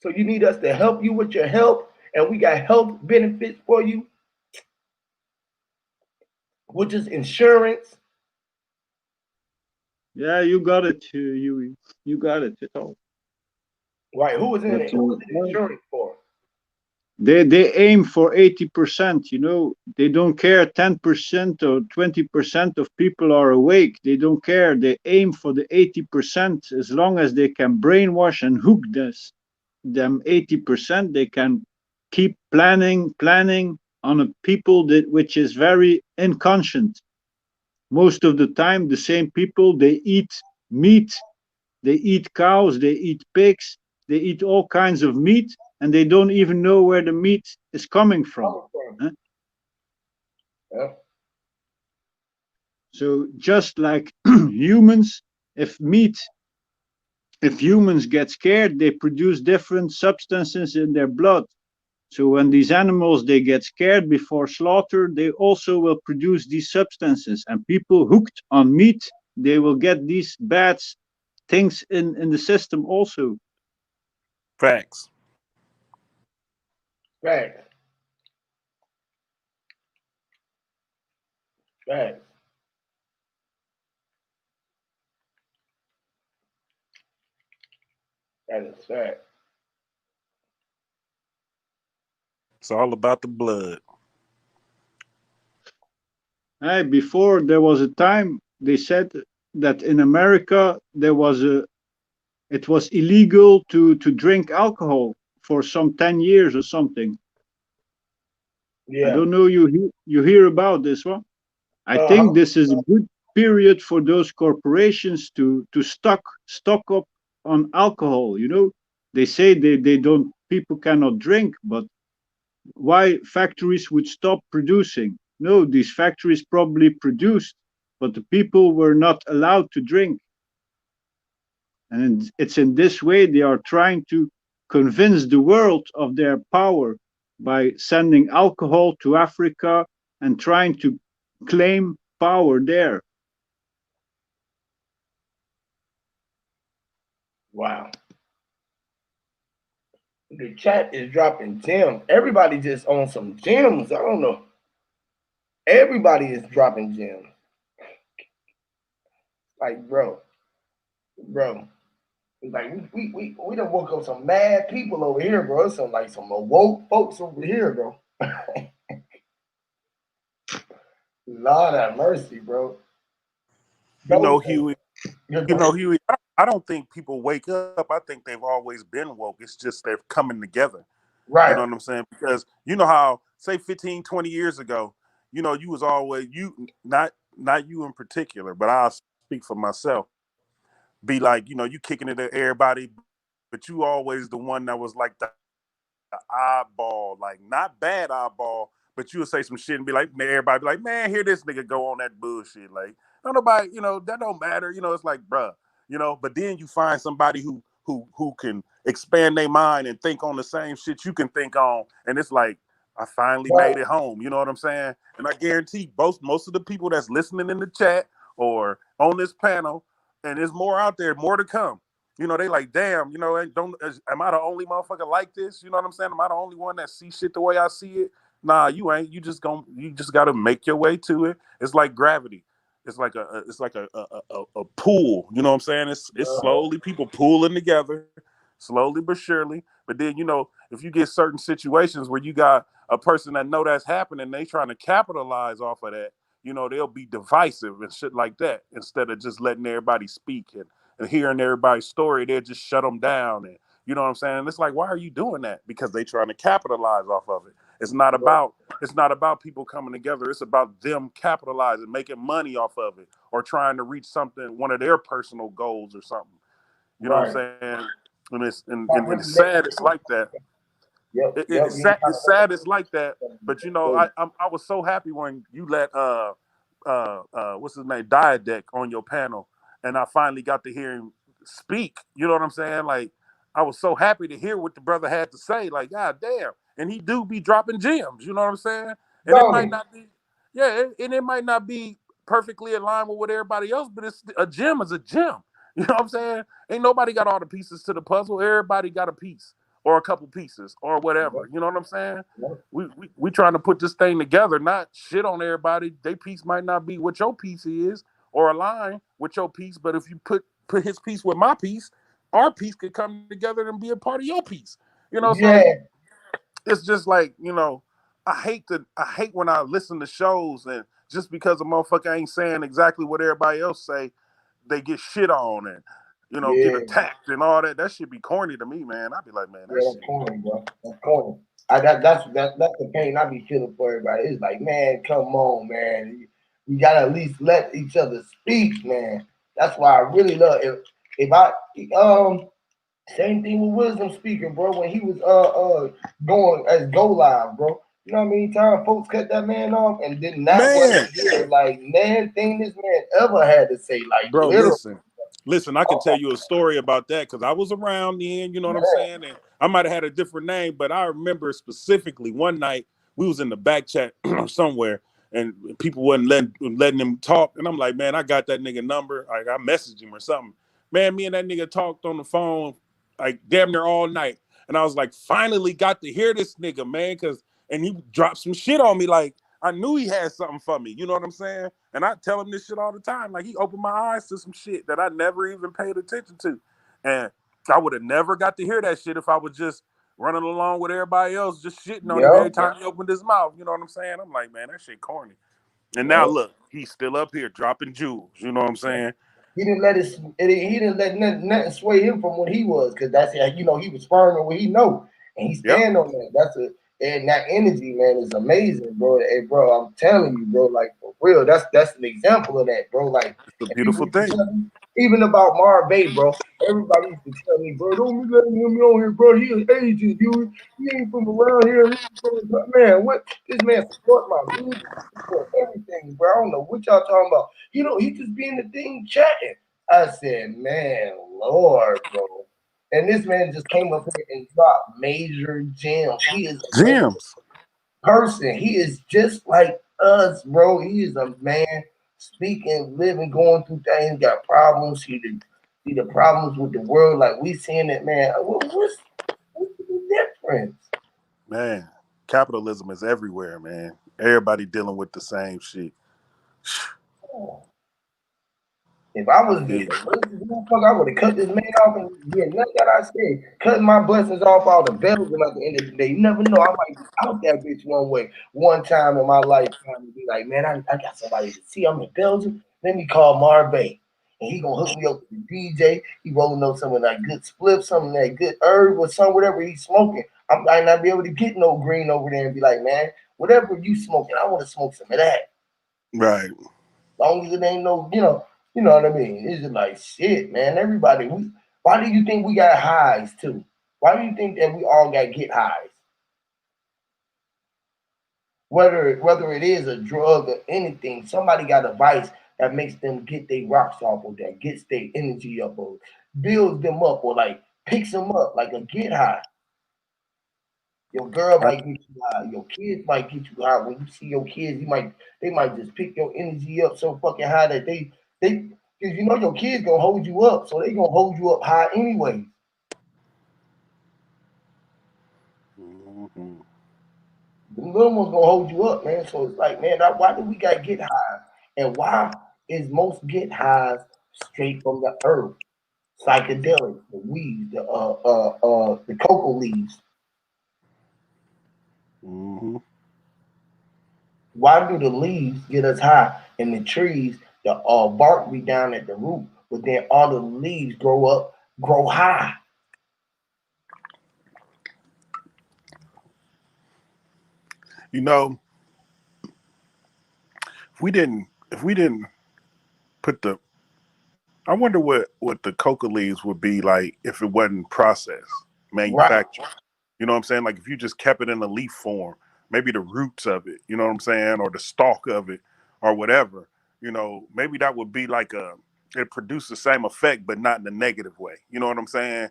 So you need us to help you with your health, and we got health benefits for you, which is insurance. Yeah, you got it, you got it at all. Right? But Who is it insurance for? they aim for 80%. They don't care 10% or 20% of people are awake. They don't care. They aim for the 80%. As long as they can brainwash and hook them 80%, they can keep planning on a people that which is very inconscient. Most of the time, the same people, they eat meat, they eat cows, they eat pigs, they eat all kinds of meat, and they don't even know where the meat is coming from. Coming from. Huh? Yeah. So just like humans, if meat, if humans get scared, they produce different substances in their blood. So when these animals they get scared before slaughter, they also will produce these substances. And people hooked on meat, they will get these bad things in the system also. Facts. Right. Right. That is fact. It's all about the blood. Hey, before there was a time they said that in America it was illegal to drink alcohol for some 10 years or something. I Yeah. don't know you hear about this one. I Uh huh. think this is a good period for those corporations to stock up on alcohol. They say they don't people cannot drink, but why factories would stop producing? No, these factories probably produced, but the people were not allowed to drink. And it's in this way they are trying to convince the world of their power by sending alcohol to Africa and trying to claim power there. Wow. The chat is dropping gems. Everybody just on some gems. I don't know. Everybody is dropping gems. Like, bro. It's like we done woke up some mad people over here, bro. Some like some awoke folks over here, bro. Lord have mercy, bro. You Those know, things. Huey. Yeah, You go know, ahead. Huey. I don't think people wake up. I think they've always been woke. It's just they're coming together. You know Right. what I'm saying? Because you know how, say 15, 20 years ago, you was always not you in particular, but I'll speak for myself. Be like, you kicking it at everybody, but you always the one that was like the oddball, like not bad oddball, but you would say some shit and be like, everybody be like, man, hear this nigga go on that bullshit. Like, don't nobody, that don't matter. It's like, bruh, but then you find somebody who can expand their mind and think on the same shit you can think on. And it's like, I finally Right, made it home. You know what I'm saying? And I guarantee most of the people that's listening in the chat or on this panel, and there's more out there, more to come. They like, damn, am I the only motherfucker like this? You know what I'm saying? Am I the only one that see shit the way I see it? Nah, you ain't. You just gotta make your way to it. It's like gravity. It's like a pool. You know what I'm saying? It's uh, slowly people pooling together, slowly but surely. But then if you get certain situations where you got a person that know that's happening, they trying to capitalize off of that. They'll be divisive and shit like that instead of just letting everybody speak and hearing everybody's story. They'll just shut them down. And you know what I'm saying? It's like, why are you doing that? Because they trying to capitalize off of it. It's not about people coming together. It's about them capitalizing, making money off of it, or trying to reach something, one of their personal goals or something. You know what right. I'm saying? And it's Not and really it's making. sad. It's like that. Yep, yep. It's You ain't sad. trying It's to make sad. It's like that. But it. I was so happy when you let what's his name, Diadec, on your panel, and I finally got to hear him speak. You know what I'm saying? Like, I was so happy to hear what the brother had to say. Like, god damn, and he do be dropping gems. You know what I'm saying? And it might Don't not be, yeah, and it might not be perfectly aligned with what everybody else, but it's a gem is a gem. You know what I'm saying? Ain't nobody got all the pieces to the puzzle. Everybody got a piece or a couple pieces or whatever. You know what I'm saying? We trying to put this thing together, not shit on everybody. Their piece might not be what your piece is or align with your piece, but if you put his piece with my piece, our piece could come together and be a part of your piece. So yeah. it's just like, I hate when I listen to shows and just because a motherfucker ain't saying exactly what everybody else say, they get shit on and get Yeah. attacked and all that. That should be corny to me, man. I'd be like, man, that Yeah, shit that's is corny, bro. That's corny. That's the pain I be feeling for everybody. It's like, man, come on, man. You gotta at least let each other speak, man. That's why I really love if I same thing with Wisdom speaking, bro. When he was going as go live, bro. You know what I mean? Time folks cut that man off and did not want to man. hear like man thing this man ever had to say, like Bro, literally. listen, I can tell you a story about that because I was around then, you know what I'm saying? And I might have had a different name, but I remember specifically one night we was in the back chat somewhere and people wasn't letting him talk. And I'm like, man, I got that nigga number. Like, I messaged him or something. Man, me and that nigga talked on the phone like damn near all night. And I was like, finally got to hear this nigga, man, and he dropped some shit on me like, I knew he had something for me. You know what I'm saying? And I tell him this shit all the time. Like, he opened my eyes to some shit that I never even paid attention to. And I would have never got to hear that shit if I was just running along with everybody else, just shitting on him every Yep, time he opened his mouth. You know what I'm saying? I'm like, man, that shit corny. And now yep. look, he's still up here dropping jewels. You know what I'm saying? He didn't let he didn't let nothing sway him from what he was, because that's he was firm in what he know, and he Yep. stand on that. And that energy, man, is amazing, bro. Hey, bro, I'm telling you, bro, like for real, that's an example of that, bro. Like, It's a and people beautiful used to thing. tell me, even about Marvay, bro. Everybody used to tell me, bro, don't be letting him on here, bro. He is ages, dude. He ain't from around here. He ain't from, man, what this man support my music, support everything, bro. I don't know what y'all talking about. He just be in the thing chatting. I said, man, Lord, bro. And this man just came up here and dropped major gems. He is a major Gems. person. He is just like us, bro. He is a man speaking, living, going through things, got problems. See the problems with the world, like we seeing it, man. What's the difference? Man, capitalism is everywhere, man. Everybody dealing with the same shit. If I I was feel the you. racist motherfucker, I would have cut this man off and yeah, nothing that I said. Cutting my blessings off all the bells and at the end of the day. You never know. I might be out that bitch one time in my lifetime and be like, man, I got somebody to see. I'm in Belgium. Let me call Marvay. And he gonna hook me up with the DJ. He rolling up some of that good split, some of that good herb or some whatever he's smoking. I might not be able to get no green over there and be like, man, whatever you smoking, I want to smoke some of that. Right. Long as it ain't no, you know what I mean. It's just like shit, man. Everybody, why do you think we got highs too? Why do you think that we all got get highs? whether it is a drug or anything, somebody got a vice that makes them get their rocks off or that gets their energy up or builds them up or like picks them up like a get high. Your girl Right. might get you high. Your kids might get you high. When you see your kids, they might just pick your energy up so fucking high that they because you know your kids gonna hold you up, so they gonna hold you up high anyway. Mm-hmm. The little one's gonna hold you up, man. So it's like, man, why do we gotta get high? And why is most get highs straight from the earth? Psychedelics, the weeds, the cocoa leaves. Mm-hmm. Why do the leaves get us high and the trees, the bark be down at the root, but then all the leaves grow high? You know, if we didn't put the I wonder what the coca leaves would be like if it wasn't processed, Right. manufactured. You know what I'm saying? Like if you just kept it in a leaf form, maybe the roots of it, you know what I'm saying, or the stalk of it, or whatever. Maybe that would be like it produced the same effect, but not in a negative way. You know what I'm saying?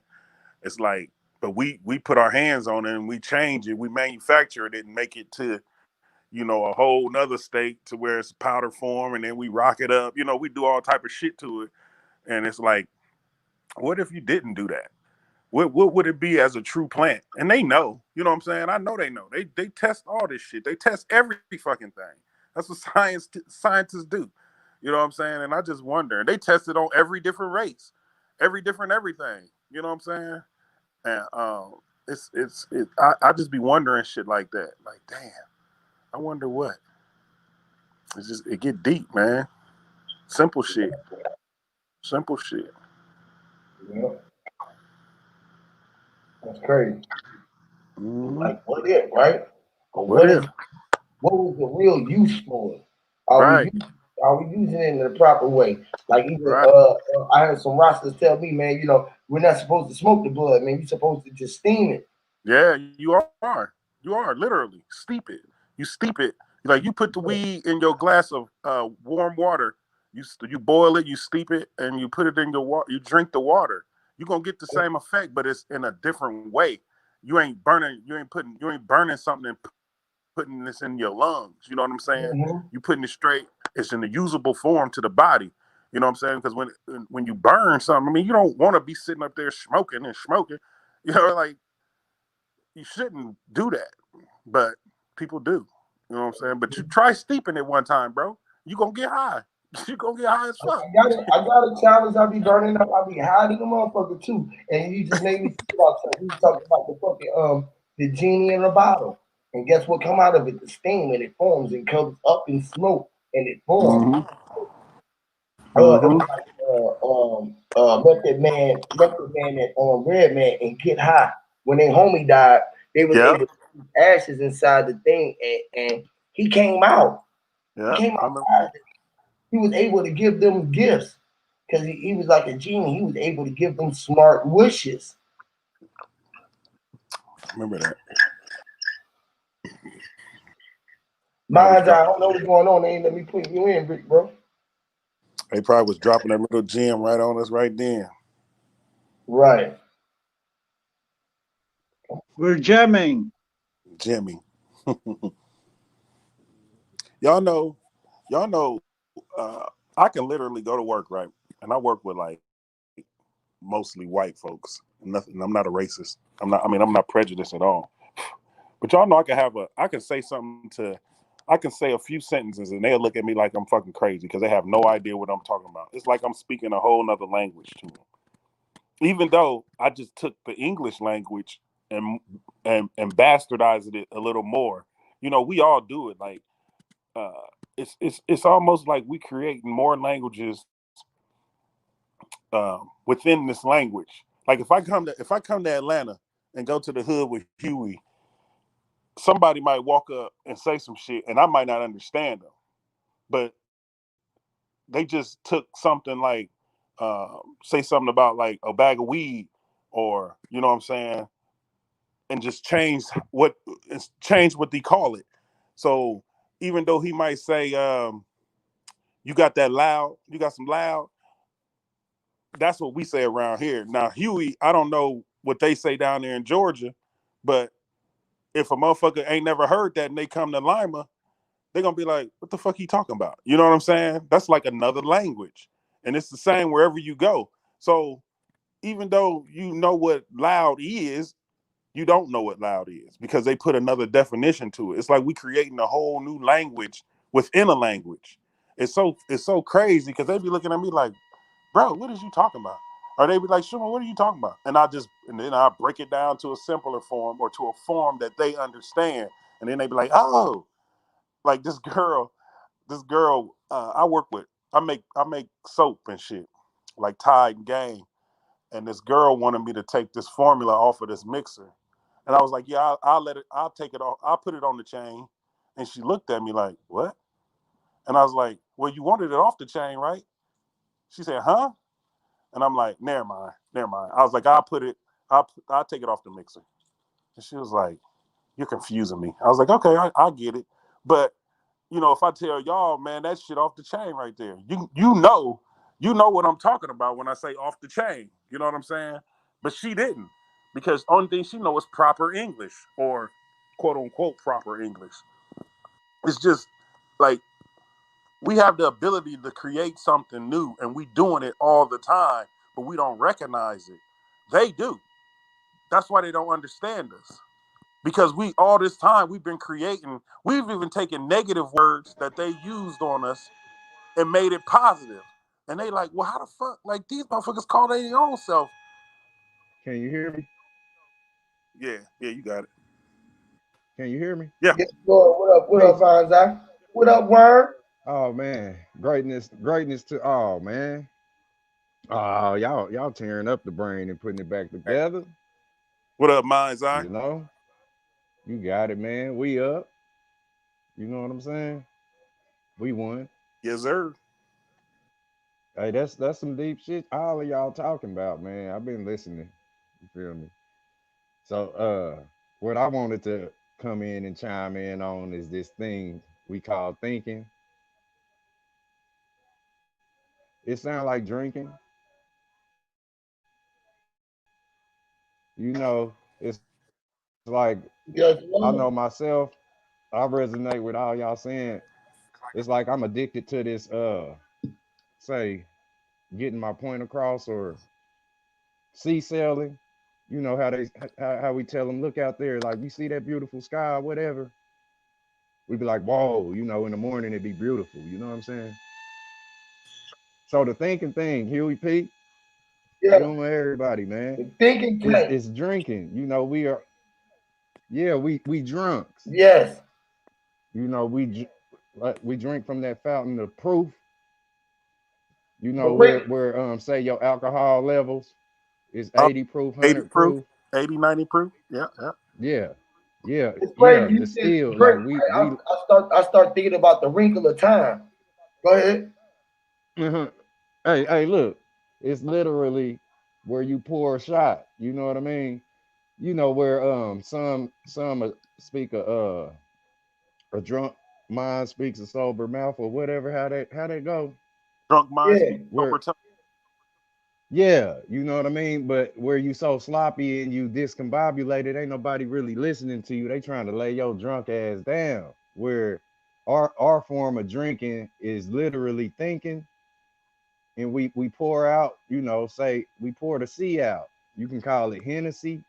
It's like, but we put our hands on it and we change it, we manufacture it and make it to a whole nother state to where it's powder form, and then we rock it up. We do all type of shit to it, and it's like, what if you didn't do that? What would it be as a true plant? And they know, you know what I'm saying? I know they know. They test all this shit. They test every fucking thing. That's what scientists do. You know what I'm saying? And I just wonder. They test it on every different race, every different everything. You know what I'm saying? And I just be wondering shit like that. Like, damn, I wonder what. It get deep, man. Simple shit. Simple shit. Yeah, that's crazy. Mm-hmm. Like what if, right? But What if? what was the real use for it? Are we Right. u- are we using it in the proper way? Like even Right. I heard some rosters tell me, man, we're not supposed to smoke the blood, man. You're supposed to just steam it. Yeah, you are. You are literally steep it. You steep it. Like you put the weed in your glass of warm water. You boil it. You steep it, and you put it in your water. You drink the water. You're gonna get the same effect, but it's in a different way. You ain't burning. You ain't burning something and putting this in your lungs. You know what I'm saying? Hmm. You putting it straight. It's in a usable form to the body. You know what I'm saying? Because when you burn something, I mean, you don't want to be sitting up there smoking and smoking. Like you shouldn't do that, but people do. You know what I'm saying? But you try steeping it one time, bro. You gonna get high. You gonna get high as fuck. I got a challenge. I'll be burning up. I'll be hiding a motherfucker too. And you just made me think about something. You talking about the fucking the genie in the bottle. And guess what come out of it? The steam, and it forms and comes up in smoke and it forms. Mm-hmm. It was Mm-hmm. like Method Man and Red Man and Get High. When their homie died, they was Yeah. able to put ashes inside the thing, and he came out. He Yeah. came I remember. outside. He was able to give them gifts because he was like a genie. He was able to give them smart wishes. Remember that. Probably was Mind you, I dropping. don't know what's going on. They ain't let me put you in, Rick, bro. They probably was dropping that little gem right on us right then. Right. We're jamming. Jimmy. Y'all know. Y'all know. I can literally go to work, right? And I work with like mostly white folks. Nothing. I'm not a racist. I'm not. I mean, I'm not prejudiced at all. But y'all know I can say something I can say a few sentences and they'll look at me like I'm fucking crazy because they have no idea what I'm talking about. It's like I'm speaking a whole nother language to them. Even though I just took the English language and and bastardized it a little more. We all do it. Like uh, it's almost like we creating more languages within this language. Like if I come to Atlanta and go to the hood with Huey, somebody might walk up and say some shit, and I might not understand them. But they just took something like, say something about like a bag of weed, or you know what I'm saying, and just change what they call it. So even though he might say, you got that loud, you got some loud, that's what we say around here. Now, Huey, I don't know what they say down there in Georgia, but if a motherfucker ain't never heard that and they come to Lima, they're gonna be like, what the fuck he talking about? You know what I'm saying? That's like another language. And it's the same wherever you go. So even though you know what loud is, you don't know what loud is because they put another definition to it. It's like we creating a whole new language within a language. It's so crazy because they be looking at me like, bro, what is you talking about? Or they be like, Shuma, what are you talking about? And then I break it down to a simpler form or to a form that they understand. And then they be like, oh, like this girl I work with, I make soap and shit, like Tide and Gain. And this girl wanted me to take this formula off of this mixer. And I was like, yeah, I'll take it off, I'll put it on the chain. And she looked at me like, what? And I was like, well, you wanted it off the chain, right? She said, huh? And I'm like, never mind, never mind. I was like, I'll take it off the mixer. And she was like, you're confusing me. I was like, okay, I get it. But if I tell y'all, man, that shit off the chain right there. You know what I'm talking about when I say off the chain. You know what I'm saying? But she didn't, because only thing she know is proper English, or quote unquote proper English. It's just like we have the ability to create something new, and we doing it all the time, but we don't recognize it. They do. That's why they don't understand us. Because we all this time we've been creating, we've even taken negative words that they used on us and made it positive. And they like, well, how the fuck? Like these motherfuckers call their own self. Can you hear me? Yeah, you got it. Can you hear me? Yeah. Yes, Lord. What up, Peace. Vanzai? What up, Word? Oh man, greatness to all, man. Oh, y'all tearing up the brain and putting it back together. What up, Mind's Eye? You know, you got it, man. We up. You know what I'm saying? We won. Yes, sir. Hey, that's some deep shit. All of y'all talking about, man. I've been listening. You feel me? So, what I wanted to come in and chime in on is this thing we call thinking. It sounds like drinking. You know, it's like Yes, I know Lord. myself. I resonate with all y'all saying. It's like I'm addicted to this. Say, getting my point across or sea selling. You know how we tell them, look out there, like you see that beautiful sky, or whatever. We'd be like, whoa, in the morning it'd be beautiful. You know what I'm saying? So the thinking thing, Huey P, Yeah, you and everybody, man, the thinking tank. is drinking. We are, yeah, we drunks. Yes, You know, we drink from that fountain of proof. but Where say your alcohol levels is Up 80 proof, 80 100 proof, proof. 80, 90 proof. Yeah, yeah. Yeah, yeah, it's yeah. crazy. You said Distilled drink, like right? we I start thinking about the wrinkle of time. Go ahead. uh hey, look, it's literally where you pour a shot. You know what I mean? Where some speak a drunk mind speaks a sober mouth or whatever. How they go? Drunk mind Yeah, speak sober Where tongue. Yeah, you know what I mean. But where you so sloppy and you discombobulated, ain't nobody really listening to you. They trying to lay your drunk ass down. Where our form of drinking is literally thinking, and we pour out. Say we pour the sea out. You can call it Hennessy,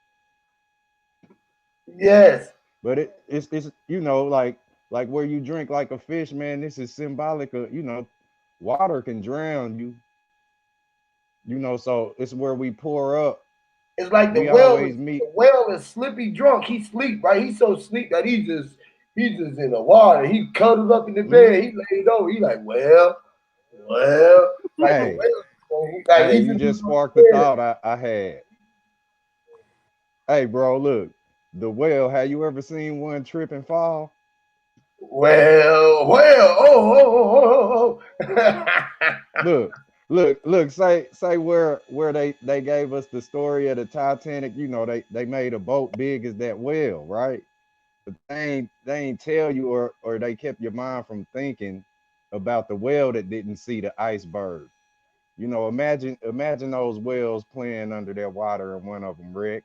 yes, but it's like where you drink like a fish, man. This is symbolic of water can drown you. So it's where we pour up. it's like the We whale. always meet. The whale is slippy drunk. He sleep right. He's so sleep that he's just in the water. He cuddled up in the bed. Mhm. He laid over. He like well, like the Hey, whale. Like hey, he's you in the just middle of sparked the the bed. thought I had. Hey, bro, look, the whale. Have you ever seen one trip and fall? Well, oh. Look, look. Say where they gave us the story of the Titanic. They made a boat big as that whale, right? but they ain't tell you, or they kept your mind from thinking about the whale that didn't see the iceberg. You know, imagine those whales playing under that water and one of them wreck,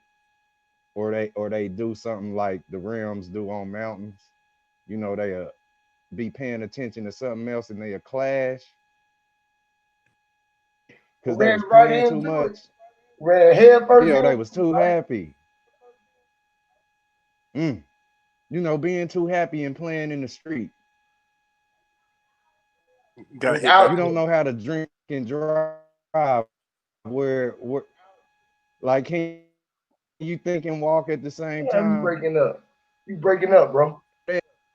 or they do something like the rims do on mountains. You know, they be paying attention to something else and they clash because they Ran was right playing too into much. it. Ran head first Yeah, into they was it, too right? happy. Mm. You know, being too happy and playing in the street. Got Was hit by You out don't there. know how to drink and drive. Where like can you think and walk at the same Damn, you time? breaking up. You breaking up, bro.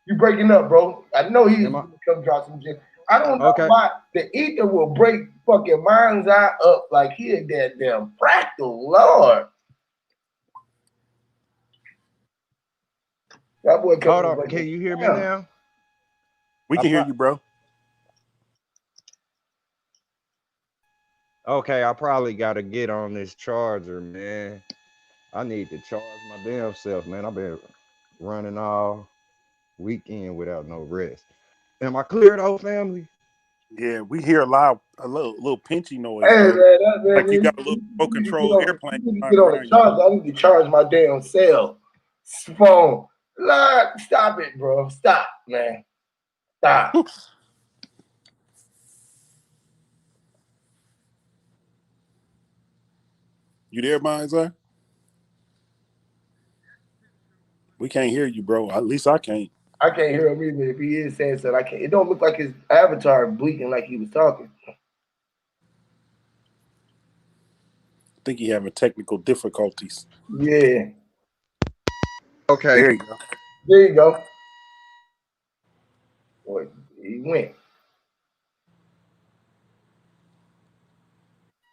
You breaking up, bro. I know he's Am I gonna come drop some shit. I don't know okay? why the ether will break fucking mind's eye up like he a goddamn fractal. Lord. That boy Hold coming on. breaking. Can you hear me Damn. now? We I can hear pro- you, bro. okay, I probably gotta get on this charger, man. I need to charge my damn self, man. I've been running all weekend without no rest. Am I clear though, family? Yeah, we hear a little pinchy noise, Hey man, bro. that man, Like you got man, a little remote control airplane you need to flying get on the around you. charger. I need to charge my damn cell phone. Lord, stop it, bro. Stop, man. Stop. You there, Mindzer? We can't hear you, bro. At least I can't. I can't hear him either. If he is saying something, I can't. It don't look like his avatar blinking like he was talking. I think he having technical difficulties. Yeah. Okay. There you go. There you go. Boy, he went.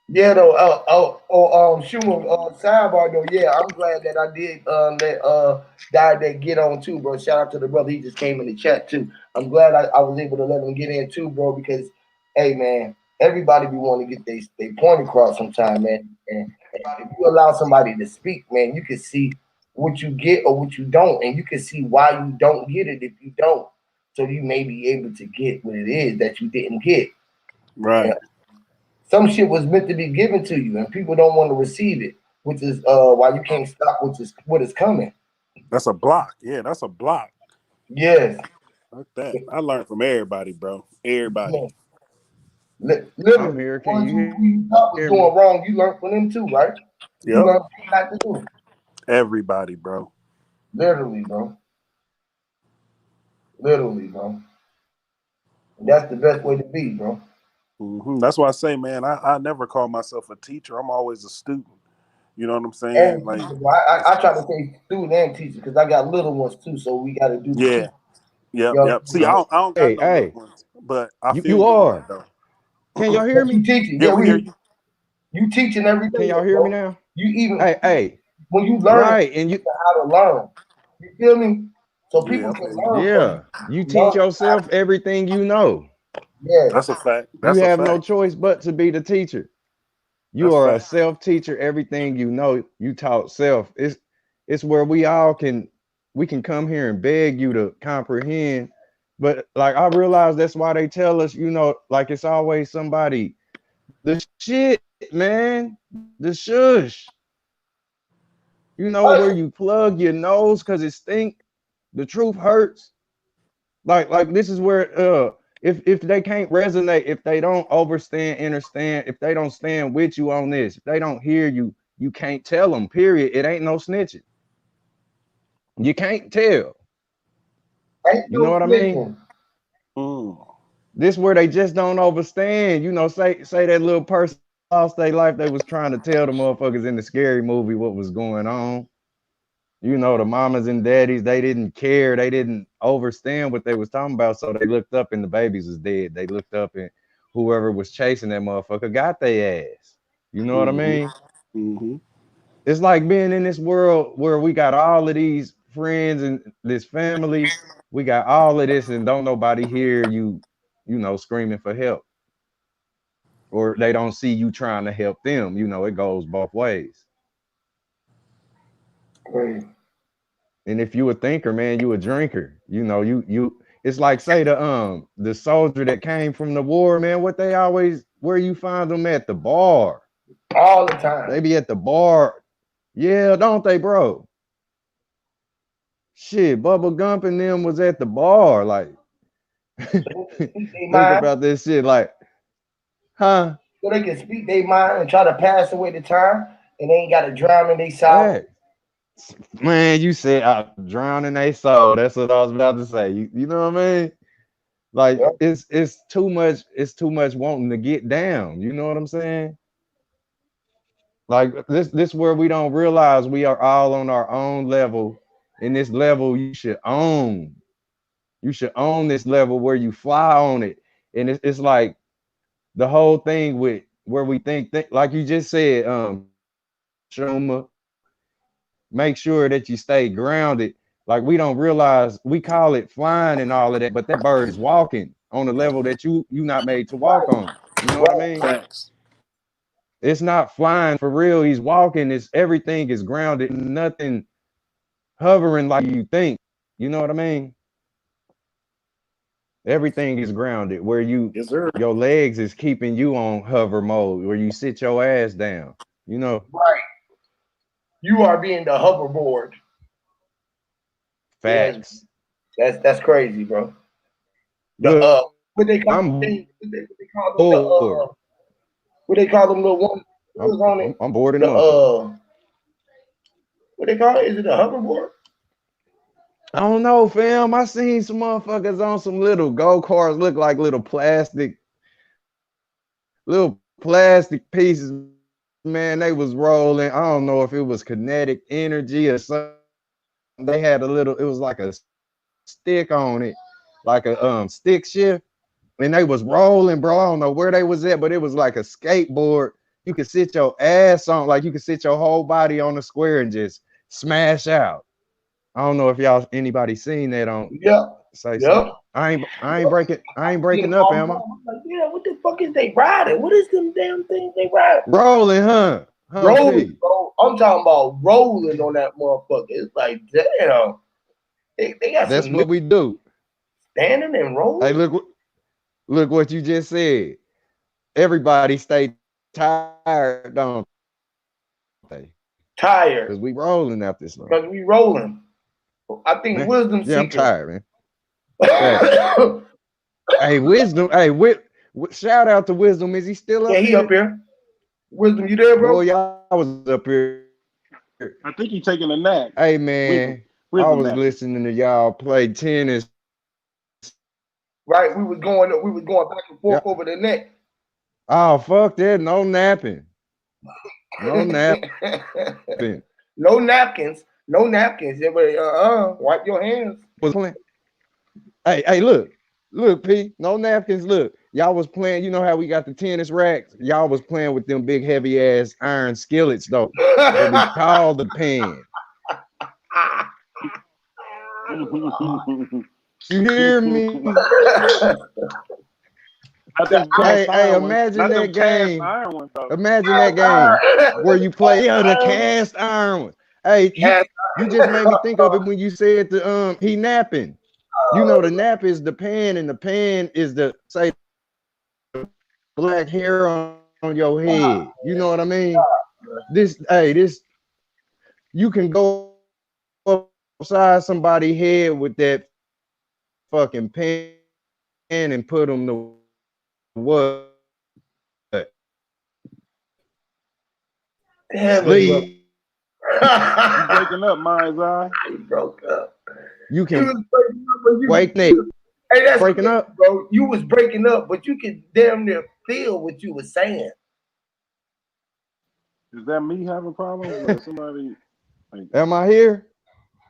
Yeah, though. Schumer, sidebar though. Yeah, I'm glad that I did let guy that get on too, bro. Shout out to the brother. He just came in the chat too. I'm glad I was able to let him get in too, bro. Because hey, man, everybody be wanting to get they point across sometime, man. And if you allow somebody to speak, man, you can see what you get or what you don't, and you can see why you don't get it if you don't. So you may be able to get what it is that you didn't get. Right. Some shit was meant to be given to you, and people don't want to receive it, which is why you can't stop what is coming. That's a block. Yeah, that's a block. Yes, Like that. I learned from everybody, bro. Everybody. yes. I'm Literally, here. the Can ones you who you thought was hear me? doing wrong, you learned from them too, right? You Yep. learned what not to do. Everybody, bro. Literally, bro. Literally, bro. And that's the best way to be, bro. That's why I say, man, I never call myself a teacher. I'm always a student. You know what I'm saying? And Like, teacher, bro. I try to say student and teacher because I got little ones too, so we got to do the yeah, teach. yep, You know what yep. I'm See, saying? I don't got Hey, no little hey, ones, but I feel you your way are. though. Can y'all hear But you me? teaching, Yeah, yeah, we hear you. you teaching every day, Can y'all though, hear me bro. now? You even Hey, when you learn right. And you, how to learn. You feel me? So Yeah, people I can feel you. learn from you. yeah, you teach Learn how yourself everything you know. yes. That's a fact. You That's a have no fact. choice but to be the teacher. You That's are a fact. self-teacher. Everything you know, you taught self. It's where we can come here and beg you to comprehend. But like I realize that's why they tell us, like it's always somebody, the shit, man, the shush. Where you plug your nose because it stink. The truth hurts. Like this is where if they can't resonate, if they don't understand, if they don't stand with you on this, if they don't hear you, you can't tell them. Period. It ain't no snitching. You can't tell. Ain't You know no what I mean? snitching. Mm. This where they just don't understand. Say that little person lost their life. They was trying to tell the motherfuckers in the scary movie what was going on. The mamas and daddies, they didn't care. They didn't understand what they was talking about. So they looked up and the babies was dead. They looked up and whoever was chasing that motherfucker got their ass. You know what I Mm-hmm. mean? Mm-hmm. It's like being in this world where we got all of these friends and this family. We got all of this and don't nobody hear you, screaming for help. Or they don't see you trying to help them. It goes both ways. Right. And if you a thinker, man, you a drinker. You know, you it's like say the soldier that came from the war, man, what they always where you find them at the bar. all the They time. be at the bar. Yeah, don't they, bro? Shit, Bubba Gump and them was at the bar. Like, So they can speak their think mind. about this shit. Like, huh? So they can speak their mind and try to pass away the time, and they ain't got to drown in their sorrow. Hey, man, you said I drowning they soul. That's what I was about to say. You know what I mean? Like, Yep. it's too much. It's too much wanting to get down. You know what I'm saying? Like this where we don't realize we are all on our own level. And this level you should own. You should own this level where you fly on it. And it's like the whole thing with where we think like you just said, Shuma, make sure that you stay grounded. Like we don't realize we call it flying and all of that, but that bird is walking on a level that you not made to walk Right. on. You know what I Right. mean? Facts. It's not flying for real. He's walking. It's everything is grounded. Nothing hovering like you think. You know what I mean? Everything is grounded where Yes, sir. your legs is keeping you on hover mode where you sit your ass down. You know, Right. You are being the hoverboard. Yes, facts. that's crazy, bro. The Look, what they call I'm things? What they call them? bored. What they call them little ones was on it? I'm bored The enough. what they call it? Is it a hoverboard? I don't know, fam. I seen some motherfuckers on some little go-karts look like little plastic pieces. Man, they was rolling. I don't know if it was kinetic energy or something. They had it was like a stick on it, like a stick shift, and they was rolling, bro. I don't know where they was at, but it was like a skateboard. You could sit your ass on, like you could sit your whole body on the square and just smash out. I don't know if anybody seen that on Yep. say something. Yep. I ain't Seen breaking them up, all am the I? time. I'm like, yeah, what the fuck is they riding? What is them damn things they riding? Rolling, huh? Rolling, P. bro. I'm talking about rolling on that motherfucker. It's like, damn. They got That's some new what we do. standing and Hey, rolling. look what you just said. Everybody stay tired, don't they? Tired. Because we rolling out this long. Because we rolling. I think Man, wisdom yeah, I'm seeker. tired, man. Facts. Hey, wisdom. Hey, shout out to wisdom. Is he still Yeah, up he up here? here. Wisdom, you there, bro? Boy, y'all was up here. I think he's taking a nap. Hey, Wisdom, man, I wisdom was nap. listening to y'all play tennis. Right, we was going back and Yeah. forth over the net. Oh, fuck that. No napping. No napping. No napkins. No napkins. Everybody, wipe your hands. Was playing. Hey, look, P. No napkins. Look, y'all was playing. You know how we got the tennis racks? Y'all was playing with them big heavy ass iron skillets though. That we call the pan. You hear me? Not them cast Hey, iron ones. imagine Not them that cast game. iron ones, though. Imagine that game where you play the cast iron one. Hey, you just made me think of it when you said he napping. You know the nap is the pan, and the pan is the say black hair on your head. You know what I mean? This you can go upside somebody's head with that fucking pan and put them to what? Damn it, Sleep. You breaking up, mind's eye. He broke up. You He was can breaking up, but you wake Nick. Hey, that's Breaking crazy, up. bro. You was breaking up, but you could damn near feel what you was saying. Is that me having problems or somebody? Am I here?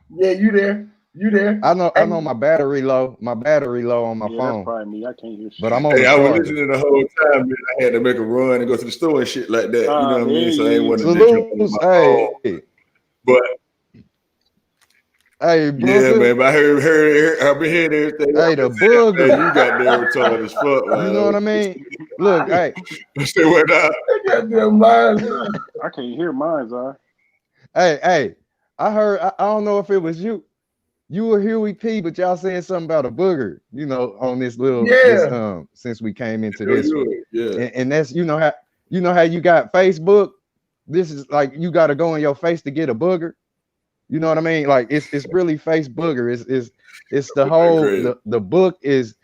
Yeah, you there. You there. I know my battery low. My battery low on my Yeah, phone. that's probably me. I can't hear shit. But I'm on Hey, the I was charger. listening the whole time, man. I had to make a run and go to the store and shit like that. You know what I mean? So I ain't want to just jump on Salutes. my phone. But Hey, yeah, Booker. man. But I heard I've been hearing everything. Hey, the booger. Man, you got there retarded as fuck, man. You know what I mean? Look, hey. Say what up? Goddamn mind. I can't hear mind's eye. Hey. I heard. I don't know if it was you. you were Huey P, but y'all saying something about a booger, you know, on this little Yeah, since we came into Yo, this one. yeah. And that's you know how you got Facebook. This is like you got to go in your face to get a booger. You know what I mean? Like it's really face booger. It's the whole Crazy. the book is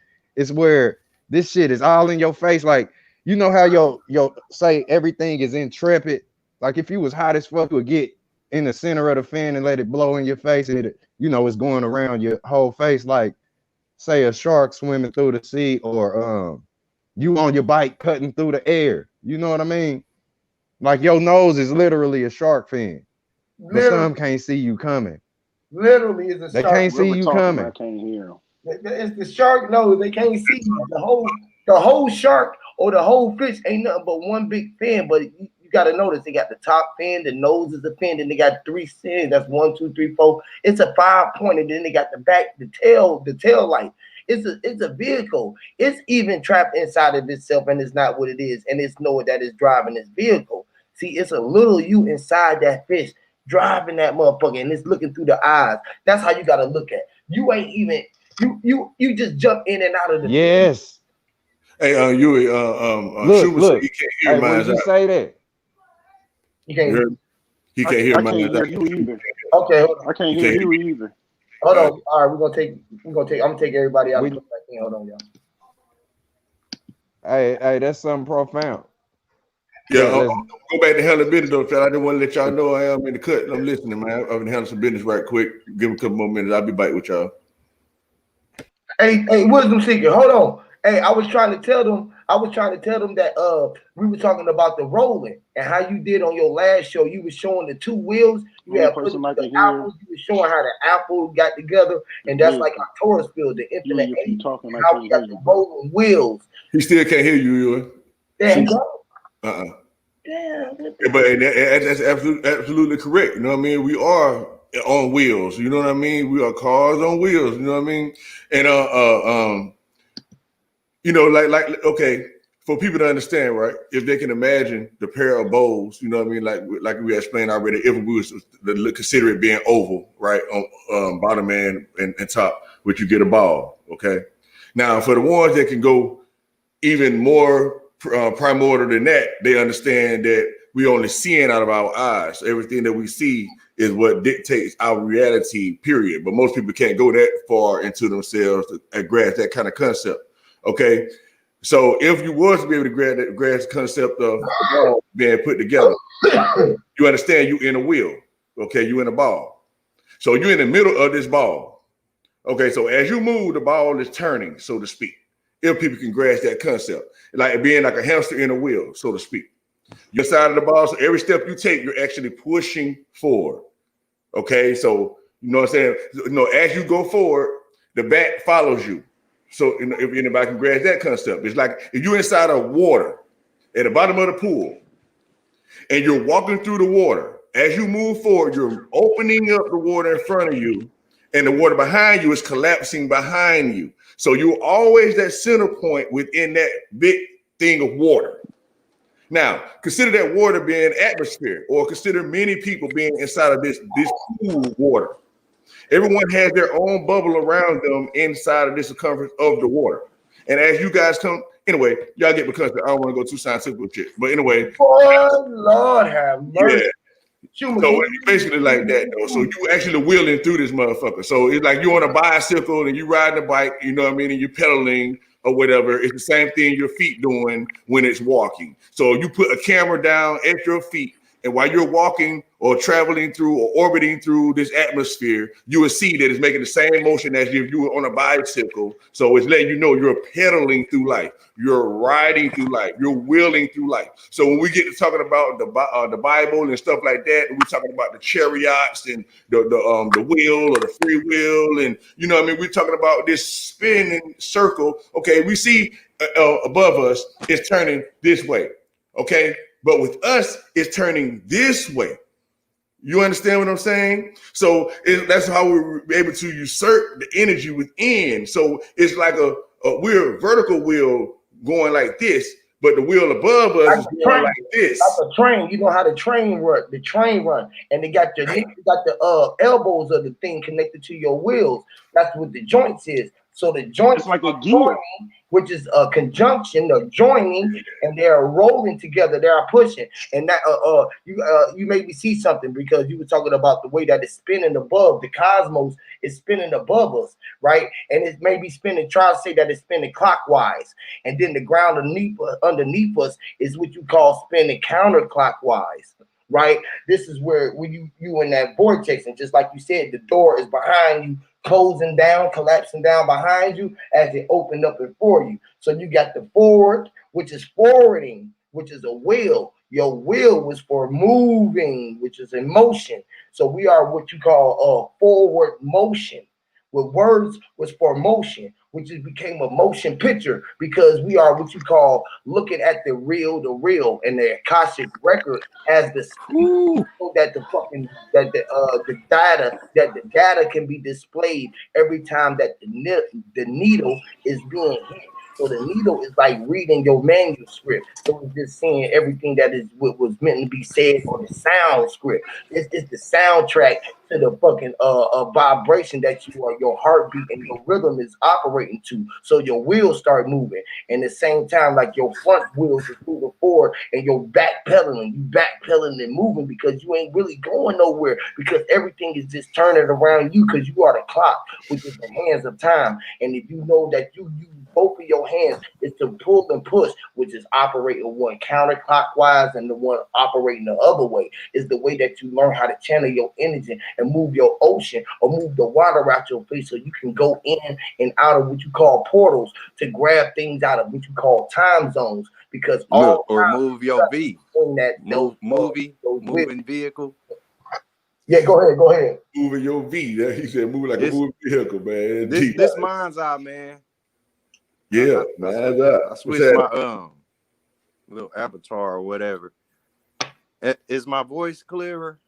where this shit is all in your face. Like you know how your say everything is intrepid. Like if you was hot as fuck, you would get in the center of the fan and let it blow in your face, and it you know it's going around your whole face. Like say a shark swimming through the sea, or you on your bike cutting through the air. You know what I mean? Like your nose is literally a shark fin, but literally, some can't see you coming. literally is a They shark. can't see Whoever you talking, I coming. can't hear him. It's the shark nose. They can't see you. The whole shark or the whole fish ain't nothing but one big fin. But you got to notice they got the top fin, the nose is a fin, then they got three fins. That's 1, 2, 3, 4. It's a 5-point, and then they got the back, the tail light. It's a vehicle. It's even trapped inside of itself, and it's not what it is, and it's knowing that it's driving this vehicle. See, it's a little you inside that fish driving that motherfucker, and it's looking through the eyes. That's how you got to look at. You ain't even you just jump in and out of the fish. Yes. Hey, Yui, Look, Schumer said look. he can't hear Hey, what mine did you out. say that? You You can't. heard me? He can't hear I mine can't hear out. you either. Okay, hold on. I can't You hear can't hear you me. either. Hold All on. All right, I'm gonna take everybody out and We put back in. Hold on, y'all. hey, that's something profound. Yeah, Let's go back to handling business though, fella. I just want to let y'all know I am in the cut. I'm listening, man. I'm gonna handle some business right quick. Give me a couple more minutes. I'll be back with y'all. Hey, wisdom seeker, hold on. Hey, I was trying to tell them that we were talking about the rolling and how you did on your last show. You were showing the two wheels. You Only had put person I the can hear apples. You were showing how the apple got together, is and that's like wisdom. our Taurus field, the infinite If you eight, talking, and I how can't we hear got the you, bro. rolling wheels. He still can't hear you, Yui. There you See? go. Damn. But that's absolutely correct. You know what I mean? We are on wheels. You know what I mean? We are cars on wheels. You know what I mean? And you know, like okay, for people to understand, right? If they can imagine the pair of bowls, you know what I mean? Like we explained already, if we was to consider it being oval, right, on bottom and top, which you get a ball. Okay. Now, for the ones that can go even more primordial than that, they understand that we only seeing out of our eyes. Everything that we see is what dictates our reality, period. But most people can't go that far into themselves to grasp that kind of concept. Okay. So if you was to be able to grasp the concept of the ball being put together, you understand you in a wheel. Okay, you in a ball. So you're in the middle of this ball. Okay, so as you move, the ball is turning, so to speak. If people can grasp that concept, like being like a hamster in a wheel, so to speak. Your side of the ball, so every step you take, you're actually pushing forward. Okay, so you know what I'm saying? You know, as you go forward, the back follows you. So if anybody can grasp that concept, it's like if you're inside of water at the bottom of the pool and you're walking through the water, as you move forward, you're opening up the water in front of you, and the water behind you is collapsing behind you. So you're always that center point within that big thing of water. Now, consider that water being atmosphere, or consider many people being inside of this cool water. Everyone has their own bubble around them inside of this circumference of the water. And as you guys come, anyway, y'all get because I don't want to go too scientific with shit. But anyway, Oh Lord have mercy. yeah. Schumer, So it's basically like that, though. So you actually wheeling through this motherfucker. So it's like you're on a bicycle and you riding a bike, you know what I mean, and you're pedaling or whatever. It's the same thing your feet doing when it's walking. So you put a camera down at your feet, and while you're walking or traveling through or orbiting through this atmosphere, you will see that it's making the same motion as if you were on a bicycle. So it's letting you know you're pedaling through life. You're riding through life. You're wheeling through life. So when we get to talking about the Bible and stuff like that, and we're talking about the chariots and the wheel or the free will, and you know what I mean, we're talking about this spinning circle. Okay, we see above us it's turning this way. Okay, but with us, it's turning this way. You understand what I'm saying? So that's how we're able to usurp the energy within. So it's like we're a vertical wheel going like this, but the wheel above us Like is a going train, like this. like a train. You know how the train run, and they got your knee, you got the elbows of the thing connected to your wheels. That's what the joints is. So the joints It's like a are gear. joining, which is a conjunction of joining, and they are rolling together. They are pushing, and that you made me see something because you were talking about the way that it's spinning above the cosmos is spinning above us, right? And it may be spinning. Try to say that it's spinning clockwise, and then the ground underneath us is what you call spinning counterclockwise, right? This is where when you in that vortex, and just like you said, the door is behind you, closing down, collapsing down behind you as it opened up before you. So you got the forward, which is forwarding, which is a will. Your will was for moving, which is in motion. So we are what you call forward motion. With words was for motion, which is became a motion picture because we are what you call looking at the real, and the Akashic record as the Whew. so that the data can be displayed every time that the needle is being hit. So the needle is like reading your manuscript. So it's just saying everything that is what was meant to be said on the sound script. It's the soundtrack to the fucking vibration that your heartbeat and your rhythm is operating to. So your wheels start moving. And at the same time, like your front wheels is moving forward and you're backpedaling, and moving because you ain't really going nowhere because everything is just turning around you because you are the clock, which is the hands of time. And if you know that you use both of your hands is to pull and push, which is operating one counterclockwise and the one operating the other way, is the way that you learn how to channel your energy and move your ocean or move the water out your face so you can go in and out of what you call portals to grab things out of what you call time zones because all Look, or move your V. those Moving vehicle. Yeah, go ahead. Moving your V. He said move like a moving vehicle, man. This mine's out, man. Yeah, I switched my little avatar or whatever. Is my voice clearer?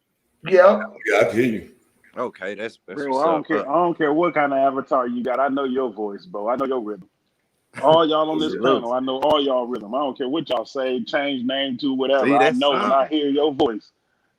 Yeah. Yeah, I can hear you. Okay, that's Bro, I don't care what kind of avatar you got. I know your voice, bro. I know your rhythm. All y'all on this panel, I know all y'all rhythm. I don't care what y'all say, change name to whatever. See, I know when I hear your voice,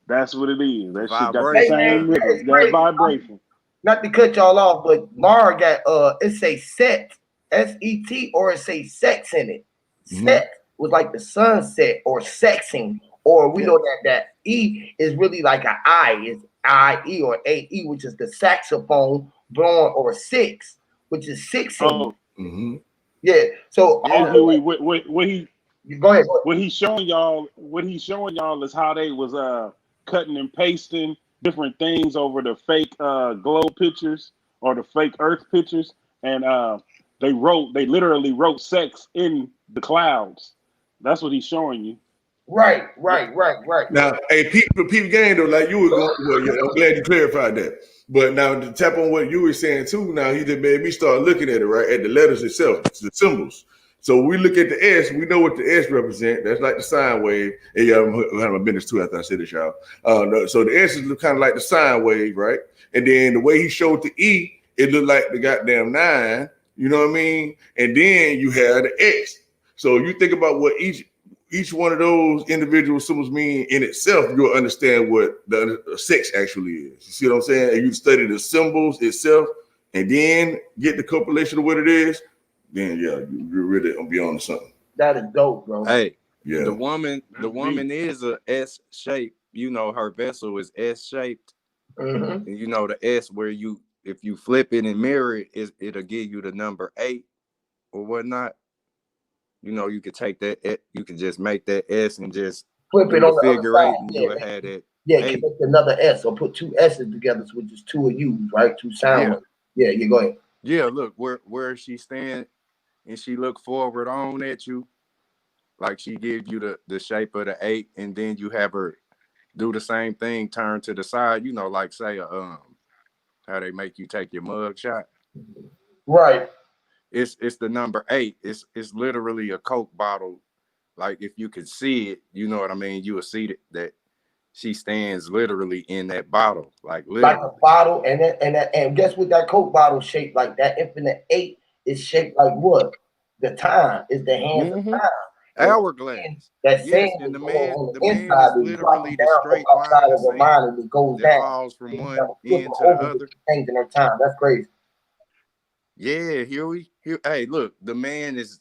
that's what it is. That shit got the same rhythm, that vibration. Not to cut y'all off, but Mara got it say set, SET, or it say sex in it. Set was like the sunset or sexing, or we know that E is really like an I, is IE or AE, which is the saxophone blowing, or six, which is sixing. Oh. Yeah. So what he go ahead. What he's showing y'all is how they was cutting and pasting different things over the fake glow pictures or the fake Earth pictures, and they literally wrote sex in the clouds. That's what he's showing you. Right. Now, hey, people game though, like you were going. Well, yeah, I'm glad you clarified that. But now to tap on what you were saying too. Now he just made me start looking at it right at the letters itself, the symbols. So we look at the S. We know what the S represent. That's like the sine wave. And yeah, I'm having my business too after I said this, y'all. So the S is kind of like the sine wave, right? And then the way he showed the E, it looked like the goddamn 9. You know what I mean? And then you have the X. So you think about what each one of those individual symbols mean in itself, you'll understand what the sex actually is. You see what I'm saying? And you study the symbols itself and then get the compilation of what it is, then yeah, you're really gonna be on to something. That is dope, bro. Hey, yeah. The woman is a S shape. You know, her vessel is S shaped. And you know the S where if you flip it and mirror it, it'll give you the number 8 or whatnot. You know, you could take that, you can just make that S and just flip it on the figure other 8 side. and you would have that. Yeah, connect another S or put two S's together, which is two of U's, right? Two sound waves. Yeah, you go ahead. Yeah, look, where she stand and she look forward on at you, like she gives you the shape of the 8, and then you have her do the same thing, turn to the side, you know, like say how they make you take your mug shot. Right. It's the number 8. It's literally a Coke bottle. Like if you could see it, you know what I mean, you will see that she stands literally in that bottle, like literally. Like a bottle, and guess what that Coke bottle shaped like? That infinite 8 is shaped like what? The time is the hands of time. Hourglass. That sand Yes, and is going on the the man inside, is it's dropping literally the down from straight outside line of of her mind sand and it goes that down. falls So from you one gotta flip end her to the over, other. changing her time. That's crazy. Yeah, here. Hey, look, the man is.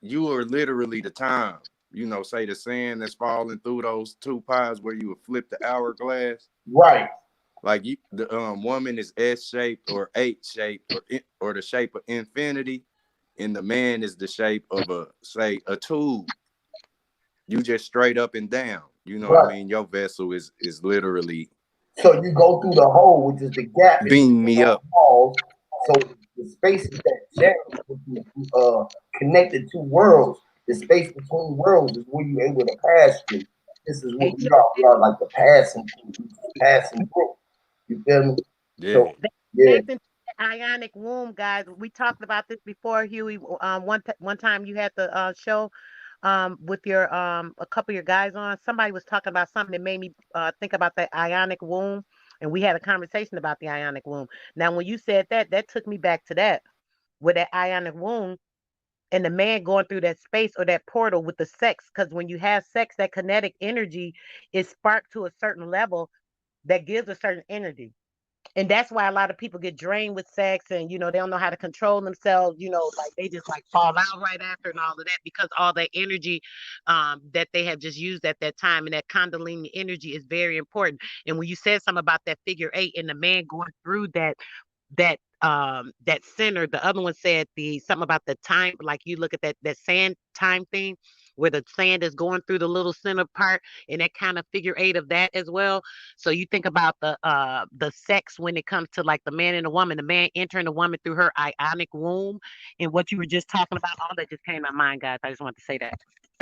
You are literally the time. You know, say the sand that's falling through those two pies where you would flip the hourglass. Right. Like the woman is S shaped or H shaped or the shape of infinity, and the man is the shape of a tube. You just straight up and down. You know what I Right. mean? Your vessel is literally So you go through the hole, which is the gap in beam between me those up. walls. So the spaces that channel between connected two worlds, the space between worlds is where you're able to pass through. This is And what you we know, are. We are like the passing through, we just passing through. You feel me? Yeah. So yeah. connecting to the ionic womb, guys. We talked about this before, Huey. One time you had the show with your a couple of your guys on. Somebody was talking about something that made me think about the ionic womb, and we had a conversation about the ionic womb. Now, when you said that, that took me back to that with that ionic womb and the man going through that space or that portal with the sex. Because when you have sex, that kinetic energy is sparked to a certain level that gives a certain energy. And that's why a lot of people get drained with sex and they don't know how to control themselves, like they just like fall out right after and all of that because all that energy that they have just used at that time, and that kundalini energy is very important. And when you said something about that figure eight and the man going through that center, the other one said the something about the time, like you look at that sand time thing where the sand is going through the little center part, and that kind of figure eight of that as well. So you think about the sex when it comes to like the man and the woman, the man entering the woman through her ionic womb, and what you were just talking about, all that just came to my mind, guys. I just wanted to say that.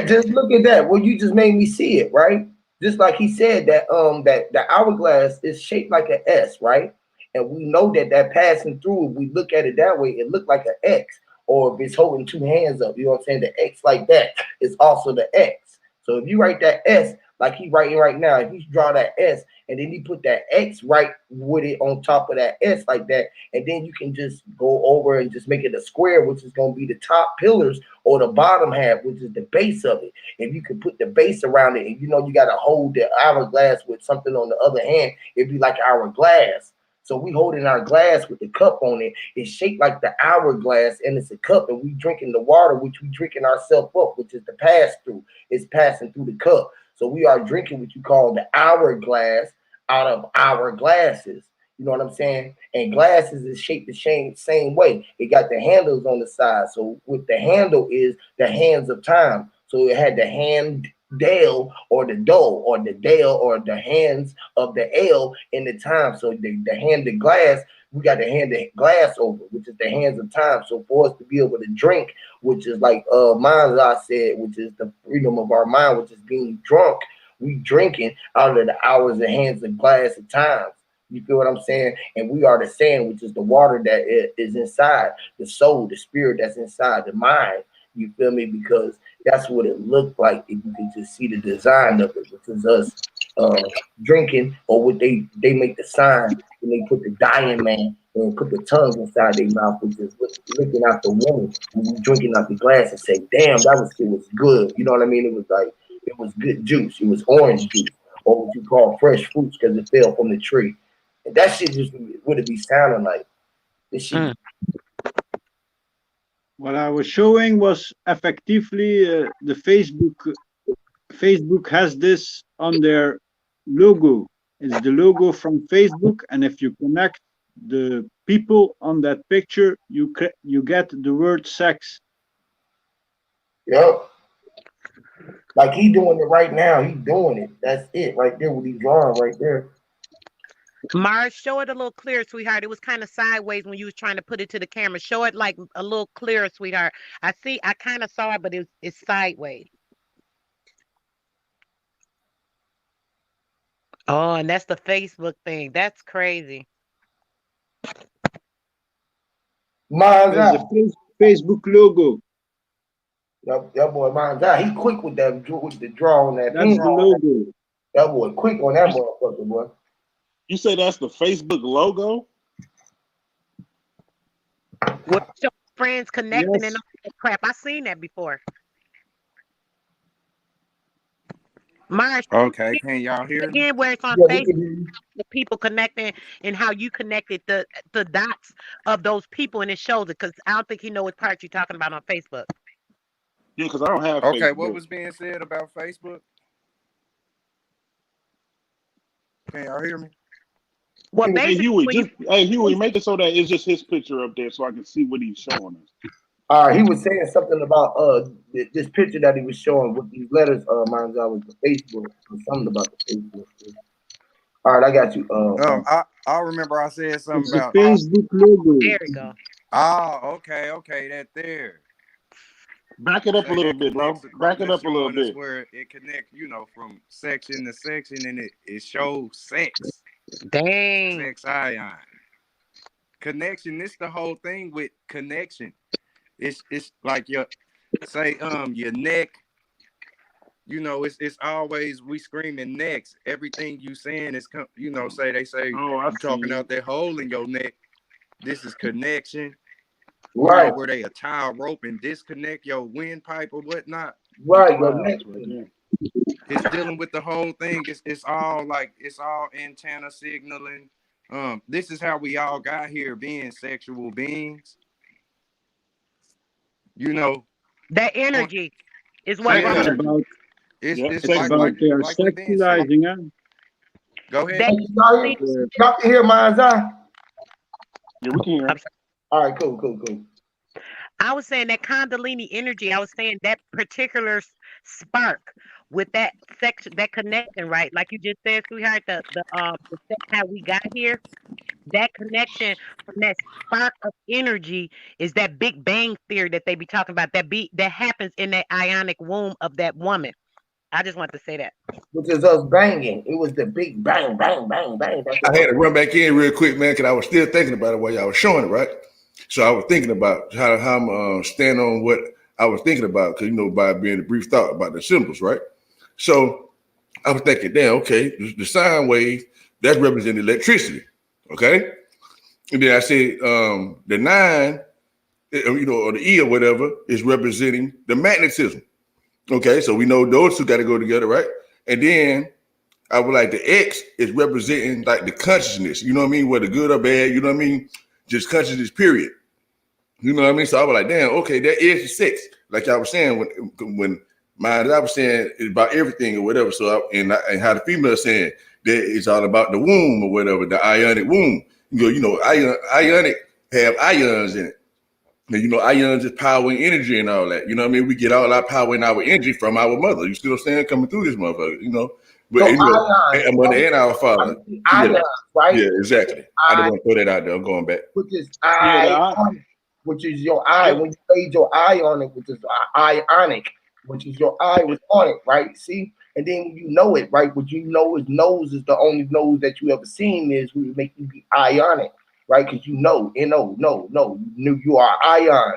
Just look at that. Well, you just made me see it, right? Just like he said that the hourglass is shaped like an S, right? And we know that passing through, if we look at it that way, it looked like an X. Or if it's holding two hands up, you know what I'm saying? The X like that is also the X. So if you write that S like he writing right now, if you draw that S and then you put that X right with it on top of that S like that, and then you can just go over and just make it a square, which is going to be the top pillars or the bottom half, which is the base of it. If you can put the base around it, and you got to hold the hourglass with something on the other hand, it'd be like hourglass. So we holding our glass with the cup on it. It's shaped like the hourglass, and it's a cup, and we drinking the water, which we drinking ourselves up, which is the pass through. It's passing through the cup. So we are drinking what you call the hourglass out of our glasses. You know what I'm saying? And glasses is shaped the same way. It got the handles on the side. So with the handle is the hands of time. So it had the hand Dale or the dough or the Dale or the hands of the L in the time. So the hand of glass, we got the hand of glass over, which is the hands of time. So for us to be able to drink, which is like Manza said, which is the freedom of our mind, which is being drunk, we drinking out of the hours and hands of glass of time. You feel what I'm saying? And we are the sand, which is the water that is inside, the soul, the spirit that's inside, the mind. You feel me? Because that's what it looked like if you could just see the design of it, which is us drinking, or what they make the sign when they put the dying man and put the tongue inside their mouth, which is licking out the woman when you drinking out the glass and say, damn, it was good. You know what I mean? It was like, it was good juice. It was orange juice, or what you call fresh fruits because it fell from the tree. And that shit just would it be sounding like this shit. Mm. What I was showing was effectively the Facebook has this on their logo. It's the logo from Facebook, and if you connect the people on that picture, you get the word sex. Yep. Like he doing it right now. He doing it. That's it right there. What he drawing right there. Mars, show it a little clearer, sweetheart. It was kind of sideways when you was trying to put it to the camera. Show it like a little clearer, sweetheart. I kind of saw it, but it's sideways. Oh, and that's the Facebook thing. That's crazy. Mine's That's the out. Facebook logo. That boy mine's out. He quick with the draw on that. That's the logo. That boy quick on that motherfucker, boy. You say that's the Facebook logo? With your friends connecting and Yes. all that crap. I seen that before. Mars, Okay, can y'all hear me? again, where it's on Yeah, we Facebook, can hear you. the people connecting and how you connected the dots of those people, and it shows it. Because I don't think he know what part you're talking about on Facebook. Yeah, because I don't have Okay, what Facebook. was being said about Facebook? Can y'all hear me? Well, He was, Hey basically, Huey, when you just hey Huey, make it so that it's just his picture up there so I can see what he's showing us. he was saying something about this picture that he was showing with these letters. Mine's was the Facebook or something about the Facebook. All right, I got you. I remember I said something It's a about. Facebook logo. there we go. Okay, that there. Back it up a Say little that bit, connects bro. across. Back it That's up a little showing us bit. where it connects, from section to section, and it shows sex, Dang. sex ion connection. This the whole thing with connection. It's like your neck. It's always we screaming necks. Everything you saying is say Oh, I you talking see. out that hole in your neck. This is connection. Right, Where they a tie rope and disconnect your windpipe or whatnot. Them right. Your clouds next right thing. there. It's dealing with the whole thing. It's all antenna signaling. This is how we all got here, being sexual beings. You know, That on, energy is what That brought It's us. yeah, energy. about Yep, it's it's like sexual about like energy. their like we been saying. sexualizing, huh? Go That ahead. Hey, y'all hear? Their Y'all can hear mine's eye? Yeah, we can hear I'm him. sorry. All right, cool, cool, cool. I was saying that Kundalini energy. I was saying that particular spark with that section, that connection, right? Like you just said, sweetheart, the sex how we got here. That connection from that spark of energy is that Big Bang theory that they be talking about. That happens in that ionic womb of that woman. I just want to say that. Which is us banging. It was the big bang, bang, bang, bang. That's I what had to run back in real quick, man, because I was still thinking about it while y'all was showing it, right? So I was thinking about how I'm stand on what I was thinking about, because by being a brief thought about the symbols, right? So I was thinking, damn, okay, the sine wave that's representing electricity, okay? And then I said the nine, or the E or whatever is representing the magnetism. Okay, so we know those two got to go together, right? And then I would like the X is representing like the consciousness, you know what I mean? Whether good or bad, you know what I mean? Just consciousness, period. You know what I mean? So I was like, damn, okay, that is the sex. Like I was saying, when I was saying it's about everything or whatever. So and how the female is saying that it's all about the womb or whatever, the ionic womb. Ionic have ions in it. And ions is power and energy and all that. You know what I mean? We get all our power and our energy from our mother. You see what I'm saying? Coming through this motherfucker. But so ions. and mother and our I father. mean, Yeah, ions, right? yeah, exactly. I don't I, want to throw that out there. I'm going back. which is Yeah, ionic, which is your eye. yep. When you laid your eye on it, which is ionic, which is your eye was on it, right? See? And then when you know it, right? What you know is nose is the only nose that you ever seen is we make you be ionic, right? Because N-O, no, you knew you are ion.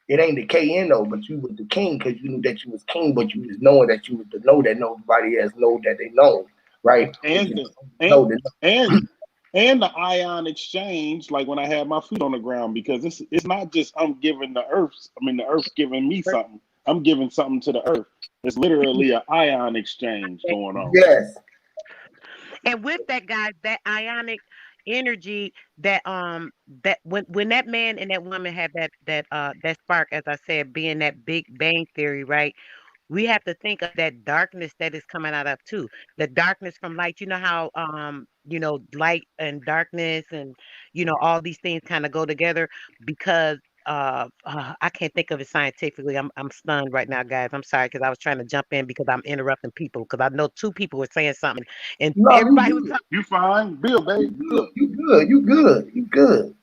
It ain't the KNO, but you was the king because you knew that you was king, but you was knowing that you was the know that nobody else know that they know, right? Which And is the and know that and and the ion exchange, like when I have my feet on the ground, because it's not just I'm giving the earth's giving me something. I'm giving something to the earth. It's literally an ion exchange going on. yes. And with that, guys, that ionic energy that when that man and that woman have that spark, as I said, being that Big Bang theory, right? We have to think of that darkness that is coming out of too. The darkness from light. You know how light and darkness and all these things kind of go together because I can't think of it scientifically. I'm stunned right now, guys. I'm sorry because I was trying to jump in because I'm interrupting people because I know two people were saying something and No, you everybody was good. talking. You fine, Bill, You babe, good. Bill. You good. You good. You good.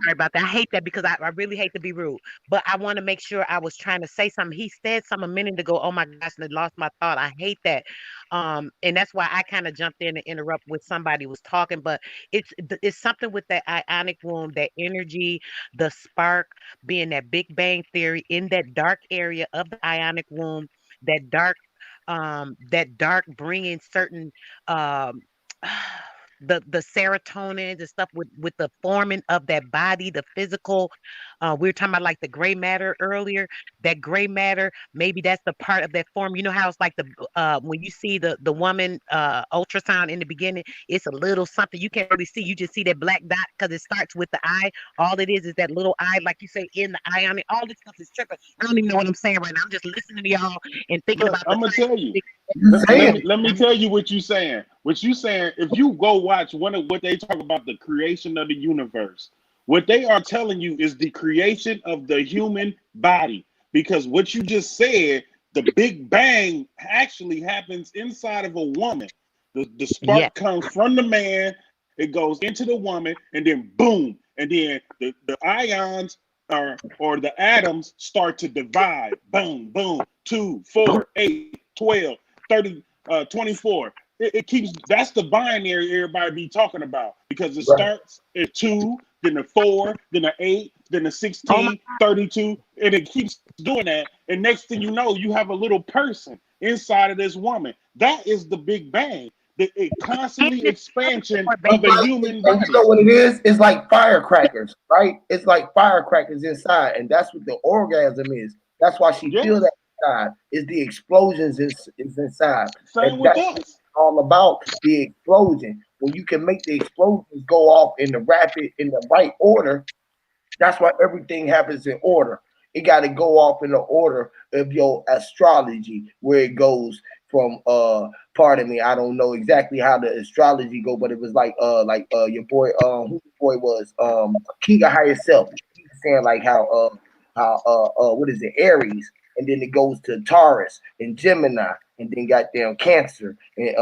Sorry about that. I hate that because I really hate to be rude, but I want to make sure I was trying to say something. He said something a minute ago. Oh my gosh, and I lost my thought. I hate that. And that's why I kind of jumped in and interrupt when somebody was talking. But it's something with that ionic womb, that energy, the spark being that Big Bang theory in that dark area of the ionic womb, that dark bringing certain um the serotonin and stuff with the forming of that body, the physical. We were talking about like the gray matter earlier. That gray matter, maybe that's the part of that form. You know how it's like the when you see the woman ultrasound in the beginning, it's a little something you can't really see. You just see that black dot because it starts with the eye. All it is that little eye, like you say, in the eye on it. All this stuff is tripping. I don't even know what I'm saying right now. I'm just listening to y'all and thinking Look, about the I'm gonna tell you. You saying Let me tell you what you saying. What you saying? If you go watch one of what they talk about the creation of the universe, what they are telling you is the creation of the human body. Because what you just said, the Big Bang actually happens inside of a woman. The yeah. spark comes from the man, it goes into the woman, and then boom, and then the ions or the atoms start to divide. Boom, boom, 2, 4, 8, 12, 30, 24. It keeps, that's the binary everybody be talking about because it right? starts at 2, then a 4, then an 8, then a Oh my 16, 32, and it keeps doing that. And next thing you know, you have a little person inside of this woman. That is the Big Bang. The God. constantly expansion It's of a like, human and you know body. what it is? It's like firecrackers, right? It's like firecrackers inside, and that's what the orgasm is. That's why she feels Yes. that inside. Is the explosions is inside, Same and with that's what it's us. all about. The explosion. When you can make the explosions go off in the right order, that's why everything happens in order. It got to go off in the order of your astrology, where it goes from pardon me, I don't know exactly how the astrology go, but it was like your boy who your boy was King of Higher Self. He was saying like how what is it, Aries, and then it goes to Taurus and Gemini, and then goddamn Cancer and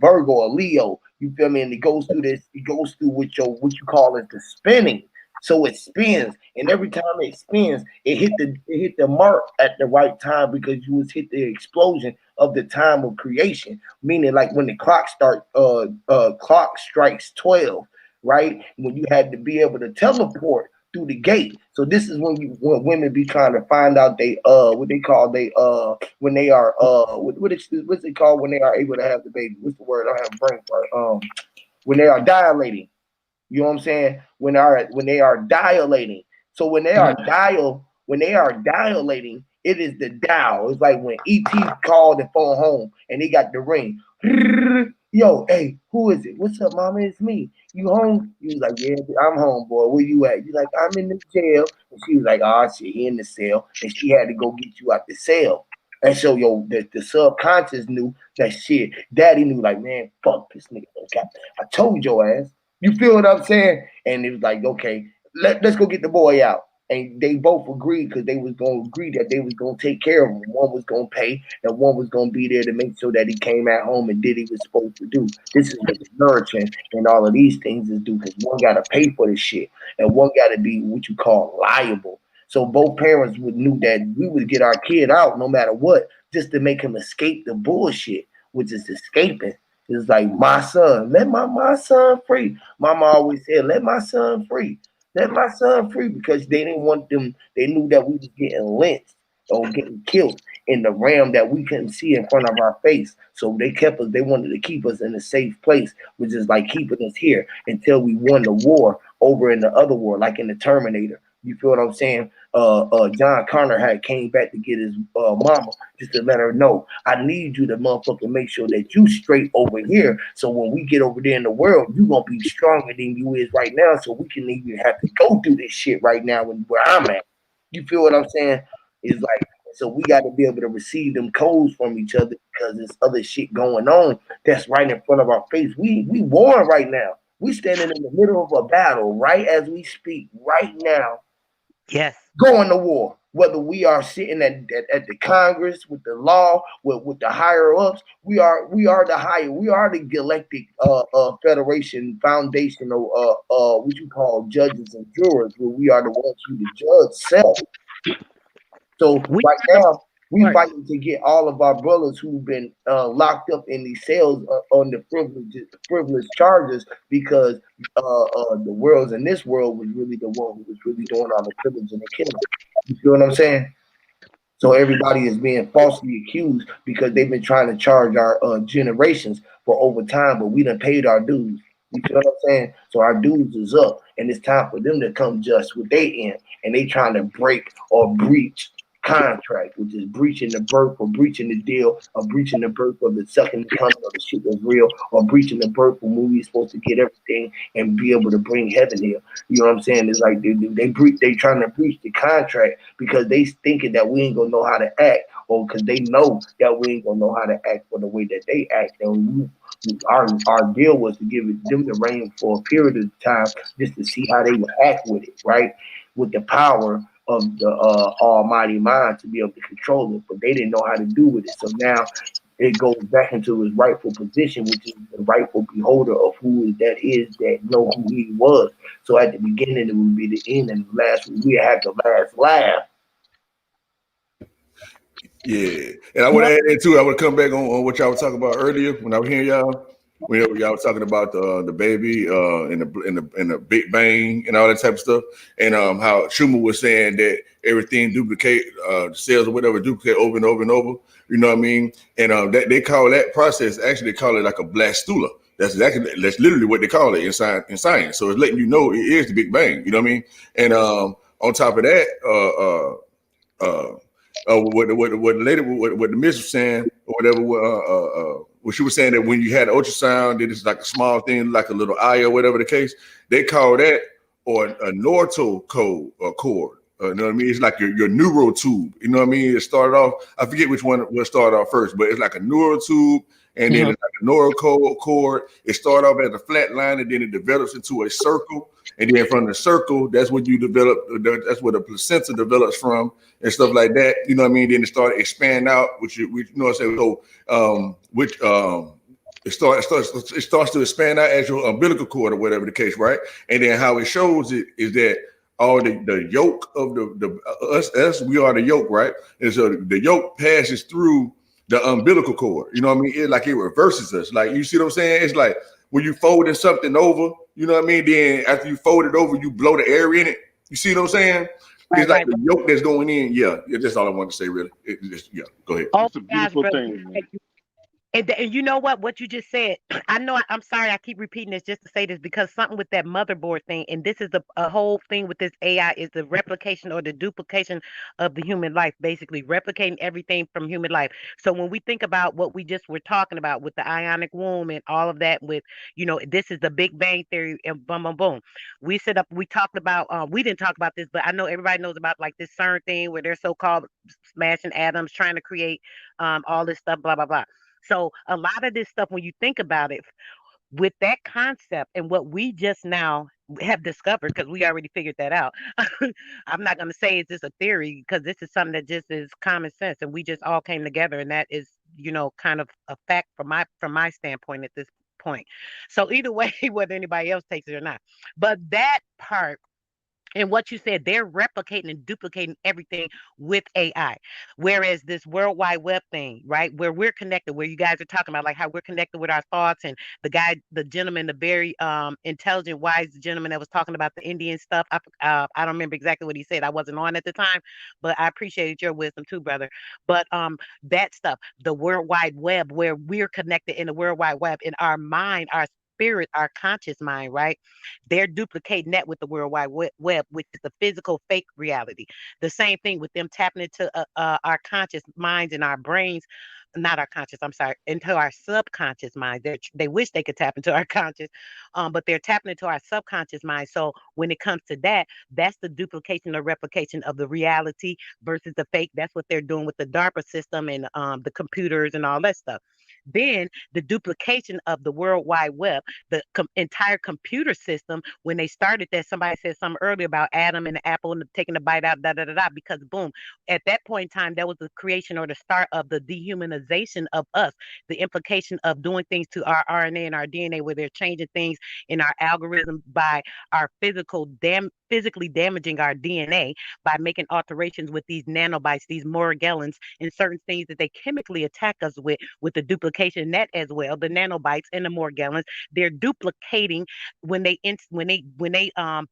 Virgo or Leo. You feel me? And it goes through this. It goes through what you call it the spinning. So it spins, and every time it spins, it hit the mark at the right time because you was hit the explosion of the time of creation. Meaning, like when the clock strikes 12, right? When you had to be able to teleport through the gate. So this is when women be trying to find out they what they call they when they are what's it called when they are able to have the baby? What's the word? I don't have a brain for it. When they are dilating. You know what I'm saying? When they are dilating. So when they are dilating, it is the dial. It's like when ET called the phone home and they got the ring. Yo, hey, who is it? What's up, mama? It's me. You home? You was like, yeah, I'm home, boy. Where you at? You like, I'm in the jail. And she was like, oh shit, he in the cell. And she had to go get you out the cell. And so the subconscious knew that shit. Daddy knew like, man, fuck this nigga. Okay, I told your ass. You feel what I'm saying? And it was like, okay, let's go get the boy out. And they both agreed because they was going to agree that they was going to take care of him. One was going to pay, and one was going to be there to make sure that he came at home and did what he was supposed to do. This is what the nurturing and all of these things is do because one got to pay for the shit, and one got to be what you call liable. So both parents would knew that we would get our kid out no matter what, just to make him escape the bullshit, which is escaping. It's like my son, let my son free. Mama always said, let my son free. Let my son free because they didn't want them, they knew that we was getting lynched or getting killed in the realm that we couldn't see in front of our face. So they wanted to keep us in a safe place, which is like keeping us here until we won the war over in the other war, like in the Terminator. You feel what I'm saying? John Connor had came back to get his mama just to let her know, I need you to motherfucking make sure that you straight over here. So when we get over there in the world, you gonna be stronger than you is right now. So we can even have to go through this shit right now where I'm at. You feel what I'm saying? It's like so we got to be able to receive them codes from each other because there's other shit going on that's right in front of our face. We warring right now. We standing in the middle of a battle right as we speak right now Yes. going to war. Whether we are sitting at the Congress with the law, with the higher ups, we are the higher, we are the galactic federation foundational what you call judges and jurors, where we are the ones who the judge self. So We right are the now we court. fighting to get all of our brothers who've been locked up in these cells on the frivolous charges because the worlds in this world was really the one who was really doing all the pillaging and killing. You feel what I'm saying? So everybody is being falsely accused because they've been trying to charge our generations for over time, but we done paid our dues. You feel what I'm saying? So our dues is up, and it's time for them to come just with their end, and they trying to break or breach contract, which is breaching the birth or breaching the deal or breaching the birth of the second coming of the shit that's real or breaching the birth of when we supposed to get everything and be able to bring heaven here. You know what I'm saying? It's like they trying to breach the contract because they thinking that we ain't gonna know how to act, or because they know that we ain't gonna know how to act for the way that they act. And our deal was to give them the reign for a period of time just to see how they would act with it, right? With the power of the Almighty Mind to be able to control it, but they didn't know how to do with it. So now it goes back into his rightful position, which is the rightful beholder of who that is that know who he was. So at the beginning it would be the end, and the last we have the last laugh. Yeah, and I want to add that too. I want to come back on what y'all were talking about earlier when I was hearing y'all. When y'all was talking about the baby and the Big Bang and all that type of stuff, and how Schumer was saying that everything duplicate cells or whatever duplicate over and over and over. You know what I mean? And that they call that process, actually they call it like a blastula. That's literally what they call it in science. So it's letting you know it is the Big Bang. You know what I mean? And on top of that, what the lady, what the miss was saying, or whatever, what she was saying, that when you had ultrasound, that it's like a small thing, like a little eye or whatever the case, they call that or a nortal code or cord. You know what I mean? It's like your neural tube. You know what I mean? It started off, I forget which one will start off first, but it's like a neural tube, and then it's like a neural cord. It started off as a flat line, and then it develops into a circle. And then from the circle, that's what you develop. That's where the placenta develops from, and stuff like that. You know what I mean? Then it started expand out, which you know what I'm saying. So, it starts to expand out as your umbilical cord or whatever the case, right? And then how it shows it is that all the yolk of the us, we are the yolk, right? And so the yolk passes through the umbilical cord. You know what I mean? It like it reverses us. Like, you see what I'm saying? It's like when you folding something over, you know what I mean? Then after you fold it over, you blow the air in it. You see what I'm saying? It's like the yolk that's going in. Yeah, that's all I want to say, really. Yeah, go ahead. Oh It's a my gosh, beautiful brother. thing, man. And you know what you just said, I know I'm sorry I keep repeating this just to say this, because something with that motherboard thing, and this is a whole thing with this AI, is the replication or the duplication of the human life, basically replicating everything from human life. So when we think about what we just were talking about with the ionic womb and all of that, with, this is the Big Bang Theory and boom, boom, boom. We talked about, we didn't talk about this, but I know everybody knows about like this CERN thing where they're so-called smashing atoms, trying to create all this stuff, blah, blah, blah. So a lot of this stuff, when you think about it, with that concept and what we just now have discovered, because we already figured that out. I'm not going to say it's just a theory, because this is something that just is common sense, and we just all came together, and that is, kind of a fact from my standpoint at this point. So either way, whether anybody else takes it or not, but that part. And what you said, they're replicating and duplicating everything with AI. Whereas this World Wide Web thing, right, where we're connected, where you guys are talking about like how we're connected with our thoughts, and the gentleman, the very intelligent, wise gentleman that was talking about the Indian stuff. I don't remember exactly what he said. I wasn't on at the time, but I appreciated your wisdom too, brother. But that stuff, the World Wide Web, where we're connected in the World Wide Web, in our mind, our spirit, our conscious mind, right? They're duplicating that with the World Wide Web, which is the physical fake reality. The same thing with them tapping into our conscious minds and our brains, not our conscious, I'm sorry, into our subconscious mind. They wish they could tap into our conscious, but they're tapping into our subconscious mind. So when it comes to that, that's the duplication or replication of the reality versus the fake. That's what they're doing with the DARPA system and the computers and all that stuff. Then the duplication of the World Wide Web, the entire computer system. When they started that, somebody said something earlier about Adam and the apple and taking a bite out, da da da da. Because boom, at that point in time, that was the creation or the start of the dehumanization of us. The implication of doing things to our RNA and our DNA, where they're changing things in our algorithm by our physically damaging our DNA by making alterations with these nanobites, these morgellons, and certain things that they chemically attack us with the duplication net as well. The nanobites and the morgellons, they're duplicating when they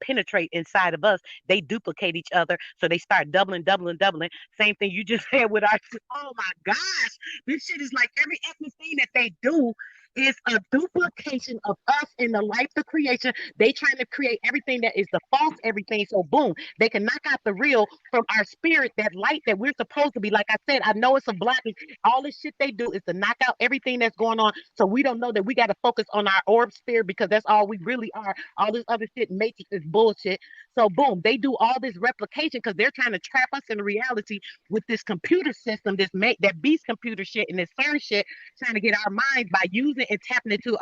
penetrate inside of us. They duplicate each other, so they start doubling, doubling, doubling. Same thing you just said with our. Oh my gosh, this shit is like every ethnic thing that they do is a duplication of us in the life of creation. They trying to create everything that is the false everything. So boom, they can knock out the real from our spirit, that light that we're supposed to be. Like I said, I know it's a blockage. All this shit they do is to knock out everything that's going on. So we don't know that we got to focus on our orb sphere because that's all we really are. All this other shit matrix is bullshit. So boom, they do all this replication because they're trying to trap us in reality with this computer system, that beast computer shit and this CERN shit, trying to get our minds by using and tapping into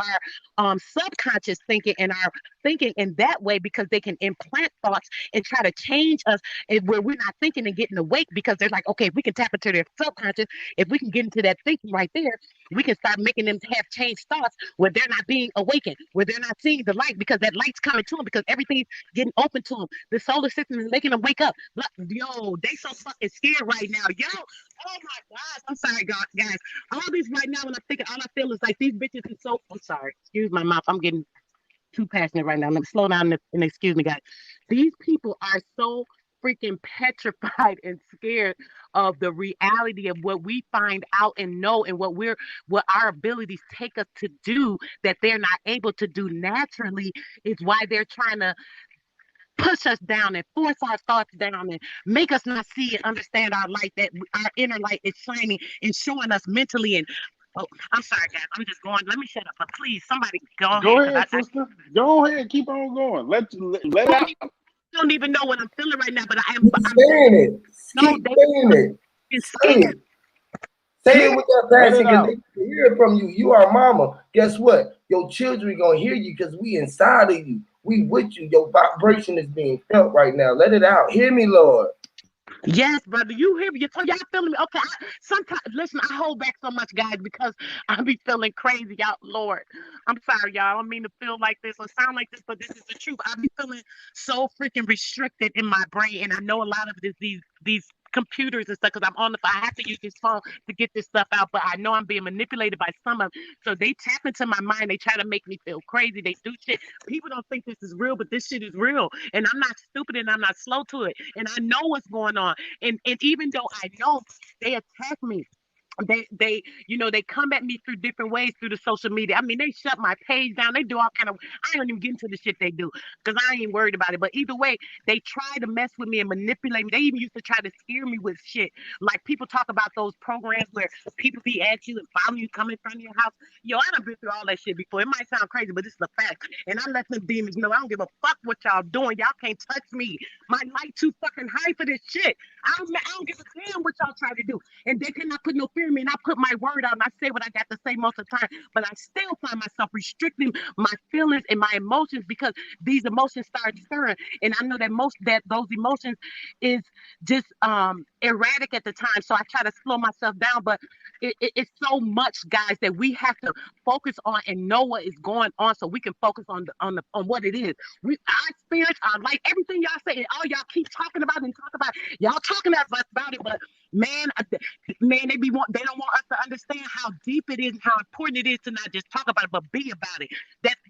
our subconscious thinking and our thinking in that way, because they can implant thoughts and try to change us where we're not thinking and getting awake, because they're like, okay, if we can tap into their subconscious, if we can get into that thinking right there, we can start making them have changed thoughts where they're not being awakened, where they're not seeing the light, because that light's coming to them, because everything's getting open to them. The solar system is making them wake up. Yo, they so fucking scared right now. Yo, oh my gosh. I'm sorry, guys. All these right now, when I'm thinking, all I feel is like these bitches are so. I'm sorry. Excuse my mouth. I'm getting too passionate right now. Let me slow down and excuse me, guys. These people are so freaking petrified and scared of the reality of what we find out and know, and what our abilities take us to do, that they're not able to do naturally, is why they're trying to push us down and force our thoughts down and make us not see and understand our light, that our inner light is shining and showing us mentally. And oh, I'm sorry, guys. I'm just going. Let me shut up. But please, somebody go Go ahead. ahead, sister. Go ahead. Keep on going. Let out. I don't even know what I'm feeling right now, but Keep saying it. no, Keep they saying it. fucking Say scared. it. Say it with that Let passion it because out. they can hear it from you. You are mama. Guess what? Your children gonna hear you because we inside of you. We with you. Your vibration is being felt right now. Let it out. Hear me, Lord. Yes, brother, you hear me? Y'all feeling me? Okay, sometimes listen. I hold back so much, guys, because I be feeling crazy. Y'all, Lord, I'm sorry, y'all. I don't mean to feel like this or sound like this, but this is the truth. I be feeling so freaking restricted in my brain, and I know a lot of these computers and stuff, because I'm on the phone. I have to use this phone to get this stuff out, but I know I'm being manipulated by some of them. So they tap into my mind. They try to make me feel crazy. They do shit. People don't think this is real, but this shit is real. And I'm not stupid, and I'm not slow to it. And I know what's going on. And even though I know, they attack me. They come at me through different ways through the social media. I mean, they shut my page down. They do all kind of. I don't even get into the shit they do because I ain't worried about it. But either way, they try to mess with me and manipulate me. They even used to try to scare me with shit. Like people talk about those programs where people be at you and following you, come in front of your house. Yo, I done been through all that shit before. It might sound crazy, but this is a fact. And I let them demons know I don't give a fuck what y'all doing. Y'all can't touch me. My light too fucking high for this shit. I don't give a damn what y'all try to do. And they cannot put no fear in me. And I put my word out and I say what I got to say most of the time. But I still find myself restricting my feelings and my emotions because these emotions start stirring. And I know that those emotions is just erratic at the time. So I try to slow myself down. But it's so much, guys, that we have to focus on and know what is going on so we can focus on what it is. Our spirits, our light, everything y'all say, and all y'all keep talking about and talk about. Y'all talking about it, but man, they don't want us to understand how deep it is and how important it is to not just talk about it, but be about it.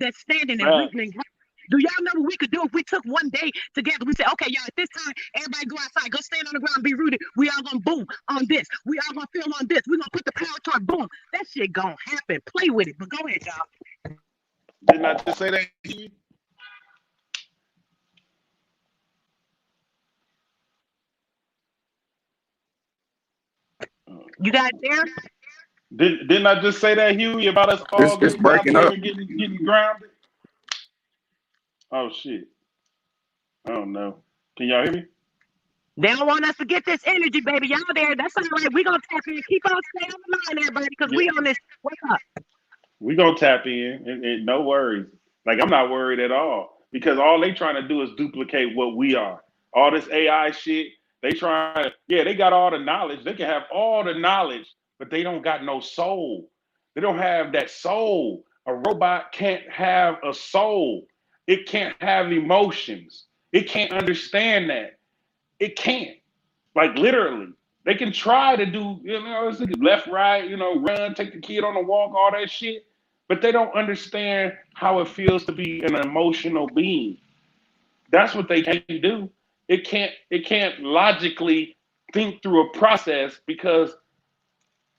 That's standing and Right. rooting and grounding. Do y'all know what we could do if we took one day together? We said, okay, y'all, at this time, everybody go outside, go stand on the ground, be rooted. We all gonna boom on this. We all gonna feel on this. We gonna put the power toward boom. That shit gonna happen. Play with it. But go ahead, y'all. Didn't I just say that? You guys there? Didn't I just say that, Huey, about us all It's getting out breaking there up. and getting grounded? Oh shit. I don't know. Can y'all hear me? They don't want us to get this energy, baby. Y'all there. That's all right. We're going to tap in. Keep on staying on the line, everybody, because Yeah. we on this. Wake up. We gonna tap in and no worries. Like I'm not worried at all because all they trying to do is duplicate what we are. All this AI shit, they trying to, yeah, they got all the knowledge. They can have all the knowledge, but they don't got no soul. They don't have that soul. A robot can't have a soul. It can't have emotions. It can't understand that. It can't. Like literally. They can try to do, left, right, run, take the kid on a walk, all that shit. But they don't understand how it feels to be an emotional being. That's what they can't do. It can't logically think through a process because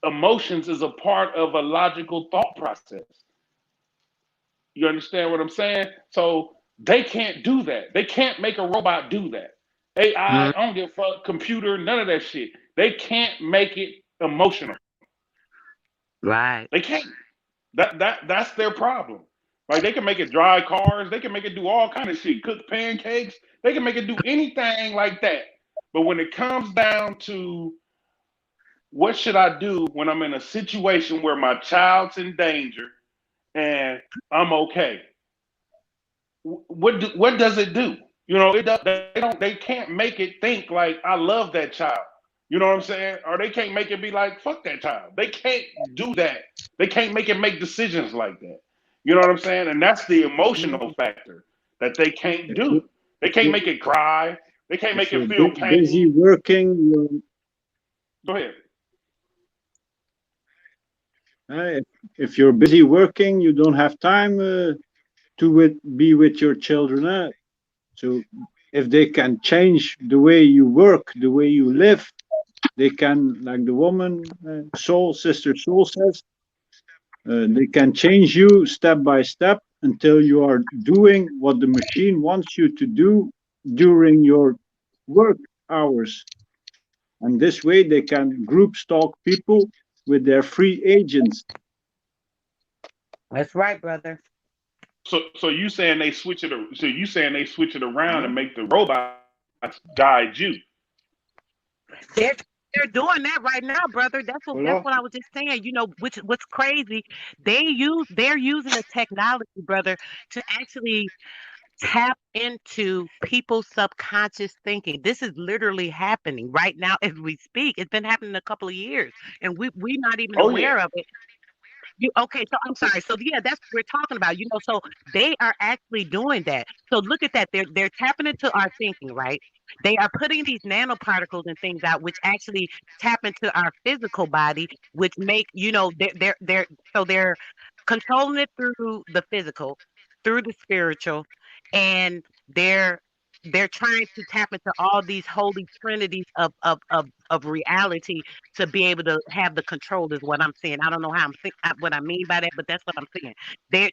emotions is a part of a logical thought process. You understand what I'm saying? So they can't do that. They can't make a robot do that. AI, I Mm. don't give a fuck, computer, none of that shit. They can't make it emotional. Right. They can't. That's their problem. Like they can make it drive cars, they can make it do all kind of shit, cook pancakes, they can make it do anything like that. But when it comes down to what should I do when I'm in a situation where my child's in danger and I'm okay? What does it do? They can't make it think like I love that child. You know what I'm saying? Or they can't make it be like fuck that child. They can't do that. They can't make it make decisions like that. You know what I'm saying? And that's the emotional factor that they can't If you do. They if can't you make it cry. They can't if make you're it feel busy pain. working, Go ahead. uh, if you're busy working, you don't have time be with your children. So if they can change the way you work, the way you live, they can, like the woman Soul, Sister Soul says, they can change you step by step until you are doing what the machine wants you to do during your work hours. And this way they can group stalk people with their free agents. That's right, brother. So you saying they switch it? So you saying they switch it around and make the robots guide you? They're they're doing that right now, brother. That's Voilà. what I was just saying. What's crazy? They're using the technology, brother, to actually tap into people's subconscious thinking. This is literally happening right now as we speak. It's been happening a couple of years, and we're not even Oh yeah, aware of it. Okay, so I'm sorry. So yeah, that's what we're talking about. So they are actually doing that. So look at that. They're tapping into our thinking, right? They are putting these nanoparticles and things out, which actually tap into our physical body, which make they're controlling it through the physical, through the spiritual, and they're trying to tap into all these holy trinities of reality to be able to have the control is what I'm saying. I don't know what I mean by that, but that's what I'm saying.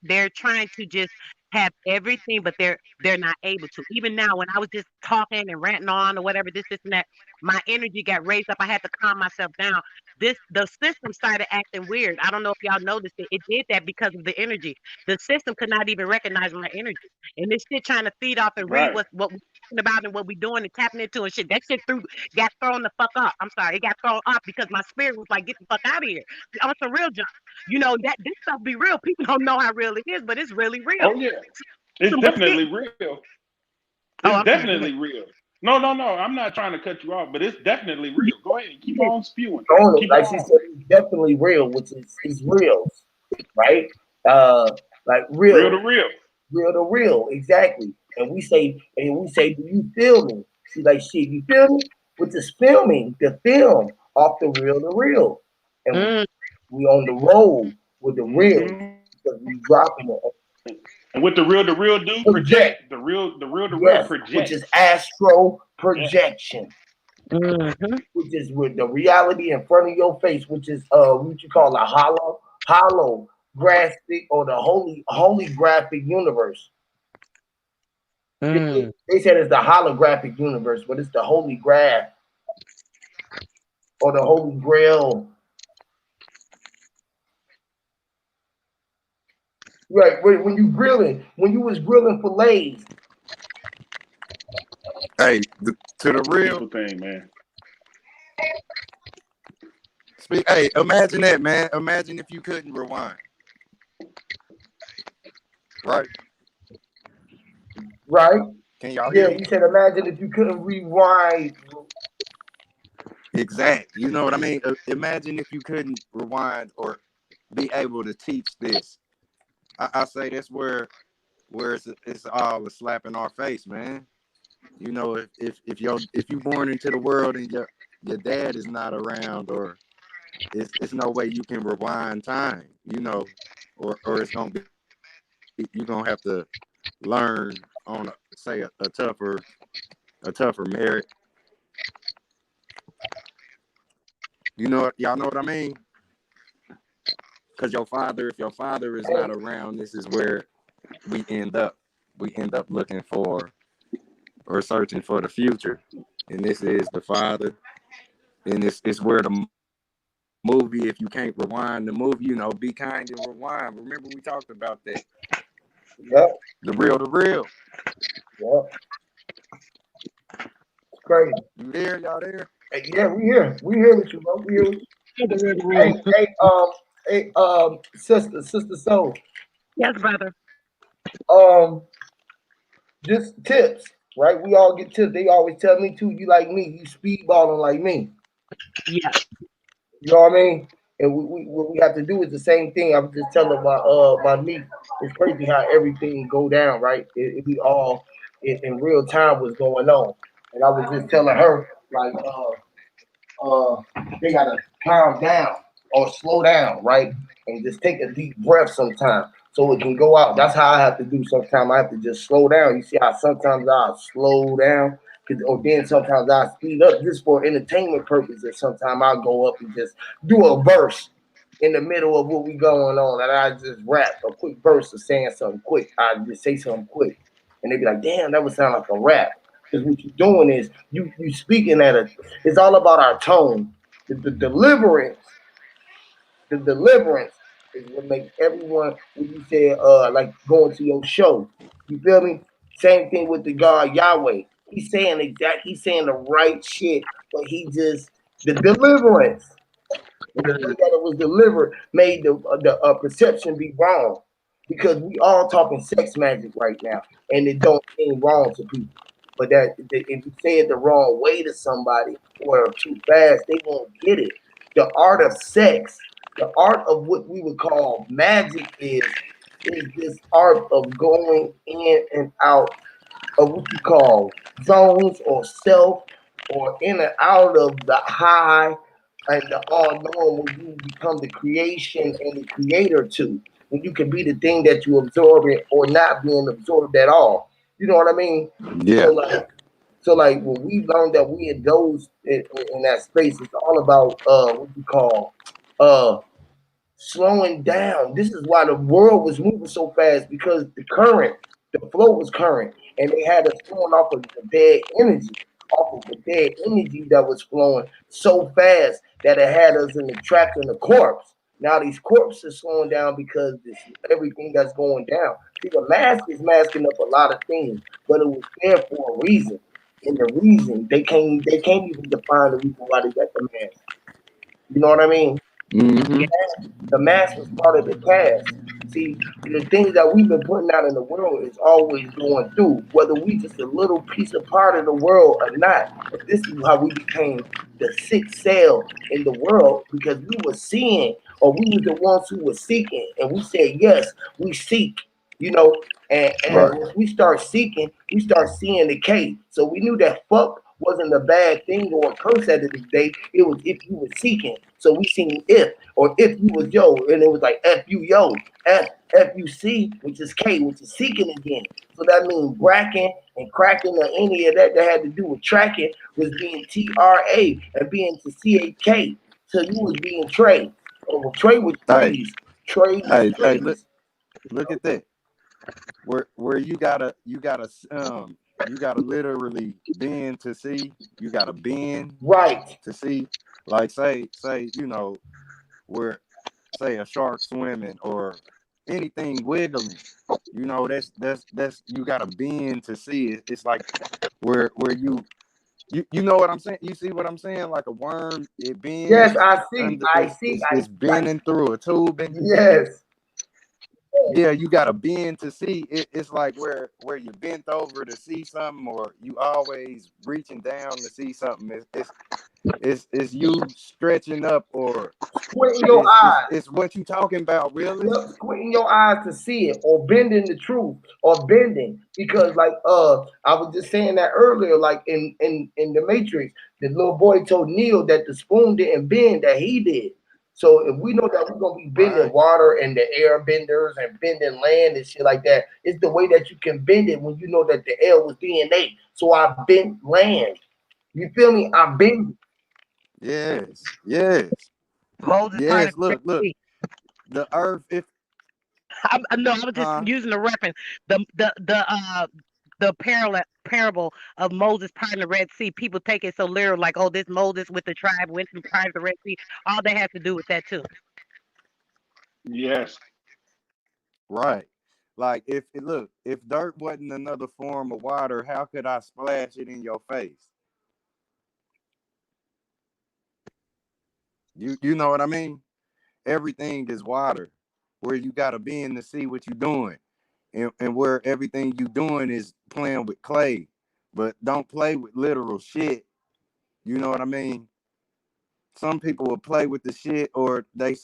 They're trying to just have everything, but they're not able to. Even now, when I was just talking and ranting on or whatever, this and that, my energy got raised up. I had to calm myself down. The system started acting weird. I don't know if y'all noticed it. It did that because of the energy. The system could not even recognize my energy. And this shit trying to feed off and read right. what we're talking about and what we doing and tapping into and shit. That shit got thrown the fuck up. I'm sorry, it got thrown up because my spirit was like, get the fuck out of here. I'm some real junk. That this stuff be real. People don't know how real it is, but it's really real. Oh yeah, it's So what's definitely getting? real. Oh, It's I'm sorry. Go definitely real. No, no, no. I'm not trying to cut you off, but it's definitely real. Go ahead, keep ahead. on spewing. On it, Keep like she on. said, it's definitely real, which is real, right? Like Real real, to real. real to real, exactly. And we say, do you feel me? She's like, shit, you feel me? Which is filming the film off the real to real, and Mm, we on the road with the real Hmm. because we dropping it. And what the real to real do? Project, Project. The real to real yes, which is projects. astro Yeah. projection, mhm, which is with the reality in front of your face, which is what you call a holographic or the holy graphic universe. They, mm. they said it's the holographic universe, but it's the holy graph or the holy grail. Right. When you was grilling fillets, Hey, to the real Beautiful thing, man. speak. Hey, imagine that, man. Imagine if you couldn't rewind, right? right? Can y'all Yeah, hear me? you said imagine if you couldn't rewind. Exact. You know what I mean? Imagine if you couldn't rewind or be able to teach this. I say that's where it's all a slap in our face, man. You know, if you born into the world and your dad is not around, or it's no way you can rewind time, you know, or it's gonna be, you're gonna have to learn on say a tougher merit. You know, y'all know what I mean? Because if your father is not around, this is where we end up. We end up looking for or searching for the future, and this is the father. And it's where the movie, if you can't rewind the movie, you know, be kind and rewind. Remember we talked about that. Yep. The real. Yep. It's crazy. You there? Y'all there? Hey, yeah, we here. We here with you, bro. We here with you. Sister Soul. Yes, brother. Um, just tips, right? We all get tips. They always tell me too. You like me. You speedballing like me. Yeah. You know what I mean? And what we have to do is the same thing. I was just telling my niece. It's crazy how everything go down, right? It be all in real time what's going on. And I was just telling her like they gotta calm down or slow down, right? And just take a deep breath sometimes so it can go out. That's how I have to do sometimes. I have to just slow down. You see how sometimes I slow down, or then sometimes I speed up just for entertainment purposes. Sometimes I'll go up and just do a verse in the middle of what we going on, and I just rap a quick verse of saying something quick. I just say something quick, and they be like, "Damn, that would sound like a rap." Because what you're doing is you speaking at a. It's all about our tone. The deliverance, the deliverance is what makes everyone. When you say like going to your show, you feel me? Same thing with the God Yahweh. He's saying the right shit, but he just the deliverance. And the way that it was delivered made the perception be wrong, because we all talking sex magic right now, and it don't seem wrong to people. But if you say it the wrong way to somebody or too fast, they won't get it. The art of sex, the art of what we would call magic, is this art of going in and out of what you call zones or self, or in and out of the high and the all knowing, when you become the creation and the creator too. When you can be the thing that you absorb it or not being absorbed at all. You know what I mean? Yeah. So like when we learn that we in those in that space, it's all about what you call uh slowing down. This is why the world was moving so fast, because the flow was current, and they had us flowing off of the dead energy, that was flowing so fast that it had us in the trapped in the corpse. Now these corpses are slowing down because this everything that's going down. See, the mask is masking up a lot of things, but it was there for a reason. And the reason they can't even define the reason why they got the mask. You know what I mean? Mm-hmm. The mask was part of the past. See, the things that we've been putting out in the world is always going through, whether we just a little piece of part of the world or not. But this is how we became the sixth cell in the world, because we were seeing, or we were the ones who were seeking, and we said, yes, we seek, you know, and Right. once we start seeking, we start seeing the K. So we knew that fuck wasn't a bad thing or a curse at the day. It was if you were seeking. So we seen if, or if you was yo, and it was like F you yo, FUC, which is K, which is seeking again. So that means bracking and cracking or any of that that had to do with tracking was being TRA and being to CAK. So you was being trade. Or trade with Hey, trees. Trade with hey, trees. look at that. Where you gotta literally bend to see. You gotta bend Right. to see. Like say, you know, where say a shark swimming or anything wiggling. You know, that's you gotta bend to see it. It's like where you know what I'm saying? You see what I'm saying? Like a worm, it Yes, bends I see. under I see. I it's bending through a tubing. yes. Yeah, you gotta bend to see. It's like where you bent over to see something, or you always reaching down to see something. It's you stretching up, or Squinting your eyes. it's what you talking about, really? Yep, squinting your eyes to see it, or bending the truth, or bending because, like, I was just saying that earlier, like in the Matrix, the little boy told Neo that the spoon didn't bend, that he did. So if we know that we're gonna be bending Right. water and the air benders and bending land and shit like that, it's the way that you can bend it when you know that the air was DNA. So I bent land. You feel me? I bend. Yes. Yes. Moses part of Yes. the Red Look. Sea. The earth, if No, I was just huh? using the reference. The parable of Moses parting the Red Sea. People take it so literal, like, oh, this Moses with the tribe went and parted the Red Sea. All they have to do with that too. Yes. Right. Like if dirt wasn't another form of water, how could I splash it in your face? You know what I mean? Everything is water. Where you gotta be in to see what you're doing. And where everything you doing is playing with clay. But don't play with literal shit. You know what I mean? Some people will play with the shit, or they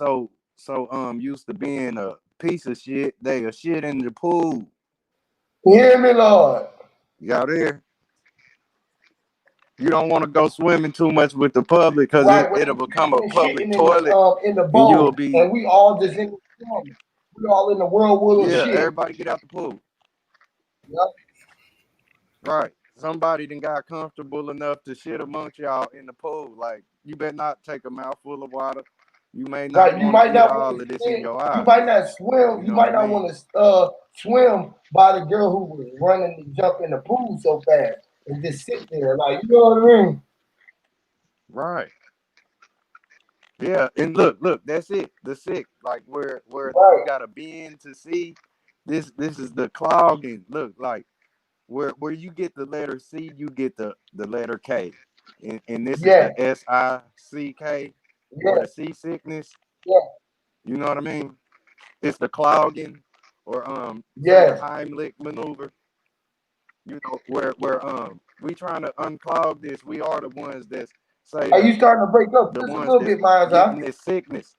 used to being a piece of shit, they a shit in the pool. You hear me, Lord? You out there? You don't want to go swimming too much with the public, because Right, when it'll they become a pissing and public shitting toilet, in the and you'll bowl, be, and we all just in the storm. We all in the whirlpool of yeah, shit. everybody get out the pool. Yep. Right. Somebody then got comfortable enough to shit amongst y'all in the pool. Like, you better not take a mouthful of water. You may not Right. You want to might get not want all to of this in swim. your You eyes. might not swim. You You know what might I not mean? want to swim by the girl who was running to jump in the pool so fast and just sit there, like, you know what I mean? Right. Yeah. And look, that's it. The sick, like where you Right. gotta bend to see. This is the clogging. Look, like where you get the letter C, you get the letter K. And this is the Yeah. SICK, or Yeah. the seasickness. Yeah. You know what I mean? It's the clogging, or say the Yes. Heimlich maneuver. You know, where we trying to unclog this. We are the ones that's say Are you starting to break up the just a ones little that's bit, Miles? getting this sickness.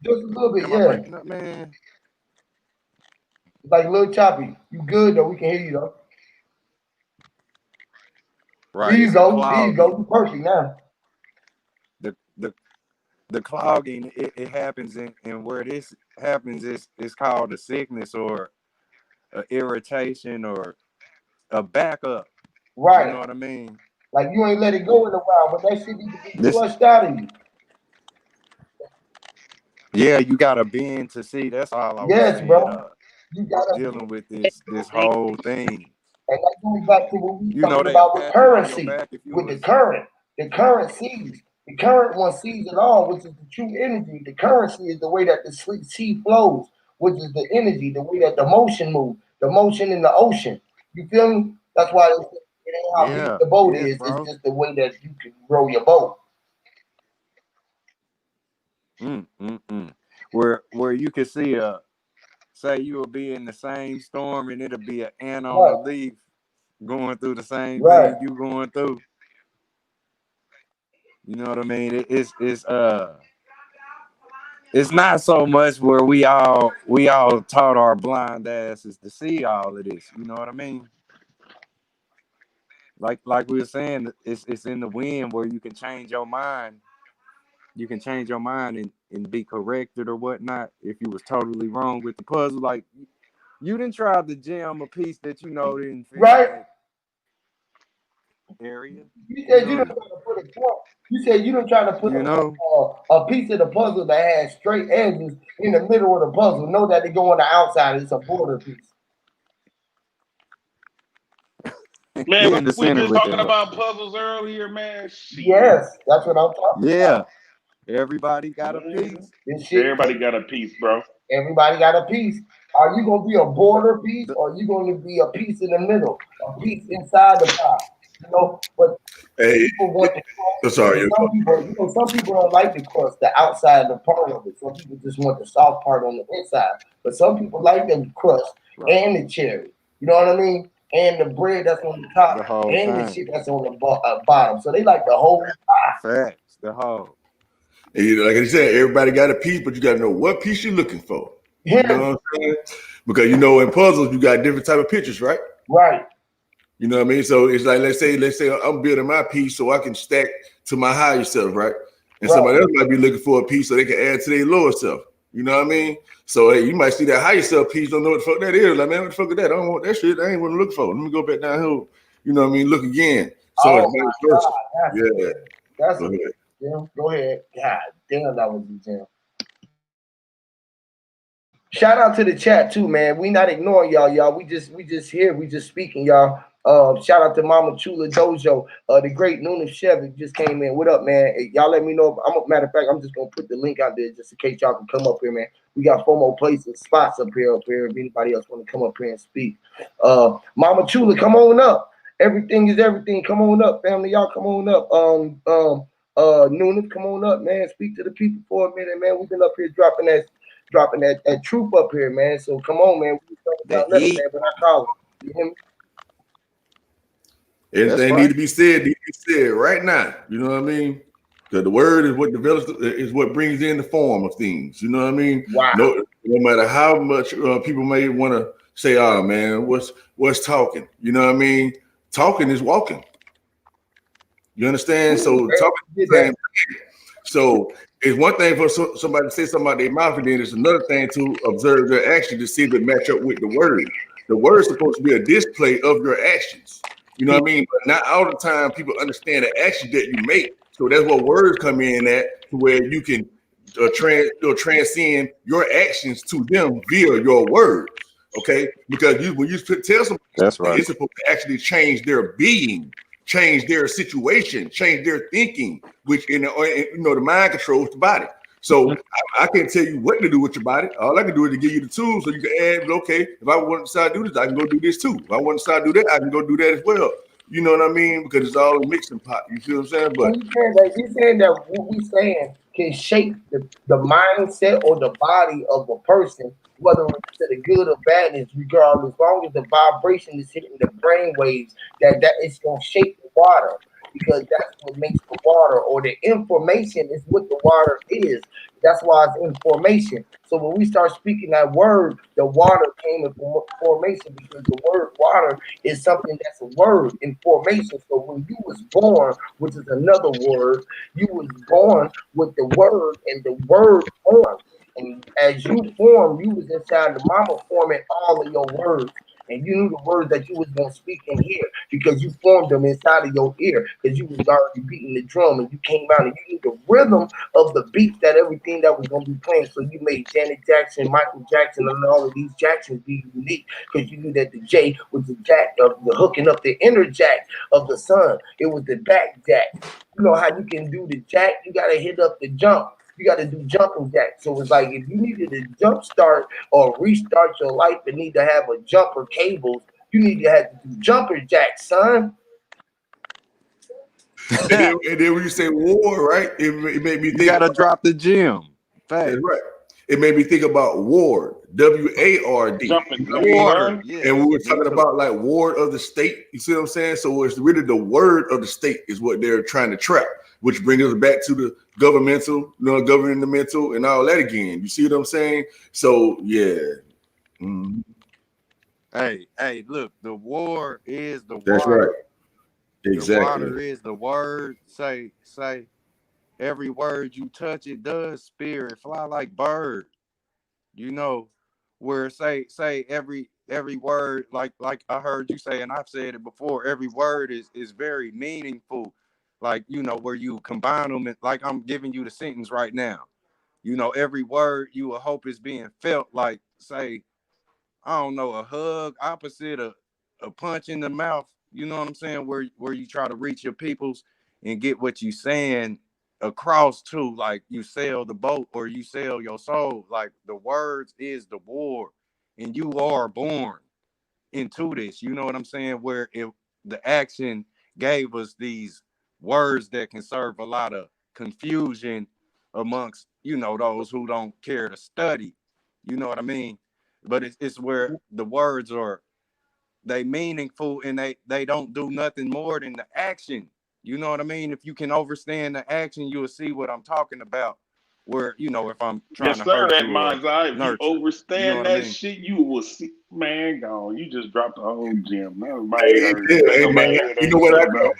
Just a little bit, Am I yeah. breaking up, man? Like a little choppy. You good though? We can hear you though. There Right. you It's the go. There you go. clogging. You perfect now. The the the clogging, it happens and where this happens is it's called a sickness, or a irritation, or a backup. You know Right. what I mean? Like you ain't let it go in a while, but that shit need to be This flushed out of you. Yeah, you gotta bend to see. That's all I was Yes, saying. bro. You gotta be, Dealing with this whole thing. and that goes back to what we were You know, talking they'll about with pat you on your currency, back if you with the was. current. The current sees. The current one sees it all, which is the true energy. The currency is the way that the sea flows, which is the energy, the way that the motion moves, the motion in the ocean. You feel me? That's why it ain't how big Yeah, the boat yes, is. It's bro. just the way that you can row your boat. Mm. Where you can see say you will be in the same storm, and it'll be an ant on a Right, leaf going through the same right, thing you going through. You know what I mean? It's not so much where we all taught our blind asses to see all of this. You know what I mean? Like we were saying, it's in the wind, where you can change your mind. You can change your mind and be corrected or whatnot if you was totally wrong with the puzzle. Like, you didn't try to jam a piece that didn't fit in right. that area. You You said you don't know, try to put a point. You said you don't try to put you know. a piece of the puzzle that has straight edges in the middle of the puzzle. Know that they go on the outside. It's a border piece. Man, Be but in the we center just with talking that. about puzzles earlier, man. Shit. Yes, that's what I'm talking Yeah, about. everybody got a Man. piece. This shit Everybody take got a piece, bro. everybody got a piece. Are you gonna be a border piece The, or are you gonna be a piece in the middle, a piece inside the pie? You know, but Hey, people want the crust, sorry. and some people, some people don't like the crust, the outside, the part of it. Some people just want the soft part on the inside, but some people like the crust right. and the cherry. You know what I mean? and the bread that's on the top, The whole and the thing. shit that's on the bottom. So they like the whole pie. Facts. The whole. And like I said, everybody got a piece, but you got to know what piece you're looking for. You know Yeah, what I'm saying? Because you know in puzzles you got different type of pictures, right? right. You know what I mean? So it's like let's say I'm building my piece so I can stack to my higher self, right? And Right. somebody else might be looking for a piece so they can add to their lower self. You know what I mean? So hey, you might see that higher self piece, don't know what the fuck that is. Like, man, what the fuck is that? I don't want that shit. I ain't what to look for. Let me go back down here. You know what I mean? Look again. So it's Oh vice my versa. God, that's Yeah. good. That's Go good. ahead. Jim. Go ahead. God damn, that was a Jim. Shout out to the chat too, man. We not ignoring y'all. We just here. We just speaking, y'all. Shout out to Mama Chula Dojo. The great Lunar Chevy just came in. What up, man? Hey, y'all let me know. Matter of fact, I'm just gonna put the link out there just in case y'all can come up here, man. We got 4 more places, spots up here. If anybody else want to come up here and speak, Mama Chula, come on up. Everything is everything. Come on up, family. Y'all come on up. Nuna, come on up, man. Speak to the people for a minute, man. We've been up here dropping that truth up here, man. So come on, man. We talking The about nothing, man. heat. But I call it. You hear me? That's Anything need to right. be said, need to be said right now. You know what I mean? Because the word is what develops, is what brings in the form of things. You know what I mean? Wow. No matter how much people may want to say, "Oh man, what's talking?" You know what I mean? Talking is walking. You understand? Ooh, So man, talking you is did the that. same. So it's one thing for somebody to say something out their mouth, and then it's another thing to observe their action to see if it match up with the word. The word is supposed to be a display of your actions. You know what I mean? But not all the time people understand the actions that you make. So that's what words come in at, to where you can transcend your actions to them via your words. Okay, because when you tell somebody That's something, right. it's supposed to actually change their being, change their situation, change their thinking, which the mind controls the body. So I can't tell you what to do with your body. All I can do is to give you the tools so you can add. Okay, if I want to decide to do this, I can go do this too. If I want to decide to do that, I can go do that as well. You know what I mean? Because it's all a mixing pot. You feel what I'm saying? So But you saying that what we saying can shape the mindset or the body of a person, whether it's to the good or badness, regardless, as long as the vibration is hitting the brain waves, that it's gonna shape the water because that's what makes the water, or the information is what the water is. That's why it's information. So when we start speaking that word, the water came in formation because the word water is something that's a word in formation. So when you was born, which is another word, you was born with the word, and the word formed. And as you formed, you was inside the mama forming all of your words. And you knew the words that you was gonna speak in here because you formed them inside of your ear because you was already beating the drum and you came out and you knew the rhythm of the beats that everything that was gonna be playing. So you made Janet Jackson, Michael Jackson, and all of these Jacksons be unique because you knew that the J was the jack of the hooking up the inner jack of the sun. It was the back jack. You know how you can do the jack, you gotta hit up the jump. You got to do jumping jack. So it's like if you needed to jump start or restart your life and need to have a jumper cables, you need to have to do jumper jack, son. and then when you say war, right? It made me You think. gotta drop the gym. That's Facts. right. It made me think about ward, WARD. Jumping I jack, mean, Water. son. and we Yes, were me talking too. about like ward of the state. You see what I'm saying? So it's really the word of the state is what they're trying to trap, which brings us back to the governmental, governing the mental and all that again. You see what I'm saying? So yeah. Mhm. Hey, look, the war is the That's right. water. The Exactly. water is the word. Say every word you touch, it does spirit. Fly like bird. You know, where say every word, like I heard you say, and I've said it before, every word is very meaningful. Like, where you combine them, and like I'm giving you the sentence right now. Every word you will hope is being felt, like, say, I don't know, a hug opposite a punch in the mouth. You know what I'm saying? Where you try to reach your peoples and get what you saying across to, like you sell the boat or you sell your soul. Like the words is the war, and you are born into this. You know what I'm saying? Where if the action gave us these words that can serve a lot of confusion amongst, those who don't care to study. You know what I mean? But it's where the words are they meaningful, and they don't do nothing more than the action. You know what I mean? If you can understand the action, you'll see what I'm talking about. Where, if I'm trying Yes, to sir. hurt That you or mind's eye. If you nurture, you know overstand what I that mean? shit, you will see. Man, gone. You just dropped the whole gem. Nobody Hey, heard. yeah, Ain't hey nobody man, heard you that know what shit I about.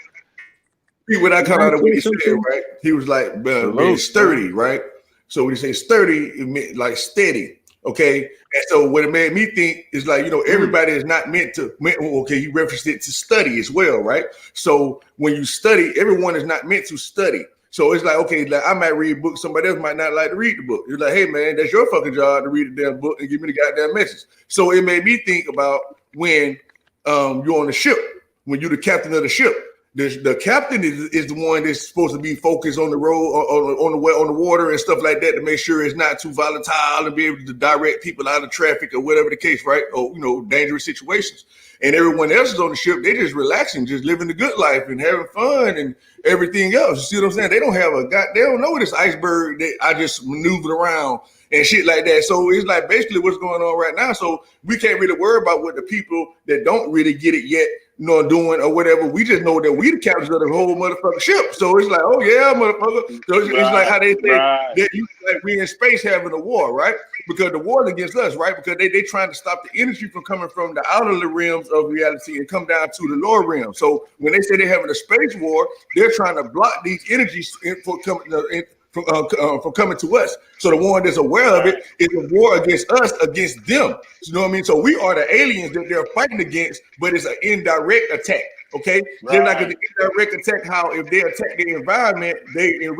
see what I Can caught I out of what say he said, something? right? He was like, man, Salute, sturdy, right? So when he say sturdy, it meant like steady. Okay. And so what it made me think is like, everybody is not okay, you referenced it to study as well, right? So when you study, everyone is not meant to study. So it's like, okay, like I might read a book, somebody else might not like to read the book. It's like, hey man, that's your fucking job to read the damn book and give me the goddamn message. So it made me think about when you're on the ship, when you're the captain of the ship. The captain is the one that's supposed to be focused on the road, on the water and stuff like that, to make sure it's not too volatile and be able to direct people out of traffic or whatever the case, right? Or dangerous situations. And everyone else is on the ship. They just relaxing, just living the good life and having fun and everything else. You see what I'm saying? They don't have they don't know this iceberg that I just maneuvered around and shit like that. So it's like basically what's going on right now. So we can't really worry about what the people that don't really get it yet doing or whatever. We just know that we the captains of the whole motherfucking ship. So it's like, oh yeah, motherfucker. So it's like how they say Right. that like we in space having a war, right? Because the war's against us, right? Because they trying to stop the energy from coming from the outer realms of reality and come down to the lower realm. So when they say they're having a space war, they're trying to block these energies from coming to us. So the one that's aware of it is a war against us, against them. You know what I mean? So we are the aliens that they're fighting against, but it's an indirect attack. Okay, just like an indirect attack, how if they attack the environment, they in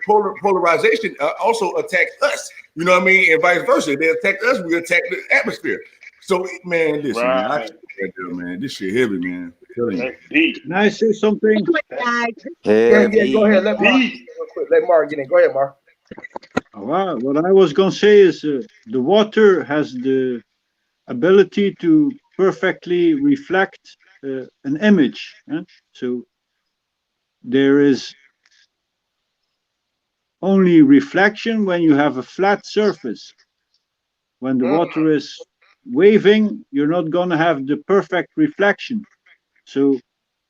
polarization also attack us. You know what I mean, and vice versa. They attack us, we attack the atmosphere. So man, listen, man, I Right. can't get that, man. This shit heavy, man. That's deep. Can I say something? Guys, Yeah, go Heavy. ahead. Let Mark Deep. real quick. Let Mark get in. Go ahead, Mark. Well, what I was going to say is the water has the ability to perfectly reflect an image. So there is only reflection when you have a flat surface. When the water is waving, you're not going to have the perfect reflection. So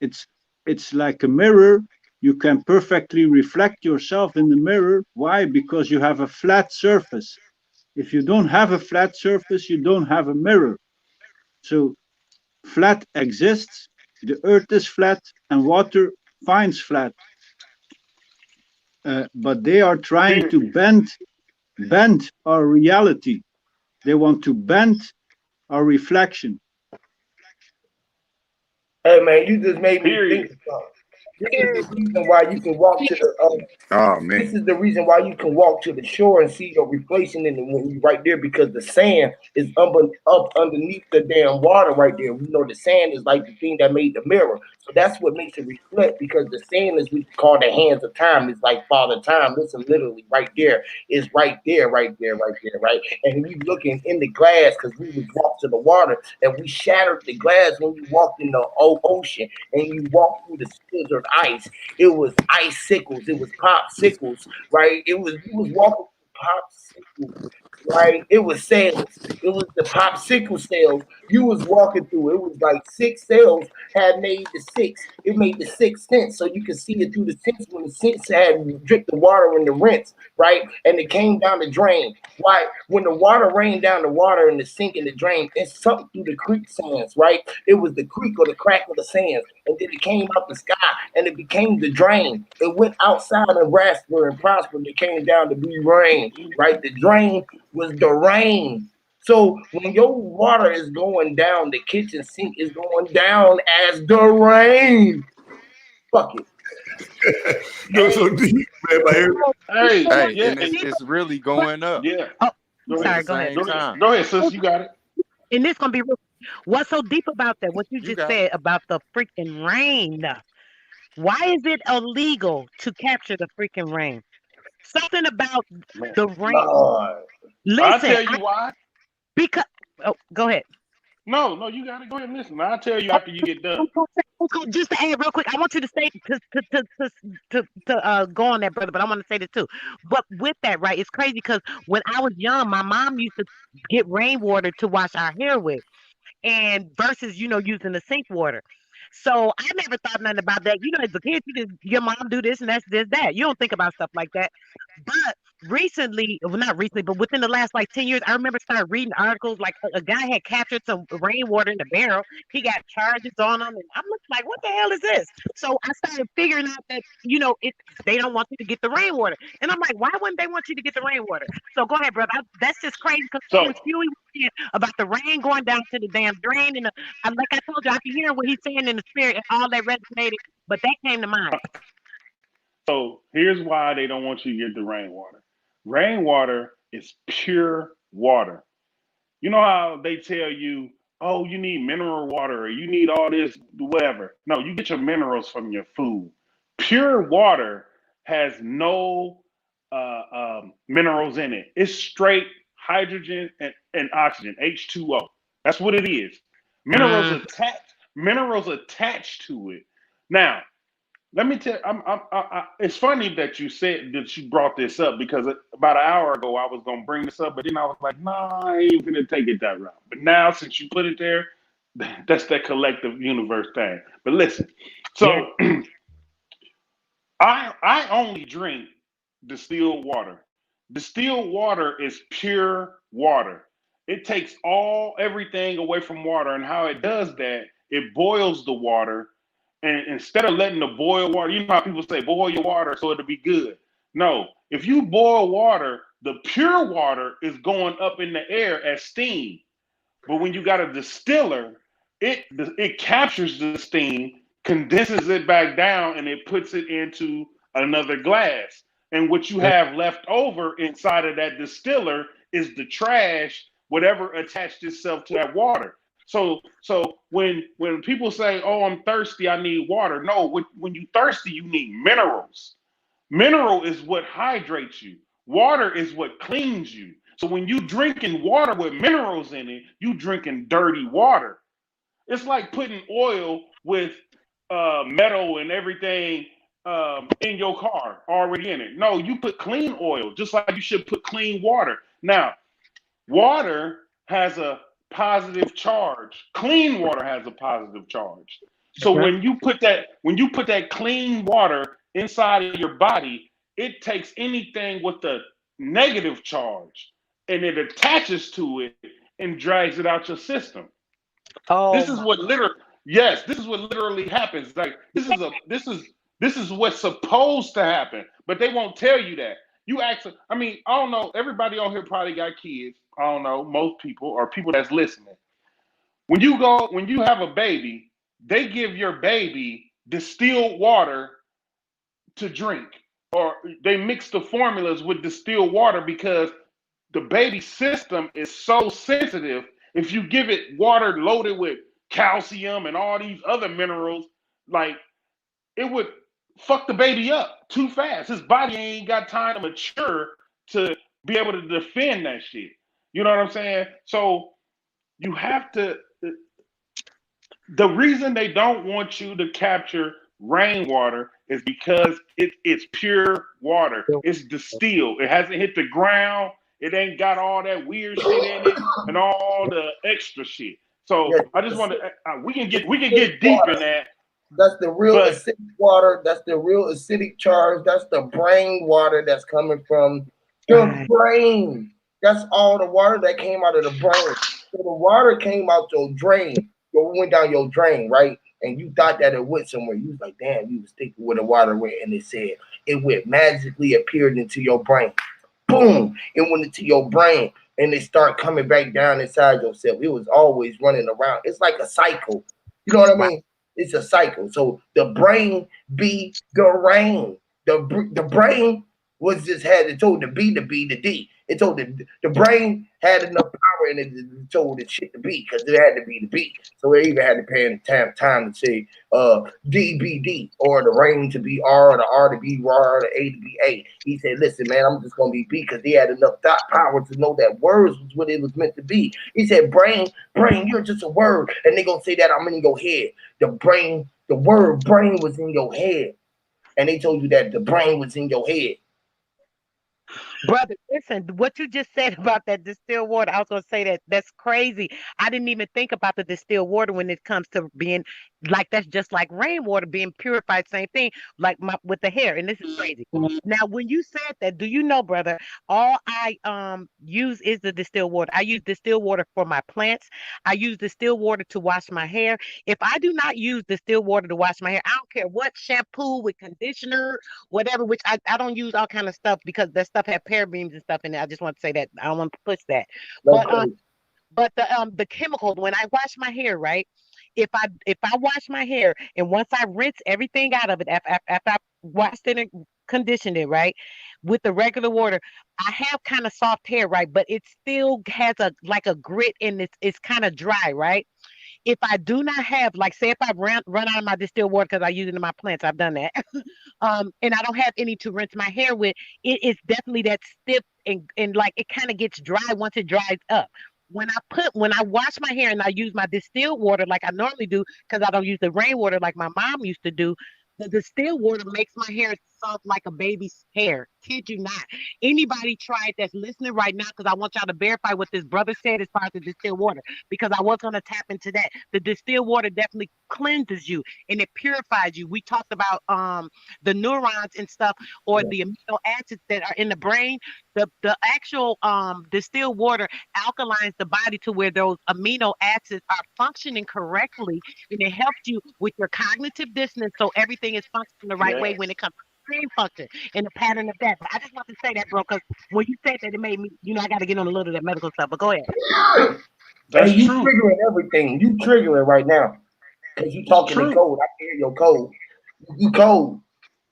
it's it's like a mirror. You can perfectly reflect yourself in the mirror. Why? Because you have a flat surface. If you don't have a flat surface, you don't have a mirror. So flat exists, the earth is flat, and water finds flat. But they are trying to Period. bend our reality. They want to bend our reflection. Hey man, you just made me think Period. of something. This is the reason why you can walk to the Oh man. this is the reason why you can walk to the shore and see your reflection in the when you right there, because the sand is up underneath the damn water right there. We know the sand is like the thing that made the mirror. So that's what makes it reflect, because the sand is we call the hands of time. It's like Father Time. Listen, literally right there. It's right there, right there, right there, right. And we looking in the glass because we would walk to the water and we shattered the glass when you walked in the ocean and you walked through the scissored ice. It was icicles. It was popsicles, right? It was you was walking through popsicles, right? It was sales. It was the popsicle sales. You was walking through. It was like six sales had made the six. It made the 6 cents, so you could see it through the sinks when the sinks had dripped the water in the rinse, right? And it came down the drain. Why? When the water rained down the water in the sink and the drain, it sucked through the creek sands, right? It was the creek or the crack of the sands, and then it came out the sky and it became the drain. It went outside of Rasper and Prosper. And it came down to be rain, right? The drain was the rain. So when your water is going down, the kitchen sink is going down as the rain. Fuck it. No, so deep, man. My hair. Hey, Hey, yeah, and it's really going up yeah. oh, I'm Go at ahead. the sorry. Go ahead. same time. Go ahead, sis. You got it. And this gonna be real. What's so deep about that? What you You just got it. said about the freaking rain. Why is it illegal to capture the freaking rain? Something about Man. the rain. Lord. I'll Listen, tell you why. because oh, go ahead. No, no, you got to go ahead and listen. I'll tell you after you get done. Just to add real quick, I want you to say to go on that, brother. But I want to say this too. But with that, right, it's crazy because when I was young, my mom used to get rainwater to wash our hair with. and versus, using the sink water. So I never thought nothing about that. As a kid, your mom do this and that's this, that. You don't think about stuff like that. But recently, well, not recently, but within the last like 10 years, I remember started reading articles like a guy had captured some rainwater in the barrel. He got charges on him, and I'm looking like, what the hell is this? So I started figuring out that they don't want you to get the rainwater, and I'm like, why wouldn't they want you to get the rainwater? So go ahead, brother. That's just crazy because So when Huey was saying about the rain going down to the damn drain, and like I told you, I can hear what he's saying in the spirit, and all that resonated, but that came to mind. So here's why they don't want you to get the rainwater. Rainwater is pure water. You know how they tell you, oh, you need mineral water or you need all this, whatever. No, you get your minerals from your food. Pure water has no minerals in it. It's straight hydrogen and oxygen, H2O. That's what it is. Mm. Minerals attached to it. Now, let me tell. It's funny that you said that you brought this up because about an hour ago I was gonna bring this up, but then I was like, nah, I ain't gonna take it that route. But now since you put it there, that's that collective universe thing. But listen, Yeah. so I only drink distilled water. Distilled water is pure water. It takes everything away from water, and how it does that, it boils the water, and instead of letting the boil water, you know how people say boil your water so it'll be good. No, if you boil water, the pure water is going up in the air as steam. But when you got a distiller, it captures the steam, condenses it back down, and it puts it into another glass. And what you have left over inside of that distiller is the trash, whatever attached itself to that water. So when people say, "Oh, I'm thirsty, I need water," no, when you thirsty, you need minerals. Mineral is what hydrates you. Water is what cleans you. So when you drinking water with minerals in it, you drinking dirty water. It's like putting oil with metal and everything in your car already in it. No, you put clean oil, just like you should put clean water. Now, water has a positive charge. Clean water has a positive charge. So Okay. when you put that clean water inside of your body, it takes anything with a negative charge and it attaches to it and drags it out your system. Oh This is my. what literally Yes, this is what literally happens. Like this is what's supposed to happen, but they won't tell you that. You actually, I mean, I don't know. Everybody on here probably got kids. I don't know, most people or people that's listening. When you have a baby, they give your baby distilled water to drink, or they mix the formulas with distilled water because the baby system is so sensitive. If you give it water loaded with calcium and all these other minerals, like it would fuck the baby up too fast. His body ain't got time to mature to be able to defend that shit. You know what I'm saying? So you have to. The reason they don't want you to capture rainwater is because it's pure water. It's distilled. It hasn't hit the ground. It ain't got all that weird shit in it and all the extra shit. So Yes, I just want to. We can acidic get deep in water. that, That's the real but acidic water. That's the real acidic charge. That's the brain water that's coming from the Right. brain. That's all the water that came out of the brain. So the water came out your drain. So it went down your drain, right? And you thought that it went somewhere. You was like, damn, you was thinking where the water went, and it said it went magically appeared into your brain. Boom! It went into your brain, and it start coming back down inside yourself. It was always running around. It's like a cycle. You know what I Wow. mean? It's a cycle. So the brain be the rain. The brain was just had it told the B, the D. It told the brain had enough power in it to told the shit to be because it had to be the B. So it even had to pay in time to say DBD or the rain to be R or the R to be R or the A to be A. He said, listen, man, I'm just gonna be B because he had enough thought power to know that words was what it was meant to be. He said, brain, you're just a word. And they gonna say that I'm in your head. The word brain was in your head. And they told you that the brain was in your head. Brother, listen, what you just said about that distilled water, I was going to say that that's crazy. I didn't even think about the distilled water when it comes to being like that's just like rainwater being purified, same thing, like my with the hair. And this is crazy. Now, when you said that, do you know, brother, all I use is the distilled water. I use distilled water for my plants. I use distilled water to wash my hair. If I do not use distilled water to wash my hair, I don't care what shampoo with conditioner whatever, which I don't use all kind of stuff because that stuff had parabeams and stuff in it. I just want to say that I don't want to push that. But Okay. the chemicals when I wash my hair, right? If I wash my hair and once I rinse everything out of it after I washed it and conditioned it, right, with the regular water, I have kind of soft hair, right, but it still has a like a grit and it's kind of dry, right? If I do not have, like, say, if I run out of my distilled water because I use it in my plants, I've done that, and I don't have any to rinse my hair with, it is definitely that stiff and like it kind of gets dry once it dries up. When I wash my hair and I use my distilled water like I normally do, because I don't use the rainwater like my mom used to do, the distilled water makes my hair soft like a baby's hair. Kid you not. Anybody try it that's listening right now, because I want y'all to verify what this brother said as far as the distilled water, because I was going to tap into that. The distilled water definitely cleanses you and it purifies you. We talked about the neurons and stuff, or Yeah. the amino acids that are in the brain. The actual distilled water alkalines the body to where those amino acids are functioning correctly, and it helps you with your cognitive dissonance, so everything is functioning the right way when Yes. it comes to brain function and the pattern of that. But I just want to say that, bro, because when you said that, it made me, I got to get on a little of that medical stuff. But go ahead. Hey, That's you true. triggering everything. You triggering right now because you It's talking in true. code. I can hear your code. You cold.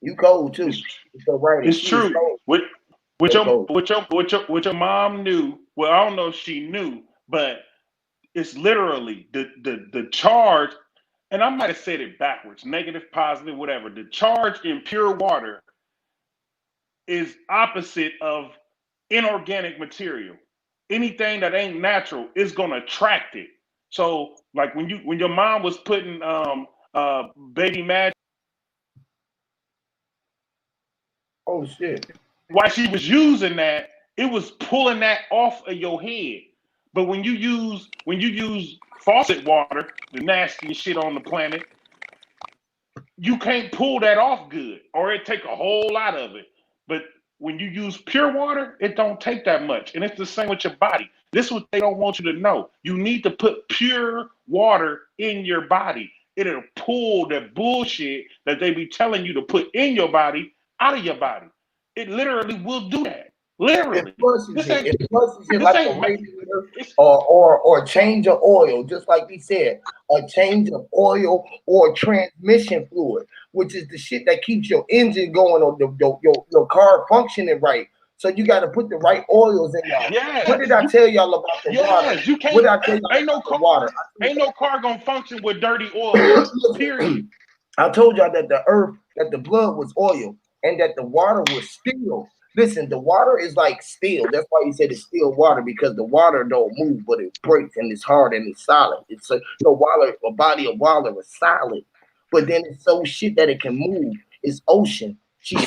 You cold too. It's So right, it's she is true. cold. What So your cold. what your mom knew. Well, I don't know if she knew, but it's literally the charge, and I might have said it backwards, negative, positive, whatever. The charge in pure water is opposite of inorganic material. Anything that ain't natural is gonna attract it. So, like when your mom was putting baby magic, Oh shit. while she was using that, it was pulling that off of your head. But when you use faucet water, the nastiest shit on the planet, you can't pull that off good, or it take a whole lot of it. But when you use pure water, it don't take that much, and it's the same with your body. This is what they don't want you to know. You need to put pure water in your body. It'll pull the bullshit that they be telling you to put in your body out of your body. It literally will do that. It Literally. flushes This it. ain't It flushes it this like a ain't radiator it's or change of oil, just like we said, a change of oil or transmission fluid, which is the shit that keeps your engine going or your car functioning right. So you got to put the right oils in y'all. What did yes. I tell y'all about the water? Yes, you What can't. did I tell y'all Ain't no about the car. water? Ain't no car gonna function with dirty oil in it. Period. I told y'all that the earth, that the blood was oil, and that the water was steel. Listen, the water is like steel. That's why he said it's still water, because the water don't move, but it breaks and it's hard and it's solid. It's a body of water is solid, but then it's so shit that it can move. It's ocean. She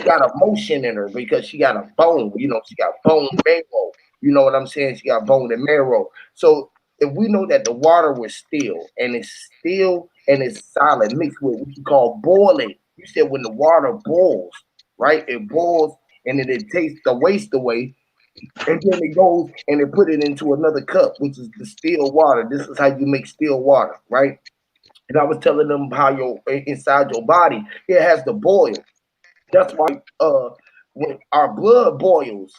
got a motion in her because she got a bone. She got bone marrow. You know what I'm saying? She got bone and marrow. So if we know that the water was still and it's solid, mixed with what you call boiling. You said when the water boils, right? It boils and then it takes the waste away, and then it goes and it put it into another cup, which is the still water. This is how you make still water, right? And I was telling them how your inside your body it has to boil. That's why when our blood boils,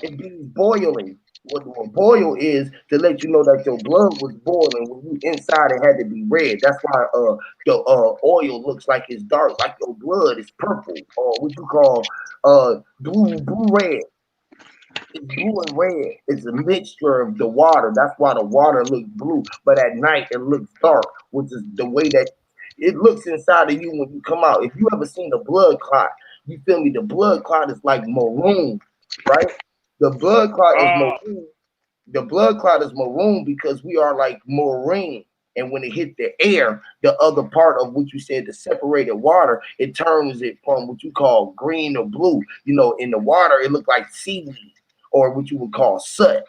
it be boiling. What boil is to let you know that your blood was boiling when you inside it had to be red. That's why your oil looks like it's dark, like your blood is purple or what you call blue red. It's blue and red. It's a mixture of the water. That's why the water looks blue, but at night it looks dark, which is the way that it looks inside of you when you come out. If you ever seen a blood clot, you feel me? The blood clot is like maroon, right? The blood clot is Uh, maroon. The blood clot is maroon because we are like marine. And when it hit the air, the other part of what you said, the separated water, it turns it from what you call green or blue. You know, in the water, it looked like seaweed or what you would call soot.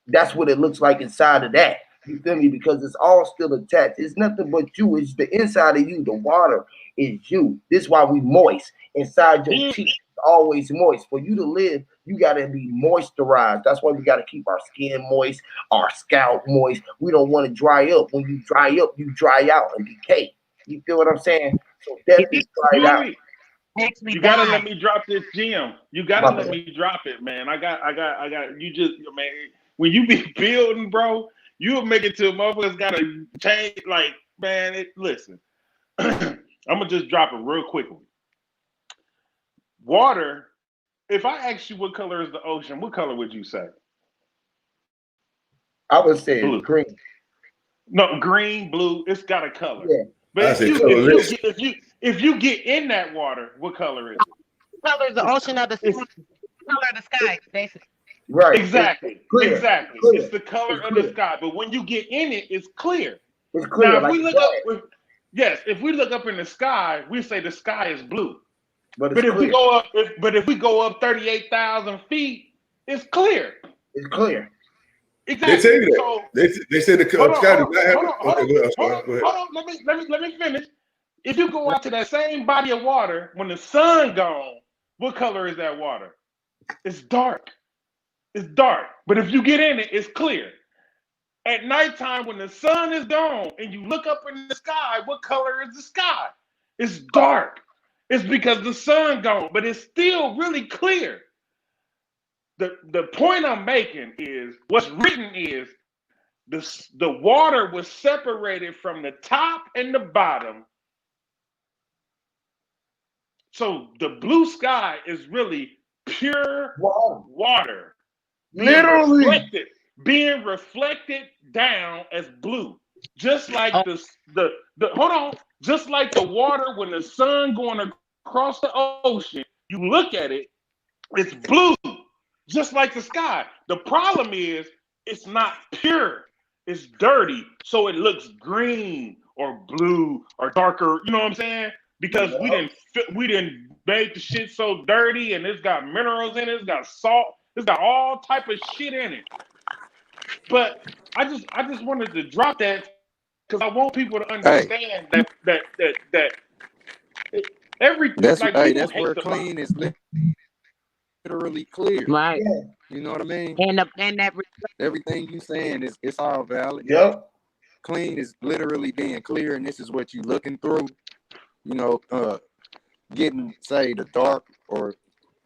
That's what it looks like inside of that. You feel me? Because it's all still attached. It's nothing but you. It's the inside of you. The water is you. This is why we moist. Inside your Yeah. cheek is always moist. For you to live, you gotta be moisturized. That's why we gotta keep our skin moist, our scalp moist. We don't want to dry up. When you dry up, you dry out and decay. You feel what I'm saying? So definitely dry it out. Huey, Actually you gotta died. let me drop this gem. You gotta My let bad. me drop it, man. I got. You just, man. When you be building, bro, you'll make it to motherfuckers gotta change. Like, man, listen. I'm gonna just drop it real quickly. Water. If I ask you what color is the ocean, what color would you say? I would say it's Blue. green. No, green, blue. It's got a color. Yeah. But I if say you if you colorless. get if you get in that water, what color is it? Color is the It's ocean of the it's color of the sky, basically. Right. It's exactly clear. exactly. It's Clear. the color It's of the clear. sky. But when you get in it, it's clear. It's Now, clear if like we a look up, glass, yes, if we look up in the sky, we say the sky is blue. but it's But if we clear. go up, if we go up 38,000 feet, it's clear. It's clear. They tell Exactly. you that. So They say the hold on, sky hold does on, not have. hold on, hold Okay, on, go ahead. I'm hold sorry. on, Go ahead. hold on. Let me finish. If you go out to that same body of water when the sun gone, what color is that water? It's dark. It's dark. But if you get in it, it's clear. At nighttime, when the sun is gone and you look up in the sky, what color is the sky? It's dark. It's because the sun gone, but it's still really clear. The point I'm making is what's written is the water was separated from the top and the bottom. So the blue sky is really pure Wow. water being Literally. reflected, being reflected down as blue. Just like Oh, the hold on, just like the water when the sun going across the ocean, you look at it, it's blue, just like the sky. The problem is it's not pure. It's dirty, so it looks green or blue or darker. You know what I'm saying? Because Yeah. we didn't make the shit so dirty, and it's got minerals in it. It's got salt. It's got all type of shit in it. But I just wanted to drop that because I want people to Hey, understand that every that's like hey, people that's hate where the Bible. clean is literally clear. right. Yeah. You know what I mean? And that Everything you saying is it's all valid. Yep. Clean is literally being clear, and this is what you looking through. You know, getting say the dark or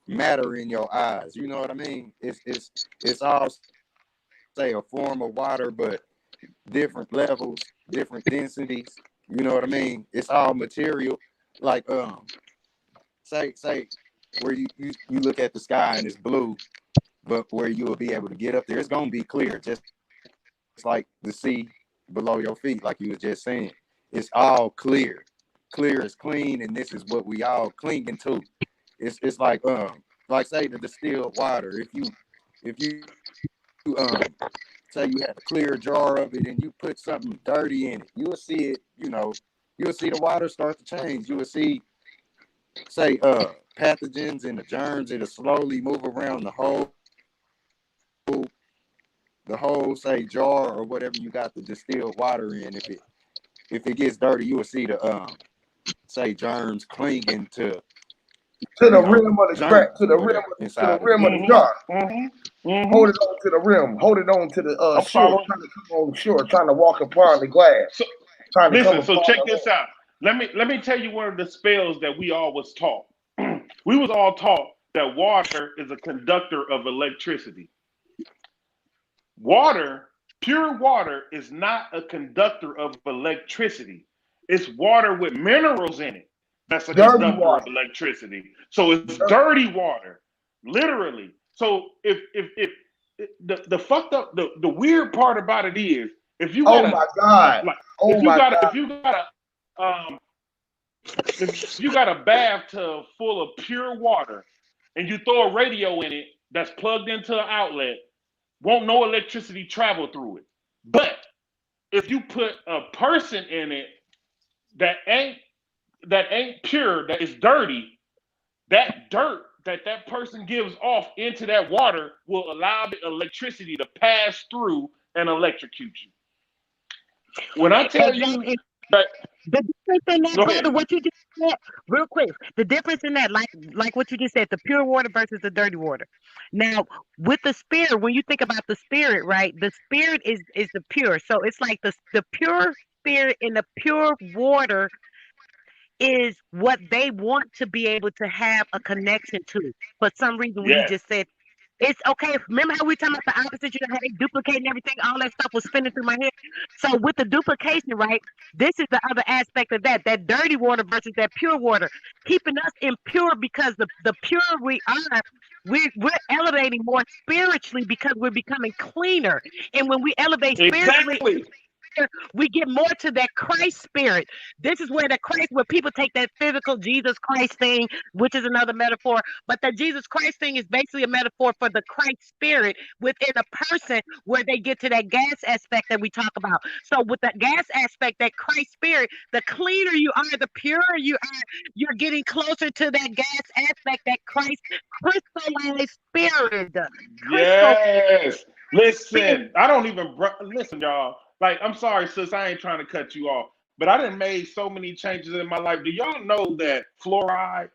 matter in your eyes. You know what I mean? It's all say a form of water, but different levels, different densities. You know what I mean? It's all material. Like say where you look at the sky and it's blue, but where you will be able to get up there, it's gonna be clear, just like the sea below your feet, like you were just saying. It's all clear. Clear is clean, and this is what we all clinging to. It's like say the distilled water. If you say you had a clear jar of it and you put something dirty in it, you will see it, you will see the water start to change. You will see, say, pathogens and the germs, it'll slowly move around the whole say jar or whatever you got the distilled water in. If it gets dirty, you will see the say germs clinging To the you know rim of the germs crack, to or the rim, whatever to the inside of the rim of the Mm-hmm. water. jar. Mm-hmm. Mm-hmm. Hold it on to the rim. Hold it on to the I'm shore. following. Trying to come on the shore. Trying to walk upon the glass. So Trying to come listen, so upon check the this land. out. Let me tell you one of the spells that we all was taught. We was all taught that water is a conductor of electricity. Water, pure water, is not a conductor of electricity. It's water with minerals in it that's a Dirty conductor of water. electricity. So it's Dirty. dirty water, literally. So if the fucked up the weird part about it is if you got Oh a my God. like Oh my God. if you got a if you got a bathtub full of pure water and you throw a radio in it that's plugged into an outlet, won't no electricity travel through it. But if you put a person in it that ain't pure, that is dirty, that dirt that person gives off into that water will allow the electricity to pass through and electrocute you. When I tell you Exactly. that, The difference in that, go brother, ahead. what you just said, real quick, the difference in that, like what you just said, the pure water versus the dirty water. Now, with the spirit, when you think about the spirit, right, the spirit is the pure. So it's like the pure spirit in the pure water is what they want to be able to have a connection to. For some reason, when you Yes, just said it's okay. Remember how we talking about the opposite? You know how they duplicate and everything. All that stuff was spinning through my head. So with the duplication, right? This is the other aspect of that dirty water versus that pure water, keeping us impure because the pure we are. We're elevating more spiritually because we're becoming cleaner. And when we elevate spiritually, exactly. we get more to that Christ spirit. This is where the Christ, where people take that physical Jesus Christ thing, which is another metaphor, but the Jesus Christ thing is basically a metaphor for the Christ spirit within a person where they get to that gas aspect that we talk about. So with the gas aspect, that Christ spirit, the cleaner you are, the purer you are, you're getting closer to that gas aspect, that Christ crystallized spirit. Crystal Yes. spirit. Listen, I don't even listen, y'all. Like, I'm sorry, sis, I ain't trying to cut you off, but I done made so many changes in my life. Do y'all know that fluoride?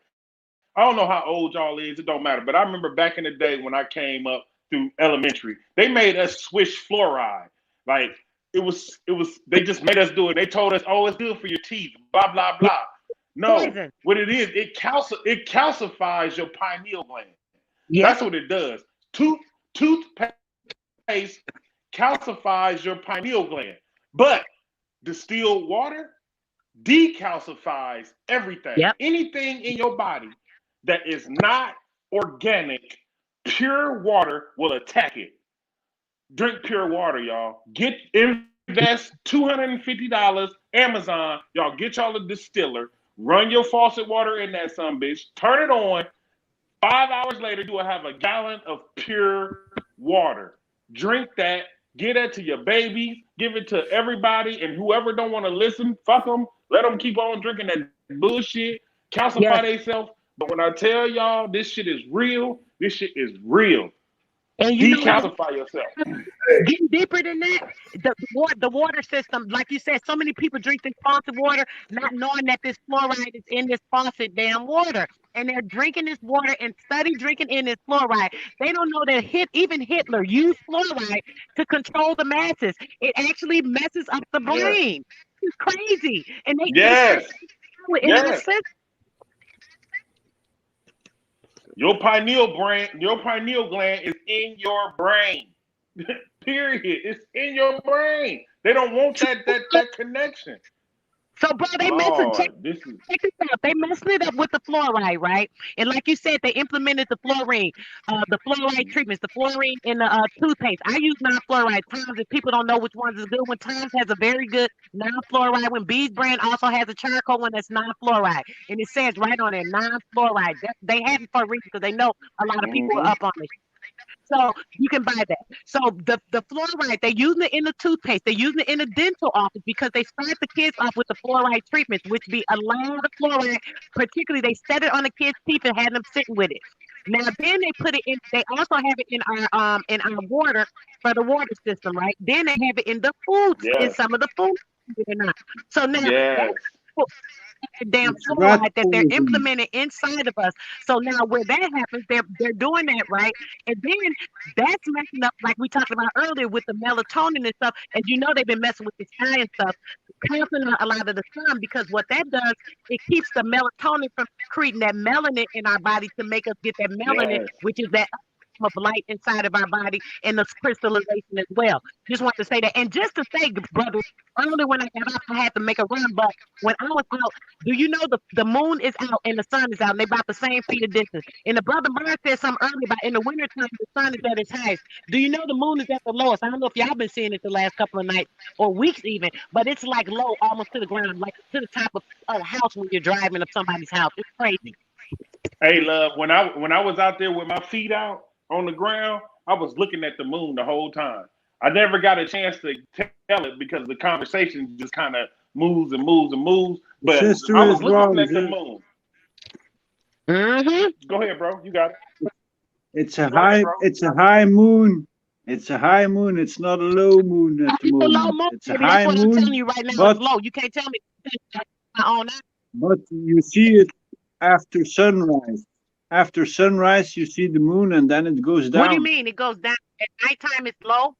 I don't know how old y'all is. It don't matter. But I remember back in the day when I came up through elementary, they made us swish fluoride. Like they just made us do it. They told us, oh, it's good for your teeth. Blah blah Yeah, blah. No, poison. what it is, it calcifies your pineal gland. Yep. That's what it does. Toothpaste calcifies your pineal gland, but distilled water decalcifies everything. Yep. Anything in your body that is not organic, pure water will attack it. Drink pure water, y'all. Invest $250 Amazon. Y'all get y'all a distiller. Run your faucet water in that some bitch. Turn it on. 5 hours later, you will have a gallon of pure water. Drink that. Give that to your babies. Give it to everybody. And whoever don't want to listen, fuck them. Let them keep on drinking that bullshit. Yes. Calcify themselves. But when I tell y'all this shit is real, this shit is real. And you know what? Decalcify yourself. Getting deeper than that, the water system, like you said, so many people drink this faucet water, not knowing that this fluoride is in this faucet damn water. And they're drinking this water and study drinking in this fluoride. They don't know that even Hitler used fluoride to control the masses. It actually messes up the Yes. brain. It's crazy. And they study Yes. it in our Yes. system. Your pineal gland is in your brain. Period. It's in your brain. They don't want that connection. So, bro, they messing. Lord, this is Check this out. They messing it up with the fluoride, right? And like you said, they implemented the fluoride treatments, the fluorine in the toothpaste. I use non-fluoride Times. If people don't know which ones is good, when Times has a very good non-fluoride. When Bees brand also has a charcoal one that's non-fluoride, and it says right on there non-fluoride. They have it for a reason because they know a lot of people are mhm. up on it. So you can buy that. So the fluoride, they're using it in the toothpaste. They're using it in the dental office because they start the kids off with the fluoride treatments, which be a lot of fluoride. Particularly, they set it on the kids' teeth and had them sitting with it. Now then they put it in. They also have it in our water for the water system, right? Then they have it in the foods in Yes. some of the foods. believe it or not. So now Yes. damn It's rat fluoride that they're poison. implementing inside of us. So now where that happens, they're doing that right, and then that's messing up like we talked about earlier with the melatonin and stuff. As you know, they've been messing with the sky and stuff, canceling out a lot of the sun because what that does, it keeps the melatonin from creating that melanin in our body to make us get that melanin, Yes. which is that of light inside of our body and the crystallization as well. Just want to say that, and just to say, brother, earlier when I got off, I had to make a run, but when I was out, do you know the moon is out and the sun is out, and they about the same feet of distance. And the brother Mars said something earlier about in the wintertime, the sun is at its highest. Do you know the moon is at the lowest? I don't know if y'all been seeing it the last couple of nights or weeks even, but it's like low, almost to the ground, like to the top of a house when you're driving up somebody's house. It's crazy. Hey, love. When I was out there with my feet out on the ground, I was looking at the moon the whole time. I never got a chance to tell it because the conversation just kind of moves and moves and moves. But Sister I is was looking wrong. at the moon. Go ahead, bro. You got it. It's a high moon. It's a high moon. It's not a low moon at the It's a low moment. moon, It's a baby. That's high what I'm telling moon, you right now. but It's low. You can't tell me my own eye. you see it after sunrise. After sunrise, you see the moon, and then it goes What do you down. mean? It goes down at nighttime. It's low.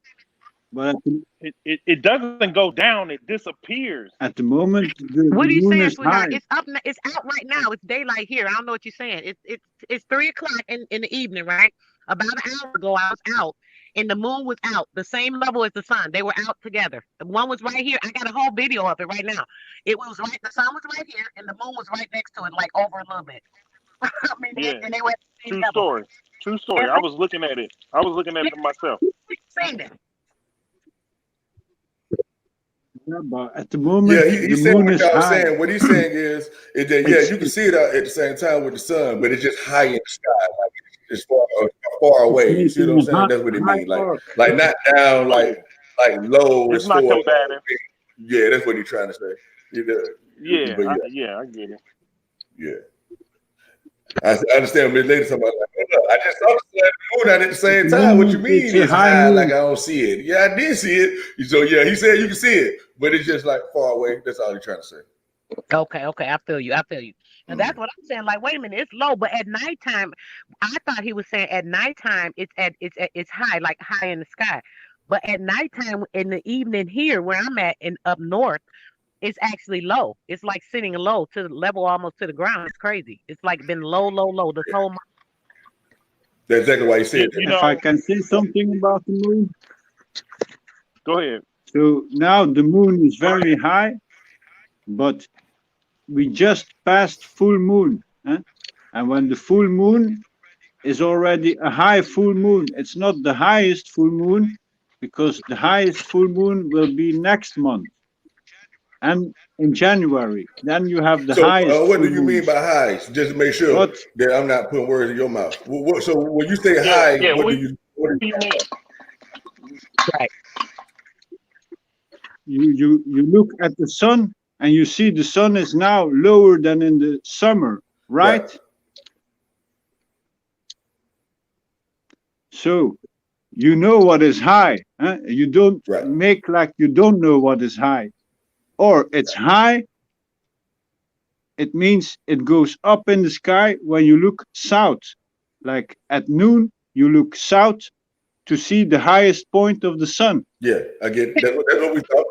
But It doesn't go down. It disappears. at the moment, the What are you moon saying, is sweetheart? high. It's up. It's out right now. It's daylight here. I don't know what you're saying. It's 3 o'clock in the evening, right? About an hour ago, I was out, and the moon was out, the same level as the sun. They were out together. The one was right here. I got a whole video of it right now. It was right. The sun was right here, and the moon was right next to it, like over a little bit. I mean, Yeah. and they were at the same True level. story. True story. I was looking at it. I was looking at it myself. Seen it. Yeah, but at the Yeah, moment, he the said moon what is y'all high. saying. What he's saying is that It's you can see it out at the same time with the sun, but it's just high in the sky, like it's far away. You see what making I'm a saying? That's what it high means. arc. Like not down, like low It's as not far as combative. yeah, that's what he's trying to say. You know, Yeah, but I get it. yeah. I understand what Miss Lady talking about. Like, look, I just saw the sun and the moon out at the At same the time. What you moment, mean it's a it's high high? Like I moon. don't see it. Yeah, I did see it. So yeah, he said you can see it, but it's just like far away. That's all he's trying to say. Okay, I feel you. I feel you. And Mm. that's what I'm saying. Like, wait a minute, it's low, but at nighttime, I thought he was saying at nighttime it's high, like high in the sky. But at nighttime in the evening here, where I'm at in up north, it's actually low. It's like sitting low to the level almost to the ground. It's crazy. It's like been low, low, low this whole month. That's exactly why he said that. You If I know, can say something about the moon, go ahead. so now the moon is very high, but we just passed full moon. And when the full moon is already a high full moon, it's not the highest full moon, because the highest full moon will be next month and in January. Then you have the So highest what full do you mean moons. by high? Just to make sure But that I'm not putting words in your mouth. So when you say Yeah, high, yeah. what What do you do you mean? Right. you look at the sun and you see the sun is now lower than in the summer, right? right? So you know what is high. You don't Right. make like you don't know what is high. Or it's high, it means it goes up in the sky when you look south. Like at noon, you look south to see the highest point of the sun. Yeah, I get it. That's what we thought.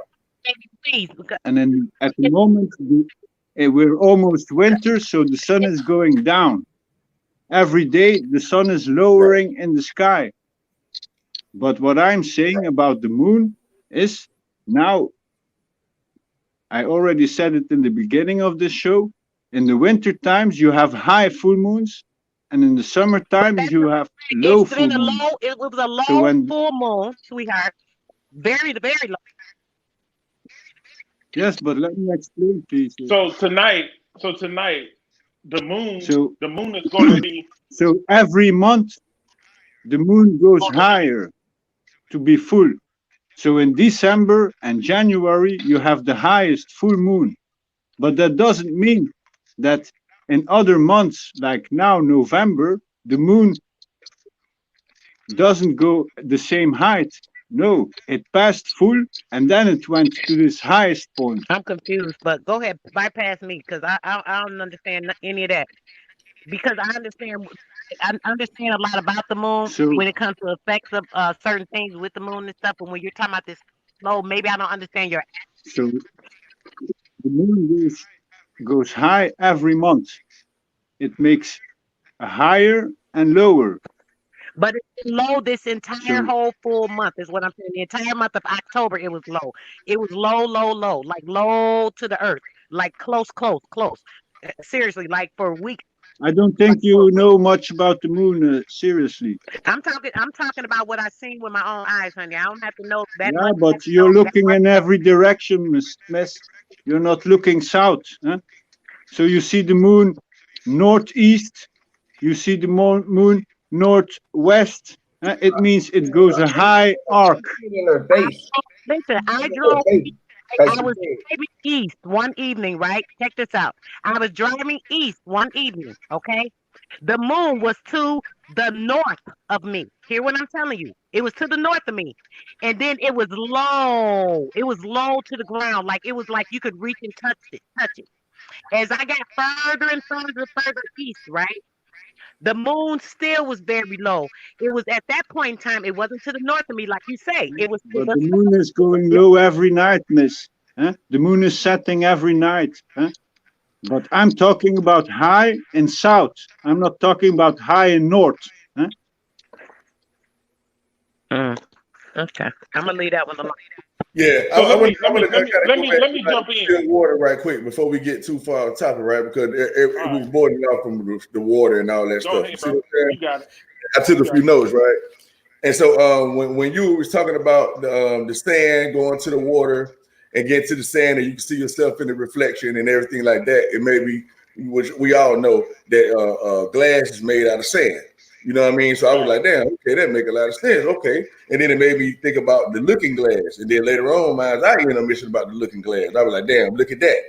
Please, because And then at the moment, we're almost winter, so the sun is going down. Every day, the sun is lowering in the sky. But what I'm saying about the moon is now, I already said it in the beginning of this show. In the winter times, you have high full moons, and in the summer times, that's you what have I'm saying. low It's full been a moons. low. It was a So low when full moon, sweetheart. Very, very low. yes, but let me explain, please. So tonight, the moon, So the moon is going to be. so every month the moon goes higher to be full. So in December and January you have the highest full moon. But that doesn't mean that in other months, like now November, the moon doesn't go the same height. No, it passed full and then it went to this highest point. I'm confused, but go ahead, bypass me because I don't understand any of that. Because I understand a lot about the moon So when it comes to effects of certain things with the moon and stuff. And when you're talking about this slow, maybe I don't understand your. so the moon goes high every month. It makes a higher and lower. But it's been low this entire So whole full month is what I'm saying. The entire month of October, it was low. It was low, low, low, like low to the earth, like close, close, close. Seriously, like for weeks, I don't like think for you know much about the moon, seriously. I'm talking about what I seen with my own eyes, honey. I don't have to know that Yeah, much. but you're looking in every direction, miss. You're not looking south. So you see the moon northeast, you see the moon northwest, It means it goes a high arc. In her face. Listen, I In her drove. face. As I she was said. driving east one evening, right? Check this out. I was driving east one evening, okay? The moon was to the north of me. Hear what I'm telling you? It was to the north of me. And then it was low. It was low to the ground. Like it was like you could reach and touch it. As I got further and further east, right? The moon still was very low. It was at that point in time, it wasn't to the north of me, like you say. It was to But the the moon is going low every night, miss. Huh? The moon is setting every night. Huh? But I'm talking about high and south. I'm not talking about high and north. Huh? Okay. I'm gonna leave that one alone. Yeah, So I'm gonna let kind me of go back let to me like jump in. still water right quick before we get too far on topic, right? Because All it right, was more than enough from the water and all that go stuff. You ahead, see bro. what I'm saying? You got it. I took You a few got it. notes, right? And so when you was talking about the sand going to the water and getting to the sand, and you can see yourself in the reflection and everything like that, it may be, which we all know that glass is made out of sand. You know what I mean? So I was Right. like, damn, okay, that make a lot of sense. Okay. And then it made me think about the looking glass. And then later on, my eyes, I ended up mentioning about the looking glass. I was like, damn, look at that.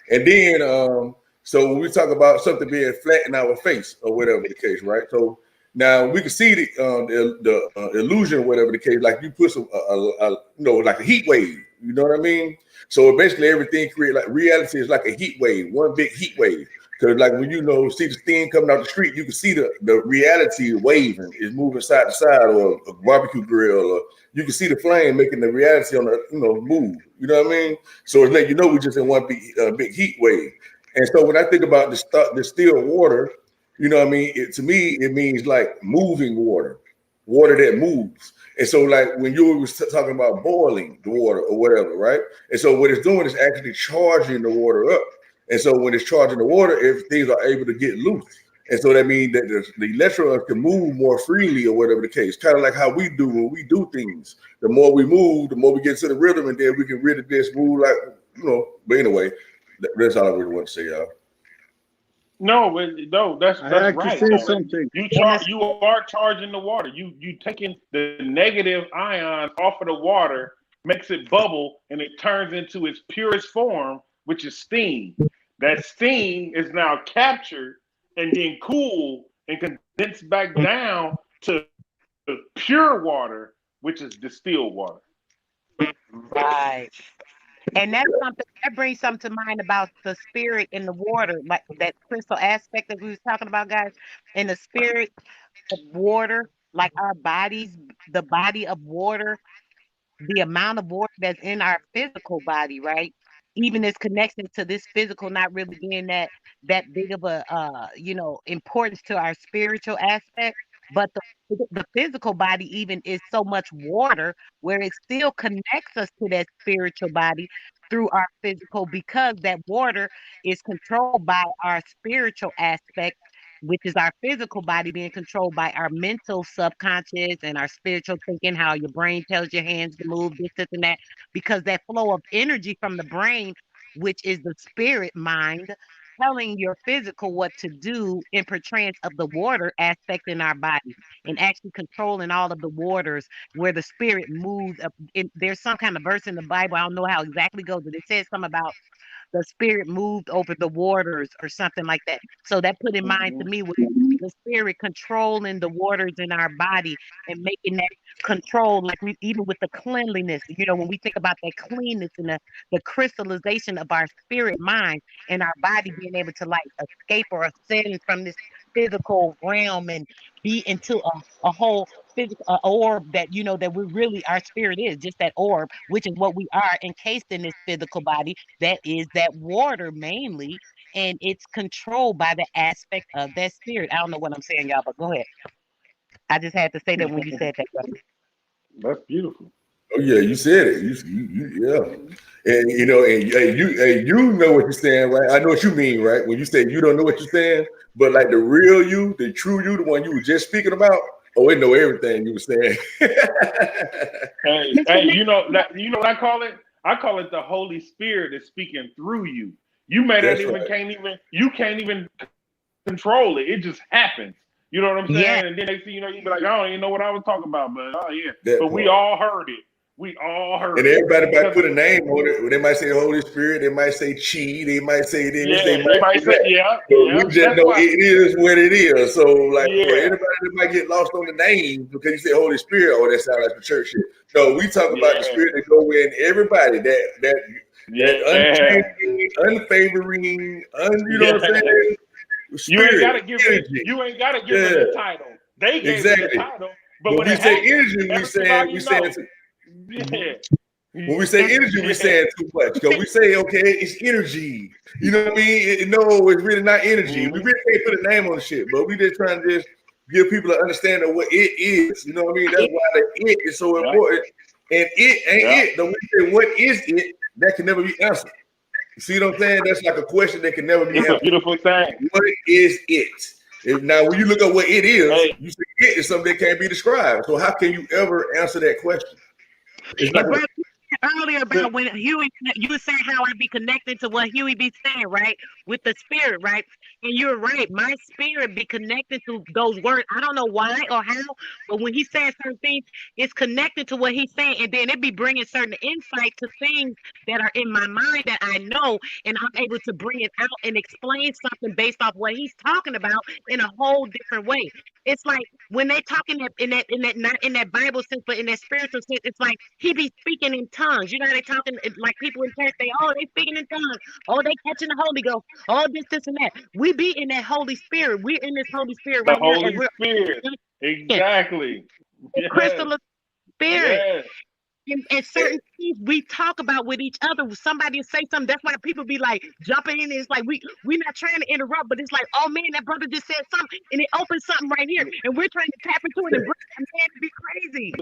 And then so when we talk about something being flat in our face or whatever the case, right? So now we can see the illusion or whatever the case, like you put some, like a heat wave. You know what I mean? So basically, everything created like reality is like a heat wave, one big heat wave. Because like when see the thing coming out the street, you can see the reality waving, is moving side to side, or a barbecue grill, or you can see the flame making the reality on the move. You know what I mean? So it's like we're just in one big heat wave. And so when I think about the still water, you know what I mean? To me, it means like moving water, water that moves. And so, like when you were talking about boiling the water or whatever, right? And so, what it's doing is actually charging the water up. And so, when it's charging the water, if things are able to get loose. And so that means that the electrons can move more freely or whatever the case. Kind of like how we do when we do things. The more we move, the more we get to the rhythm, and then we can really just move like, But anyway, that's all I really want to say, y'all. No, that's I like to right say though. something. You are charging the water. You taking the negative ions off of the water, makes it bubble, and it turns into its purest form, which is steam. That steam is now captured and then cooled and condensed back down to pure water, which is distilled water. Right. And that's something that brings something to mind about the spirit in the water, like that crystal aspect that we was talking about, guys. And the spirit of water, like our bodies, the body of water, the amount of water that's in our physical body, right? Even this connection to this physical not really being that big of a importance to our spiritual aspect, but the physical body even is so much water where it still connects us to that spiritual body through our physical, because that water is controlled by our spiritual aspect, which is our physical body being controlled by our mental subconscious and our spiritual thinking, how your brain tells your hands to move, this, and that, because that flow of energy from the brain, which is the spirit mind, telling your physical what to do in portrayance of the water aspect in our body, and actually controlling all of the waters where the spirit moves up. There's some kind of verse in the Bible, I don't know how exactly goes, but it says something about the spirit moved over the waters or something like that. So that put in mind to Mhm. me with the spirit controlling the waters in our body and making that control, like we even with the cleanliness, when we think about that cleanness and the crystallization of our spirit mind and our body being able to like escape or ascend from this physical realm and be into a whole physical orb that that we really, our spirit is just that orb, which is what we are encased in this physical body, that is that water mainly, and it's controlled by the aspect of that spirit. I don't know what I'm saying, y'all, but go ahead. I just had to say that when you said that, brother. That's beautiful. Oh yeah, you said it. Yeah, and you know what you're saying, right? I know what you mean, right? When you say you don't know what you're saying, but like the real you, the true you, the one you were just speaking about, oh, it know everything you were saying. Hey, you know what I call it? I call it the Holy Spirit is speaking through you. You may not That's even right. can't even control it. It just happens. You know what I'm Yeah. saying? And then they see, you know, you be like, I don't even know what I was talking about, but oh yeah. That But we part. all heard it. We all heard And it. everybody might Because put a name on it. They might say Holy Spirit. They might say Chi. They might say this. They yeah, might they might say say, that. yeah, But yeah. we just That's know why. it is what it is. So, like, for Yeah, anybody that might get lost on the name because you say Holy Spirit, oh, that sounds like the church shit. No, we talk about the yeah, Spirit that go in everybody. That yeah, unchanging, unfavoring, you know what I'm yeah. saying? You ain't Spirit, gotta give it. energy. You ain't gotta give Yeah, it a title. They gave it a exactly. title, but When when we it say happened, energy, everybody we saying know. Yeah, when we say energy, we yeah, saying too much. Because we say, okay, it's energy. You know what I mean? No, it's really not energy. We Mhm. really can't put a name on the shit, but we just trying to just give people an understanding of what it is. You know what I mean? That's why the it is so yeah, important. And it ain't yeah. it. Though we say, what is it? That can never be answered. You see what I'm saying? That's like a question that can never be It's a answered. beautiful thing. What is it? Now, when you look at what it is, Hey, you say it is something that can't be described. So how can you ever answer that question? It's not And gonna brother, you said earlier the, about when Huey, you were saying how I be connected to what Huey be saying, right? With the spirit, right? And you're right. My spirit be connected to those words. I don't know why or how, but when he says certain things, it's connected to what he's saying, and then it be bringing certain insight to things that are in my mind that I know, and I'm able to bring it out and explain something based off what he's talking about in a whole different way. It's like when they talk in that not in that Bible sense, but in that spiritual sense, it's like he be speaking in tongues. You know how they talking like people in church say, oh, they speaking in tongues, oh, they catching the Holy Ghost, oh, this and that. We be in that Holy Spirit. We're in this Holy Spirit the right now, and Holy we're Spirit. in Exactly. the Yes. crystal of spirit. Yes. And certain things we talk about with each other. Somebody will say something. That's why people be like jumping in. It's like we not trying to interrupt, but it's like, oh man, that brother just said something, and it opens something right here, and we're trying to tap into it and bring that man to be crazy.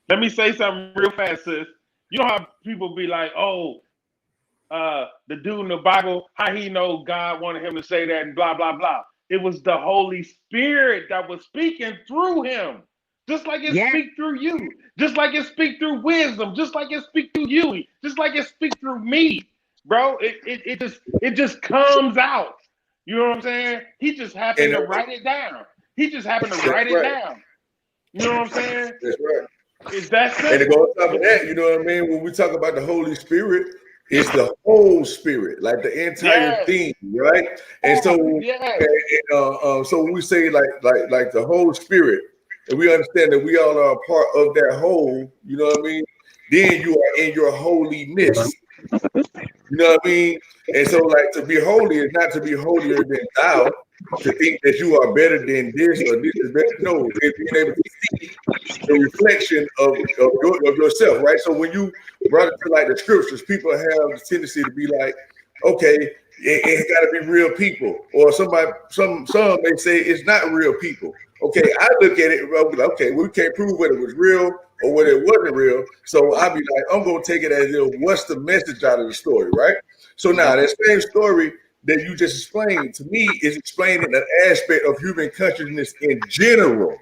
Let me say something real fast, sis. You know how people be like, oh, the dude in the Bible, how he know God wanted him to say that and blah blah blah. It was the Holy Spirit that was speaking through him, just like it Yeah, speak through you, just like it speak through wisdom, just like it speak through you, just like it speak through me, bro. It just comes out. You know what I'm saying? He just happened and to write it down. He just happened to that's write it right. down. You know what I'm saying? That's right. It's that And to go simple. on top of that, you know what I mean? When we talk about the Holy Spirit, it's the whole spirit, like the entire Yes. thing, right? And so, Yes. so when we say like the whole spirit, and we understand that we all are a part of that whole, you know what I mean? Then you are in your holiness. You know what I mean? And so, like, to be holy is not to be holier than thou, to think that you are better than this or this is better. No, it's being able to see the reflection of yourself, right? So when you brought it to like the scriptures, people have the tendency to be like, okay, it got to be real people, or some may say it's not real people. Okay, I look at it, okay, we can't prove whether it was real or whether it wasn't real. So I'll be like, I'm gonna take it as if what's the message out of the story, right? So now that same story that you just explained to me is explaining an aspect of human consciousness in general.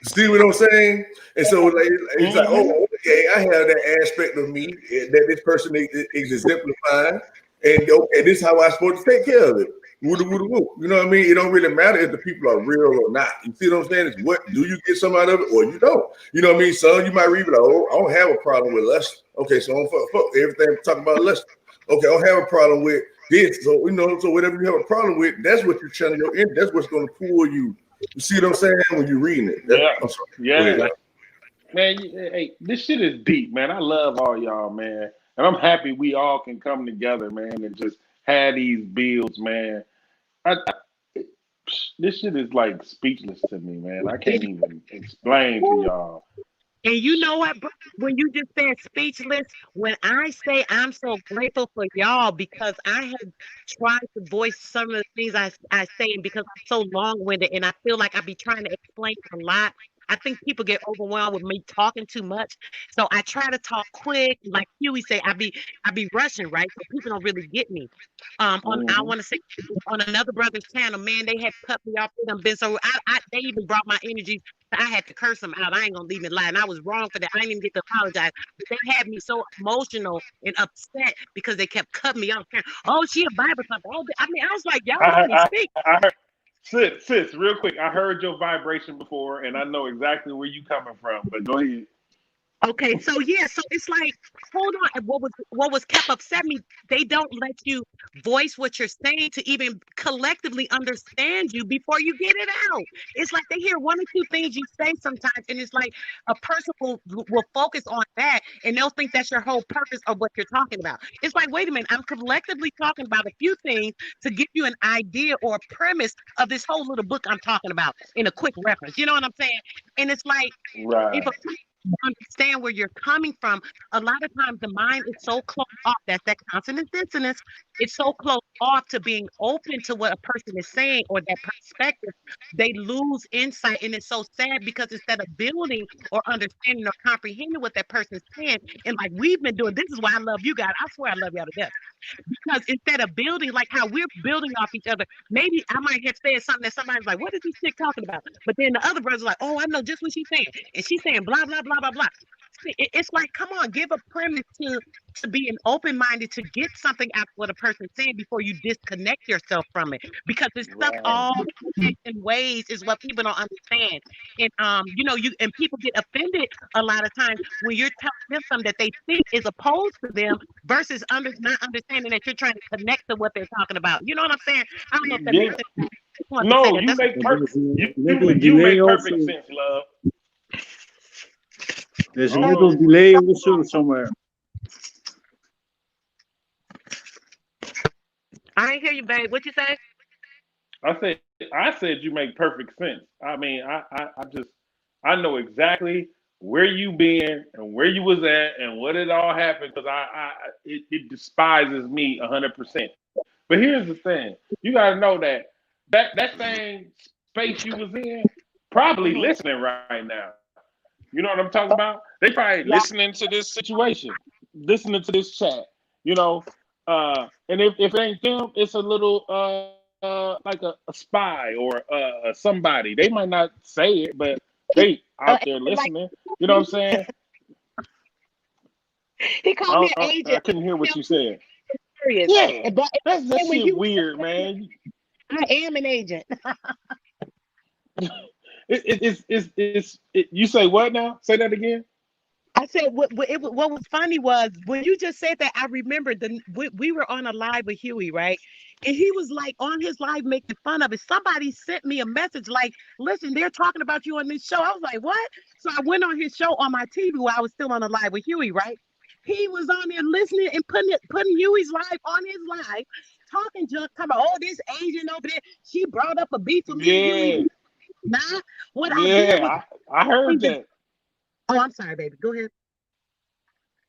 See what I'm saying? And so like, it's like, Mm-hmm. oh, okay, I have that aspect of me that this person is exemplifying, and okay, this is how I'm supposed to take care of it. Woo woo woo. You know what I mean? It don't really matter if the people are real or not. You see what I'm saying? It's what do you get some out of it or you don't. You know what I mean? Son, you might read it. Oh, I don't have a problem with lust. Okay, so I don't fuck everything I'm talking about lust. Okay, I don't have a problem with this. So so whatever you have a problem with, that's what you're channeling your in. That's what's going to pull you. You see what I'm saying when you're reading it? Yeah. I'm sorry. Go Yeah. ahead. Man, hey, this shit is deep, man. I love all y'all, man. And I'm happy we all can come together, man, and just have these builds, man. This shit is like speechless to me, man. I can't even explain to y'all. and you know what, bro? When you just said speechless, when I say I'm so grateful for y'all because I have tried to voice some of the things I say, and because I'm so long-winded and I feel like I be trying to explain a lot. I think people get overwhelmed with me talking too much. So I try to talk quick. Like Huey say, I be rushing, right? So people don't really get me. I Mm-hmm. want to say on another brother's channel, man, they had cut me off. They done been so they even brought my energy. I had to curse them out. I ain't gonna leave it lie, and I was wrong for that. I didn't even get to apologize. But they had me so emotional and upset because they kept cutting me off. Oh, she a Bible thumper. Oh, I mean, I was like, y'all I, let me I, speak. I heard. Sis, real quick. I heard your vibration before, and I know exactly where you coming from. But go ahead. Okay, so yeah, so it's like, hold on. And what was kept upset me? They don't let you voice what you're saying to even collectively understand you before you get it out. It's like they hear one or two things you say sometimes, and it's like a person will focus on that, and they'll think that's your whole purpose of what you're talking about. It's like, wait a minute, I'm collectively talking about a few things to give you an idea or a premise of this whole little book I'm talking about in a quick reference. You know what I'm saying? And it's like, if Right. a understand where you're coming from, a lot of times the mind is so closed off. That's that consonant dissonance. It's so closed off to being open to what a person is saying or that perspective. They lose insight, and it's so sad because instead of building or understanding or comprehending what that person's saying, and like we've been doing, this is why I love you guys. I swear I love y'all to death. Because instead of building, like how we're building off each other, maybe I might have said something that somebody's like, what is this chick talking about? But then the other brother's like, oh, I know just what she's saying. And she's saying blah, blah, blah, blah, blah. It's like, come on, give a premise to being open-minded to get something out of what a person's saying before you disconnect yourself from it. Because it's stuck Right. all in ways is what people don't understand. And and people get offended a lot of times when you're telling them something that they think is opposed to them versus not understanding that you're trying to connect to what they're talking about. You know what I'm saying? I don't know if that Yeah. makes sense. I just want to say No, that. you That's make There's perfect. a You little you delay make also. perfect sense, love. There's I a don't little know. delay also somewhere. I ain't hear you, babe. What you say? I said you make perfect sense. I mean, I know exactly where you been and where you was at and what it all happened because it despises me 100%. But here's the thing: you got to know that same space you was in probably Hmm. listening right now. You know what I'm talking about? They probably Yeah. listening to this situation, listening to this chat. You know, and if it ain't them, it's a little like a spy or somebody. They might not say it, but they out there Like listening. You know what I'm saying? he called me an I agent. couldn't hear what you said. Serious. Yeah, And but that's that and when shit you weird, man. I am an agent. You say what now? Say that again. I said what was funny was when you just said that I remembered we were on a live with Huey, right? And he was like on his live making fun of it. Somebody sent me a message like, listen, they're talking about you on this show. I was like, what? So I went on his show on my TV while I was still on a live with Huey, right? He was on there listening and putting Huey's live on his live, talking junk, talking about, oh, this Asian over there, she brought up a beef for me and Huey. Yeah, Nah, what I did was yeah, I heard that. oh, I'm sorry, baby. Go ahead.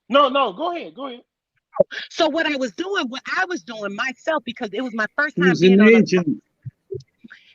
No, no, go ahead, go ahead. So what I was doing myself, because it was my first time He's being an on a agent.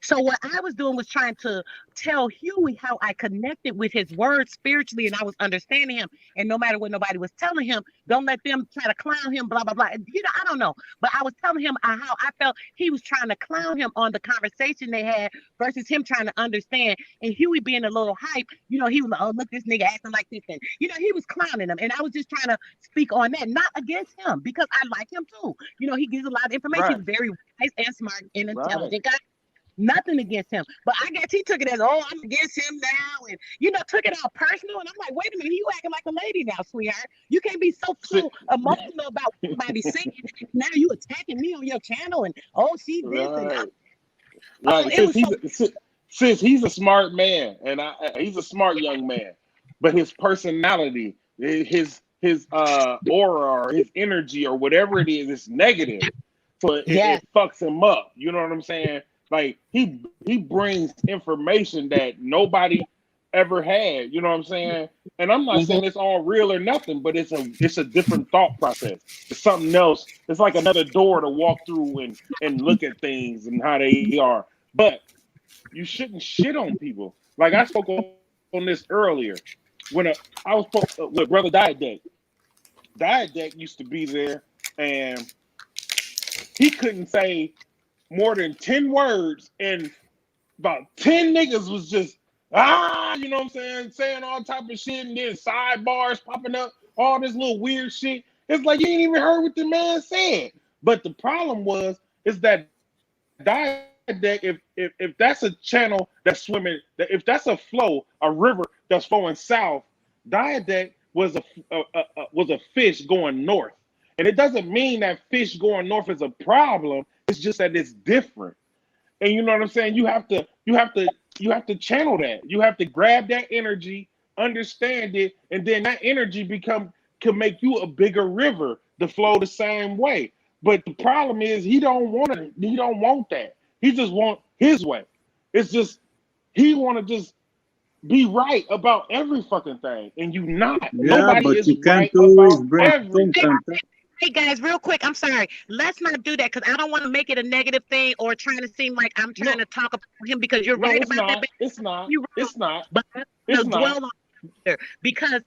so what I was doing was trying to tell Huey how I connected with his words spiritually, and I was understanding him. And no matter what nobody was telling him, don't let them try to clown him, blah blah blah. I don't know, but I was telling him how I felt he was trying to clown him on the conversation they had versus him trying to understand. And Huey being a little hype, he was like, "Oh, look, this nigga acting like this," and he was clowning him. And I was just trying to speak on that, not against him, because I like him too. He gives a lot of information. Right, He's very wise and smart and right. intelligent guy. Nothing against him. But I guess he took it as, oh, I'm against him now. And, took it out personal. And I'm like, wait a minute, you acting like a lady now, sweetheart. You can't be Si- so emotional about what somebody saying. Now you attacking me on your channel and, oh, she this and, Right, oh, right. it was so, Since he's a smart man, and he's a smart young man, but his personality, his aura or his energy or whatever it is negative. So yes. it fucks him up. You know what I'm saying? Like he brings information that nobody ever had. You know what I'm saying? And I'm not Mhm. saying it's all real or nothing, but it's a different thought process. It's something else. It's like another door to walk through and look at things and how they are. But you shouldn't shit on people. Like I spoke on this earlier when I was with Brother Diet Deck. Diet Deck used to be there, and he couldn't say more than 10 words, and about 10 niggas was just you know what I'm saying all type of shit, and then sidebars popping up, all this little weird shit. It's like you ain't even heard what the man said. But the problem is that Diet Diadeck, if that's a channel that's swimming, if that's a flow, a river that's flowing south, Diadeck was a fish going north, and it doesn't mean that fish going north is a problem. It's just that it's different. And you know what I'm saying? You have to channel that. You have to grab that energy, understand it, and then that energy can make you a bigger river to flow the same way. But the problem is he don't want that. He just want his way. It's just he want to just be right about every fucking thing. And you not. Yeah, Nobody but is you can't right always about bring everything. content. Hey guys, real quick, I'm sorry. Let's not do that because I don't want to make it a negative thing or trying to seem like I'm trying No, to talk about him because you're no, right it's about that. not. But It's not. you're wrong. It's not. But I It's want to not. dwell on there because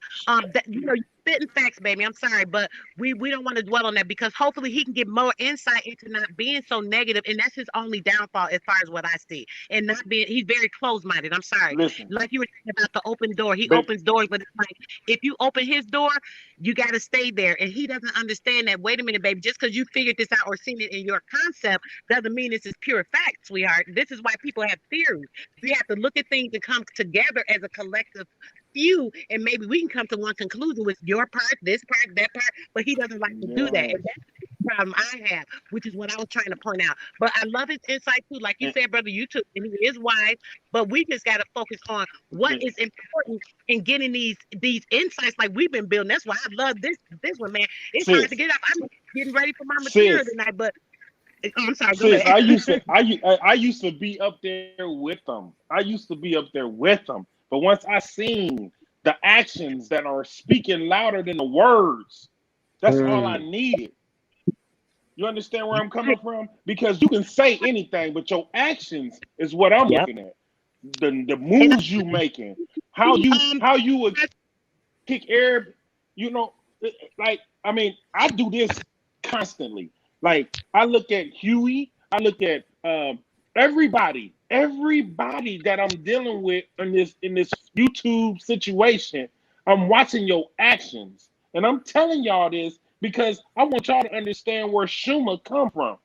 that you're spitting facts, baby. I'm sorry, but we don't want to dwell on that because hopefully he can get more insight into not being so negative, and that's his only downfall as far as what I see. And not being he's very close minded. I'm sorry. Listen, Like you were talking about the open door. He baby. opens doors, but it's like if you open his door, you gotta stay there. And he doesn't understand that. Wait a minute, baby, just because you figured this out or seen it in your concept doesn't mean this is pure fact, sweetheart. This is why people have theories. We have to look at things and come together as a collective few, and maybe we can come to one conclusion with your part, this part, that part, but he doesn't like to do that. Yes. And that's the problem I have, which is what I was trying to point out. But I love his insight too. Like you And, said, brother, you too, and he is wise, but we just got to focus on what is important in getting these insights like we've been building. That's why I love this one, man. It's hard to sis, get up. I'm getting ready for my material sis, tonight, but I'm sorry, go sis, ahead. I used to be up there with them. I used to be up there with them. But once I seen the actions that are speaking louder than the words, that's all I needed. You understand where I'm coming from? Because you can say anything, but your actions is what I'm Yep. looking at. The And moves you making, um, how you would kick air, you know, like I mean, I do this constantly. Like I look at Huey, I look at everybody that I'm dealing with in this YouTube situation. I'm watching your actions, and I'm telling y'all this because I want y'all to understand where Schumer come from.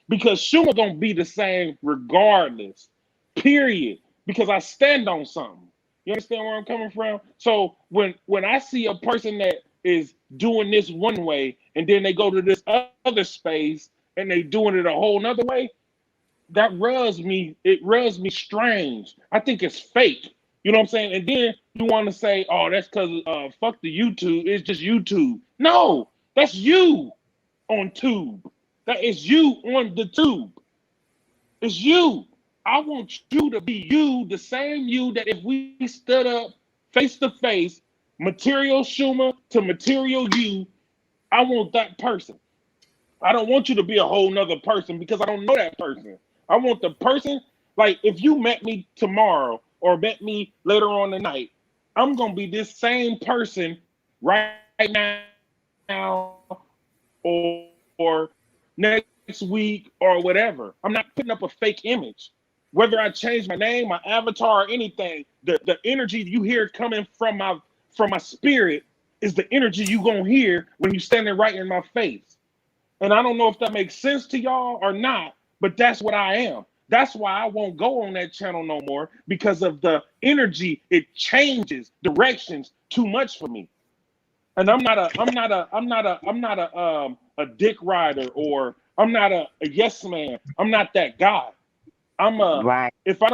Because Schumer gonna be the same regardless. Period. Because I stand on something. You understand where I'm coming from? So when I see a person that is doing this one way and then they go to this other space and they doing it a whole nother way, that rubs me. It rubs me strange. I think it's fake. You know what I'm saying? And then you want to say, "Oh, that's because fuck the YouTube. It's just YouTube." No, that's you on tube. That is you on the tube. It's you. I want you to be you, the same you that if we stood up face to face, material Schumer to material you, I want that person. I don't want you to be a whole nother person because I don't know that person. I want the person, like if you met me tomorrow or met me later on tonight, I'm gonna be this same person right now or next week or whatever. I'm not putting up a fake image. Whether I change my name, my avatar, or anything, the energy you hear coming from my spirit is the energy you gonna hear when you standing right in my face. And I don't know if that makes sense to y'all or not, but that's what I am. That's why I won't go on that channel no more because of the energy. It changes directions too much for me. And I'm not a dick rider or I'm not a yes man. I'm not that guy. I'm a right. if I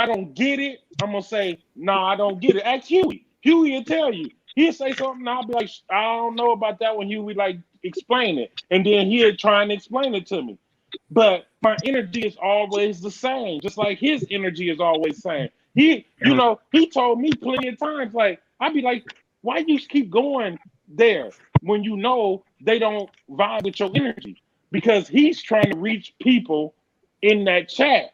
don't get it, I'm gonna say, no, I don't get it. Ask Huey. Huey will tell you. He'll say something, and I'll be like, I don't know about that one, Huey, like explain it. And then he'll try and explain it to me. But my energy is always the same, just like his energy is always the same. He told me plenty of times, like, I'd be like, why you keep going there when you know they don't vibe with your energy? Because he's trying to reach people in that chat.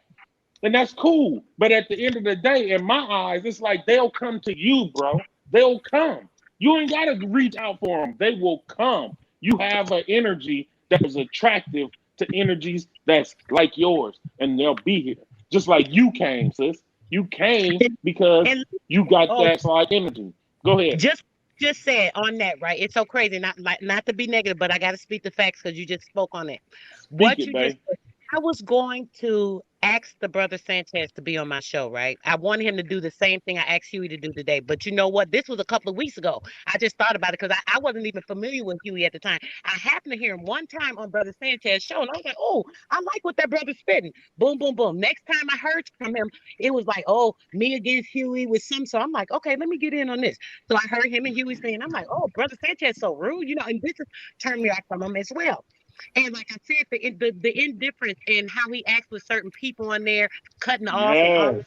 And that's cool. But at the end of the day, in my eyes, it's like they'll come to you, bro. They'll come. You ain't got to reach out for them. They will come. You have an energy that is attractive to energies that's like yours, and they'll be here. Just like you came, sis. You came because And you got oh, that like energy. Go ahead. just said on that, right? It's so crazy, not to be negative, but I got to speak the facts because you just spoke on it. Speak What it, you just babe. I was going to ask the brother Sanchez to be on my show, right? I wanted him to do the same thing I asked Huey to do today. But you know what? This was a couple of weeks ago. I just thought about it because I wasn't even familiar with Huey at the time. I happened to hear him one time on Brother Sanchez's show, and I was like, oh, I like what that brother's spitting. Boom, boom, boom. Next time I heard from him, it was like, oh, me against Huey with some. So I'm like, okay, let me get in on this. So I heard him and Huey saying, I'm like, oh, Brother Sanchez so rude, and this has turned me off from him as well. And like I said, the indifference in how he acts with certain people on there, cutting off and all Yes.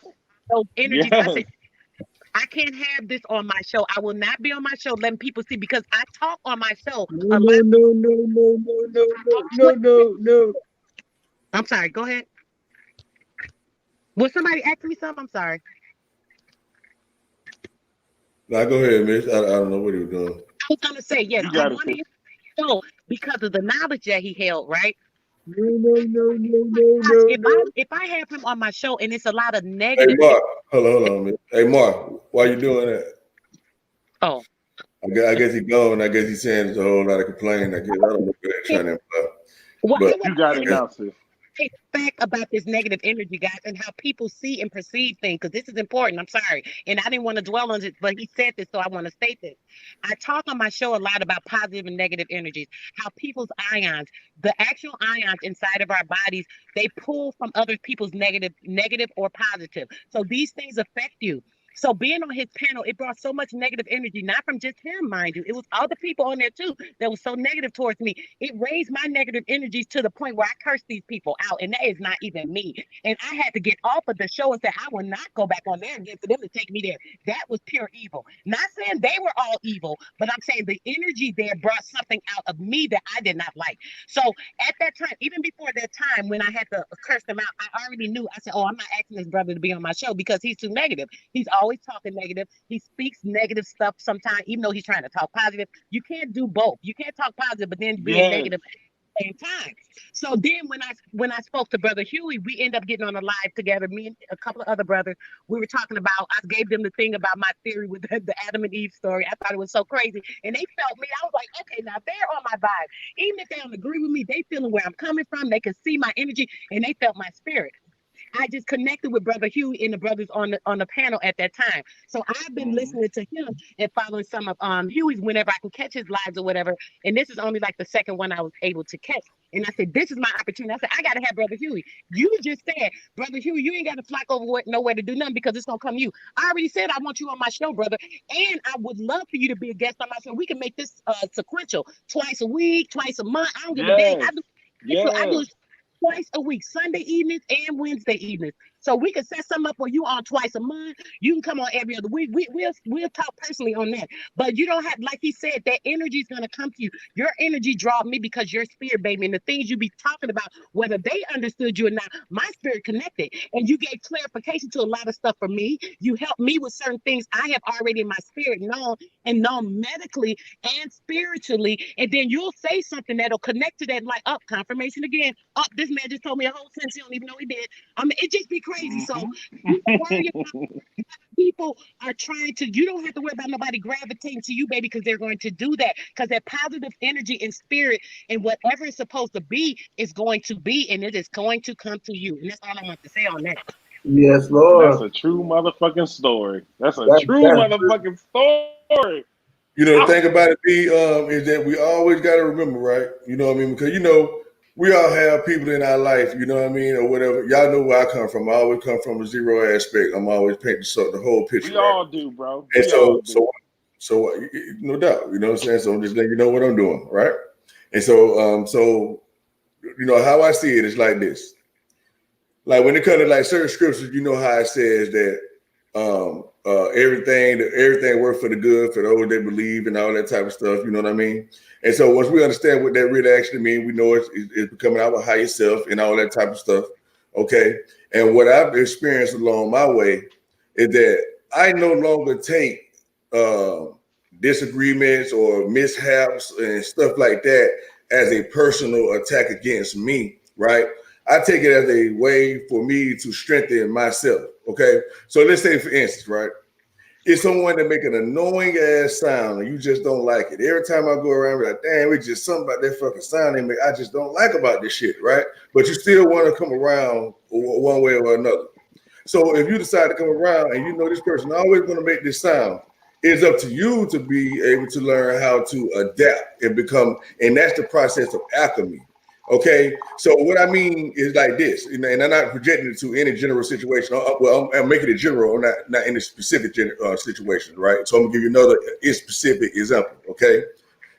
those energies. I Yes. said, I can't have this on my show. I will not be on my show letting people see because I talk on my show No, a lot. no, no, no, no, no, no, no, no, no. I'm sorry. Go ahead. Was somebody asking me something? I'm sorry. Now go ahead, Miss. I don't know what he was doing. I was gonna say yes. You I got it, wanted sis. him to show because of the knowledge that he held. Right. No, no, no, no, no, Gosh, no, if no. I have him on my show and it's a lot of Hey, negative. Mark. Hold on, Miss. Hey, Mark. Why you doing that? Oh. I guess he's gone. I guess he's saying there's a whole lot of complaining. I guess I don't know what they're trying to imply. Well, I But You wasn't got saying it now, sis. fact about this negative energy, guys, and how people see and perceive things, because this is important. I'm sorry. And I didn't want to dwell on it, but he said this, so I want to state this. I talk on my show a lot about positive and negative energies, how people's ions, the actual ions inside of our bodies, they pull from other people's negative or positive. So these things affect you. So being on his panel, it brought so much negative energy, not from just him, mind you. It was other people on there too that was so negative towards me. It raised my negative energies to the point where I cursed these people out, and that is not even me. And I had to get off of the show and say I will not go back on there again for them to take me there. That was pure evil. Not saying they were all evil, but I'm saying the energy there brought something out of me that I did not like. So at that time, even before that time when I had to curse them out, I already knew. I said, oh, I'm not asking this brother to be on my show because he's too negative. He's always talking negative. He speaks negative stuff sometimes, even though he's trying to talk positive. You can't do both. You can't talk positive, but then being Yes. negative at the same time. So then when I spoke to Brother Huey, we end up getting on a live together, me and a couple of other brothers. We were talking about, I gave them the thing about my theory with the Adam and Eve story. I thought it was so crazy. And they felt me. I was like, okay, now they're on my vibe. Even if they don't agree with me, they feeling where I'm coming from. They can see my energy and they felt my spirit. I just connected with Brother Huey and the brothers on the panel at that time. So I've been listening to him and following some of Huey's whenever I can catch his lives or whatever. And this is only like the second one I was able to catch. And I said, this is my opportunity. I said, I gotta have Brother Huey. You just said, Brother Huey, you ain't gotta flock over nowhere to do nothing because it's gonna come to you. I already said I want you on my show, brother. And I would love for you to be a guest on my show. We can make this sequential, twice a week, twice a month. I don't give a dang. I do Yes. twice a week, Sunday evenings and Wednesday evenings. So we can set something up where you on twice a month. You can come on every other week. We'll talk personally on that. But you don't have, like he said, that energy is gonna come to you. Your energy draw me because your spirit, baby, and the things you be talking about, whether they understood you or not, my spirit connected. And you gave clarification to a lot of stuff for me. You helped me with certain things I have already in my spirit known and known medically and spiritually. And then you'll say something that'll connect to that, like, up confirmation again. Up, this man just told me a whole sentence. He don't even know he did. I mean, it just be crazy. So you don't worry about people are trying to, you don't have to worry about nobody gravitating to you, baby, because they're going to do that. Because that positive energy and spirit and whatever it's supposed to be is going to be, and it is going to come to you. And that's all I want to say on that. Yes, That's Lord. a true motherfucking story. That's a That's true motherfucking story. You know, the Ah, thing about it is that we always got to remember, right? You know what I mean? Because, we all have people in our life, you know what I mean, or whatever. Y'all know where I come from. I always come from a zero aspect. I'm always painting the whole picture, we right? all do, bro. And We all do. so no doubt, you know what I'm saying? So I'm just letting you know what I'm doing, right? And so how I see it is like this. Like when it comes to like certain scriptures, you know how it says that everything works for the good for those that believe and all that type of stuff. You know what I mean? And so once we understand what that really actually means, we know it's becoming our higher self and all that type of stuff. Okay. And what I've experienced along my way is that I no longer take disagreements or mishaps and stuff like that as a personal attack against me, right? I take it as a way for me to strengthen myself. Okay. So let's say, for instance, right? It's someone that make an annoying ass sound and you just don't like it. Every time I go around, I'm like, damn, it's just something about that fucking sound they make I just don't like about this shit, right? But you still want to come around one way or another. So if you decide to come around and you know this person always going to make this sound, it's up to you to be able to learn how to adapt and become, and that's the process of alchemy. Okay, so what I mean is like this, and I'm not projecting it to any general situation. Well, I'm making it general, not any specific situation, right? So I'm gonna give you another specific example. Okay,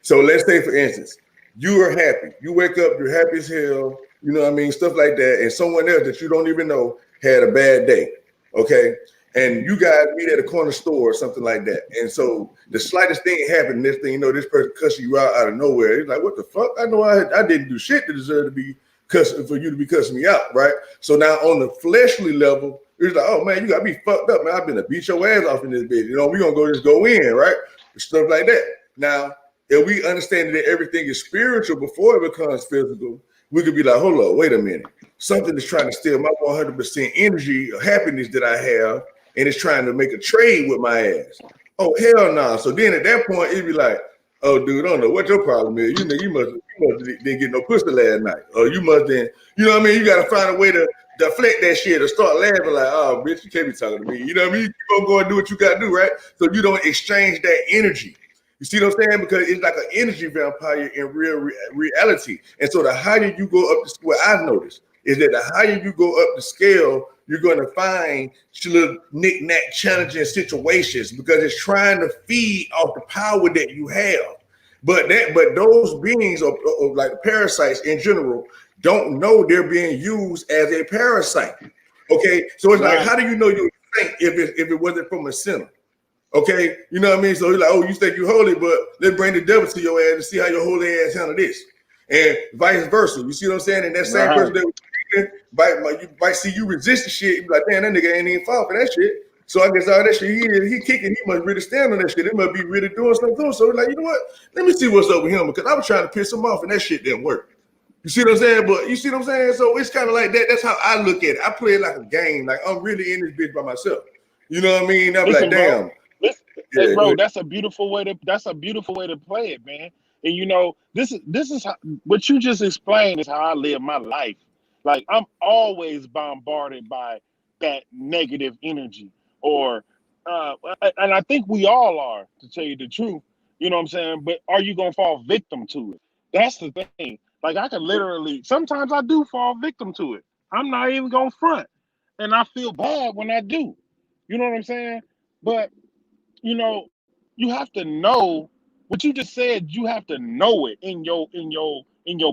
so let's say, for instance, you are happy. You wake up, you're happy as hell. You know what I mean? Stuff like that, and someone else that you don't even know had a bad day. Okay, and you guys meet at a corner store or something like that. And so the slightest thing happened, next thing you know, this person cussing you out of nowhere. It's like, what the fuck? I know I didn't do shit to deserve to be cussing, for you to be cussing me out, right? So now on the fleshly level, it's like, oh man, you gotta be fucked up, man. I've been to beat your ass off in this bitch. You know, we're gonna just go in, right? Stuff like that. Now, if we understand that everything is spiritual before it becomes physical, we could be like, hold on, wait a minute. Something is trying to steal my 100% energy or happiness that I have, and it's trying to make a trade with my ass. Oh, hell no. So then at that point, it'd be like, oh, dude, I don't know what your problem is. You must didn't get no pussy last night. Or you must then, you know what I mean? You got to find a way to deflect that shit or start laughing like, oh, bitch, you can't be talking to me. You know what I mean? You gonna go and do what you got to do, right? So you don't exchange that energy. You see what I'm saying? Because it's like an energy vampire in reality. And so the higher you go up, what I've noticed is that the higher you go up the scale, you're going to find little knick-knack challenging situations because it's trying to feed off the power that you have. But those beings or like parasites in general don't know they're being used as a parasite. Okay, so it's like, how do you know you're saint if it wasn't from a sinner? Okay, you know what I mean? So he's like, oh, you think you're holy, but let's bring the devil to your ass to see how your holy ass handle this. And vice versa. You see what I'm saying? And that same person that you might see you resist the shit, you be like, damn, that nigga ain't even fall for that shit. So I guess all that shit he kicking, he must really stand on that shit. It must be really doing something to him. So like, you know what? Let me see what's up with him because I was trying to piss him off and that shit didn't work. You see what I'm saying? But you see what I'm saying? So it's kind of like that. That's how I look at it. I play it like a game. Like I'm really in this bitch by myself. You know what I mean? I'm like, damn. Hey, bro, that's a beautiful way to play it, man. And you know, this is how, what you just explained is how I live my life. Like I'm always bombarded by that negative energy, or and I think we all are, to tell you the truth. You know what I'm saying? But are you gonna fall victim to it? That's the thing. Like I can literally, sometimes I do fall victim to it. I'm not even gonna front, and I feel bad when I do. You know what I'm saying? But you know, you have to know what you just said. You have to know it in your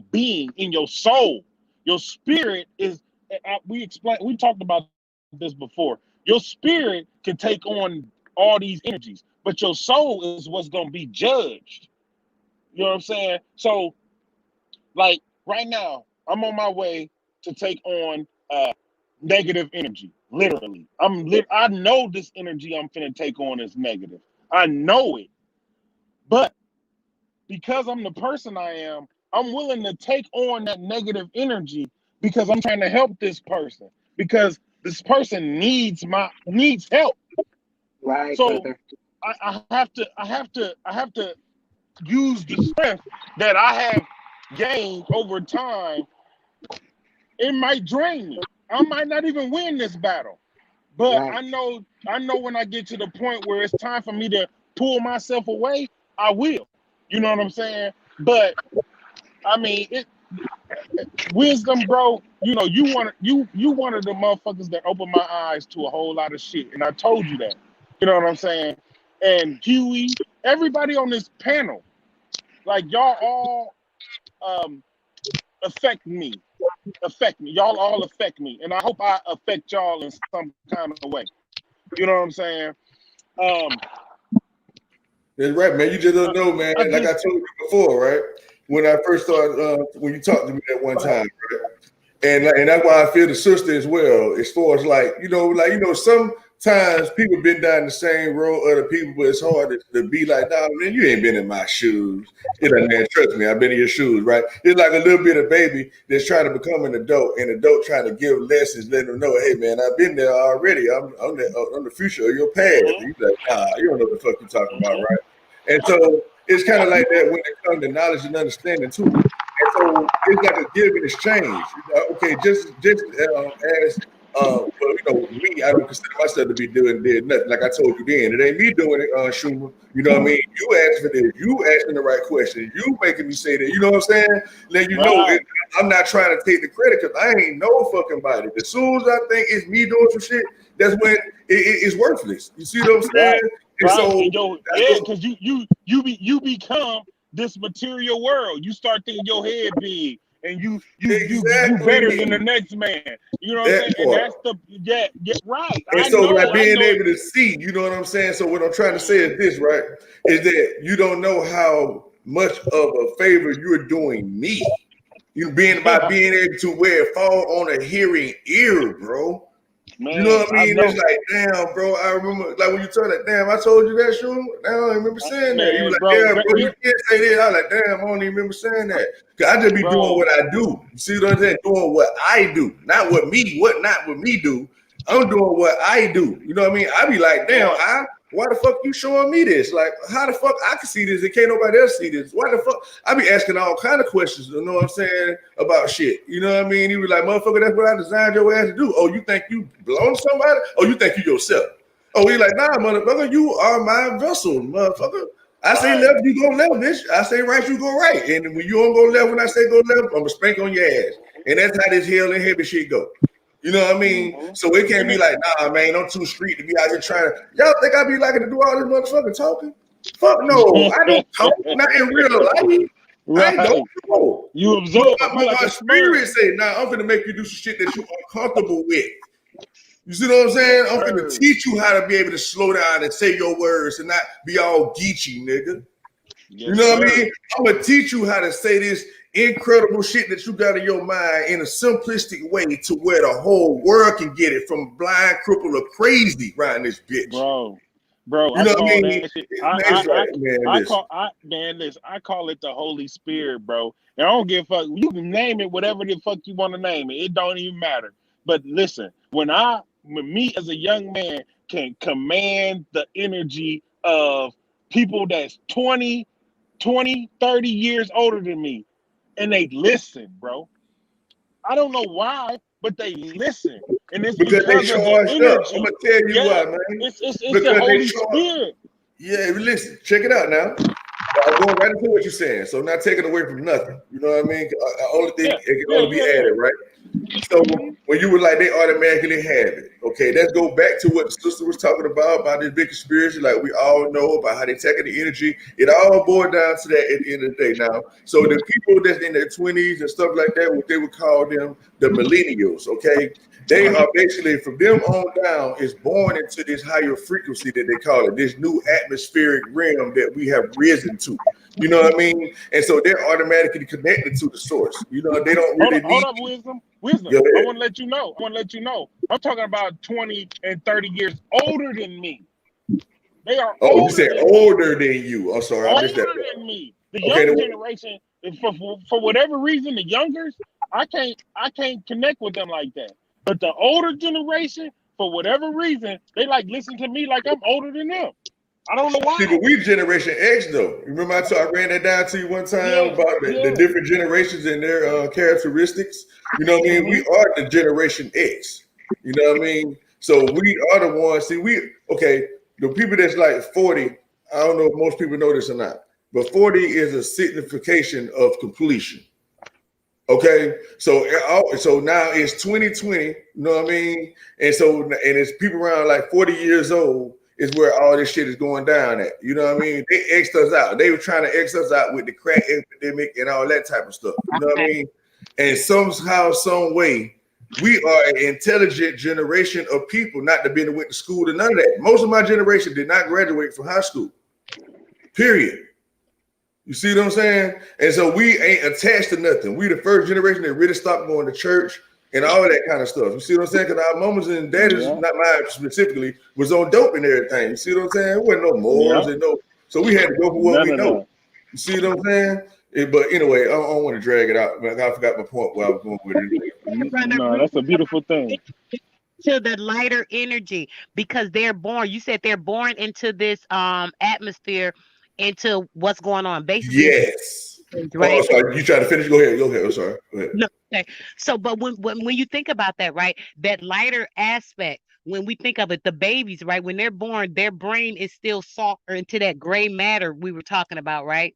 being, in your soul. Your spirit is. We talked about this before. Your spirit can take on all these energies, but your soul is what's going to be judged. You know what I'm saying? So, like right now, I'm on my way to take on negative energy. Literally, I know this energy I'm finna take on is negative. I know it, but because I'm the person I am, I'm willing to take on that negative energy because I'm trying to help this person, because this person needs help. Right, So brother. I have to use the strength that I have gained over time. It might drain me. I might not even win this battle. But Right. I know when I get to the point where it's time for me to pull myself away, I will. You know what I'm saying? But I mean, wisdom, bro. You know, you one of the motherfuckers that opened my eyes to a whole lot of shit, and I told you that. You know what I'm saying? And Huey, everybody on this panel, like y'all all affect me. Y'all all affect me, and I hope I affect y'all in some kind of way. You know what I'm saying? That's right, man. You just don't know, man. Like I told you before, right? When I first started, when you talked to me that one time, right? And that's why I feel the sister as well. As far as like, some times people been down the same road other people, but it's hard to be like, nah, man, you ain't been in my shoes. You know, man, trust me, I've been in your shoes, right? It's like a little bit of baby that's trying to become an adult, and adult trying to give lessons, letting them know, hey, man, I've been there already. I'm the future of your past. And you like, nah, you don't know what the fuck you're talking about, right? And so it's kind of like that when it comes to knowledge and understanding too. And so it's like a give and exchange. Okay, just as well, me, I don't consider myself to be doing nothing. Like I told you then, it ain't me doing it, Schumer. You know what I mean? You asked for this. You asking the right question. You making me say that. You know what I'm saying? Let you know I'm not trying to take the credit because I ain't no fucking body. As soon as I think it's me doing some shit, that's when it's worthless. You see what I'm saying? And so because you become this material world. You start thinking your head big, and you better than the next man. You know what I'm saying? And that's right. And so like being able to see, you know what I'm saying? So what I'm trying to say is this, right? Is that you don't know how much of a favor you're doing me. You being able to where it fall on a hearing ear, bro. Man, you know what I mean? It's like, damn, bro. I remember, like when you told that, damn, I told you that, Schumer. Now I remember saying that. You were like, bro, you can't say that. I was like, damn, I don't even remember saying that. Cause I just be doing what I do. You see what I'm saying? Doing what I do, not what me do. I'm doing what I do. You know what I mean? I be like, damn, why the fuck you showing me this? Like, how the fuck I can see this and can't nobody else see this? Why the fuck? I be asking all kind of questions, you know what I'm saying, about shit. You know what I mean? He was like, motherfucker, that's what I designed your ass to do. Oh, you think you belong to somebody? Oh, you think you yourself? Oh, he like, nah, motherfucker, you are my vessel, motherfucker. I say left, you go left, bitch. I say right, you go right. And when you don't go left, when I say go left, I'm gonna spank on your ass. And that's how this hell and heavy shit go. You know what I mean? So it can't be like, nah, man, I'm too street to be out here trying to. Y'all think I be liking to do all this motherfucking talking? Fuck no, I don't talk, not in real life. Right. I don't know. You absorb. But my spirit say, nah, I'm gonna make you do some shit that you're uncomfortable with. You see what I'm saying? I'm gonna teach you how to be able to slow down and say your words and not be all geeky, nigga. You know what I mean? I'm gonna teach you how to say this incredible shit that you got in your mind in a simplistic way to where the whole world can get it from blind, crippled, or crazy around this bitch. Bro, you know what I mean? I call it the Holy Spirit, bro. And I don't give a fuck. You can name it whatever the fuck you want to name it. It don't even matter. But listen, when me as a young man can command the energy of people that's 20, 30 years older than me, and they listen, bro. I don't know why, but they listen. And it's because they charged up. I'm gonna tell you why, man. It's the Holy Spirit. Yeah, listen, check it out now. I'm going right into what you're saying. So not taking away from nothing. You know what I mean? Only thing it can only be added, right? So when you were like, they automatically have it. Okay, let's go back to what the sister was talking about this big conspiracy. Like we all know about how they taking the energy. It all boiled down to that at the end of the day. Now, so the people that's in their 20s and stuff like that, what they would call them the millennials. Okay, they are basically from them on down is born into this higher frequency that they call it, this new atmospheric realm that we have risen to. You know what I mean? And so they're automatically connected to the source. You know, they don't really hold up, wisdom. I want to let you know. I'm talking about 20 and 30 years older than me. They are. Oh, you said older than you. I'm sorry, I missed that. Older than me. The younger generation, for whatever reason, the youngers, I can't connect with them like that. But the older generation, for whatever reason, they like listen to me like I'm older than them. I don't know why. See, but we Generation X though. Remember I ran that down to you one time about the different generations and their characteristics. You know what I mean? We are the Generation X. You know what I mean? So we are the ones. See, the people that's like 40. I don't know if most people know this or not, but 40 is a signification of completion. Okay, so now it's 2020. You know what I mean? And it's people around like 40 years old. Is where all this shit is going down at. You know what I mean? They X'd us out. They were trying to X us out with the crack epidemic and all that type of stuff. You know what I mean? And somehow, some way, we are an intelligent generation of people, not to be went to school to none of that. Most of my generation did not graduate from high school. Period. You see what I'm saying? And so we ain't attached to nothing. We the first generation that really stopped going to church. and all that kind of stuff. You see what I'm saying? Because our mamas and daddies, Yeah. not mine specifically, was on dope and everything. You see what I'm saying? There wasn't no morals Yeah. and no, so we had to go for what None we of know. that. You see what I'm saying? But anyway, I don't want to drag it out. I forgot my point where I was going with it anyway. Brother No, Bruce, that's a beautiful thing. to the lighter energy because they're born. You said they're born into this atmosphere, into what's going on. Basically, it's Yes. Oh, right. sorry. You try to finish? Go ahead. Go ahead. I'm sorry. Go ahead. No, okay. So, but when you think about that, right, that lighter aspect, when we think of it, the babies, right, when they're born, their brain is still soft or into that gray matter we were talking about, right?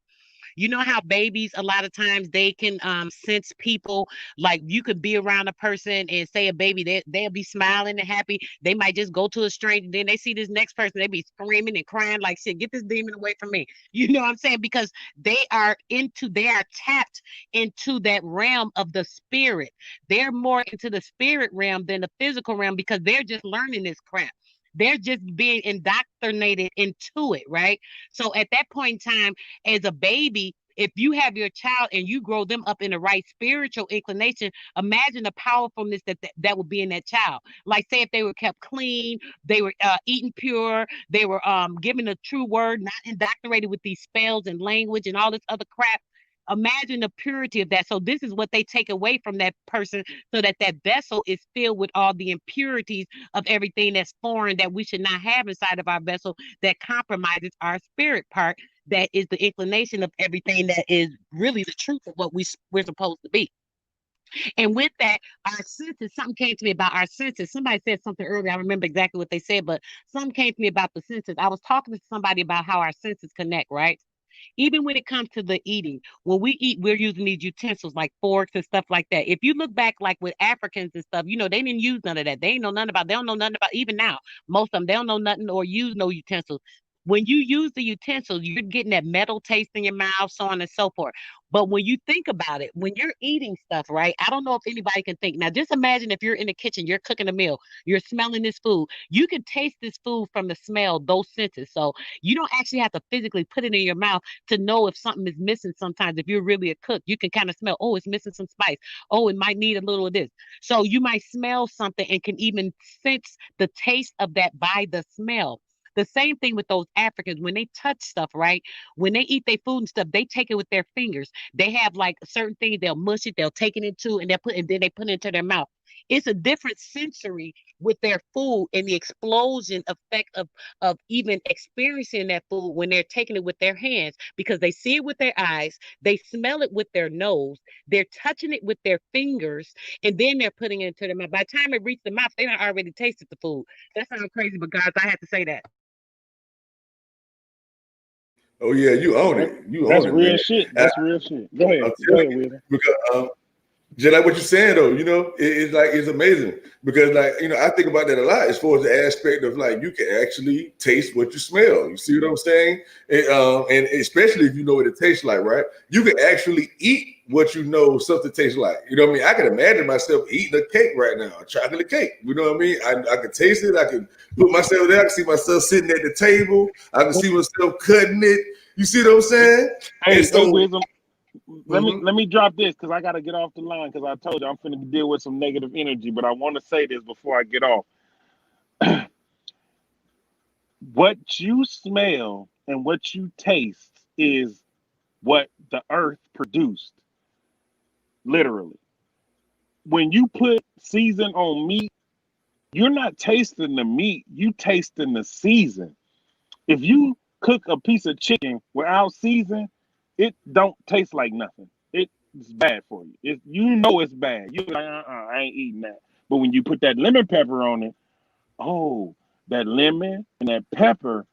You know how babies a lot of times they can sense people. Like you could be around a person and say a baby, they'll be smiling and happy. They might just go to a stranger, then they see this next person, they be screaming and crying like shit, get this demon away from me. You know what I'm saying? Because they are tapped into that realm of the spirit. They're more into the spirit realm than the physical realm because they're just learning this crap. They're just being indoctrinated into it, right? So at that point in time, as a baby, if you have your child and you grow them up in the right spiritual inclination, imagine the powerfulness that would be in that child. Like, say, if they were kept clean, they were eating pure, they were given a true word, not indoctrinated with these spells and language and all this other crap. Imagine the purity of that. So this is what they take away from that person, so that that vessel is filled with all the impurities of everything that's foreign that we should not have inside of our vessel, that compromises our spirit part, that is the inclination of everything that is really the truth of what we're supposed to be. And with that, our senses, something came to me about our senses. Somebody said something earlier. I remember exactly what they said, but something came to me about the senses. I was talking to somebody about how our senses connect, right? Even when it comes to the eating, when we eat, we're using these utensils like forks and stuff like that. If you look back, like with Africans and stuff, they didn't use none of that. They ain't know nothing about. They don't know nothing about. Even now, most of them, they don't know nothing or use no utensils. When you use the utensils, you're getting that metal taste in your mouth, so on and so forth. But when you think about it, when you're eating stuff, right? I don't know if anybody can think. Now, just imagine if you're in the kitchen, you're cooking a meal, you're smelling this food. You can taste this food from the smell, those senses. So you don't actually have to physically put it in your mouth to know if something is missing. Sometimes if you're really a cook, you can kind of smell, oh, it's missing some spice, oh, it might need a little of this. So you might smell something and can even sense the taste of that by the smell. The same thing with those Africans when they touch stuff, right? When they eat their food and stuff, they take it with their fingers. They have like certain things, they'll mush it, they'll take it into, and then they put it into their mouth. It's a different sensory with their food, and the explosion effect of even experiencing that food when they're taking it with their hands, because they see it with their eyes, they smell it with their nose, they're touching it with their fingers, and then they're putting it into their mouth. By the time it reaches the mouth, they done already tasted the food. That sounds crazy, but guys, I had to say that. Oh yeah, you own That, it. You that's own it, man. real shit. That's real shit. Go ahead. I'm Go telling ahead, you William. because just like what you're saying though, it's like it's amazing because like I think about that a lot as far as the aspect of like you can actually taste what you smell. You see what I'm saying? And especially if you know what it tastes like, right? You can actually eat what you know something tastes like. You know what I mean? I can imagine myself eating a cake right now, a chocolate cake. You know what I mean? I can taste it. I can put myself there. I can see myself sitting at the table. I can see myself cutting it. You see what I'm saying? And Hey, so. Wisdom. Let me drop this because I got to get off the line because I told you I'm finna deal with some negative energy. But I want to say this before I get off. What you smell and what you taste is what the earth produced, literally. When you put season on meat, you're not tasting the meat, you tasting the season. If you cook a piece of chicken without season, it don't taste like nothing. It's bad for you. You know it's bad. You're like, I ain't eating that. But when you put that lemon pepper on it, oh, that lemon and that pepper,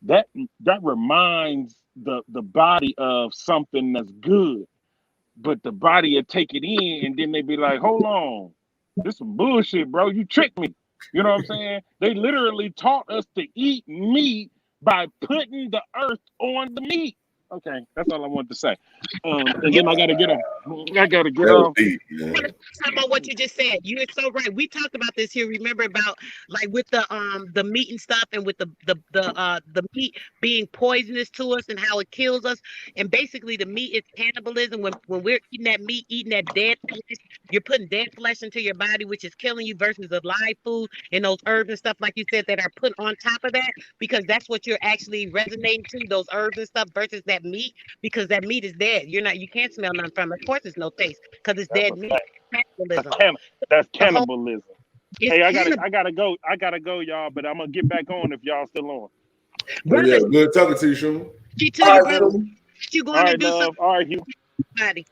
that reminds the body of something that's good. But the body will take it in and then they be like, hold on, this some bullshit, bro. You tricked me. You know what I'm saying? They literally taught us to eat meat by putting the earth on the meat. Okay, that's all I wanted to say. And then I gotta get off. I gotta get That was off. deep, man. Talk about what you just said. You are so right. We talked about this here. Remember about like with the meat and stuff, and with the meat being poisonous to us and how it kills us. And basically, the meat is cannibalism. When we're eating that meat, eating that dead flesh, you're putting dead flesh into your body, which is killing you. Versus the live food and those herbs and stuff like you said that are put on top of that, because that's what you're actually resonating to, those herbs and stuff versus that meat, because that meat is dead. You can't smell nothing from it. Of course, there's no taste because it's That's dead a meat. fact. That's Cannibalism. that's The whole cannibalism. it's Hey, cannibal, I gotta go. I gotta go, y'all. But I'm gonna get back on if y'all still on. Oh yeah, brother. good talking to you, Schumer. You to All you, right, brother. Schumer. You All going to right, do something, love. All right, Hugh. buddy?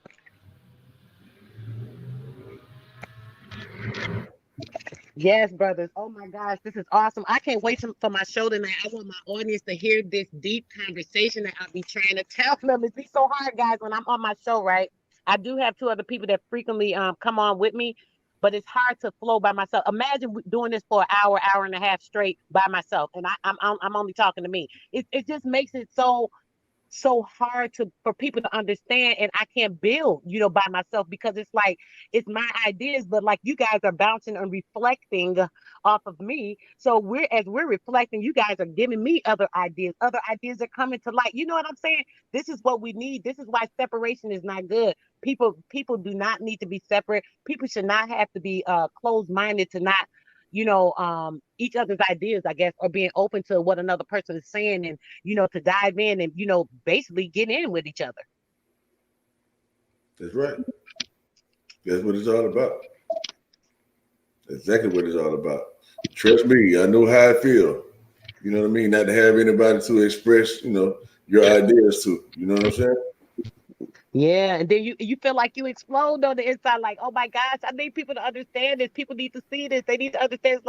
Yes, brothers. Oh my gosh, this is awesome. I can't wait for my show tonight. I want my audience to hear this deep conversation that I'll be trying to tell them. It's be so hard, guys, when I'm on my show, right? I do have two other people that frequently come on with me, but it's hard to flow by myself. Imagine doing this for an hour and a half straight by myself, and I'm only talking to me. It just makes it so hard for people to understand, and I can't build by myself, because it's like it's my ideas, but like you guys are bouncing and reflecting off of me. So we're reflecting, you guys are giving me other ideas are coming to light. You know what I'm saying? This is what we need. This is why separation is not good. People do not need to be separate. People should not have to be closed-minded to not each other's ideas, I guess, or being open to what another person is saying, and to dive in and basically get in with each other. That's right. That's what it's all about. Exactly what it's all about. Trust me, I know how I feel. You know what I mean? Not to have anybody to express, your ideas to. You know what I'm saying? Yeah, and then you feel like you explode on the inside, like, oh my gosh, I need people to understand this. People need to see this. They need to understand.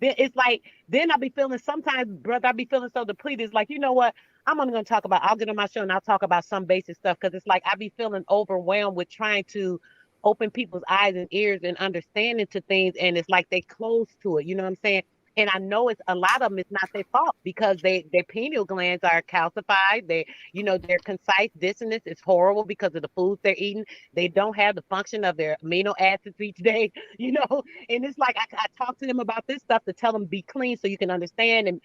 Then I'll be feeling sometimes, brother, I'll be feeling so depleted. It's like, you know what? I'm only gonna talk about. I'll get on my show and I'll talk about some basic stuff, because it's like I be feeling overwhelmed with trying to open people's eyes and ears and understanding to things, and it's like they close to it. You know what I'm saying? And I know it's a lot of them. It's not their fault, because their pineal glands are calcified. Their concise dissonance is horrible because of the foods they're eating. They don't have the function of their amino acids each day, and it's like I talk to them about this stuff to tell them be clean so you can understand, and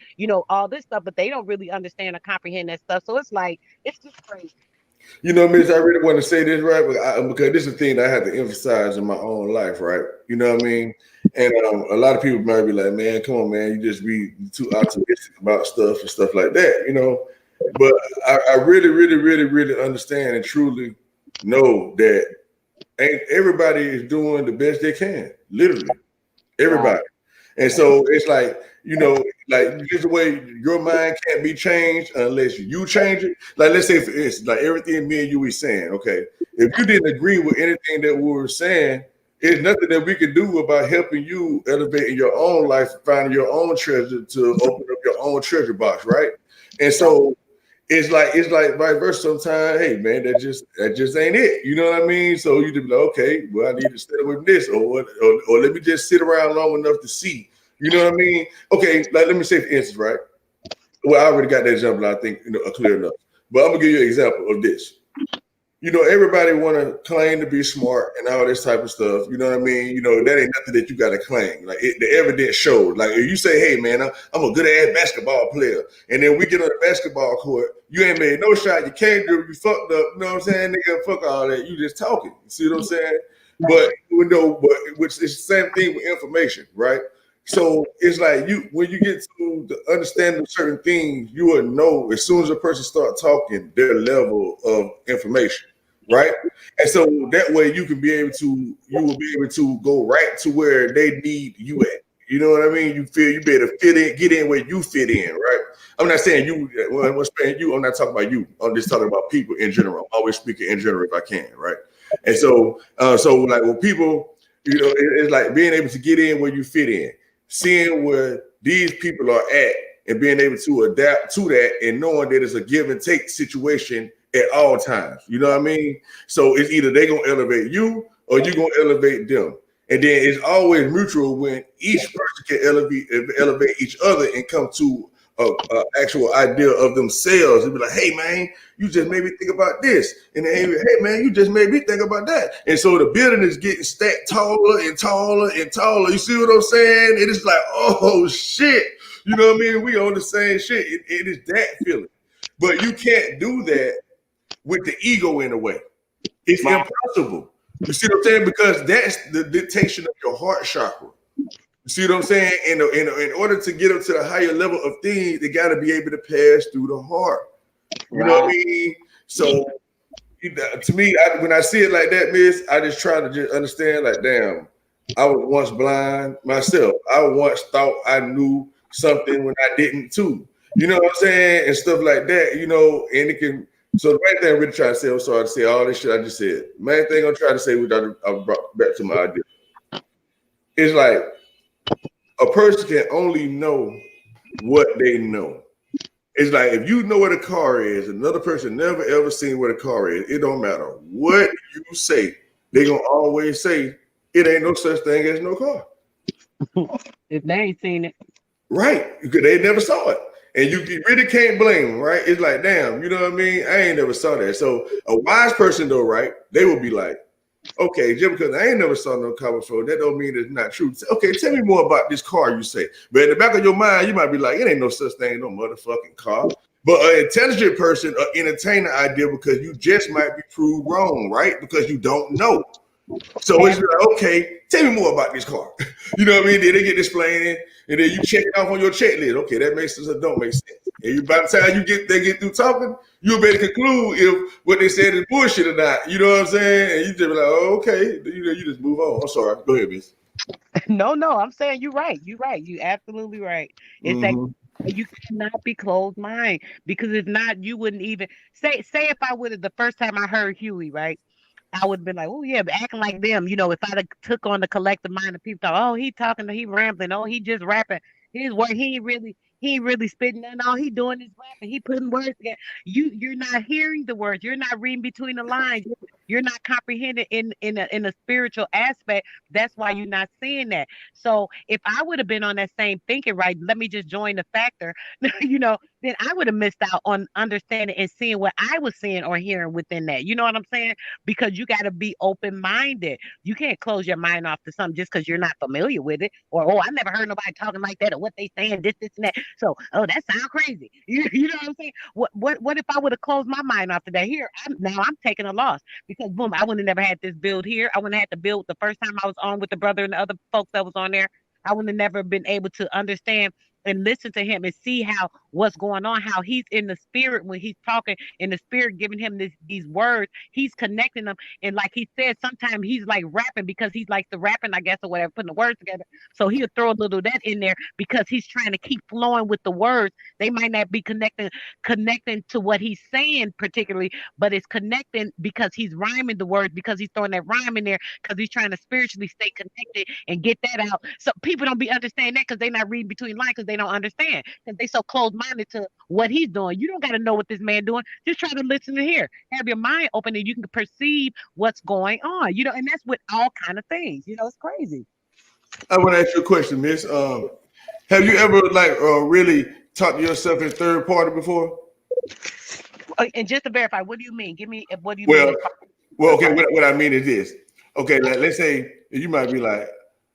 all this stuff, but they don't really understand or comprehend that stuff. So it's like it's just crazy. Miss, I really want to say this, right? Because this is the thing that I had to emphasize in my own life, right? You know what I mean? And a lot of people might be like, man, come on, man, you just be too optimistic about stuff and stuff like that, But I really, really, really, really understand and truly know that ain't everybody is doing the best they can, literally. Everybody. And so it's like, like just the way your mind can't be changed unless you change it. Like, let's say, for instance, like everything me and you were saying, okay, if you didn't agree with anything that we were saying, there's nothing that we can do about helping you elevate in your own life, finding your own treasure to open up your own treasure box, right? And so it's like vice versa sometimes. Hey man, that just ain't it. You know what I mean? So you just be like, okay, well, I need to stay with this, or let me just sit around long enough to see. You know what I mean? Okay, like let me say for instance, right? Well, I already got that example, I think, clear enough. But I'm gonna give you an example of this. Everybody want to claim to be smart and all this type of stuff. You know what I mean? That ain't nothing that you got to claim. Like the evidence shows. Like if you say, "Hey, man, I'm a good ass basketball player," and then we get on the basketball court, you ain't made no shot, you can't do it, you fucked up. You know what I'm saying, nigga? Fuck all that. You just talking. You see what I'm saying? But which is the same thing with information, right? So it's like when you get to the understanding of certain things, you will know as soon as a person start talking their level of information, right? And so that way you will be able to go right to where they need you at. You know what I mean? You feel you better fit in, get in where you fit in, right? I'm not saying you. When I'm saying you, I'm not talking about you. I'm just talking about people in general. I'm always speaking in general if I can, right? And so, like when people, it's like being able to get in where you fit in, seeing where these people are at, and being able to adapt to that, and knowing that it's a give and take situation at all times. You know what I mean? So it's either they're gonna elevate you or you're gonna elevate them. And then it's always mutual when each person can elevate each other and come to actual idea of themselves. They'd be like, hey man, you just made me think about this. And then, hey man, you just made me think about that. And so the building is getting stacked taller and taller and taller. You see what I'm saying? It is like, oh shit. You know what I mean? We on the same shit. It is that feeling. But you can't do that with the ego in a way. It's impossible. You see what I'm saying? Because that's the dictation of your heart chakra. You see what I'm saying? In order to get up to the higher level of things, they got to be able to pass through the heart. You know what I mean? So to me, when I see it like that, miss, I just try to just understand, like, damn, I was once blind myself. I once thought I knew something when I didn't too. You know what I'm saying? And stuff like that, you know, and it can. So the main thing I'm really trying to say, I'm sorry to say all this shit I just said. Main thing I'm trying to say, which I brought back to my idea, is like a person can only know what they know. It's like if you know what a car is, another person never ever seen what a car is. It don't matter what you say, they gonna always say it ain't no such thing as no car. If they ain't seen it, right? Because they never saw it. And you really can't blame them, right? It's like, damn, you know what I mean? I ain't never saw that. So a wise person, though, right? They will be like, okay, just because I ain't never saw no car before, that don't mean it's not true. Okay, tell me more about this car you say. But in the back of your mind, you might be like, it ain't no such thing, no motherfucking car. But an intelligent person entertain the idea because you just might be proved wrong, right? Because you don't know. So it's like, okay, tell me more about this car. You know what I mean? Then they get explaining, and then you check it off on your checklist. Okay, that makes sense or don't make sense. And by the time they get through talking, you'll be able to conclude if what they said is bullshit or not. You know what I'm saying? And you just be like, oh, okay. You just move on. I'm sorry. Go ahead, miss. no, I'm saying you're right. You're right. You're absolutely right. It's that you cannot be closed mind because if not, you wouldn't even say if I would have the first time I heard Huey, right? I would have been like, oh yeah, but acting like them. If I'd have took on the collective mind of people, thought, oh, he talking, he rambling, oh, he just rapping. His work, he ain't really spitting nothing. All he doing is rapping. He putting words together. You're not hearing the words. You're not reading between the lines. You're not comprehending in a spiritual aspect. That's why you're not seeing that. So if I would have been on that same thinking, right, let me just join the factor, then I would have missed out on understanding and seeing what I was seeing or hearing within that. You know what I'm saying? Because you got to be open minded. You can't close your mind off to something just because you're not familiar with it, or oh, I never heard nobody talking like that, or what they saying, this, and that. So, oh, that sounds crazy. You know what I'm saying? What if I would have closed my mind off to that? Here, I'm taking a loss because boom, I would have never had this build here. I wouldn't have had to build the first time I was on with the brother and the other folks that was on there. I would have never been able to understand and listen to him and see how what's going on, how he's in the spirit when he's talking in the spirit, giving him these words, he's connecting them. And like he said, sometimes he's like rapping because he likes the rapping, I guess, or whatever, putting the words together. So he'll throw a little of that in there because he's trying to keep flowing with the words. They might not be connecting to what he's saying particularly, but it's connecting because he's rhyming the words, because he's throwing that rhyme in there, because he's trying to spiritually stay connected and get that out. So people don't be understanding that because they're not reading between lines because they don't understand because they so close minded to what he's doing. You don't got to know what this man doing. Just try to listen and hear. Have your mind open and you can perceive what's going on. And that's with all kind of things. It's crazy. I want to ask you a question, miss. Have you ever really talked to yourself in third party before? And just to verify, what do you mean? Give me what do you Well, mean? well, okay. What I mean is this. Okay, let's say you might be like,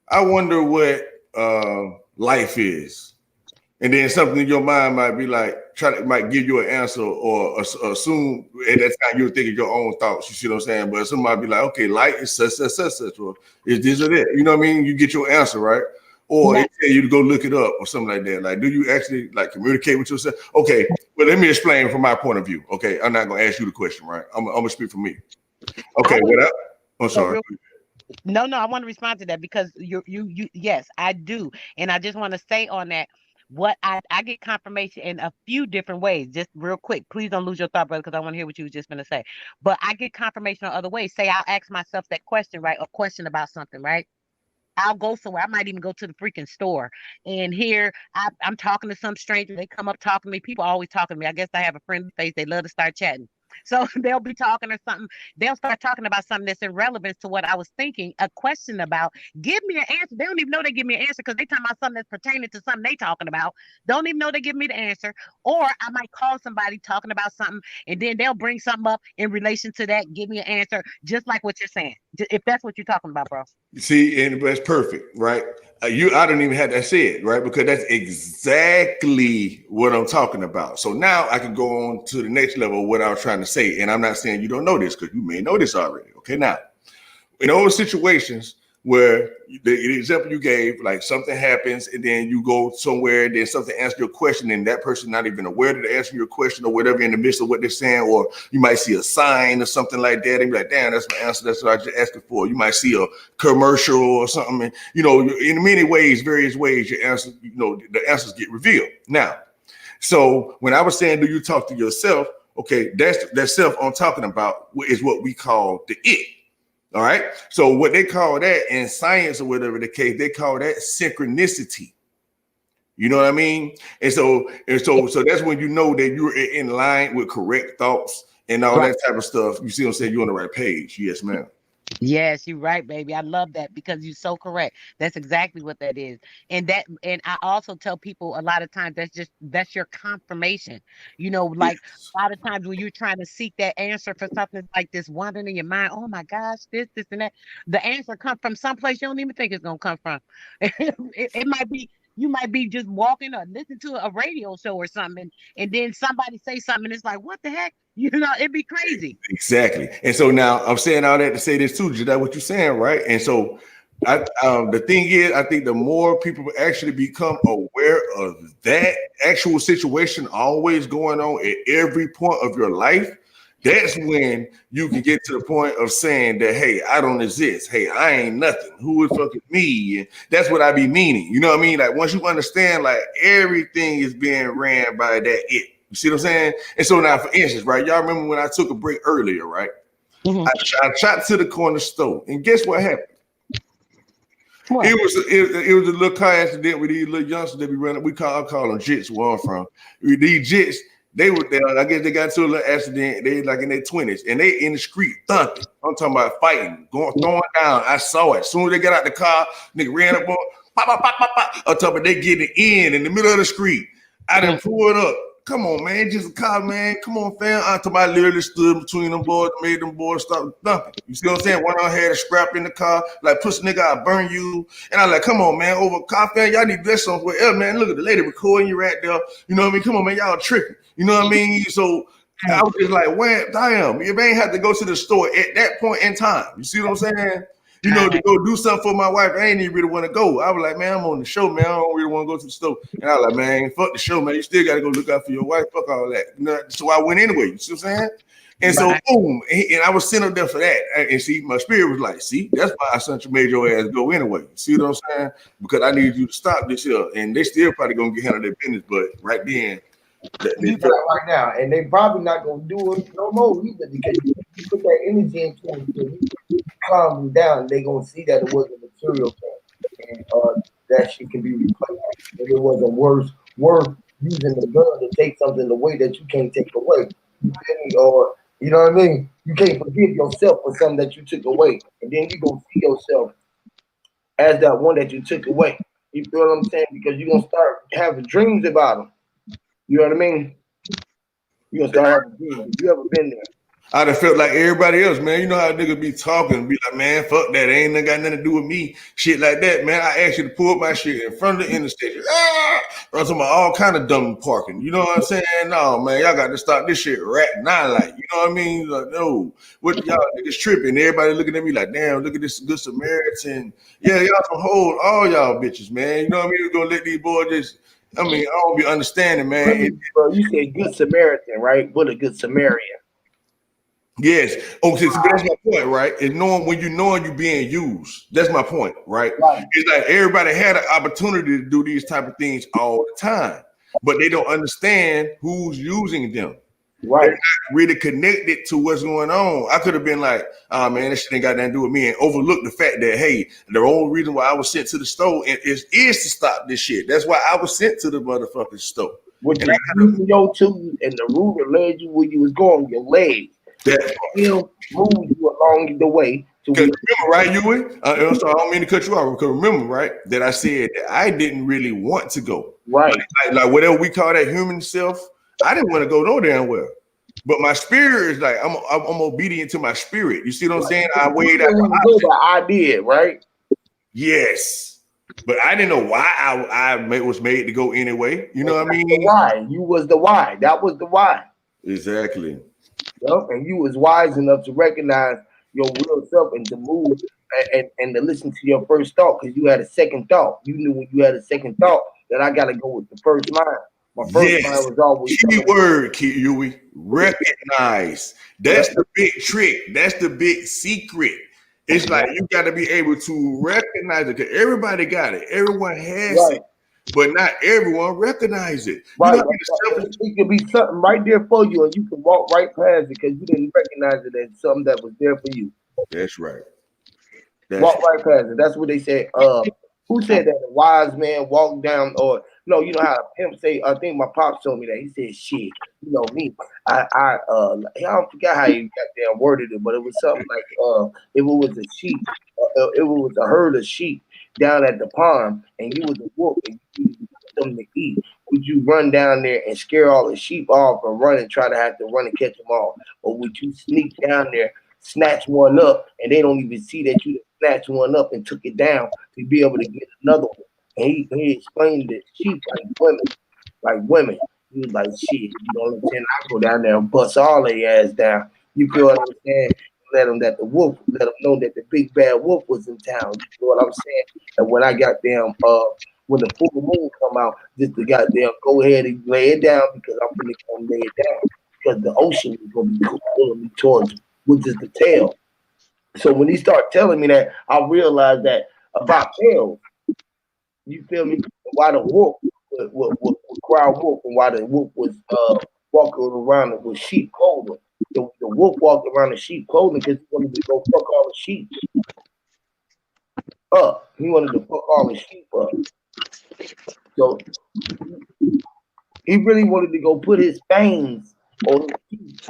I wonder what life is, and then something in your mind might be like, might give you an answer or assume at that time you're thinking your own thoughts. You see what I'm saying? But somebody might be like, okay, light is such, or is this or that? You know what I mean? You get your answer right. Or it tell you to go look it up or something like that. Like, do you actually communicate with yourself? Okay, well, let me explain from my point of view. Okay, I'm not gonna ask you the question, right? I'm gonna speak for me. Okay, I'm sorry. No, I want to respond to that because you yes, I do. And I just want to say on that what I get confirmation in a few different ways. Just real quick, please don't lose your thought, brother, because I want to hear what you was just gonna say. But I get confirmation on other ways. Say I'll ask myself that question, right? A question about something, right? I'll go somewhere. I might even go to the freaking store. And here I'm talking to some stranger. They come up talking to me. People always talking to me. I guess I have a friendly face. They love to start chatting. So they'll be talking or something. They'll start talking about something that's irrelevant to what I was thinking, a question about. Give me an answer. They don't even know they give me an answer because they talking about something that's pertaining to something they talking about. Don't even know they give me the answer. Or I might call somebody talking about something, and then they'll bring something up in relation to that, give me an answer, just like what you're saying. If that's what you're talking about, bro. See, and that's perfect, right? I don't even have to say it, right? Because that's exactly what I'm talking about. So now I can go on to the next level of what I was trying to say. And I'm not saying you don't know this because you may know this already. Okay, now, in those situations where the example you gave, like something happens and then you go somewhere and then something answers your question and that person not even aware that they're answering your question or whatever in the midst of what they're saying, or you might see a sign or something like that and be like, damn, that's my answer. That's what I just asked it for. You might see a commercial or something, and, you know, in many ways, various ways, your answer, you know, the answers get revealed. Now, so when I was saying, do you talk to yourself? Okay, that self I'm talking about is what we call the it. All right. So what they call that in science or whatever the case, they call that synchronicity. You know what I mean? So that's when you know that you're in line with correct thoughts and all that type of stuff. You see what I'm saying? You're on the right page. Yes, ma'am. Yes, you're right, baby. I love that because you're so correct. That's exactly what that is. And I also tell people a lot of times that's your confirmation. You know, like Yes. a lot of times when you're trying to seek that answer for something like this wandering in your mind, oh my gosh, this, and that. The answer comes from someplace you don't even think it's gonna come from. It might be you might be just walking or listening to a radio show or something, and then somebody say something, and it's like, what the heck? You know, it'd be crazy. Exactly. And so now I'm saying all that to say this too, just that what you're saying, right? And so the thing is, I think the more people actually become aware of that actual situation always going on at every point of your life, that's when you can get to the point of saying that, hey, I don't exist. Hey, I ain't nothing. Who is fucking me? And that's what I be meaning. You know what I mean? Like once you understand, like everything is being ran by that it. You see what I'm saying? And so now, for instance, right? Y'all remember when I took a break earlier, right? Mhm. I shot to the corner store, and guess what happened? What? It was a little car accident with these little youngsters that be running. I call them jits. Where I'm from, these jits. They were there. I guess they got into a little accident. They like in their 20s, and they in the street thumping. I'm talking about fighting, throwing down. I saw it. As soon as they got out the car, nigga ran up on, pop, pop, pop, pop, pop. I'm talking about they getting in the middle of the street. I done pulled up. Come on, man. Just a car, man. Come on, fam. I told my literally stood between them boys, made them boys stop thumping. You see what I'm saying? One of them had a scrap in the car, like, pussy nigga, I'll burn you. And I like, come on, man, over car, fam. Y'all need to bless somewhere else, man. Look at the lady recording you right there. You know what I mean? Come on, man. Y'all tripping. You know what I mean? So I was just like, well, damn, you ain't have to go to the store at that point in time. You see what I'm saying? You know, to go do something for my wife, I ain't even really want to go. I was like, man, I'm on the show, man. I don't really want to go to the store. And I was like, man, fuck the show, man. You still got to go look out for your wife. Fuck all that. You know, so I went anyway. You see what I'm saying? And so, boom. And I was sent up there for that. And see, my spirit was like, see, that's why I sent you, made your ass go anyway. You see what I'm saying? Because I need you to stop this here. And they still probably going to get handle their business. But right then, you got right now, and they probably not gonna do it no more either because you put that energy into it, calm them down. They gonna see that it was a material thing, and that shit can be replaced. If it wasn't worth using the gun to take something away that you can't take away. You feel me? Or you know what I mean? You can't forgive yourself for something that you took away, and then you gonna see yourself as that one that you took away. You feel what I'm saying? Because you're gonna start having dreams about them. You know what I mean? You're gonna start having dreams. You ever been there? I done felt like everybody else, man. You know how niggas be talking, be like, man, fuck that. It ain't got nothing to do with me. Shit like that, man. I asked you to pull up my shit in front of the intersection. I'm talking about all kind of dumb parking. You know what I'm saying? No, man, y'all got to stop this shit right now. Like, you know what I mean? Like, no, what y'all niggas tripping? Everybody looking at me like, damn, look at this good Samaritan. Yeah, y'all can hold all y'all bitches, man. You know what I mean? We're gonna let these boys just. I mean, I don't be understanding, man. Bro, you said good Samaritan, right? What a good Samaritan. Yes. Okay, so that's my point, right? Is knowing when you knowing you being used. That's my point, right? It's like everybody had an opportunity to do these type of things all the time, but they don't understand who's using them. Right. They're not really connected to what's going on. I could have been like, oh man, this shit ain't got nothing to do with me, and overlook the fact that, hey, the only reason why I was sent to the store is to stop this shit. That's why I was sent to the motherfucking store. With And you using your tools and the ruler led you where you was going, your legs. that Still move you along the way to because where remember, right, Ewan? So I don't mean to cut you off. Because remember, right, that I said that I didn't really want to go. right. Like whatever we call that human self, I didn't want to go no damn well. But my spirit is like I'm obedient to my spirit. You see what I'm saying? I You weighed out didn't my want to go, but I did, right? yes, but I didn't know why was made to go anyway. You know what I The mean? why. You was the why. That was the why. Exactly. Yep. And you was wise enough to recognize your real self and to move and to listen to your first thought because you had a second thought. You knew when you had a second thought that I gotta go with the first mind. My first mind Yes. was always Key word, Yui. Recognize. That's the big trick. That's the big secret. It's like you got to be able to recognize it because everybody got it. Everyone has right. it, but not everyone recognize it. You Right. know, It could be something right there for you, and you can walk right past it because you didn't recognize it as something that was there for you. that's right. That's Walk right past it. That's what they said. Who said that? A wise man walked down, or no, you know how a pimp say. I think my pops told me that. He said, "Shit, you know me. I don't forget how he got there and worded it, but it was something like, if it was a sheep, it was a herd of sheep down at the pond, and you was a wolf, and you was something to eat. Would you run down there and scare all the sheep off, and run and try to have to run and catch them all, or would you sneak down there?" Snatch one up, and they don't even see that you snatched one up and took it down to be able to get another one. And he explained that sheep like women, like women. He was like, shit, you know what I'm saying? I go down there and bust all their ass down. You feel what I'm saying? Let them let them know that the big bad wolf was in town. You feel what I'm saying? And when I got them, when the full moon come out, just to goddamn go ahead and lay it down because I'm gonna come lay it down because the ocean is gonna be pulling me towards, which is the tail. So when he started telling me that, I realized that about tails. You feel me? Why the wolf would cry wolf, and why the wolf was walking around with sheep clothing. The wolf walked around in sheep clothing because he wanted to go fuck all the sheep up. He wanted to fuck all the sheep up. So he really wanted to go put his fangs on the sheep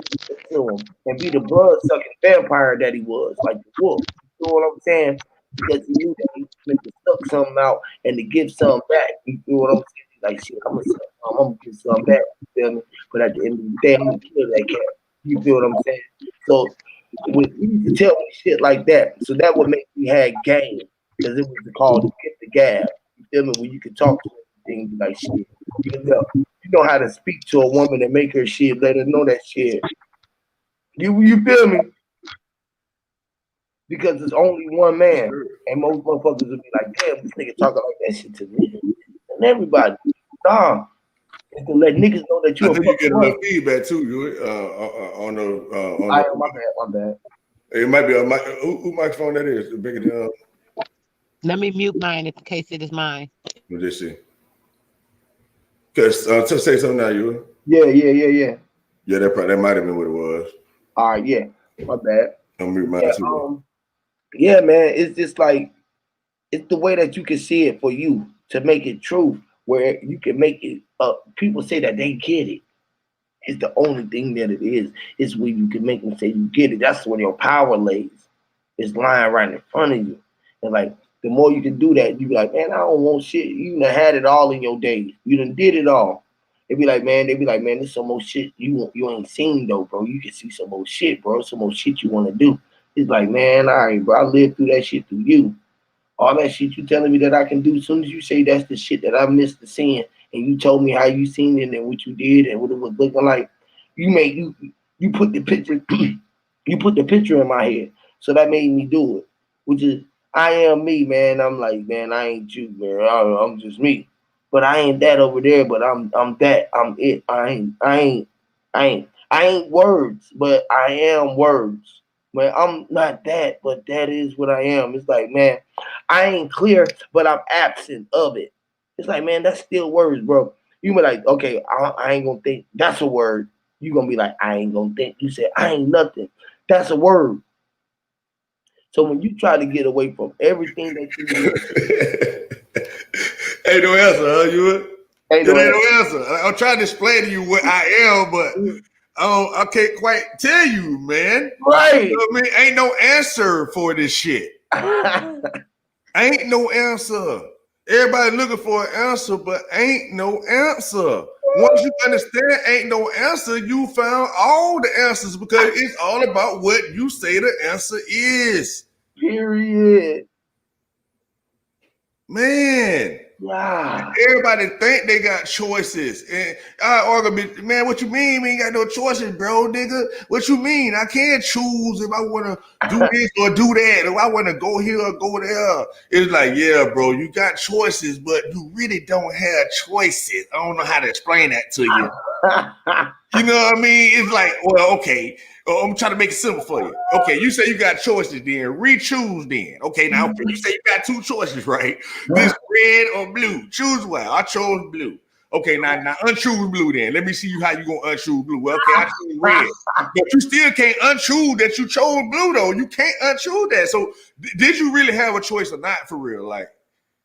to him and be the blood sucking vampire that he was, like the wolf. You know what I'm saying? Because he knew that he meant to suck something out and to give something back. You know what I'm saying? Like shit, I'm gonna suck some, I'm gonna give something back. You feel me? But at the end of the day, I'm gonna kill that cat. You feel what I'm saying? So when he used to tell me shit like that, so that would make me have game because it was called the get the gab. You feel me? When you could talk to everything, be like shit. You know how to speak to a woman and make her shit, let her know that shit. You feel me? Because it's only one man, and most motherfuckers will be like, "Damn, this nigga talking like that shit to me and everybody." Nah, it's to let niggas know that I you a think you get a fucking little one. feedback too, on I the. am my bad. It might be a mic. Who microphone that is? The bigger. Let me mute mine in case it is mine. Let me just see. Cause to say something now, you. Yeah. Yeah, that might have been what it was. All right, yeah, my bad. I'm mute mine Yeah, too. yeah, man. It's just like it's the way that you can see it for you to make it true, where you can make it. People say that they get it. It's the only thing that it is. It's when you can make them say you get it. That's when your power lays. It's lying right in front of you. And like the more you can do that, you be like, man, I don't want shit. You done had it all in your days. You done did it all. They be like, man, there's some more shit you ain't seen though, bro. You can see some more shit, bro. Some more shit you want to do. It's like, man, all right, bro. I lived through that shit through you. All that shit you telling me that I can do, as soon as you say that's the shit that I missed the seeing, and you told me how you seen it and what you did and what it was looking like, you put the picture you put the picture in my head. So that made me do it. Which is I am me, man. I'm like, man, I ain't you, man. I'm just me. But I ain't that over there, but I'm that. I'm it. I ain't words, but I am words. Man, I'm not that, but that is what I am. It's like, man, I ain't clear, but I'm absent of it. It's like, man, that's still words, bro. You be like, okay, I ain't gonna think that's a word. You gonna be like, I ain't gonna think. You said, I ain't nothing. That's a word. So when you try to get away from everything that you Hey, no answer, huh? You? Ain't It no ain't answer. no answer. I'm trying to explain to you what I am, but I can't quite tell you, man. Right. You know what I mean? Ain't no answer for this shit. Ain't no answer. Everybody looking for an answer, but ain't no answer. Once you understand ain't no answer, you found all the answers because it's all about what you say the answer is. Period. Man. Wow. Everybody think they got choices. And I argue, man, what you mean? We ain't got no choices, bro, nigga. What you mean? I can't choose if I want to do this or do that, or I want to go here or go there. It's like, yeah, bro, you got choices, but you really don't have choices. I don't know how to explain that to you. You know what I mean? It's like, well, okay. I'm trying to make it simple for you. Okay, you say you got choices, then re-choose then. Okay, now you say you got two choices, right? This red or blue. Choose one. I chose blue. Okay, now unchoose blue then. Let me see you how you gonna unchoose blue. Well, okay, I chose red. But you still can't unchoose that you chose blue though. You can't unchoose that. So did you really have a choice or not for real? Like,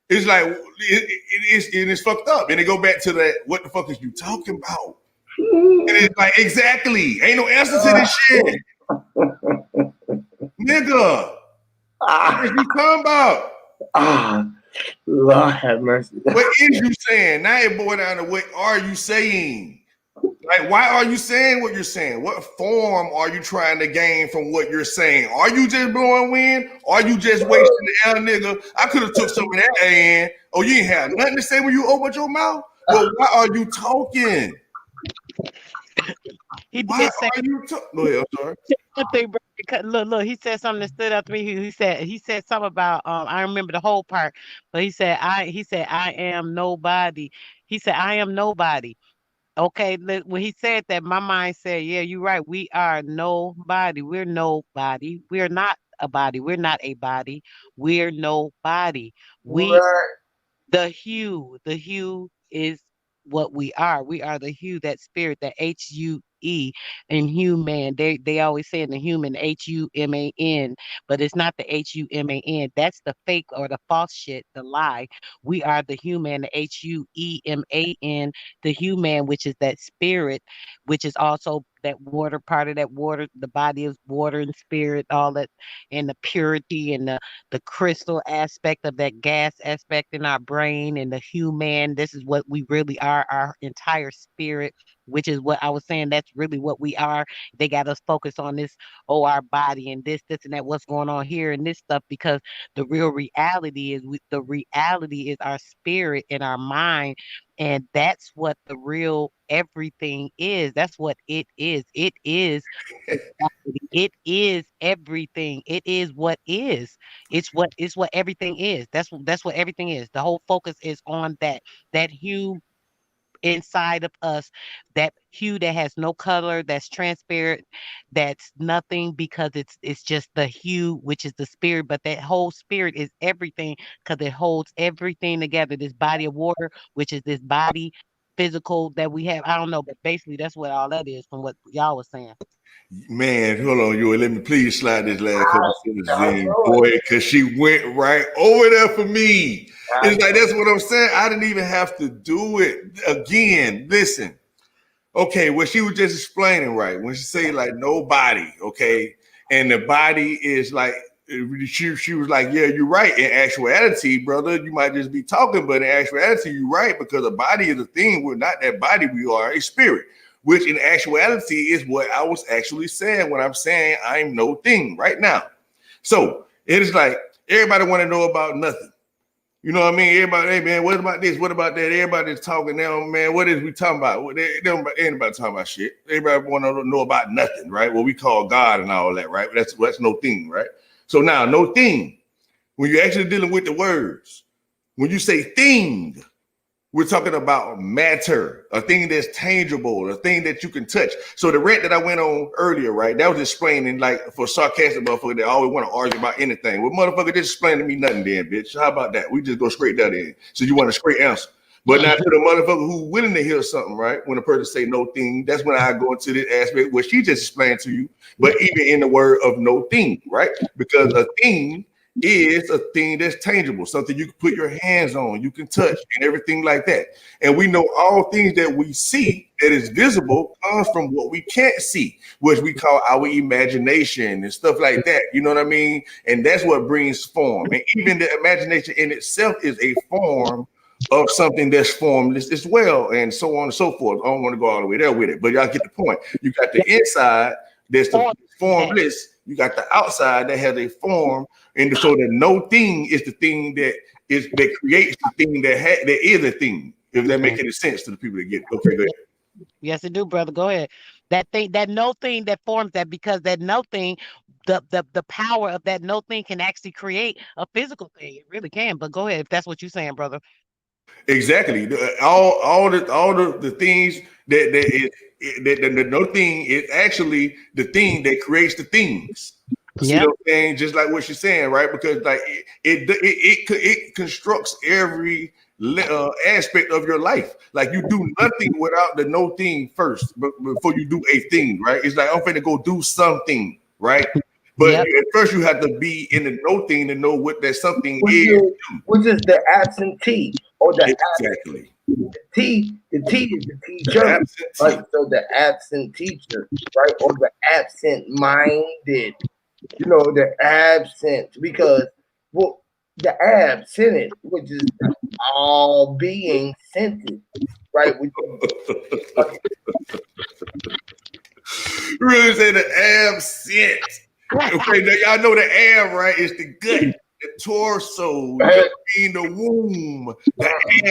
it's like it's fucked up. And it go back to that, what the fuck is you talking about? And it's like, exactly. Ain't no answer to this shit. Nigga. What is you talking about? Lord have mercy. What is you saying? Now it boils down to what are you saying? Like, why are you saying what you're saying? What form are you trying to gain from what you're saying? Are you just blowing wind? Or are you just wasting the air, nigga? I could have took some of that air in. Oh, you ain't have nothing to say when you opened your mouth? Well, why are you talking? He Why did say are you talking? Go ahead, I'm sorry. one thing, bro, because look, he said something that stood out to me. He said something about I remember the whole part, but he said I am nobody. He said I am nobody. Okay, when he said that, my mind said, yeah, you're right. We are nobody. We're nobody. We're not a body. We're not a body. We're nobody. We Right. the hue is what we are. We are the hue, that spirit, that HUE in human. They always say in the human HUMAN, but it's not the HUMAN. That's the fake or the false shit, the lie. We are the human, the HUEMAN, the human, which is that spirit, which is also that water, part of that water. The body is water and spirit, all that, and the purity and the crystal aspect of that gas aspect in our brain and the human. This is what we really are, our entire spirit, which is what I was saying. That's really what we are. They got us focused on this, oh, our body and this and that, what's going on here and this stuff, because the real reality is the reality is our spirit and our mind. And that's what the real everything is. That's what it is. It is reality. It is everything. It is what is. It's what everything is. That's what everything is. The whole focus is on that hue inside of us, that hue that has no color, that's transparent, that's nothing, because it's just the hue, which is the spirit. But that whole spirit is everything, because it holds everything together. This body of water, which is this body physical that we have. I don't know, but basically that's what all that is from what y'all was saying. Man, hold on, you. Let me please slide this last couple sentences I in, know boy, because she went right over there for me. it. It's like, that's what I'm saying. I didn't even have to do it again. Listen, okay, what she was just explaining, right? When she say like nobody, okay, and the body is like, she was like, yeah, you're right. In actuality, brother, you might just be talking, but in actuality, you're right, because a body is a thing. We're not that body. We are a spirit, which in actuality is what I was actually saying when I'm saying I'm no thing right now. So it is like everybody want to know about nothing. You know what I mean? Everybody, hey man, what about this? What about that? Everybody's talking now, man. What is we talking about? They don't anybody talking about shit. Everybody want to know about nothing, right? What we call God and all that, right? That's no thing, right? So now, no thing. When you're actually dealing with the words, when you say thing, we're talking about matter, a thing that's tangible, a thing that you can touch. So the rant that I went on earlier, right? That was explaining, like, for sarcastic motherfucker that always want to argue about anything. Well, motherfucker, just explain to me nothing then, bitch. How about that? We just go straight that in. So you want a straight answer. But now to the motherfucker who willing to hear something, right? When a person say no thing, that's when I go into this aspect where she just explained to you, but even in the word of no thing, right? Because a thing is a thing that's tangible, something you can put your hands on, you can touch, and everything like that. And we know all things that we see that is visible comes from what we can't see, which we call our imagination and stuff like that. You know what I mean? And that's what brings form. And even the imagination in itself is a form of something that's formless as well, and so on and so forth. I don't want to go all the way there with it, but y'all get the point. You got the inside that's the formless. You got the outside that has a form, and so the no thing is the thing that creates the thing that is a thing. If that makes any sense to the people that get it. Okay, go ahead. Yes, it do, brother. Go ahead. That thing, that no thing that forms that, because that no thing, the power of that no thing can actually create a physical thing. It really can. But go ahead if that's what you're saying, brother. Exactly. All the things the no thing is actually the thing that creates the things. See what I'm saying? Just like what she's saying, right? Because like it constructs every aspect of your life. Like you do nothing without the no thing first, before you do a thing, right? It's like I'm finna go do something, right? But at first you have to be in the no thing to know what that something is. Which is the absentee or the exactly. The T is the teacher, right? So the absent teacher, right? Or the absent-minded, you know, the absent, because well, the absent, which is all being scented, right? Really say the absent. Okay, now y'all know the ab, right? It's the gut, the torso, the womb, the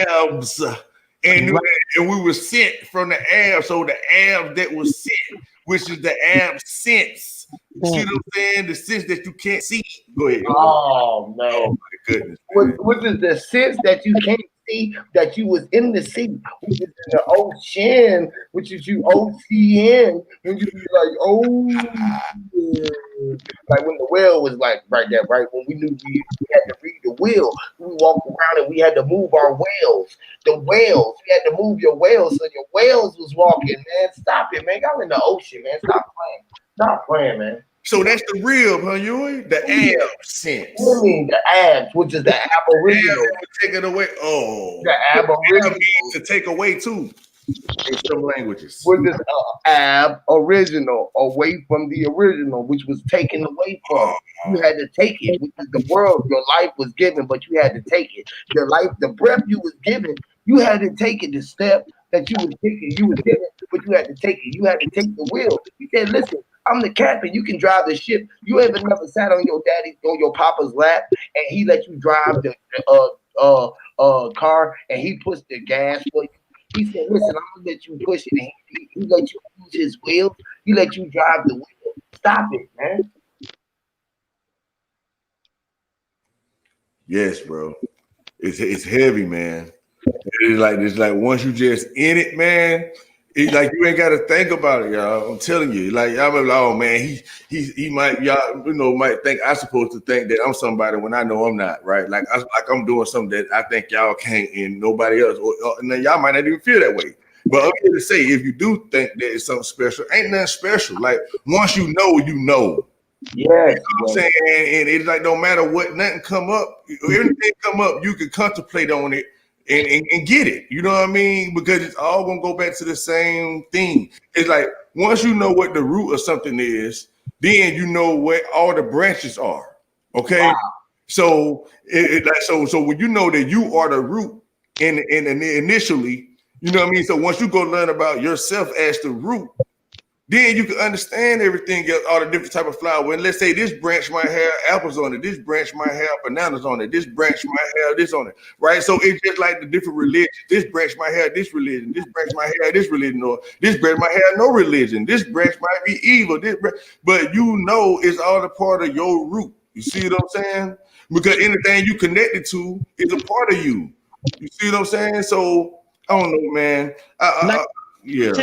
abs. And we were sent from the abs, so the abs that was sent, which is the absence. You see what I'm saying? The sense that you can't see. Go ahead. Oh no! Oh my goodness. Which is the sense that you can't see that you was in the sea, which is in the ocean, which is you OCN, when you be like, oh, yeah. Like when the whale was like right there, right? When we knew we had to read the wheel, we walked around and we had to move our whales. The whales, you had to move your whales, so your whales was walking, man. Stop it, man. I'm in the ocean, man. Stop playing. Stop playing, man. So that's the real, huh, Yui? The absence. What do you mean the abs, which is the aboriginal? Take it away. Oh, the aboriginal means to take away too. In some languages. Which is aboriginal, away from the original, which was taken away from. You had to take it, which is the world your life was given, but you had to take it. Your life, the breath you was given, you had to take it. The step that you was taking, you was given, but you had to take it. You had to take the wheel. You said, listen, I'm the captain. You can drive the ship. You ever never sat on your daddy or your papa's lap and he let you drive the car and he pushed the gas for you? He said, listen, I'm gonna let you push it. And he let you use his wheels. He let you drive the wheel. Stop it, man. Yes, bro. It's heavy, man. It's like once you just in it, man. It's like you ain't got to think about it, y'all. I'm telling you. Like I'm like, oh man, he might y'all might think I'm supposed to think that I'm somebody when I know I'm not, right? Like I'm doing something that I think y'all can't and nobody else, and then y'all might not even feel that way. But I'm here to say, if you do think that it's something special, ain't nothing special. Like once you know, you know. Yes, you know what I'm saying, and it's like no matter what, nothing come up, everything come up, you can contemplate on it. And get it, you know what I mean? Because it's all gonna go back to the same thing. It's like once you know what the root of something is, then you know where all the branches are. Okay, wow. So so when you know that you are the root, and initially, you know what I mean. So once you go learn about yourself as the root, then you can understand everything else, all the different type of flower. And let's say this branch might have apples on it, this branch might have bananas on it, this branch might have this on it, right? So it's just like the different religions. This branch might have this religion, this branch might have this religion, or this branch might have no religion. This branch might be evil, but you know it's all a part of your root. You see what I'm saying? Because anything you connected to is a part of you. You see what I'm saying? So I don't know, man. Yeah.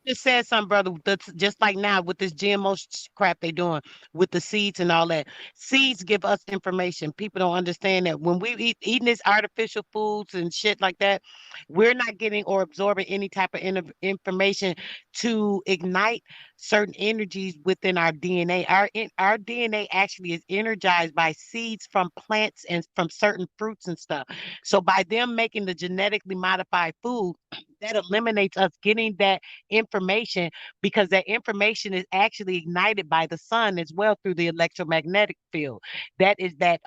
just said something, brother. That's just like now with this GMO crap they doing with the seeds and all that. Seeds give us information. People don't understand that when we eating this artificial foods and shit like that, we're not getting or absorbing any type of information to ignite certain energies within our DNA. Our DNA actually is energized by seeds from plants and from certain fruits and stuff. So by them making the genetically modified food, that eliminates us getting that information because that information is actually ignited by the sun as well through the electromagnetic field. That is that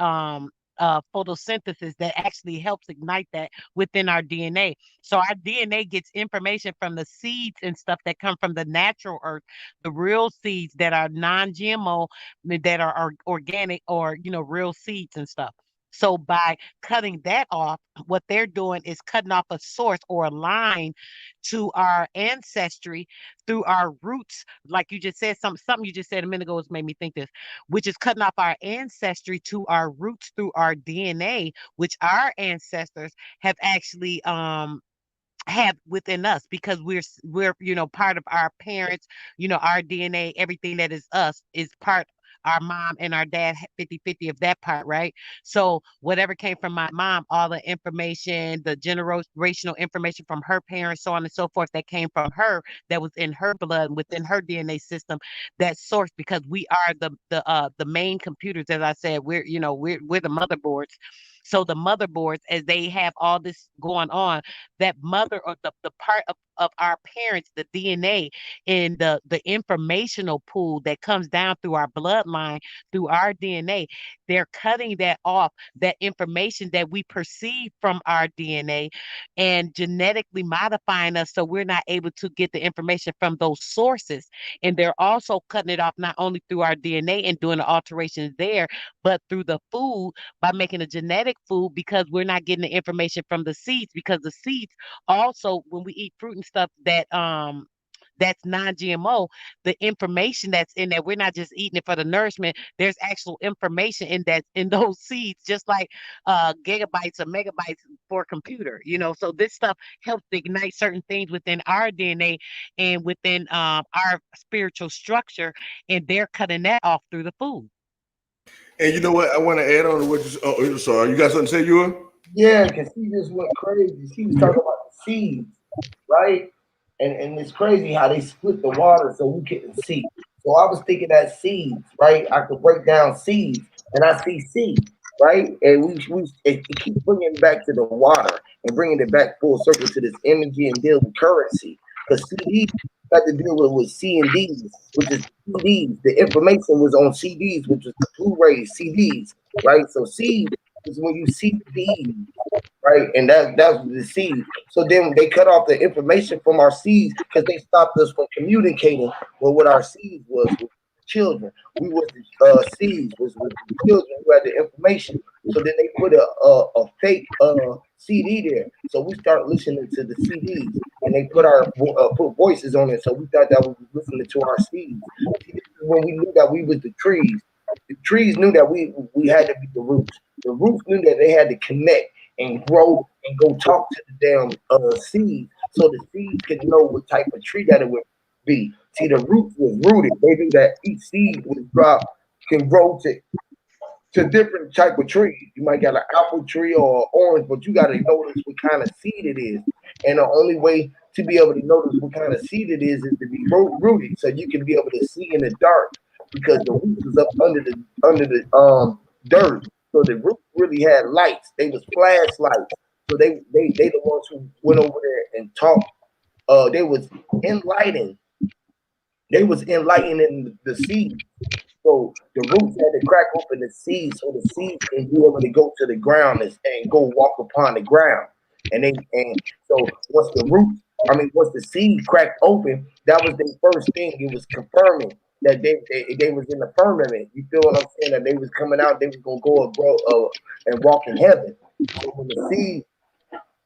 photosynthesis that actually helps ignite that within our DNA. So our DNA gets information from the seeds and stuff that come from the natural earth, the real seeds that are non-GMO, that are organic or real seeds and stuff. So by cutting that off, what they're doing is cutting off a source or a line to our ancestry through our roots. Like you just said, something you just said a minute ago has made me think this, which is cutting off our ancestry to our roots through our DNA, which our ancestors have actually have within us because we're part of our parents, our DNA, everything that is us is part our mom and our dad 50-50 of that part, right? So whatever came from my mom, all the information, the generational information from her parents, so on and so forth, that came from her, that was in her blood, within her DNA system, that source, because we are the main computers, as I said, we're the motherboards. So the motherboards, as they have all this going on, that mother or the part of our parents, the DNA and the informational pool that comes down through our bloodline, through our DNA, they're cutting that off, that information that we perceive from our DNA and genetically modifying us so we're not able to get the information from those sources. And they're also cutting it off not only through our DNA and doing the alterations there, but through the food by making a genetic food because we're not getting the information from the seeds because the seeds also, when we eat fruit and stuff that's non-GMO, the information that's in there, we're not just eating it for the nourishment. There's actual information in those seeds, just like gigabytes or megabytes for a computer, So this stuff helps ignite certain things within our DNA and within our spiritual structure, and they're cutting that off through the food. And you know what? I want to add on to what you. Oh, sorry. You got something to say, you? Yeah, because he just went crazy. He was talking about the seeds, right? And it's crazy how they split the water so we couldn't see. So I was thinking that seeds, right? I could break down seeds, and I see seed, right? And it keeps bringing it back to the water and bringing it back full circle to this energy and deal with currency. Because CDs got to deal with C and Ds, which is CDs. The information was on CDs, which was the Blu-rays, CDs, right? So seeds is when you see these, right? And that's the seed. So then they cut off the information from our seeds because they stopped us from communicating with what our seeds was with the children. We was the seeds was with the children who had the information. So then they put a fake CD there. So we started listening to the CDs, and they put our put voices on it. So we thought that we was listening to our seeds. See, this is when we knew that we was the trees. The trees knew that we had to be the roots. The roots knew that they had to connect and grow and go talk to the damn seed so the seed could know what type of tree that it would be. See, the roots was rooted. They knew that each seed was drop can grow to different type of trees. You might got an apple tree or orange, but you got to notice what kind of seed it is. And the only way to be able to notice what kind of seed it is to be rooted, so you can be able to see in the dark because the roots was up under the dirt. So the roots really had lights. They was flashlights. So they the ones who went over there and talked. They was enlightening. They was enlightening the seed. So the roots had to crack open the seed so the seed can be able to go to the ground and go walk upon the ground. And so once the seed cracked open, that was the first thing. It was confirming that they was in the firmament. You feel what I'm saying? That they was coming out, they was gonna go and grow and walk in heaven. So when the seed,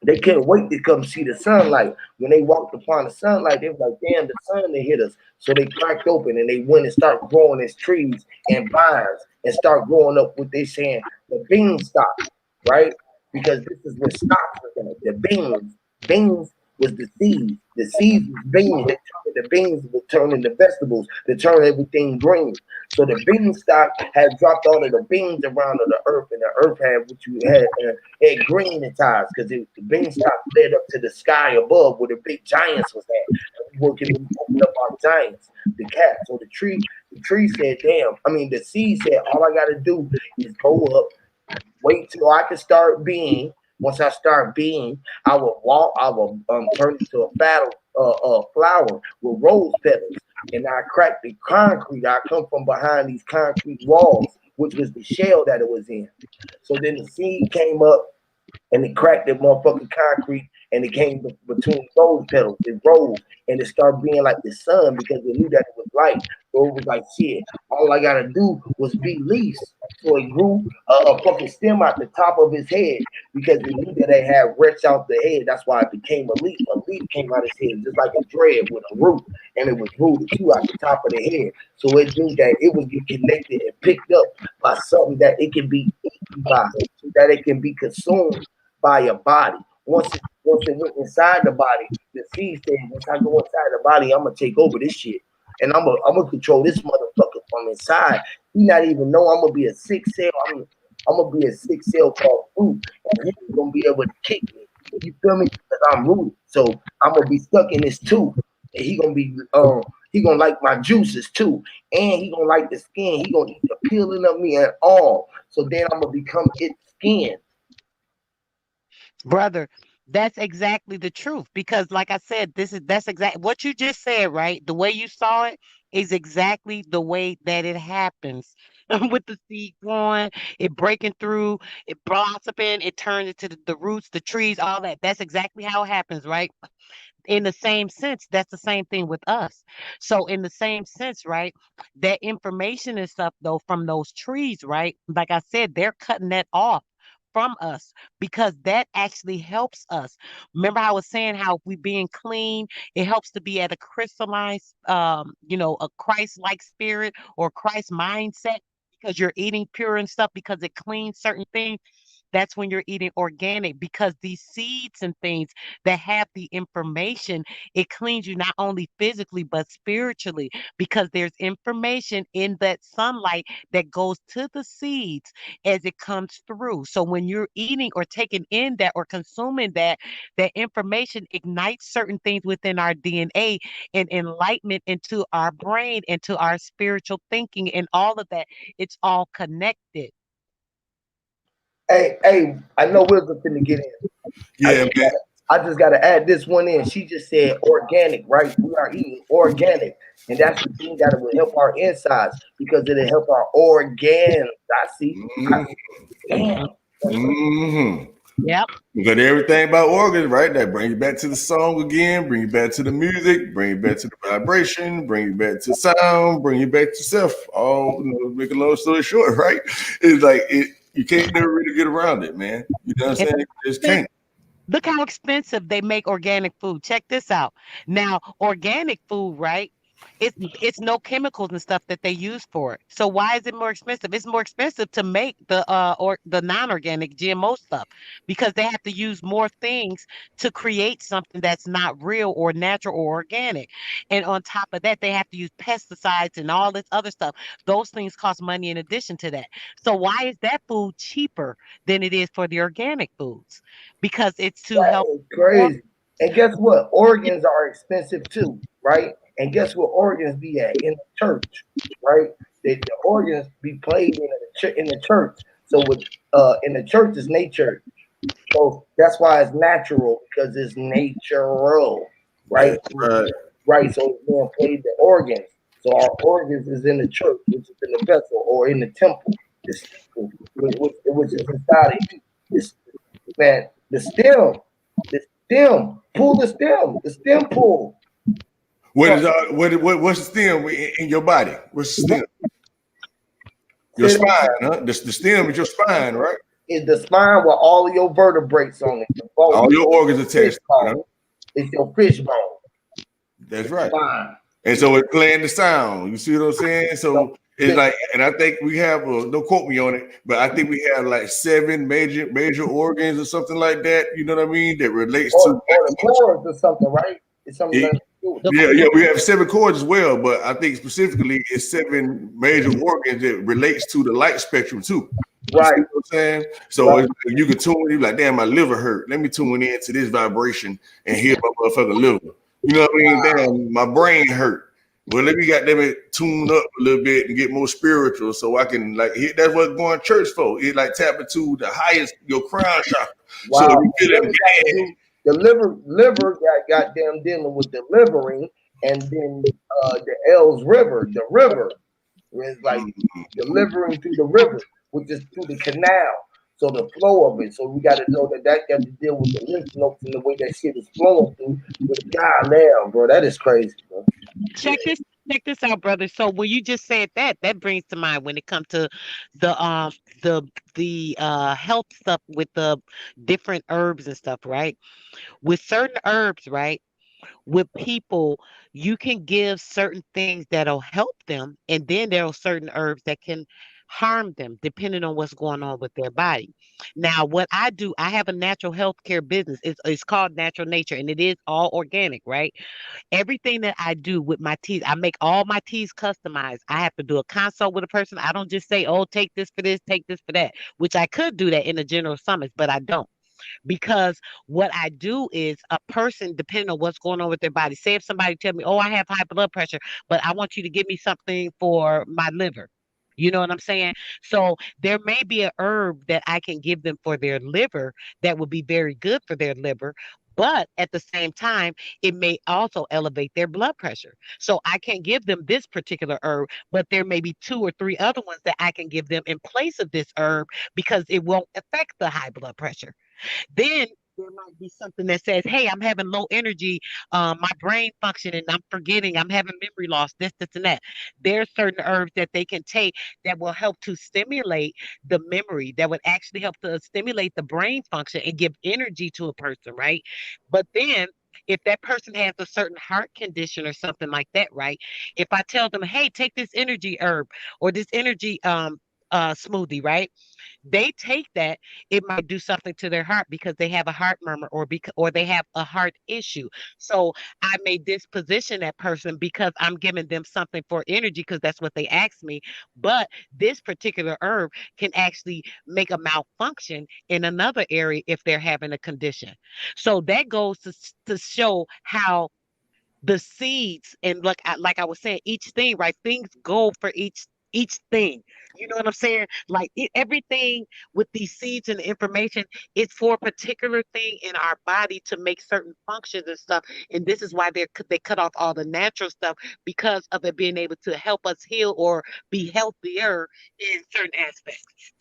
they couldn't wait to come see the sunlight. When they walked upon the sunlight, they was like, damn, the sun they hit us. So they cracked open and they went and started growing as trees and vines and start growing up what they saying the beanstalk, right? Because this is what stocks are gonna the beans. Beans was the seeds. The seeds was beans. The beans would turn into vegetables to turn everything green. So the beanstalk had dropped all of the beans around of the earth, and the earth had what you had green inside because the beanstalk led up to the sky above where the big giants was at. And we working to open up our giants, the cat. So the tree said, "Damn." I mean, the seed said, "All I got to do is go up, wait till I can start being. Once I start being, I will walk. I will turn into a flower with rose petals, and I crack the concrete. I come from behind these concrete walls, which was the shell that it was in. So then the seed came up and it cracked the motherfucking concrete and it came between those petals. It rose and it started being like the sun because it knew that it was light. So it was like shit. All I gotta do was be leaves. So it grew a fucking stem out the top of his head because it knew that it had roots out the head. That's why it became a leaf. A leaf came out his head just like a dread with a root, and it was rooted too at the top of the head. So it knew that it would get connected and picked up by something that it can be eaten by, so that it can be consumed by your body. Once it went inside the body, the seed said, once I go inside the body, I'm gonna take over this shit. And I'm gonna control this motherfucker from inside. He not even know I'm gonna be a sick cell. I'm gonna be a sick cell called fruit. And he's gonna be able to kick me. You feel me? Because I'm rooted. So I'm gonna be stuck in this too. And he gonna like my juices too. And he gonna like the skin. He gonna eat the peeling of me and all. So then I'm gonna become its skin. Brother, that's exactly the truth. Because like I said, that's exactly what you just said, right? The way you saw it is exactly the way that it happens. With the seed growing, it breaking through, it blossoming, it turns into the roots, the trees, all that. That's exactly how it happens, right? In the same sense, that's the same thing with us. So, in the same sense, right, that information and stuff, though, from those trees, right, like I said, they're cutting that off from us because that actually helps us. Remember, I was saying how if we being clean, it helps to be at a crystallized, a Christ-like spirit or Christ mindset because you're eating pure and stuff because it cleans certain things. That's when you're eating organic because these seeds and things that have the information, it cleans you not only physically but spiritually because there's information in that sunlight that goes to the seeds as it comes through. So when you're eating or taking in that or consuming that information ignites certain things within our DNA and enlightenment into our brain, into our spiritual thinking, and all of that. It's all connected. Hey, I know we're going to get in. Yeah, man. I just gotta add this one in. She just said organic, right? We are eating organic, and that's the thing that will help our insides because it'll help our organs. I see. Damn. Mm-hmm. Yep. You got everything about organs, right? That bring you back to the song again, bring you back to the music, bring you back to the vibration, bring you back to sound, bring you back to self. All make a long story short, right? It's like you can't never really get around it, man. You know what I'm saying? You just can't. Look how expensive they make organic food. Check this out. Now, organic food, right? It's no chemicals and stuff that they use for it. So why is it more expensive? It's more expensive to make the non-organic GMO stuff because they have to use more things to create something that's not real or natural or organic. And on top of that, they have to use pesticides and all this other stuff. Those things cost money in addition to that. So why is that food cheaper than it is for the organic foods? Because it's to That help. is crazy. And guess what? Organs are expensive too, right? And guess what organs be at? In the church, right? The organs be played in the church. So with in the church is nature. So that's why it's natural because it's natural, right? That's right. Right. So it's being played the organs. So our organs is in the church, which is in the vessel or in the temple, which is inside of you. This man, the stem, pull the stem pull. What's the stem in your body? What's the stem? Your Say that spine, huh? The stem is your spine, right? is the spine with all of your vertebrates on it. The bone, All your organs attached to it, huh? it's your fish bone. That's right. Spine. And so it's playing the sound. You see what I'm saying? So It's like, and I think we have, don't quote me on it, but I think we have like 7 major organs or something like that. You know what I mean? That relates to or the chords or something, right? It's something it, that yeah, we have 7 chords as well, but I think specifically it's 7 major organs that relates to the light spectrum too. You see right. what I'm saying? So it's like you can tune in, like, damn, my liver hurt. Let me tune in to this vibration and heal my motherfucking liver. You know what I mean? Damn, my brain hurt. Well, let me got them tuned up a little bit and get more spiritual, so I can like hit. That's what going to church for. It like tap into the highest, your crown chakra. Wow. So you feeling bad. The liver got goddamn dealing with delivering, and then the L's river, the river is like delivering through the river, which is through the canal. So the flow of it. So we got to know that got to deal with the lymph nodes and the way that shit is flowing through. But God damn, bro, that is crazy, bro. Check this out, brother. So when you just said that, that brings to mind when it comes to the health stuff with the different herbs and stuff, right? With certain herbs, right? With people, you can give certain things that'll help them, and then there are certain herbs that can harm them depending on what's going on with their body. Now, what I do, I have a natural health care business. It's called Natural Nature, and it is all organic, right? Everything that I do with my teas, I make all my teas customized. I have to do a consult with a person. I don't just say, oh, take this for this, take this for that, which I could do that in a general summons, but I don't. Because what I do is a person, depending on what's going on with their body, say if somebody tell me, oh, I have high blood pressure, but I want you to give me something for my liver. You know what I'm saying? So there may be a herb that I can give them for their liver that would be very good for their liver. But at the same time, it may also elevate their blood pressure. So I can't give them this particular herb, but there may be 2 or 3 other ones that I can give them in place of this herb because it won't affect the high blood pressure. Then there might be something that says, hey, I'm having low energy, my brain functioning, I'm forgetting, I'm having memory loss, this, and that. There's certain herbs that they can take that will help to stimulate the memory, that would actually help to stimulate the brain function and give energy to a person, right? But then if that person has a certain heart condition or something like that, right? If I tell them, hey, take this energy herb or this energy smoothie, right? They take that, it might do something to their heart because they have a heart murmur or they have a heart issue. So I may disposition that person because I'm giving them something for energy because that's what they asked me. But this particular herb can actually make a malfunction in another area if they're having a condition. So that goes to show how the seeds and like I was saying, each thing, right? Things go for each thing. You know what I'm saying? Like everything with these seeds and information, it's for a particular thing in our body to make certain functions and stuff. And this is why they cut off all the natural stuff because of it being able to help us heal or be healthier in certain aspects.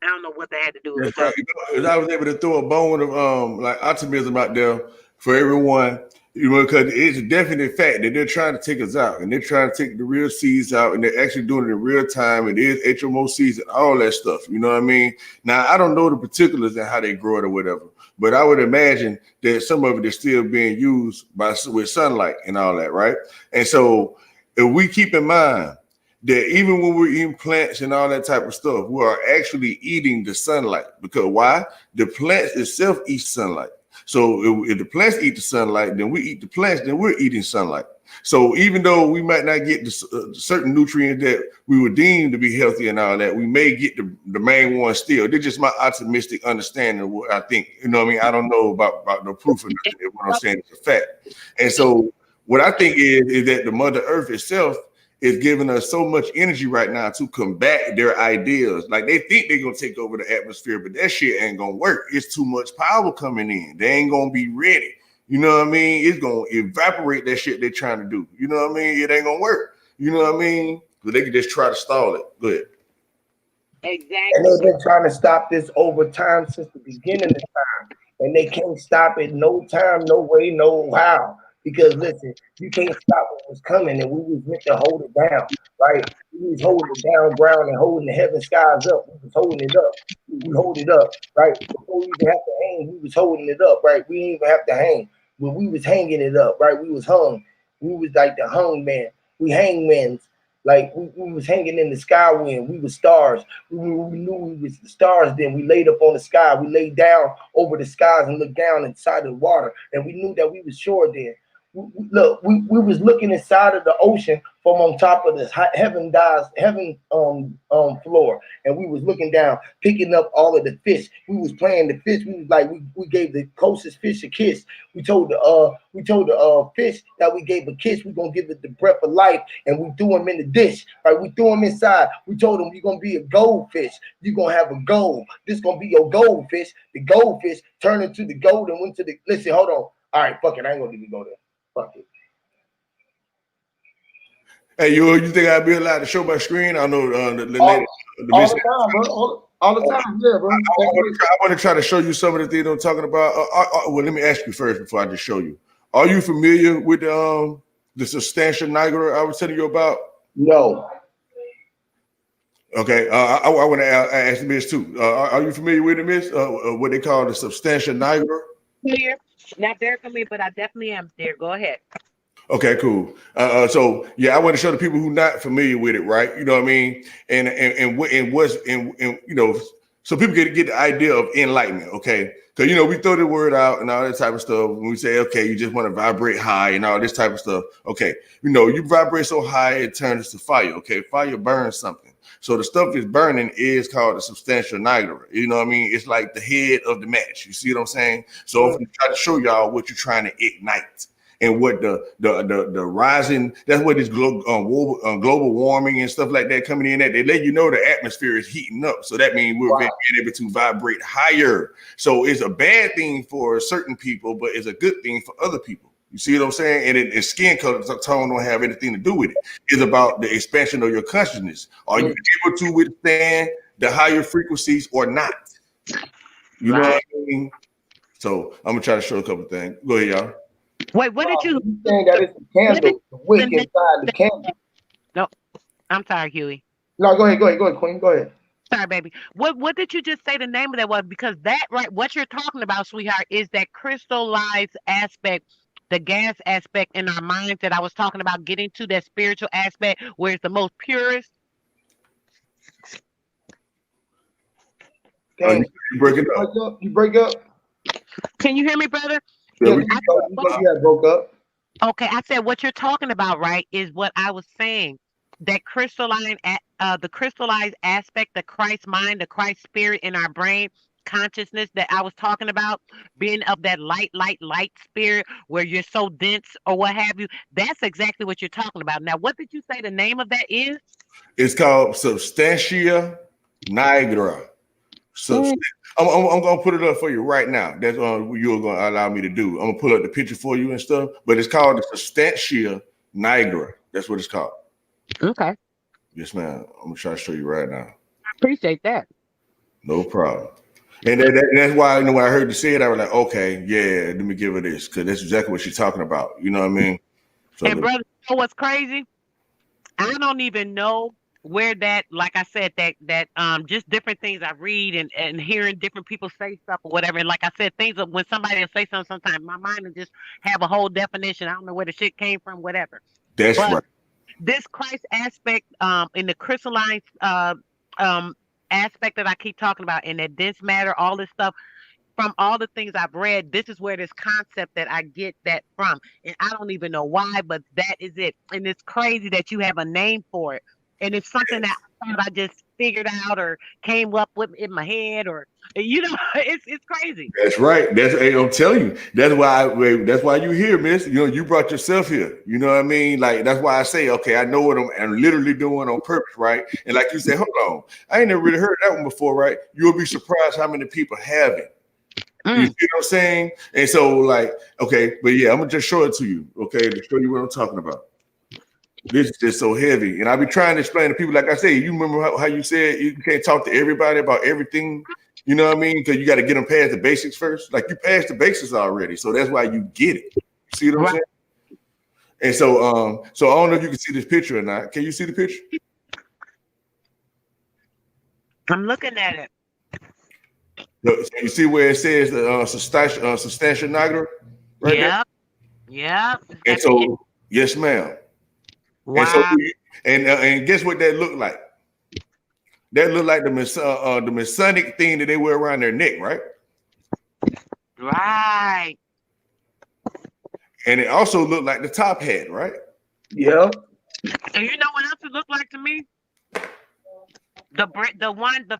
I don't know what that had to do with That's it. right. I was able to throw a bone of like optimism out there for everyone, because it's a definite fact that they're trying to take us out and they're trying to take the real seeds out and they're actually doing it in real time. It is HMO seeds and all that stuff. You know what I mean? Now I don't know the particulars and how they grow it or whatever, but I would imagine that some of it is still being used with sunlight and all that, right? And so if we keep in mind that even when we're eating plants and all that type of stuff, we are actually eating the sunlight. Because why? The plants itself eat sunlight. So if the plants eat the sunlight, then we eat the plants, then we're eating sunlight. So even though we might not get the certain nutrients that we would deem to be healthy and all that, we may get the main one still. They're just my optimistic understanding of what I think. You know what I mean? I don't know about the proof of nothing. What I'm saying is a fact. And so what I think is that the Mother Earth itself is giving us so much energy right now to combat their ideas. Like they think they're gonna take over the atmosphere, but that shit ain't gonna work. It's too much power coming in. They ain't gonna be ready. You know what I mean? It's gonna evaporate that shit they're trying to do. You know what I mean? It ain't gonna work. You know what I mean? But they can just try to stall it. Go ahead. Exactly. And they've been trying to stop this over time since the beginning of time. And they can't stop it no time, no way, no how. Because listen, you can't stop what was coming, and we was meant to hold it down, right? We was holding the down ground and holding the heaven skies up. We was holding it up. We hold it up, right? Before we even have to hang, we was holding it up, right? We didn't even have to hang. When we was hanging it up, right? We was hung. We was like the hung man. We hangmans Like we was hanging in the sky when we were stars. We knew we was the stars. Then we laid up on the sky. We laid down over the skies and looked down inside the water, and we knew that we was sure. Then look, we was looking inside of the ocean from on top of this heaven floor, and we was looking down, picking up all of the fish. We was playing the fish. We was like we gave the closest fish a kiss. We told the fish that we gave a kiss. We gonna give it the breath of life, and we threw him in the dish. Right, we threw him inside. We told him you're gonna be a goldfish. You're gonna have a gold. This gonna be your goldfish. The goldfish turned into the gold and went to the. Listen, hold on. All right, fuck it. I ain't gonna even go there. Fuck it. Hey, you think I'd be allowed to show my screen? I know the lady. All the time, bro. All the time, yeah, bro. I want to try to show you some of the things I'm talking about. Well, let me ask you first before I just show you. Are you familiar with the substantia nigra I was telling you about? No. Okay. I want to ask the miss too. Are you familiar with it, miss? What they call the substantia nigra? Here, not there for me, but I definitely am there. Go ahead. Okay, cool. So yeah, I want to show the people who not familiar with it, right? You know what I mean? And what's you know, so people get the idea of enlightenment, okay? Because you know we throw the word out and all that type of stuff. When we say, okay, you just want to vibrate high and all this type of stuff. Okay, you know, you vibrate so high it turns to fire. Okay, fire burns something. So the stuff that's burning is called the substantial nigra. You know what I mean? It's like the head of the match. You see what I'm saying? So I'm try to show y'all what you're trying to ignite. And what the rising, that's what is global warming and stuff like that coming in at. They let you know the atmosphere is heating up. So that means we're being able to vibrate higher. So it's a bad thing for certain people, but it's a good thing for other people. You see what I'm saying? And skin color tone don't have anything to do with it. It's about the expansion of your consciousness. Are you able to withstand the higher frequencies or not? You know what I mean? So I'm going to try to show a couple of things. Go ahead, y'all. Wait, what did you saying that it's a candle, the wick inside the candle? No, I'm sorry, Huey. No, go ahead, Queen. Go ahead. Sorry, baby. What did you just say the name of that was? Because that right, what you're talking about, sweetheart, is that crystallized aspect, the gas aspect in our minds that I was talking about, getting to that spiritual aspect where it's the most purest. Dang, you break it up. You break up. Can you hear me, brother? Yeah, broke up. Okay, I said what you're talking about, right, is what I was saying. That the crystallized aspect, the Christ mind, the Christ spirit in our brain, consciousness that I was talking about, being of that light spirit where you're so dense or what have you. That's exactly what you're talking about. Now, what did you say the name of that is? It's called substantia nigra. So I'm gonna put it up for you right now. That's what you're gonna allow me to do. I'm gonna pull up the picture for you and stuff. But it's called the substantia nigra. That's what it's called. Okay. Yes, ma'am. I'm gonna try to show you right now. I appreciate that. No problem. And that's why, you know, when I heard you say it, I was like, okay, yeah, let me give her this, because that's exactly what she's talking about. You know what I mean? So and brother, you know what's crazy? I don't even know where that, like I said, that just different things I read and hearing different people say stuff or whatever. And like I said, things of when somebody will say something, sometimes my mind will just have a whole definition. I don't know where the shit came from, whatever. That's right. This Christ aspect, in the crystallized aspect that I keep talking about, in that dense matter, all this stuff, from all the things I've read, this is where this concept that I get that from. And I don't even know why, but that is it. And it's crazy that you have a name for it. And it's something that I just figured out or came up with in my head, or you know, it's crazy. That's right. I'm telling you. That's why you here, miss. You know, you brought yourself here. You know what I mean? Like, that's why I say, okay, I know what I'm literally doing on purpose, right? And like you said, hold on, I ain't never really heard that one before, right? You'll be surprised how many people have it. You see what I'm saying? And so, like, okay, but yeah, I'm gonna just show it to you, okay, to show you what I'm talking about. This is just so heavy, and I be trying to explain to people. Like I say, you remember how you said you can't talk to everybody about everything. You know what I mean? Because you got to get them past the basics first. Like, you passed the basics already, so that's why you get it. See what I'm saying? And so, so I don't know if you can see this picture or not. Can you see the picture? I'm looking at it. So you see where it says substantia nigra, right? Yeah. And so, yes, ma'am. Wow. And so And guess what that looked like? That looked like the Masonic thing that they wear around their neck, right? Right. And it also looked like the top hat, right? Yeah. And you know what else it looked like to me? The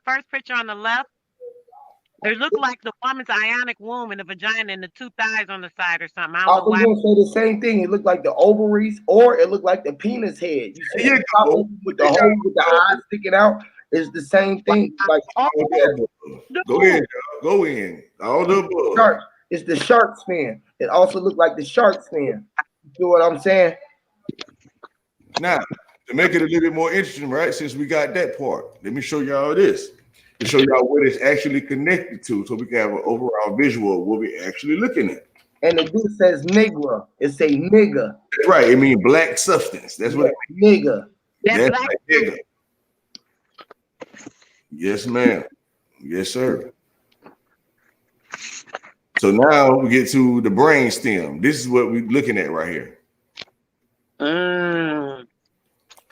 first picture on the left. It looked like the woman's ionic womb and the vagina and the two thighs on the side or something. I I don't know was why. gonna say the same thing. It looked like the ovaries, or it looked like the penis head. You see There you the top go. open with the hole with the eyes sticking out. It's the same thing. Like Oh, All the above. Go ahead, y'all. Go in. All the above. shark. It's the shark's fin. It also looked like the shark's fin. You feel what I'm saying? Now, to make it a little bit more interesting, right? Since we got that part, let me show y'all this. To show y'all what it's actually connected to, so we can have an overall visual of what we're actually looking at. And the dude says nigga. It say nigga. That's right. It means black substance. That's what it means. Nigga. that That's black. right, nigga. Yes, ma'am. Yes, sir. So now we get to the brain stem. This is what we're looking at right here.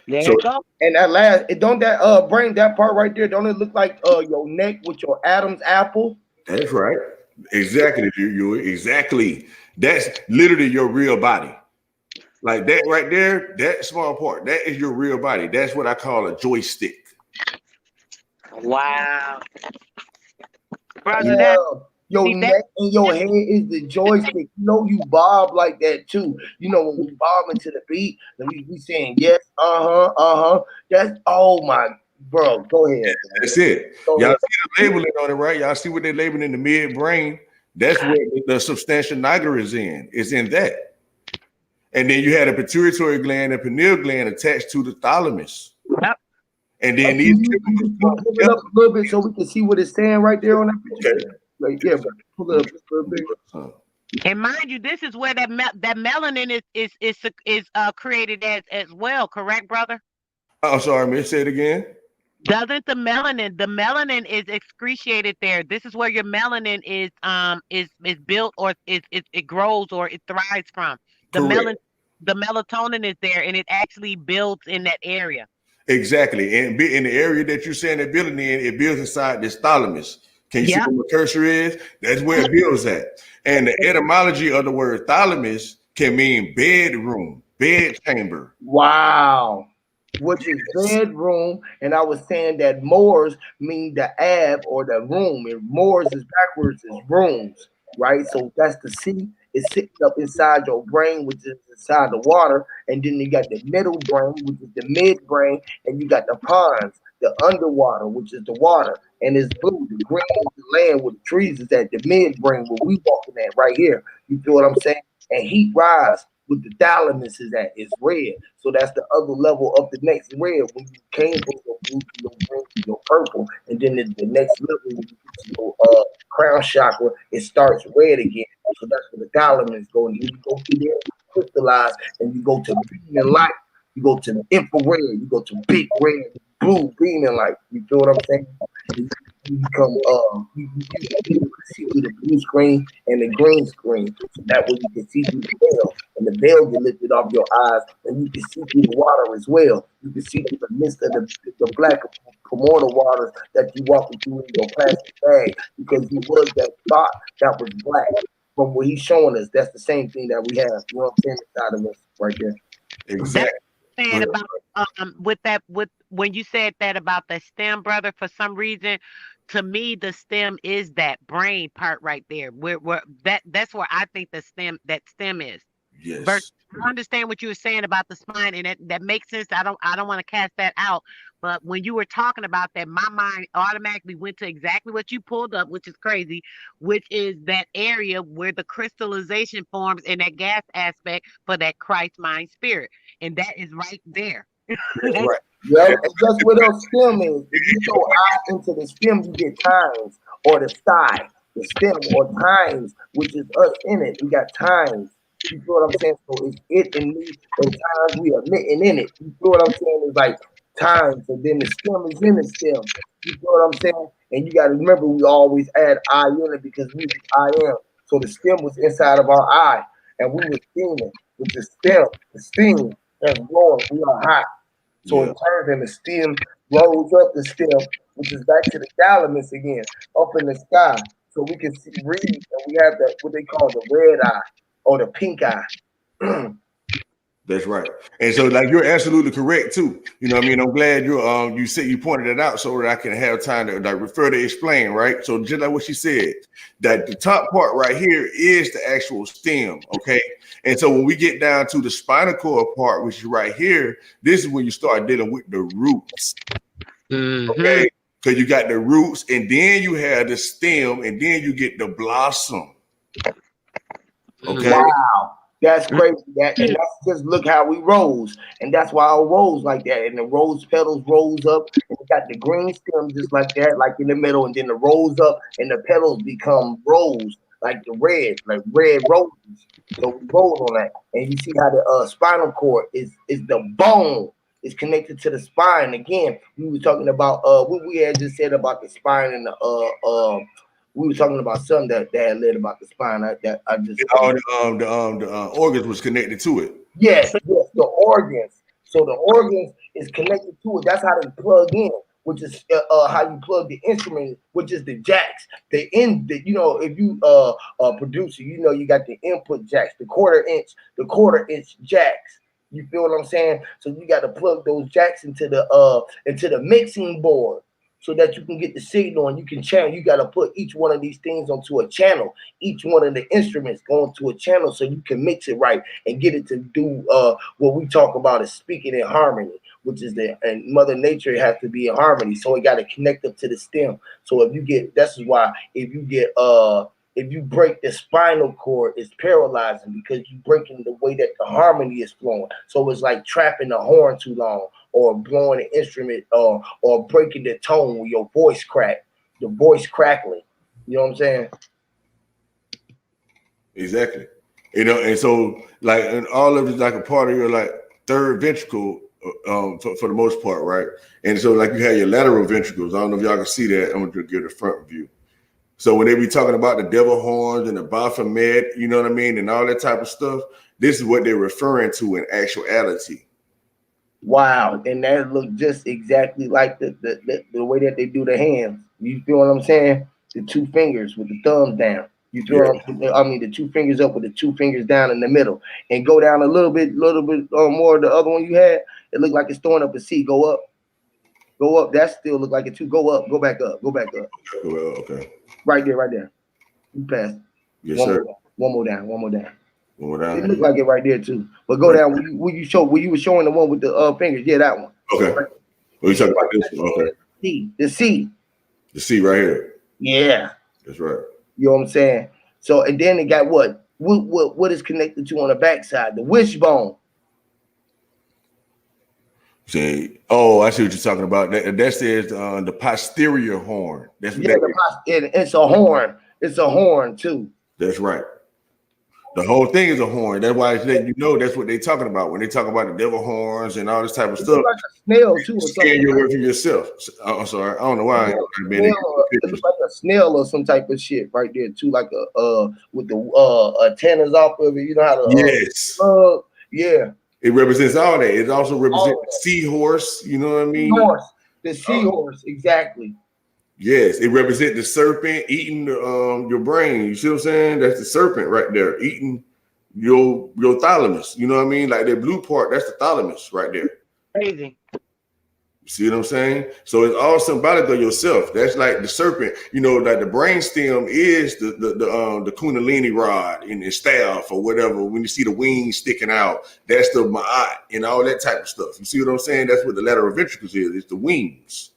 There So you go. And that last, it don't that brain that part right there, don't it look like your neck with your Adam's apple? that's right. Exactly. You exactly. That's literally your real body. Like that right there, that small part, that is your real body. That's what I call a joystick. Wow. Brother, Yeah. that Your see that neck and your head is the joystick. You know you bob like that too. You know when we bob into the beat, and we saying yes, That's oh my bro. Go ahead. That's it. Go Y'all ahead. see the labeling on it, right? Y'all see what they're labeling the midbrain? That's where the substantia nigra is in. It's in that. And then you had a pituitary gland and pineal gland attached to the thalamus. Yep. And then Can these you chemicals pull come it up together. a little bit so we can see what it's saying right there on that picture? Okay. Like, yeah, but pull it up just a little bit. And mind you, this is where that melanin is created as well. Correct, brother? I'm sorry, miss. Say it again. Doesn't the melanin is excreted there? This is where your melanin is built, or it grows, or it thrives from. The Correct. the melatonin is there, and it actually builds in that area. Exactly. And in the area that you're saying it building in, it builds inside this thalamus. Can you see Yeah. where my cursor is? That's where it builds at. And the etymology of the word thalamus can mean bedroom, bed chamber. Wow. Which is bedroom, and I was saying that Moors mean the ab or the room, and Moors is backwards is rooms, right? So that's the C. It's sitting up inside your brain, which is inside the water, and then you got the middle brain, which is the mid brain, and you got the ponds, the underwater, which is the water, and it's blue. The green is the land where the trees is at. The mid brain where we walking at right here. You feel what I'm saying? And heat rise with the thalamus is at is red. So that's the other level of the next red. When you came from your blue to your green to your purple, and then the next level when you get to your crown chakra, it starts red again. So that's where the thalamus go. And then you go through there, crystallize, and you go to beaming light. You go to the infrared. You go to big red, blue beaming light. You feel what I'm saying? You become you see through the blue screen and the green screen, so that way you can see through the veil, and the veil get lifted off your eyes, and you can see through the water as well. You can see through the mist of the black primordial waters that you walking through in your plastic bag, because you was that thought that was black. From what he's showing us, that's the same thing that we have. You know what I'm saying? Inside of us, right there. Exactly. Saying about with when you said that about the stem, brother, for some reason, to me the stem is that brain part right there. Where that's where I think the stem is. Yes. I understand what you were saying about the spine, and that makes sense. I don't want to cast that out. But when you were talking about that, my mind automatically went to exactly what you pulled up, which is crazy, which is that area where the crystallization forms in that gas aspect for that Christ mind spirit. And that is right there. That's right. Yeah, and guess what else stem is? If you go eye into the stem, you get times, or the sky, the stem, or times, which is us in it. We got times. You feel what I'm saying? So it's it and me, and times we are knitting in it. You feel what I'm saying? It's like times, and then the stem is in the stem. You feel what I'm saying? And you got to remember, we always add I in it because we was I am. So the stem was inside of our eye, and we were steaming with the stem, the steam that's blowing. We are hot. So it turns and the stem rolls up the stem, which is back to the thalamus again, up in the sky. So we can read, and we have what they call the red eye or the pink eye. That's right. And so like you're absolutely correct too. You know what I mean? I'm glad you said you pointed it out so that I can have time to like refer to explain, right? So just like what she said, that the top part right here is the actual stem, okay? And so when we get down to the spinal cord part, which is right here, this is when you start dealing with the roots. Okay. Because you got the roots, and then you have the stem, and then you get the blossom. Okay. Wow. That's crazy. And that's just look how we rose. And that's why I rose like that. And the rose petals rose up, and we got the green stem just like that, like in the middle, and then the rose up, and the petals become rose, like red roses. So we rolled on that. And you see how the spinal cord is the bone. It's connected to the spine. Again, we were talking about what we had just said about the spine and the we were talking about something that had led about the spine. I just the organs was connected to it. Yes, the organs. So the organs is connected to it. That's how they plug in, which is how you plug the instrument, which is the jacks. If you a producer, you got the input jacks, the quarter inch jacks. You feel what I'm saying? So you got to plug those jacks into the mixing board, so that you can get the signal and you can channel. You got to put each one of these things onto a channel, each one of the instruments going to a channel, so you can mix it right and get it to do what we talk about is speaking in harmony, which is and Mother Nature has to be in harmony. So it got to connect up to the stem. So if you break the spinal cord, it's paralyzing because you're breaking the way that the harmony is flowing. So it's like trapping the horn too long, or blowing an instrument, or breaking the tone with your voice the voice crackling. You know what I'm saying? Exactly. And so like, and all of it's like a part of your like third ventricle, for the most part, right? And so like you have your lateral ventricles. I don't know if y'all can see that. I'm gonna give the front view. So when they be talking about the devil horns and the Baphomet, you know what I mean, and all that type of stuff, this is what they're referring to in actuality. Wow, and that look just exactly like the way that they do the hands. You feel what I'm saying? The two fingers with the thumbs down. You feel what I'm saying? I mean, the two fingers up with the two fingers down in the middle, and go down a little bit more. The other one you had, it looked like it's throwing up a C. Go up. That still look like it too. Go up. Go back up. Well, okay. Right there. You passed. Yes, sir. One more down. It looked Yeah. like it right there too. But go down. When you were showing the one with the fingers. Yeah, that one. Okay. What are you talking about this one? Okay. The C. The C right here. Yeah. That's right. You know what I'm saying? So, and then it got what is connected to on the backside? The wishbone. See, I see what you're talking about. That says the posterior horn. That's what it's a horn. It's a horn too. That's right. The whole thing is a horn. That's why it's letting you know that's what they're talking about when they talk about the devil horns and all this type of stuff. Like a snail too, or something. You away from yourself. I'm sorry. I don't know why. It looks like a snail or some type of shit right there too, like with the antennas off of it. You know how to yes. Yeah. It represents all that. It also represents the seahorse. You know what I mean? The seahorse, exactly. Yes, it represents the serpent eating your brain. You see what I'm saying? That's the serpent right there eating your thalamus. You know what I mean? Like that blue part, that's the thalamus right there. Crazy. You see what I'm saying? So it's all symbolic of yourself. That's like the serpent. You know, like the brain stem is the kundalini rod in the staff or whatever. When you see the wings sticking out, that's the ma'at and all that type of stuff. You see what I'm saying? That's what the lateral ventricles is. It's the wings.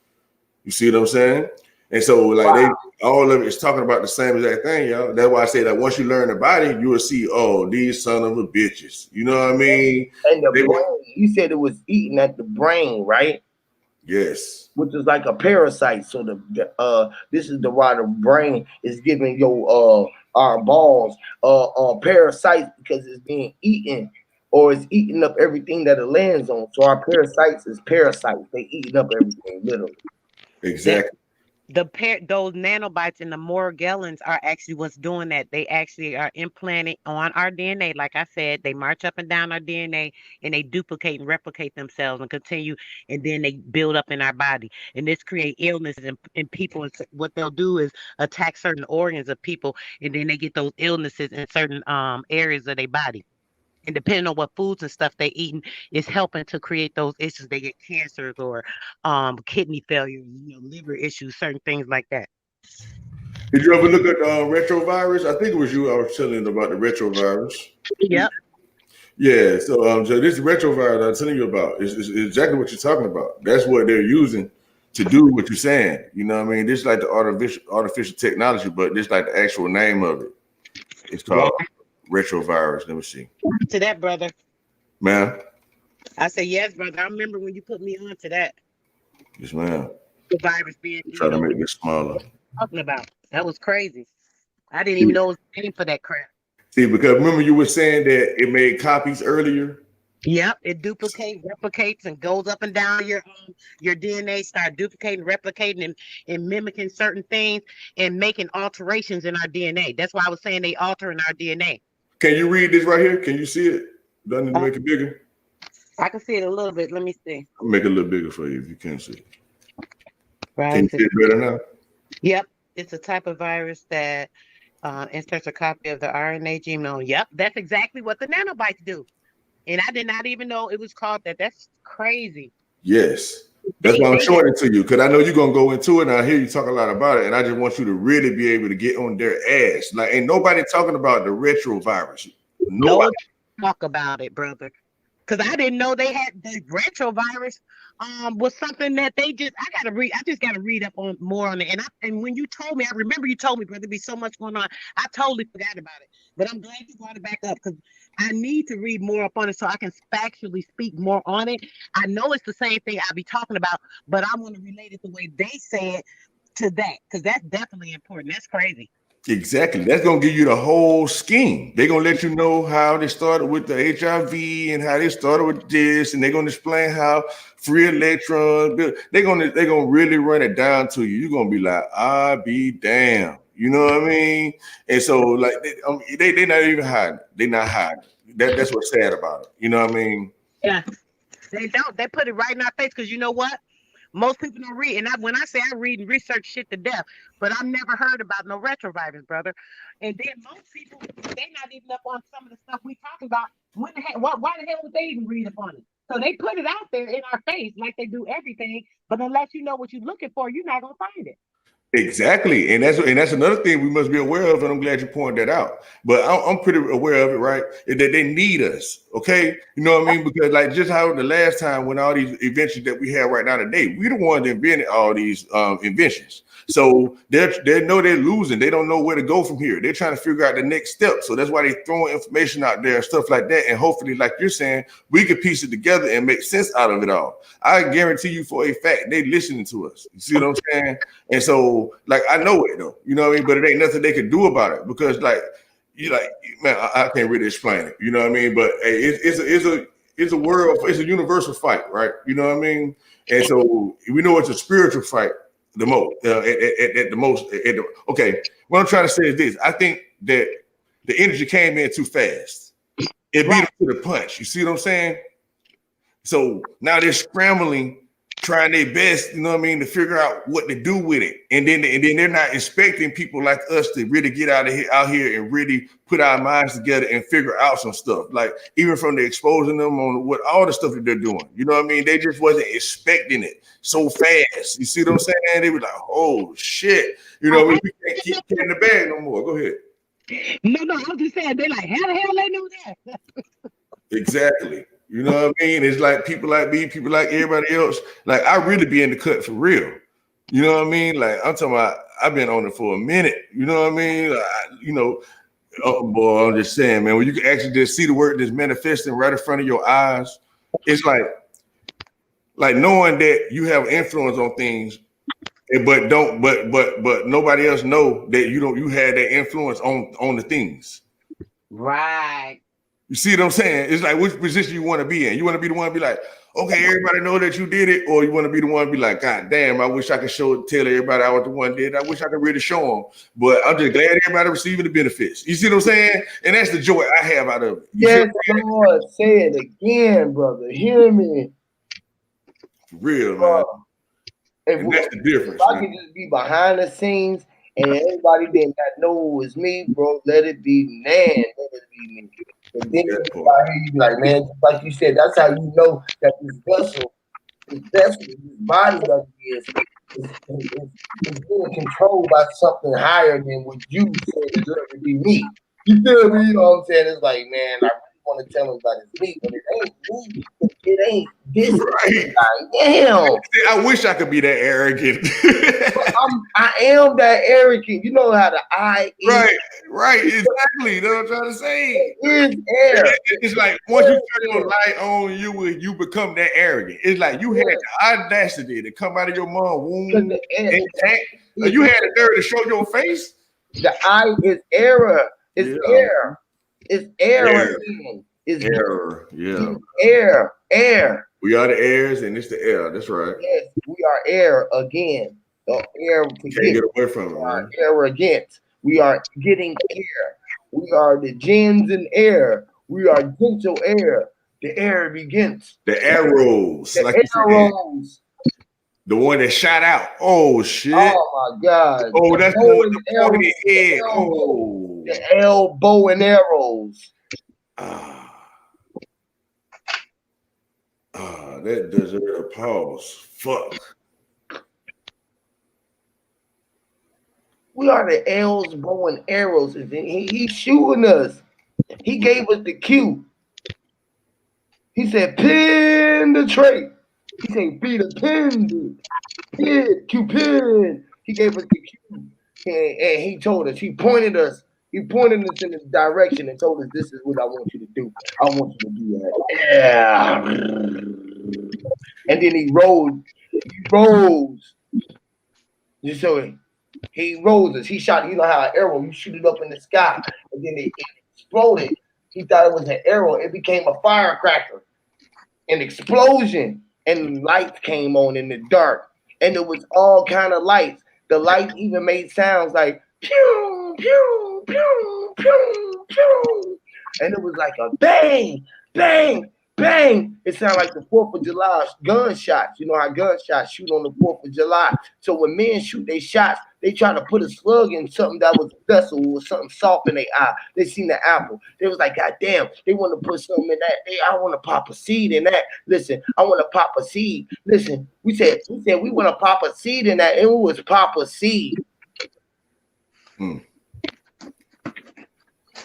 You see what I'm saying? And so like all of it is talking about the same exact thing, y'all. That's why I say that once you learn the body, you will see, these son of a bitches. You know what I mean? And the brain, you said it was eating at the brain, right? Yes. Which is like a parasite. So this is the why the brain is giving your our balls parasites because it's being eaten or it's eating up everything that it lands on. So our parasites is parasites. They eating up everything, literally. Exactly. those nanobites and the Morgellons are actually what's doing that. They actually are implanted on our DNA. Like I said, they march up and down our DNA and they duplicate and replicate themselves and continue, and then they build up in our body. And this create illnesses in people. And what they'll do is attack certain organs of people, and then they get those illnesses in certain areas of their body. And depending on what foods and stuff they eating is helping to create those issues. They get cancers or kidney failure, liver issues, certain things like that. Did you ever look at retrovirus? I think it was you I was telling you about the retrovirus. Yep. Yeah, so this retrovirus I'm telling you about is exactly what you're talking about. That's what they're using to do what you're saying. You know what I mean? This is like the artificial technology, but this is like the actual name of it. It's called retrovirus. Let me see. To that, brother. Ma'am? I say yes, brother. I remember when you put me on to that. Yes, ma'am. The virus being Try to make this smaller. Talking about. That was crazy. I didn't even know it was a name for that crap. See, because remember you were saying that it made copies earlier? Yep, it replicates, and goes up and down your DNA, start duplicating, replicating, and mimicking certain things and making alterations in our DNA. That's why I was saying they alter in our DNA. Can you read this right here? Can you see it? Doesn't it make it bigger? I can see it a little bit. Let me see. I'll make it a little bigger for you if you can't see it. Right. Can you see it better now? Yep, it's a type of virus that inserts a copy of the RNA genome. Yep, that's exactly what the nanobites do. And I did not even know it was called that. That's crazy. Yes. That's why I'm showing it to you, because I know you're going to go into it, and I hear you talk a lot about it, and I just want you to really be able to get on their ass. Like, ain't nobody talking about the retrovirus. Nobody. No, talk about it, brother. Because I didn't know they had the retrovirus was something that they just, I just got to read up on more on it. And when you told me, I remember you told me, brother, there'd be so much going on. I totally forgot about it. But I'm glad you brought it back up because I need to read more up on it so I can factually speak more on it. I know it's the same thing I'll be talking about, but I want to relate it the way they say it to that because that's definitely important. That's crazy. Exactly. That's going to give you the whole scheme. They're going to let you know how they started with the HIV and how they started with this, and they're going to explain how free electrons. They're going to really run it down to you. You're going to be like, I be damn. You know what I mean? And so, like, they're not even hiding. They're not hiding. That's what's sad about it. You know what I mean? Yeah. They don't. They put it right in our face because you know what? Most people don't read. And when I say I read and research shit to death, but I've never heard about no retrovirus, brother. And then most people, they're not even up on some of the stuff we talking about. Why the hell would they even read upon it? So they put it out there in our face like they do everything. But unless you know what you're looking for, you're not going to find it. Exactly, and that's another thing we must be aware of, and I'm glad you pointed that out. But I'm pretty aware of it, right? Is that they need us, okay? You know what I mean? Because like just how the last time when all these inventions that we have right now today, we the ones that invented all these inventions. So they know they're losing. They don't know where to go from here. They're trying to figure out the next step. So that's why they're throwing information out there and stuff like that. And hopefully, like you're saying, we can piece it together and make sense out of it all. I guarantee you for a fact they listening to us. You see what I'm saying? And so, like, I know it though, you know what I mean? But it ain't nothing they can do about it because, like, man, I can't really explain it. You know what I mean? But hey, it's a world, it's a universal fight, right? You know what I mean? And so we know it's a spiritual fight. The most, okay. What I'm trying to say is this: I think that the energy came in too fast. It beat them to the punch. You see what I'm saying? So now they're scrambling, trying their best. You know what I mean, to figure out what to do with it, and then they're not expecting people like us to really get out here and really put our minds together and figure out some stuff. Like even from the exposing them on what all the stuff that they're doing. You know what I mean? They just wasn't expecting it so fast. You see what I'm saying? They were like, oh shit. You know, we can't keep in the bag no more. Go ahead. No, I'm just saying they're like, how the hell they know that? Exactly. You know what I mean? It's like people like me, people like everybody else. Like I really be in the cut for real. You know what I mean? Like I'm talking about, I've been on it for a minute. You know what I mean? Oh boy, I'm just saying, man. When you can actually just see the word that's manifesting right in front of your eyes, it's like knowing that you have influence on things, but nobody else know that you had that influence on the things. Right. You see what I'm saying? It's like which position you want to be in. You want to be the one to be like, okay, everybody know that you did it, or you want to be the one to be like, God damn, I wish I could tell everybody I was the one that did it. I wish I could really show them. But I'm just glad everybody receiving the benefits. You see what I'm saying? And that's the joy I have out of it. Yes, Lord, say it again, brother. Hear me. For real, man. And that's the difference. If I can just be behind the scenes and everybody did not know it was me, bro, let it be man. Let it be me. And then you be like, man, like you said, that's how you know that this body that is being controlled by something higher than what you said deserves to be me. You feel me? You know what I'm saying? It's like, man, I really want to tell everybody it's me, but it ain't me. It ain't this. Right. Damn. I wish I could be that arrogant. I am that arrogant. You know how the I is. Right, exactly. That's what I'm trying to say. It is air. It's like once you turn your light on, you become that arrogant. It's like you had the audacity to come out of your mom's womb intact. You had the nerve to show your face. The I is error. It's air. It's air. It's error. Yeah. Air. Air. We are the heirs, and it's the air. That's right. Yes, we are air again. The air to get away from it. Man. Arrogant. We are getting air. We are the gens in air. We are gentle air. The air begins. The arrows. The arrows. The one that shot out. Oh shit. Oh my God. Oh, that's the one with the pointy head. Oh. The elbow and arrows. That deserves a pause. Fuck. We are the L's, bow, and arrows. And he's shooting us. He gave us the cue. He said, pin the trait. He said, be the pin. Pin, Cupid. He gave us the cue. And he told us, he pointed us in the direction and told us, this is what I want you to do. I want you to do that. Yeah. And then he rose. You saw it. He rose us. He shot, you know how an arrow, you shoot it up in the sky, and then it exploded. He thought it was an arrow. It became a firecracker. An explosion. And lights came on in the dark. And it was all kind of lights. The lights even made sounds like pew, pew, pew, pew, pew. And it was like a bang, bang, bang. It sounded like the 4th of July gunshots. You know how gunshots shoot on the 4th of July. So when men shoot their shots, they try to put a slug in something that was a vessel or something soft in their eye. They seen the apple. They was like, God damn, they want to put something in that. I want to pop a seed in that. Listen, I want to pop a seed. Listen, we said we want to pop a seed in that. And it was pop a seed.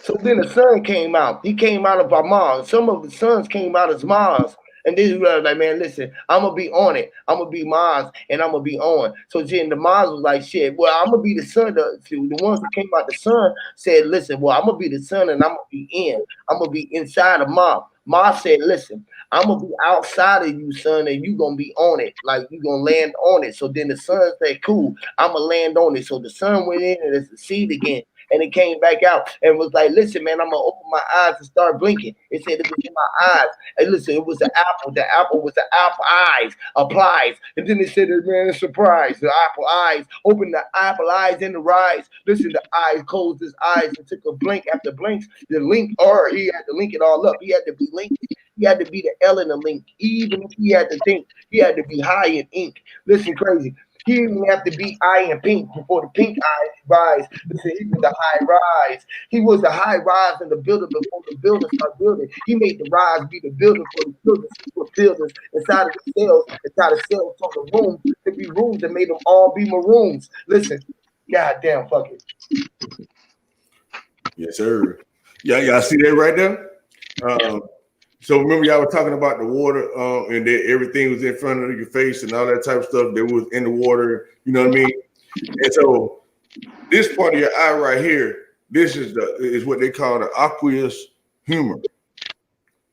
So then the sun came out. He came out of our moms. Some of the sons came out as moms. And then we were like, man, listen, I'm going to be on it. I'm going to be moms and I'm going to be on. So then the moms was like, shit, well, I'm going to be the son. The ones who came out the sun said, listen, well, I'm going to be the son and I'm going to be in. I'm going to be inside of mom. Mom said, listen, I'm going to be outside of you, son, and you going to be on it. Like, you going to land on it. So then the son said, cool, I'm going to land on it. So the son went in and it's a seed again. And it came back out and was like, listen, man, I'm going to open my eyes and start blinking. It said it was in my eyes. And listen, it was the apple. The apple was the apple eyes, applies. And then it said, man, a surprise. The apple eyes, open the apple eyes and the rise. Listen, the eyes closed his eyes and took a blink after blinks. The link, or he had to link it all up. He had to be linked. He had to be the L in the link. Even if he had to think, he had to be high in ink. Listen, crazy. He didn't have to be eye and pink before the pink eyes rise. Listen, he was the high rise. He was the high rise in the building before the building started building. He made the rise be the building for the builders, for builders inside of the cells, inside of cells told the room to be rooms and made them all be maroons. Listen, goddamn, fuck it. Yes, sir. Yeah, y'all see that right there? So remember y'all were talking about the water and that everything was in front of your face and all that type of stuff that was in the water, you know what I mean? And so this part of your eye right here, this is what they call the aqueous humor.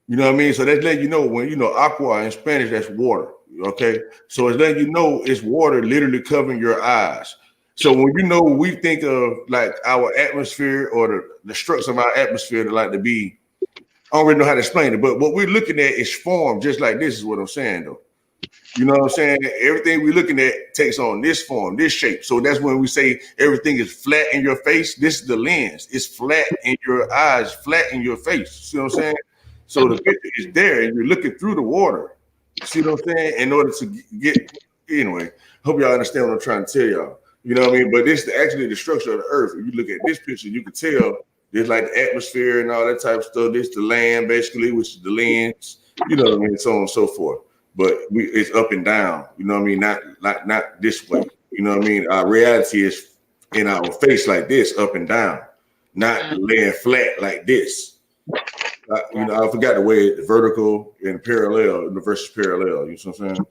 You know what I mean? So that's letting you know when, you know, aqua in Spanish, that's water, okay? So it's letting you know it's water literally covering your eyes. So when you know, we think of like our atmosphere or the structure of our atmosphere to like to be I don't really know how to explain it, but what we're looking at is form just like this is what I'm saying though. You know what I'm saying? Everything we're looking at takes on this form, this shape. So that's when we say everything is flat in your face. This is the lens. It's flat in your eyes, flat in your face. See what I'm saying? So the picture is there and you're looking through the water. See what I'm saying? In order to get, anyway, hope y'all understand what I'm trying to tell y'all. You know what I mean? But this is actually the structure of the earth. If you look at this picture, you can tell there's like the atmosphere and all that type of stuff. This is the land, basically, which is the lens, you know what I mean, so on and so forth. But it's up and down, you know what I mean? Not this way, you know what I mean? Our reality is in our face like this, up and down, not laying flat like this. You know, I forgot the way it's vertical and parallel versus parallel. You know what I'm saying?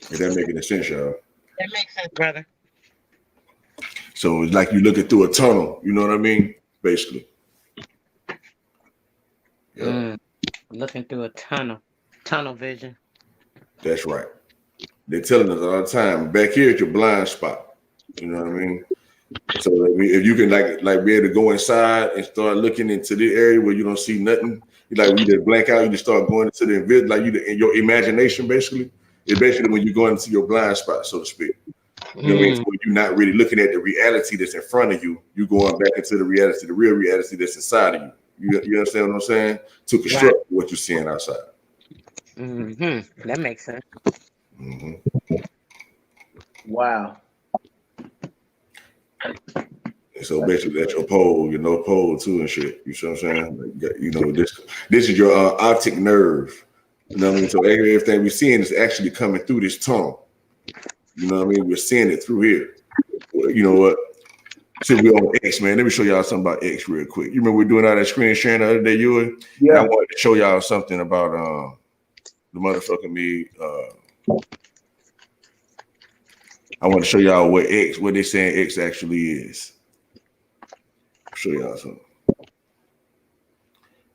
Is that making any sense, y'all? That makes sense, brother. So it's like you're looking through a tunnel. You know what I mean? Basically. Yeah. Looking through a tunnel vision. That's right. They're telling us all the time. Back here at your blind spot. You know what I mean? So if you can like be able to go inside and start looking into the area where you don't see nothing, like when you just blank out, you just start going into the invisible, like you in your imagination. Basically, it's basically when you're going into your blind spot, so to speak. You know what I mean? So you're not really looking at the reality that's in front of you. You're going back into the reality, the real reality that's inside of you. You understand what I'm saying? To construct what you're seeing outside. That makes sense. Wow. And so basically that's your pole, your North Pole too and shit. You see what I'm saying? Like, you know, this is your optic nerve. You know what I mean? So everything we're seeing is actually coming through this tunnel. You know what I mean? We're seeing it through here. You know what? Since we're on X, man, let me show y'all something about X real quick. You remember we were doing all that screen sharing the other day, you? Yeah. I wanted to show y'all something about the motherfucking me. I want to show y'all what they saying X actually is. I'll show y'all something.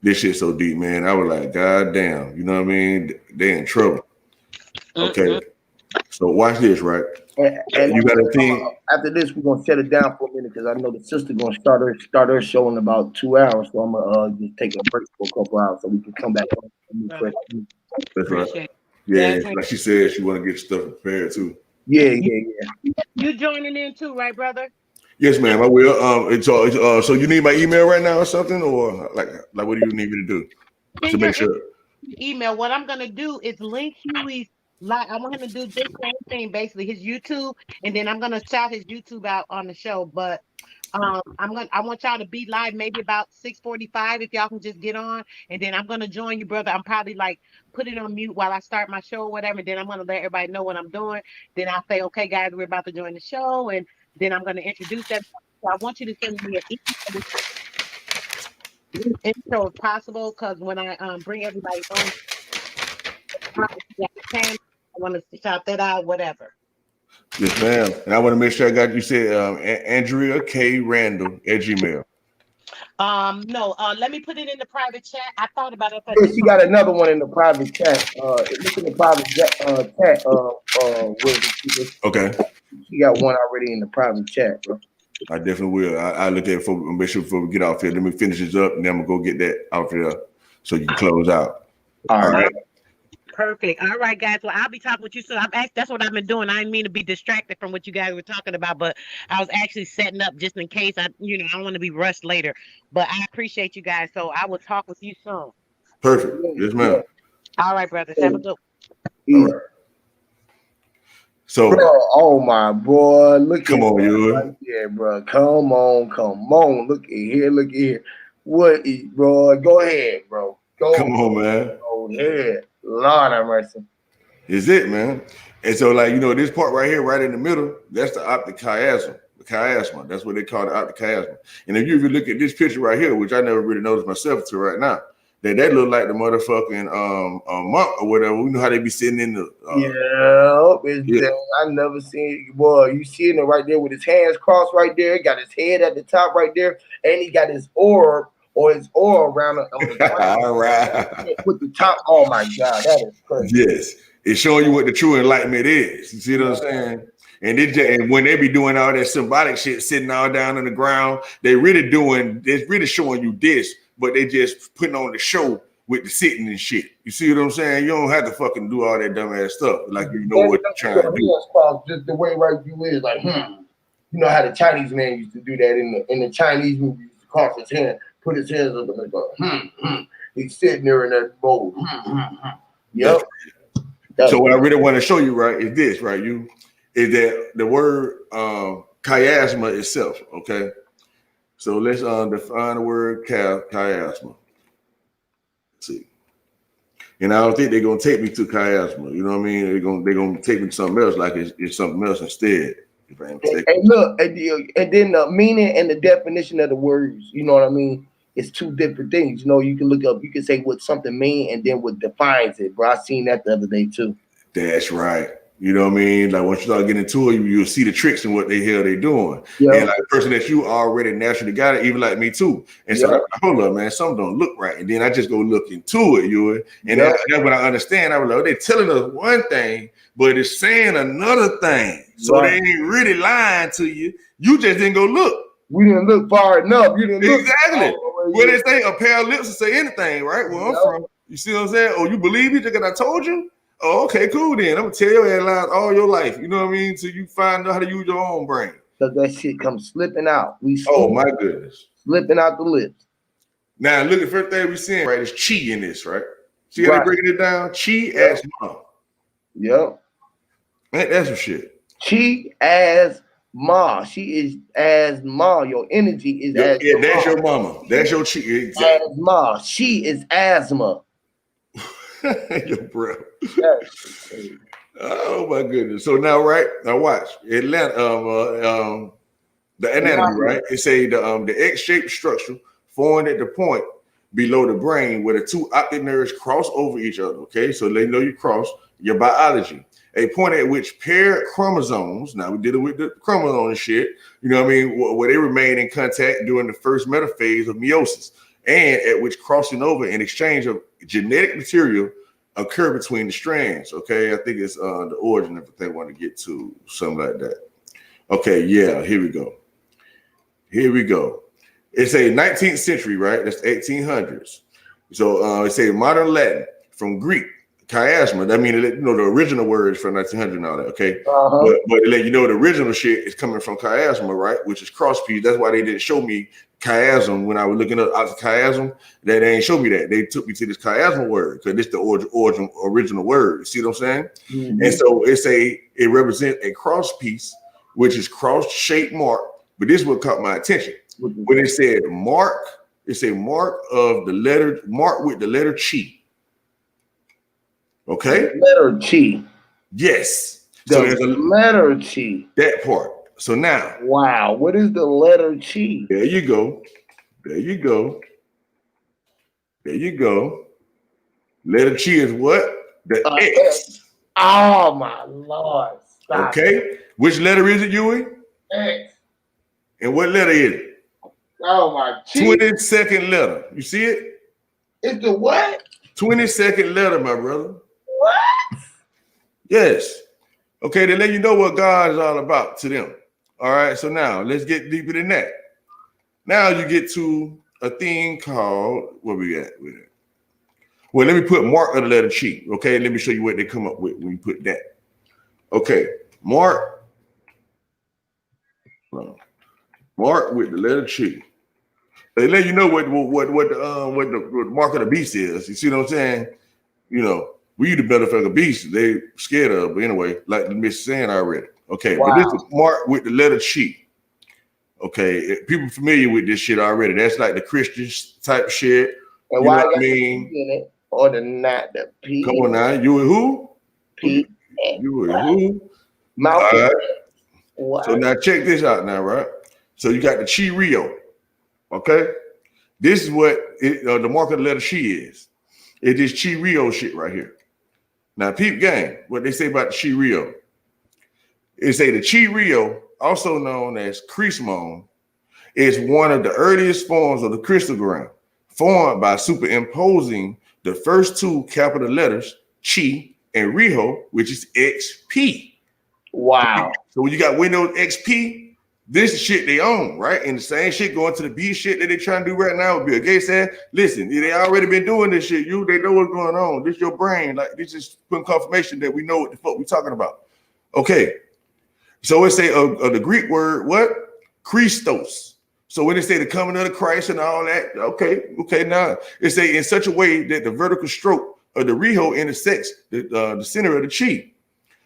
This shit's so deep, man. I was like, God damn, you know what I mean? They in trouble. Okay. So watch this, right? And you got to think. After this, we're gonna set it down for a minute because I know the sister gonna start her show in about 2 hours. So I'm gonna just take a break for a couple hours so we can come back on. That's right. Yeah, like she said, she want to get stuff prepared too. Yeah. You joining in too, right, brother? Yes, ma'am. I will. So you need my email right now or something, or like what do you need me to do to make sure? Email. What I'm gonna do is link Huey's. Like I want him to do this same thing, basically his YouTube, and then I'm gonna shout his YouTube out on the show. But I want y'all to be live maybe about 6:45 if y'all can just get on, and then I'm gonna join you, brother. I'm probably like put it on mute while I start my show or whatever, and then I'm gonna let everybody know what I'm doing. Then I'll say, okay, guys, we're about to join the show, and then I'm gonna introduce them. So I want you to send me an intro if possible, because when I bring everybody on. I want to shout that out, whatever. Yes, ma'am. And I want to make sure I got you said Andrea K. Randall at Gmail. No, let me put it in the private chat. I thought about it. Yeah, she got another one in the private chat. Look in the private chat. Okay. She got one already in the private chat, bro. I definitely will. I look at it make sure before we get off here. Let me finish this up, and then I'm gonna go get that out there so you can close out. All right. Perfect. All right, guys. Well, I'll be talking with you soon. That's what I've been doing. I didn't mean to be distracted from what you guys were talking about, but I was actually setting up just in case I don't want to be rushed later. But I appreciate you guys. So I will talk with you soon. Perfect. Yes, ma'am. All right, brothers. Have a good one. All right. So, bro, oh my boy, look come on, you. Right there, bro. Come on. Look at here. What is, bro? Go ahead, bro. Come on, man. Go ahead. Lord have mercy. Is it, man? And so, like, this part right here, right in the middle, that's the optic chiasm. The chiasma. That's what they call the optic chiasma. And if you even look at this picture right here, which I never really noticed myself until right now, that look like the motherfucking monk or whatever. We know how they be sitting in the I never seen it. Boy, you seeing it right there with his hands crossed right there. Got his head at the top right there, and he got his orb around the all right. With the top. Oh my God, that is crazy. Yes, it's showing you what the true enlightenment is. You see what I'm saying? And when they be doing all that symbolic shit, sitting all down on the ground, it's really showing you this but they just putting on the show with the sitting and shit. You see what I'm saying? You don't have to fucking do all that dumbass stuff. Like you know what you're trying to do. Just the way right you is like, You know how the Chinese man used to do that in the Chinese movie, used to cross his hand, put his hands up and go, He's sitting there in that mode. Yep. So what I really want to show you, right, is this, right? Is that the word chiasma itself, okay? So let's define the word chiasma. Let's see. And I don't think they're gonna take me to chiasma. You know what I mean? They're gonna take me to something else, like it's something else instead. And look, and then the meaning and the definition of the words, you know what I mean? It's two different things. You know, you can look up, you can say what something means and then what defines it. Bro, I seen that the other day too. That's right. You know what I mean? Like once you start getting into it, you'll see the tricks and what the hell they doing. Yeah. And like the person that you already naturally got it, even like me too. And so hold up, man, something don't look right. And then I just go look into it, and that's when I understand. I was like, they're telling us one thing, but it's saying another thing. So they ain't really lying to you. You just didn't go look. We didn't look far enough. You didn't look exactly. Well, they say a pair of lips to say anything, right? Where I'm from. You see what I'm saying? Oh, you believe it because I told you? Oh, okay, cool then. I'm gonna tell your headlines all your life. You know what I mean? So you find out how to use your own brain. Because that shit comes slipping out. Oh my goodness. Slipping out the lips. Now look at the first thing we're seeing, right? Is chi in this, right? See how they're breaking it down? Chi as ma. Yep. Man, that's some shit. Chi as ma. She is as ma. Your energy is as yeah, that's your mama. That's your chi. Exactly. As ma. She is asthma. Yo, bro. Oh my goodness. So now, right now, watch Atlanta. The anatomy, right? It say the X-shaped structure formed at the point below the brain where the two optic nerves cross over each other. Okay, so they know you cross your biology. A point at which paired chromosomes. Now we did it with the chromosome and shit. You know what I mean? Where they remain in contact during the first metaphase of meiosis, and at which crossing over and exchange of genetic material occur between the strands. Okay, I think it's the origin if they want to get to something like that. Okay, yeah, here we go. It's a 19th century, right? That's 1800s. So it's a modern Latin from Greek, chiasma. I mean, you know, the original words from 1900 and all that. Okay, but to let you know, the original shit is coming from chiasma, right? Which is cross piece. That's why they didn't show me chiasm when I was looking up chiasm. They ain't show me that. They took me to this chiasma word because it's the original word. See what I'm saying? Mm-hmm. And so it represents a cross piece, which is cross-shaped mark. But this is what caught my attention. When it said mark, it's a mark with the letter chi. Okay? Letter chi. Yes. So there's a letter chi. That part. So now. Wow. What is the letter chi? There you go. Letter chi is what? The X. Oh my Lord. Stop. Okay. Which letter is it, Yui? X. And what letter is it? Oh my chi. 22nd letter. You see it? It's the what? 22nd letter, my brother. What? Yes. Okay, to let you know what God is all about to them. All right, so now let's get deeper than that. Now you get to a thing called, where we at with it? Well, let me put mark of the letter chi. Okay, let me show you what they come up with when you put that. Okay, mark with the letter chi. They let you know what the mark of the beast is. You see what I'm saying? You know, we the motherfucking beast they scared of, but anyway, like the Miss saying already. Okay, wow. But this is mark with the letter chi. Okay, people familiar with this shit already. That's like the Christian type shit. And you why know what I mean? In it, or the not the P. Come on now, you and who? P. You and who? Mouth. All right. So now check this out now, right? So you got the Chi Rio. Okay, this is what the mark of the letter chi is. It's this Chi Rio shit right here. Now, peep gang, what they say about the Chi Rio. It say the Chi Rio, also known as Crismon, is one of the earliest forms of the crystalgram, formed by superimposing the first two capital letters, Chi and Rio, which is XP. Wow. So when you got Windows XP, This shit they own, right? And the same shit going to the B shit that they trying to do right now. Bill Gates said, listen, they already been doing this shit. They know what's going on. This your brain. Like, this is putting confirmation that we know what the fuck we talking about. Okay. So it say the Greek word, what? Christos. So when they say the coming of the Christ and all that, okay, now it say in such a way that the vertical stroke of the reho intersects the center of the chi.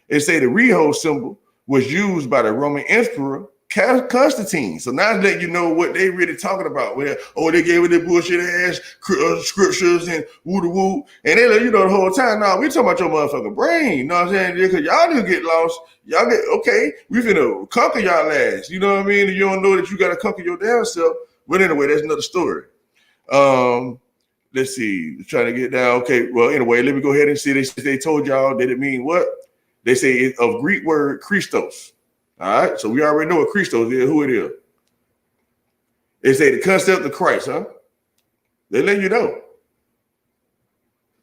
It say the reho symbol was used by the Roman emperor Constantine. So now that you know what they really talking about, where they gave it their bullshit ass scriptures and woo woo, and they let you know the whole time. No, we talking about your motherfucking brain. You know what I'm saying? Because y'all didn't get lost. Y'all get we finna conquer y'all ass. You know what I mean? And you don't know that you gotta conquer your damn self. But anyway, that's another story. Let's see, trying to get down. Okay, well, anyway, let me go ahead and see. They told y'all that it mean what? They say it's of Greek word Christos. All right, so we already know what Christos is, who it is. They say the concept of Christ, huh? They let you know.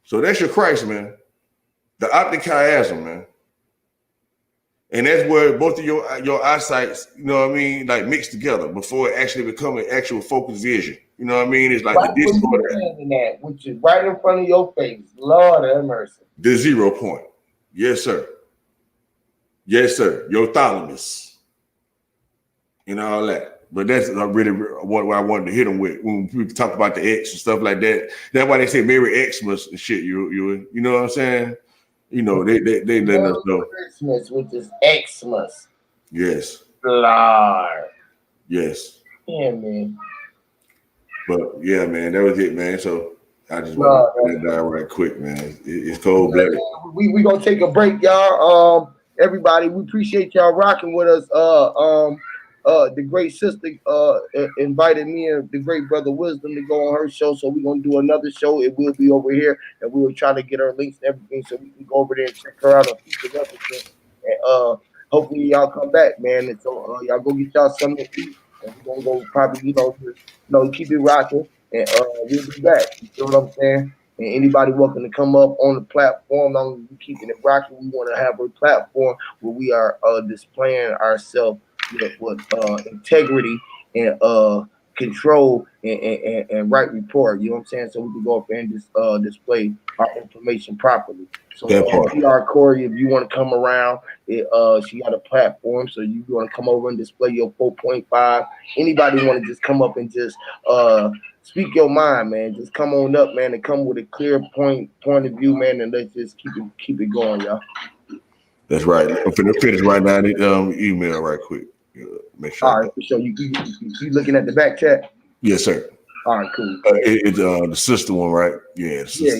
So that's your Christ, man. The optic chiasm, man. And that's where both of your eyesights, you know what I mean, like mixed together before it actually become an actual focused vision. You know what I mean? It's like right the discord that, which is right in front of your face. Lord have mercy. The 0 point. Yes, sir. Yes, sir. Your thalamus. And all that. But that's really what I wanted to hit them with when we talk about the X and stuff like that. That's why they say Merry Xmas and shit. You know what I'm saying? You know, they let us know. Christmas, which is Xmas. Yes. Lord. Yes. Yeah, man. But yeah, man, that was it, man. So I just want to let that right quick, man. It's cold blooded. We gonna take a break, y'all. Everybody, we appreciate y'all rocking with us. The great sister invited me and the great brother Wisdom to go on her show, so we're gonna do another show. It will be over here, and we were trying to get her links and everything, so we can go over there and check her out on future episodes. And hopefully y'all come back, man. And so y'all go get y'all something to eat, and we're gonna go probably just keep it rocking, and we'll be back. You know what I'm saying? And anybody welcome to come up on the platform. Long as we keeping it rocking, we want to have a platform where we are displaying ourselves with integrity and control and right report. You know what I'm saying? So we can go up there and just display our information properly. So PR Corey, if you want to come around, she got a platform, so you want to come over and display your 4.5. Anybody want to just come up and just speak your mind, man. Just come on up, man, and come with a clear point of view, man, and let's just keep it going, y'all. That's right. I'm finna finish right now. Email right quick. Make sure. All right, so you looking at the back chat? Yes, sir. All right, cool. It's the sister one, right? Yeah. Yeah.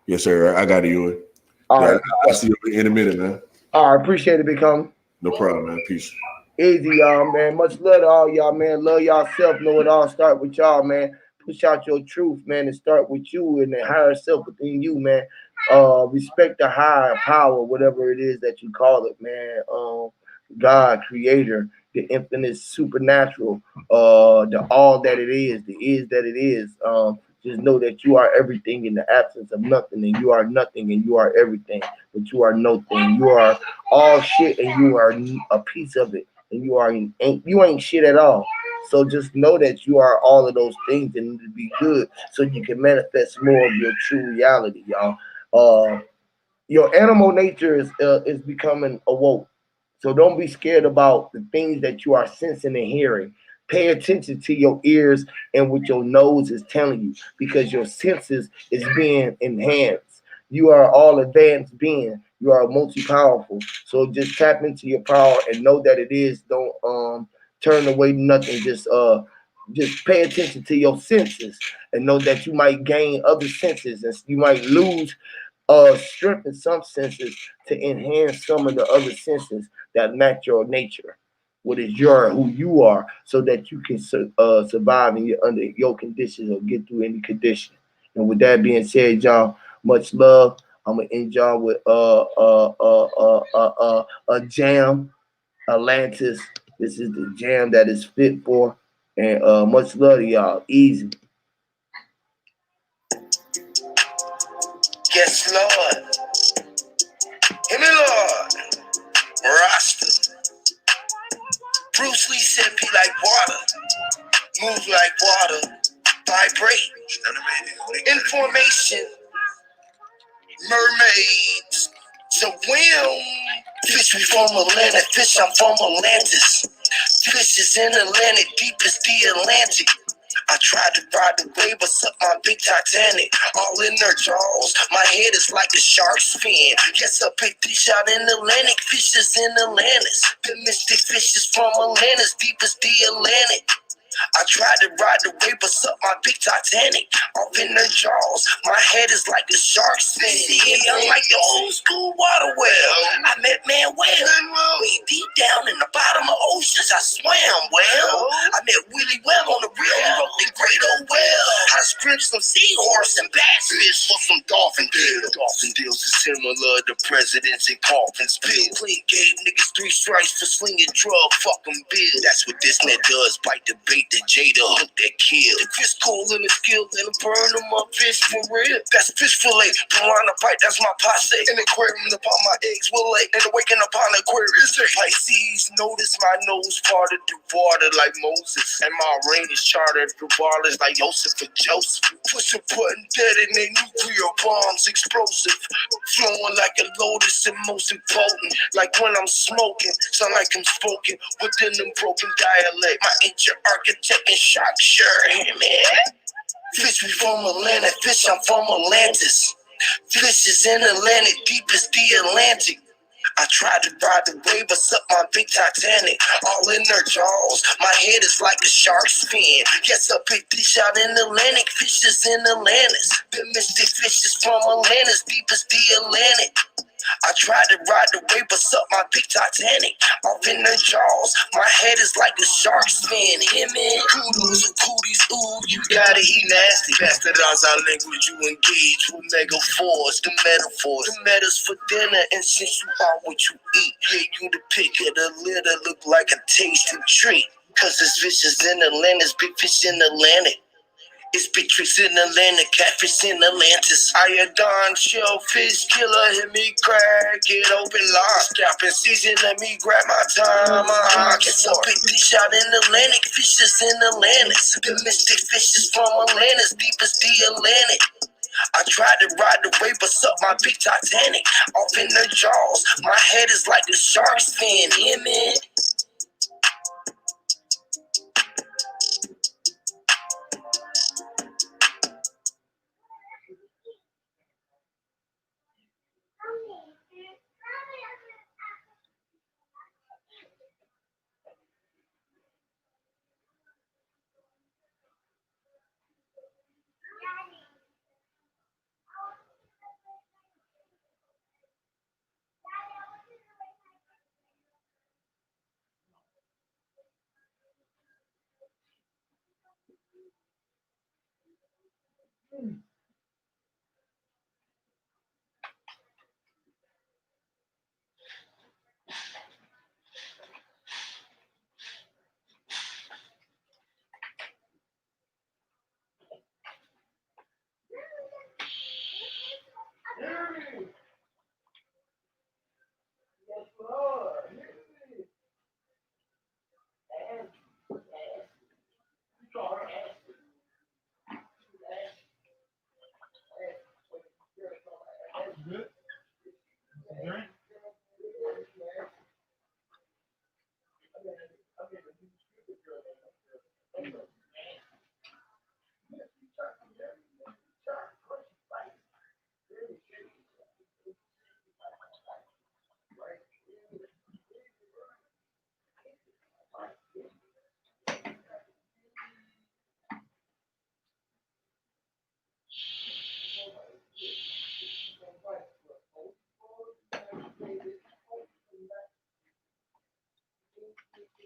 Yes, sir. I got you. All right. I'll see you in a minute, man. All right, appreciate it, Become. No problem, man. Peace. Easy, y'all, man. Much love to all y'all, man. Love yourself. Know it all start with y'all, man. Push out your truth, man, and start with you and the higher self within you, man. Respect the higher power, whatever it is that you call it, man. God, creator, the infinite supernatural, the all that it is, the is that it is. Just know that you are everything in the absence of nothing, and you are nothing, and you are everything, but you are no thing. You are all shit, and you are a piece of it, and you ain't shit at all. So just know that you are all of those things and to be good, so you can manifest more of your true reality, y'all. Your animal nature is becoming awoke. So don't be scared about the things that you are sensing and hearing. Pay attention to your ears and what your nose is telling you, because your senses is being enhanced. You are all advanced being. You are multi-powerful. So just tap into your power and know that it is. Don't turn away nothing. Just pay attention to your senses and know that you might gain other senses and you might lose strengthen some senses to enhance some of the other senses that match your nature, what is who you are, so that you can survive under your conditions or get through any condition. And with that being said, y'all, much love. I'm gonna end y'all with a jam, Atlantis. This is the jam that is fit for, and much love to y'all. Easy. Yes, Lord. Hear me, Lord. Rasta. Bruce Lee said be like water. Move like water. Vibrate. Information. Mermaids. Swim. Fish we from Atlantic. Fish I'm from Atlantis. Fish is in Atlantic. Deep as the Atlantic. I tried to ride the wave, but suck my big Titanic. All in their jaws. My head is like a shark's fin. Yes, a big fish out in Atlantic. Fishes in Atlantis. The mystic fishes from Atlantis. Deep as the Atlantic. I tried to ride the wave, but suck my big Titanic. Off in their jaws. My head is like a shark's fin. Yeah, I'm like the old school water well. I met Manuel. We deep down in the bottom of oceans. I swam well. I met Willie Well on the real. He wrote the great old well. I scrimped some seahorse and bass fish for some dolphin deals. Dolphin deals are similar to presidents and coffins. Bill Clinton gave niggas 3 strikes for slinging drug fucking bill. That's what this net does. Bite the bait, the Jada hook that kill. The fish cold in the skill, and burn them up fish for real. That's fish fillet. Piranha bite, that's my passe. An aquarium upon my eggs will lay. And waking upon Aquarius day. Pisces, notice my nose parted through water like Moses. And my rain is chartered through ballers like Joseph and Joseph. Push a button, detonate nuclear bombs, explosive. Flowing like a lotus and most important. Like when I'm smoking, sound like I'm spoken within them broken dialect. My ancient architect and shock sure him, man. Fish we from Atlantic, fish I'm from Atlantis. Fish is in Atlantic, deep as the Atlantic. I tried to ride the wave, but suck my big Titanic. All in their jaws. My head is like a shark's fin. Yes, a big fish out in Atlantic. Fishes in Atlantis. The mystic fishes from Atlantis, deep as the Atlantic. I tried to ride the wave, but suck my big Titanic. Off in their jaws. My head is like a shark's fin. Hear me? Kudos and cooties, ooh, you gotta eat nasty. Bastardize our language, you engage with metaphors, the metaphors. The metas for dinner, and since you are what you eat, yeah, you the pick of the litter, look like a tasting treat. Cause there's fishes in Atlantis, big fish in Atlantic. It's big tricks in Atlantic, catfish in Atlantis. Iodine, shellfish, killer, hit me crack it open, line. Scalping season, let me grab my time. It's a big fish out in Atlantic, fishes in Atlantis. The mystic fishes from Atlantis, deep as the Atlantic. I tried to ride the wave, but suck my big Titanic. Off in their jaws, my head is like a shark's fin, hear me?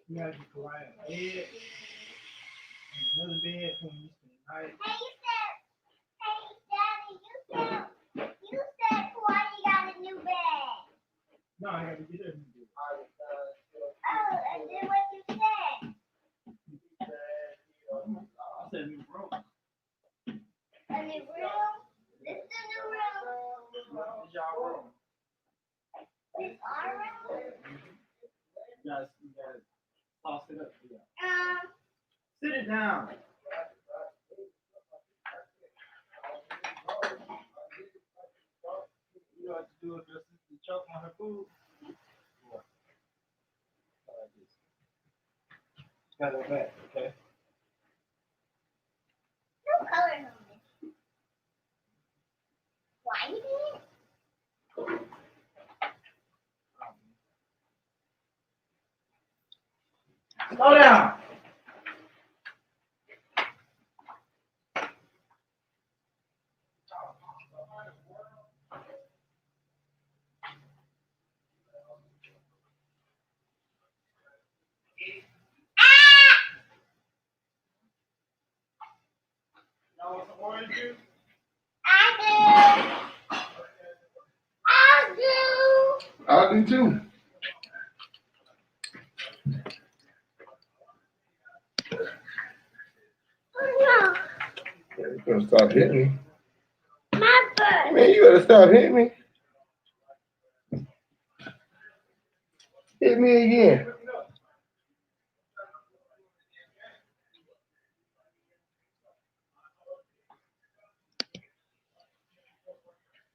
You have to go out of bed, another bed when you spend the night. You said Hawaii got a new bed. No, I had to get a new bed. Oh, and then what you said? I said new room. A new room? This is a new room. What is y'all room? You gotta toss it up. Yeah. Sit it down. You know what to do if your sister's choking on her food? Yeah. Like this. Got it back, okay? No color on this. White? Slow down. Y'all want some orange juice? I do. I do. I do too. Oh, You gonna stop hitting me. no. My bird. Man, you gotta stop hitting me. Hit me again.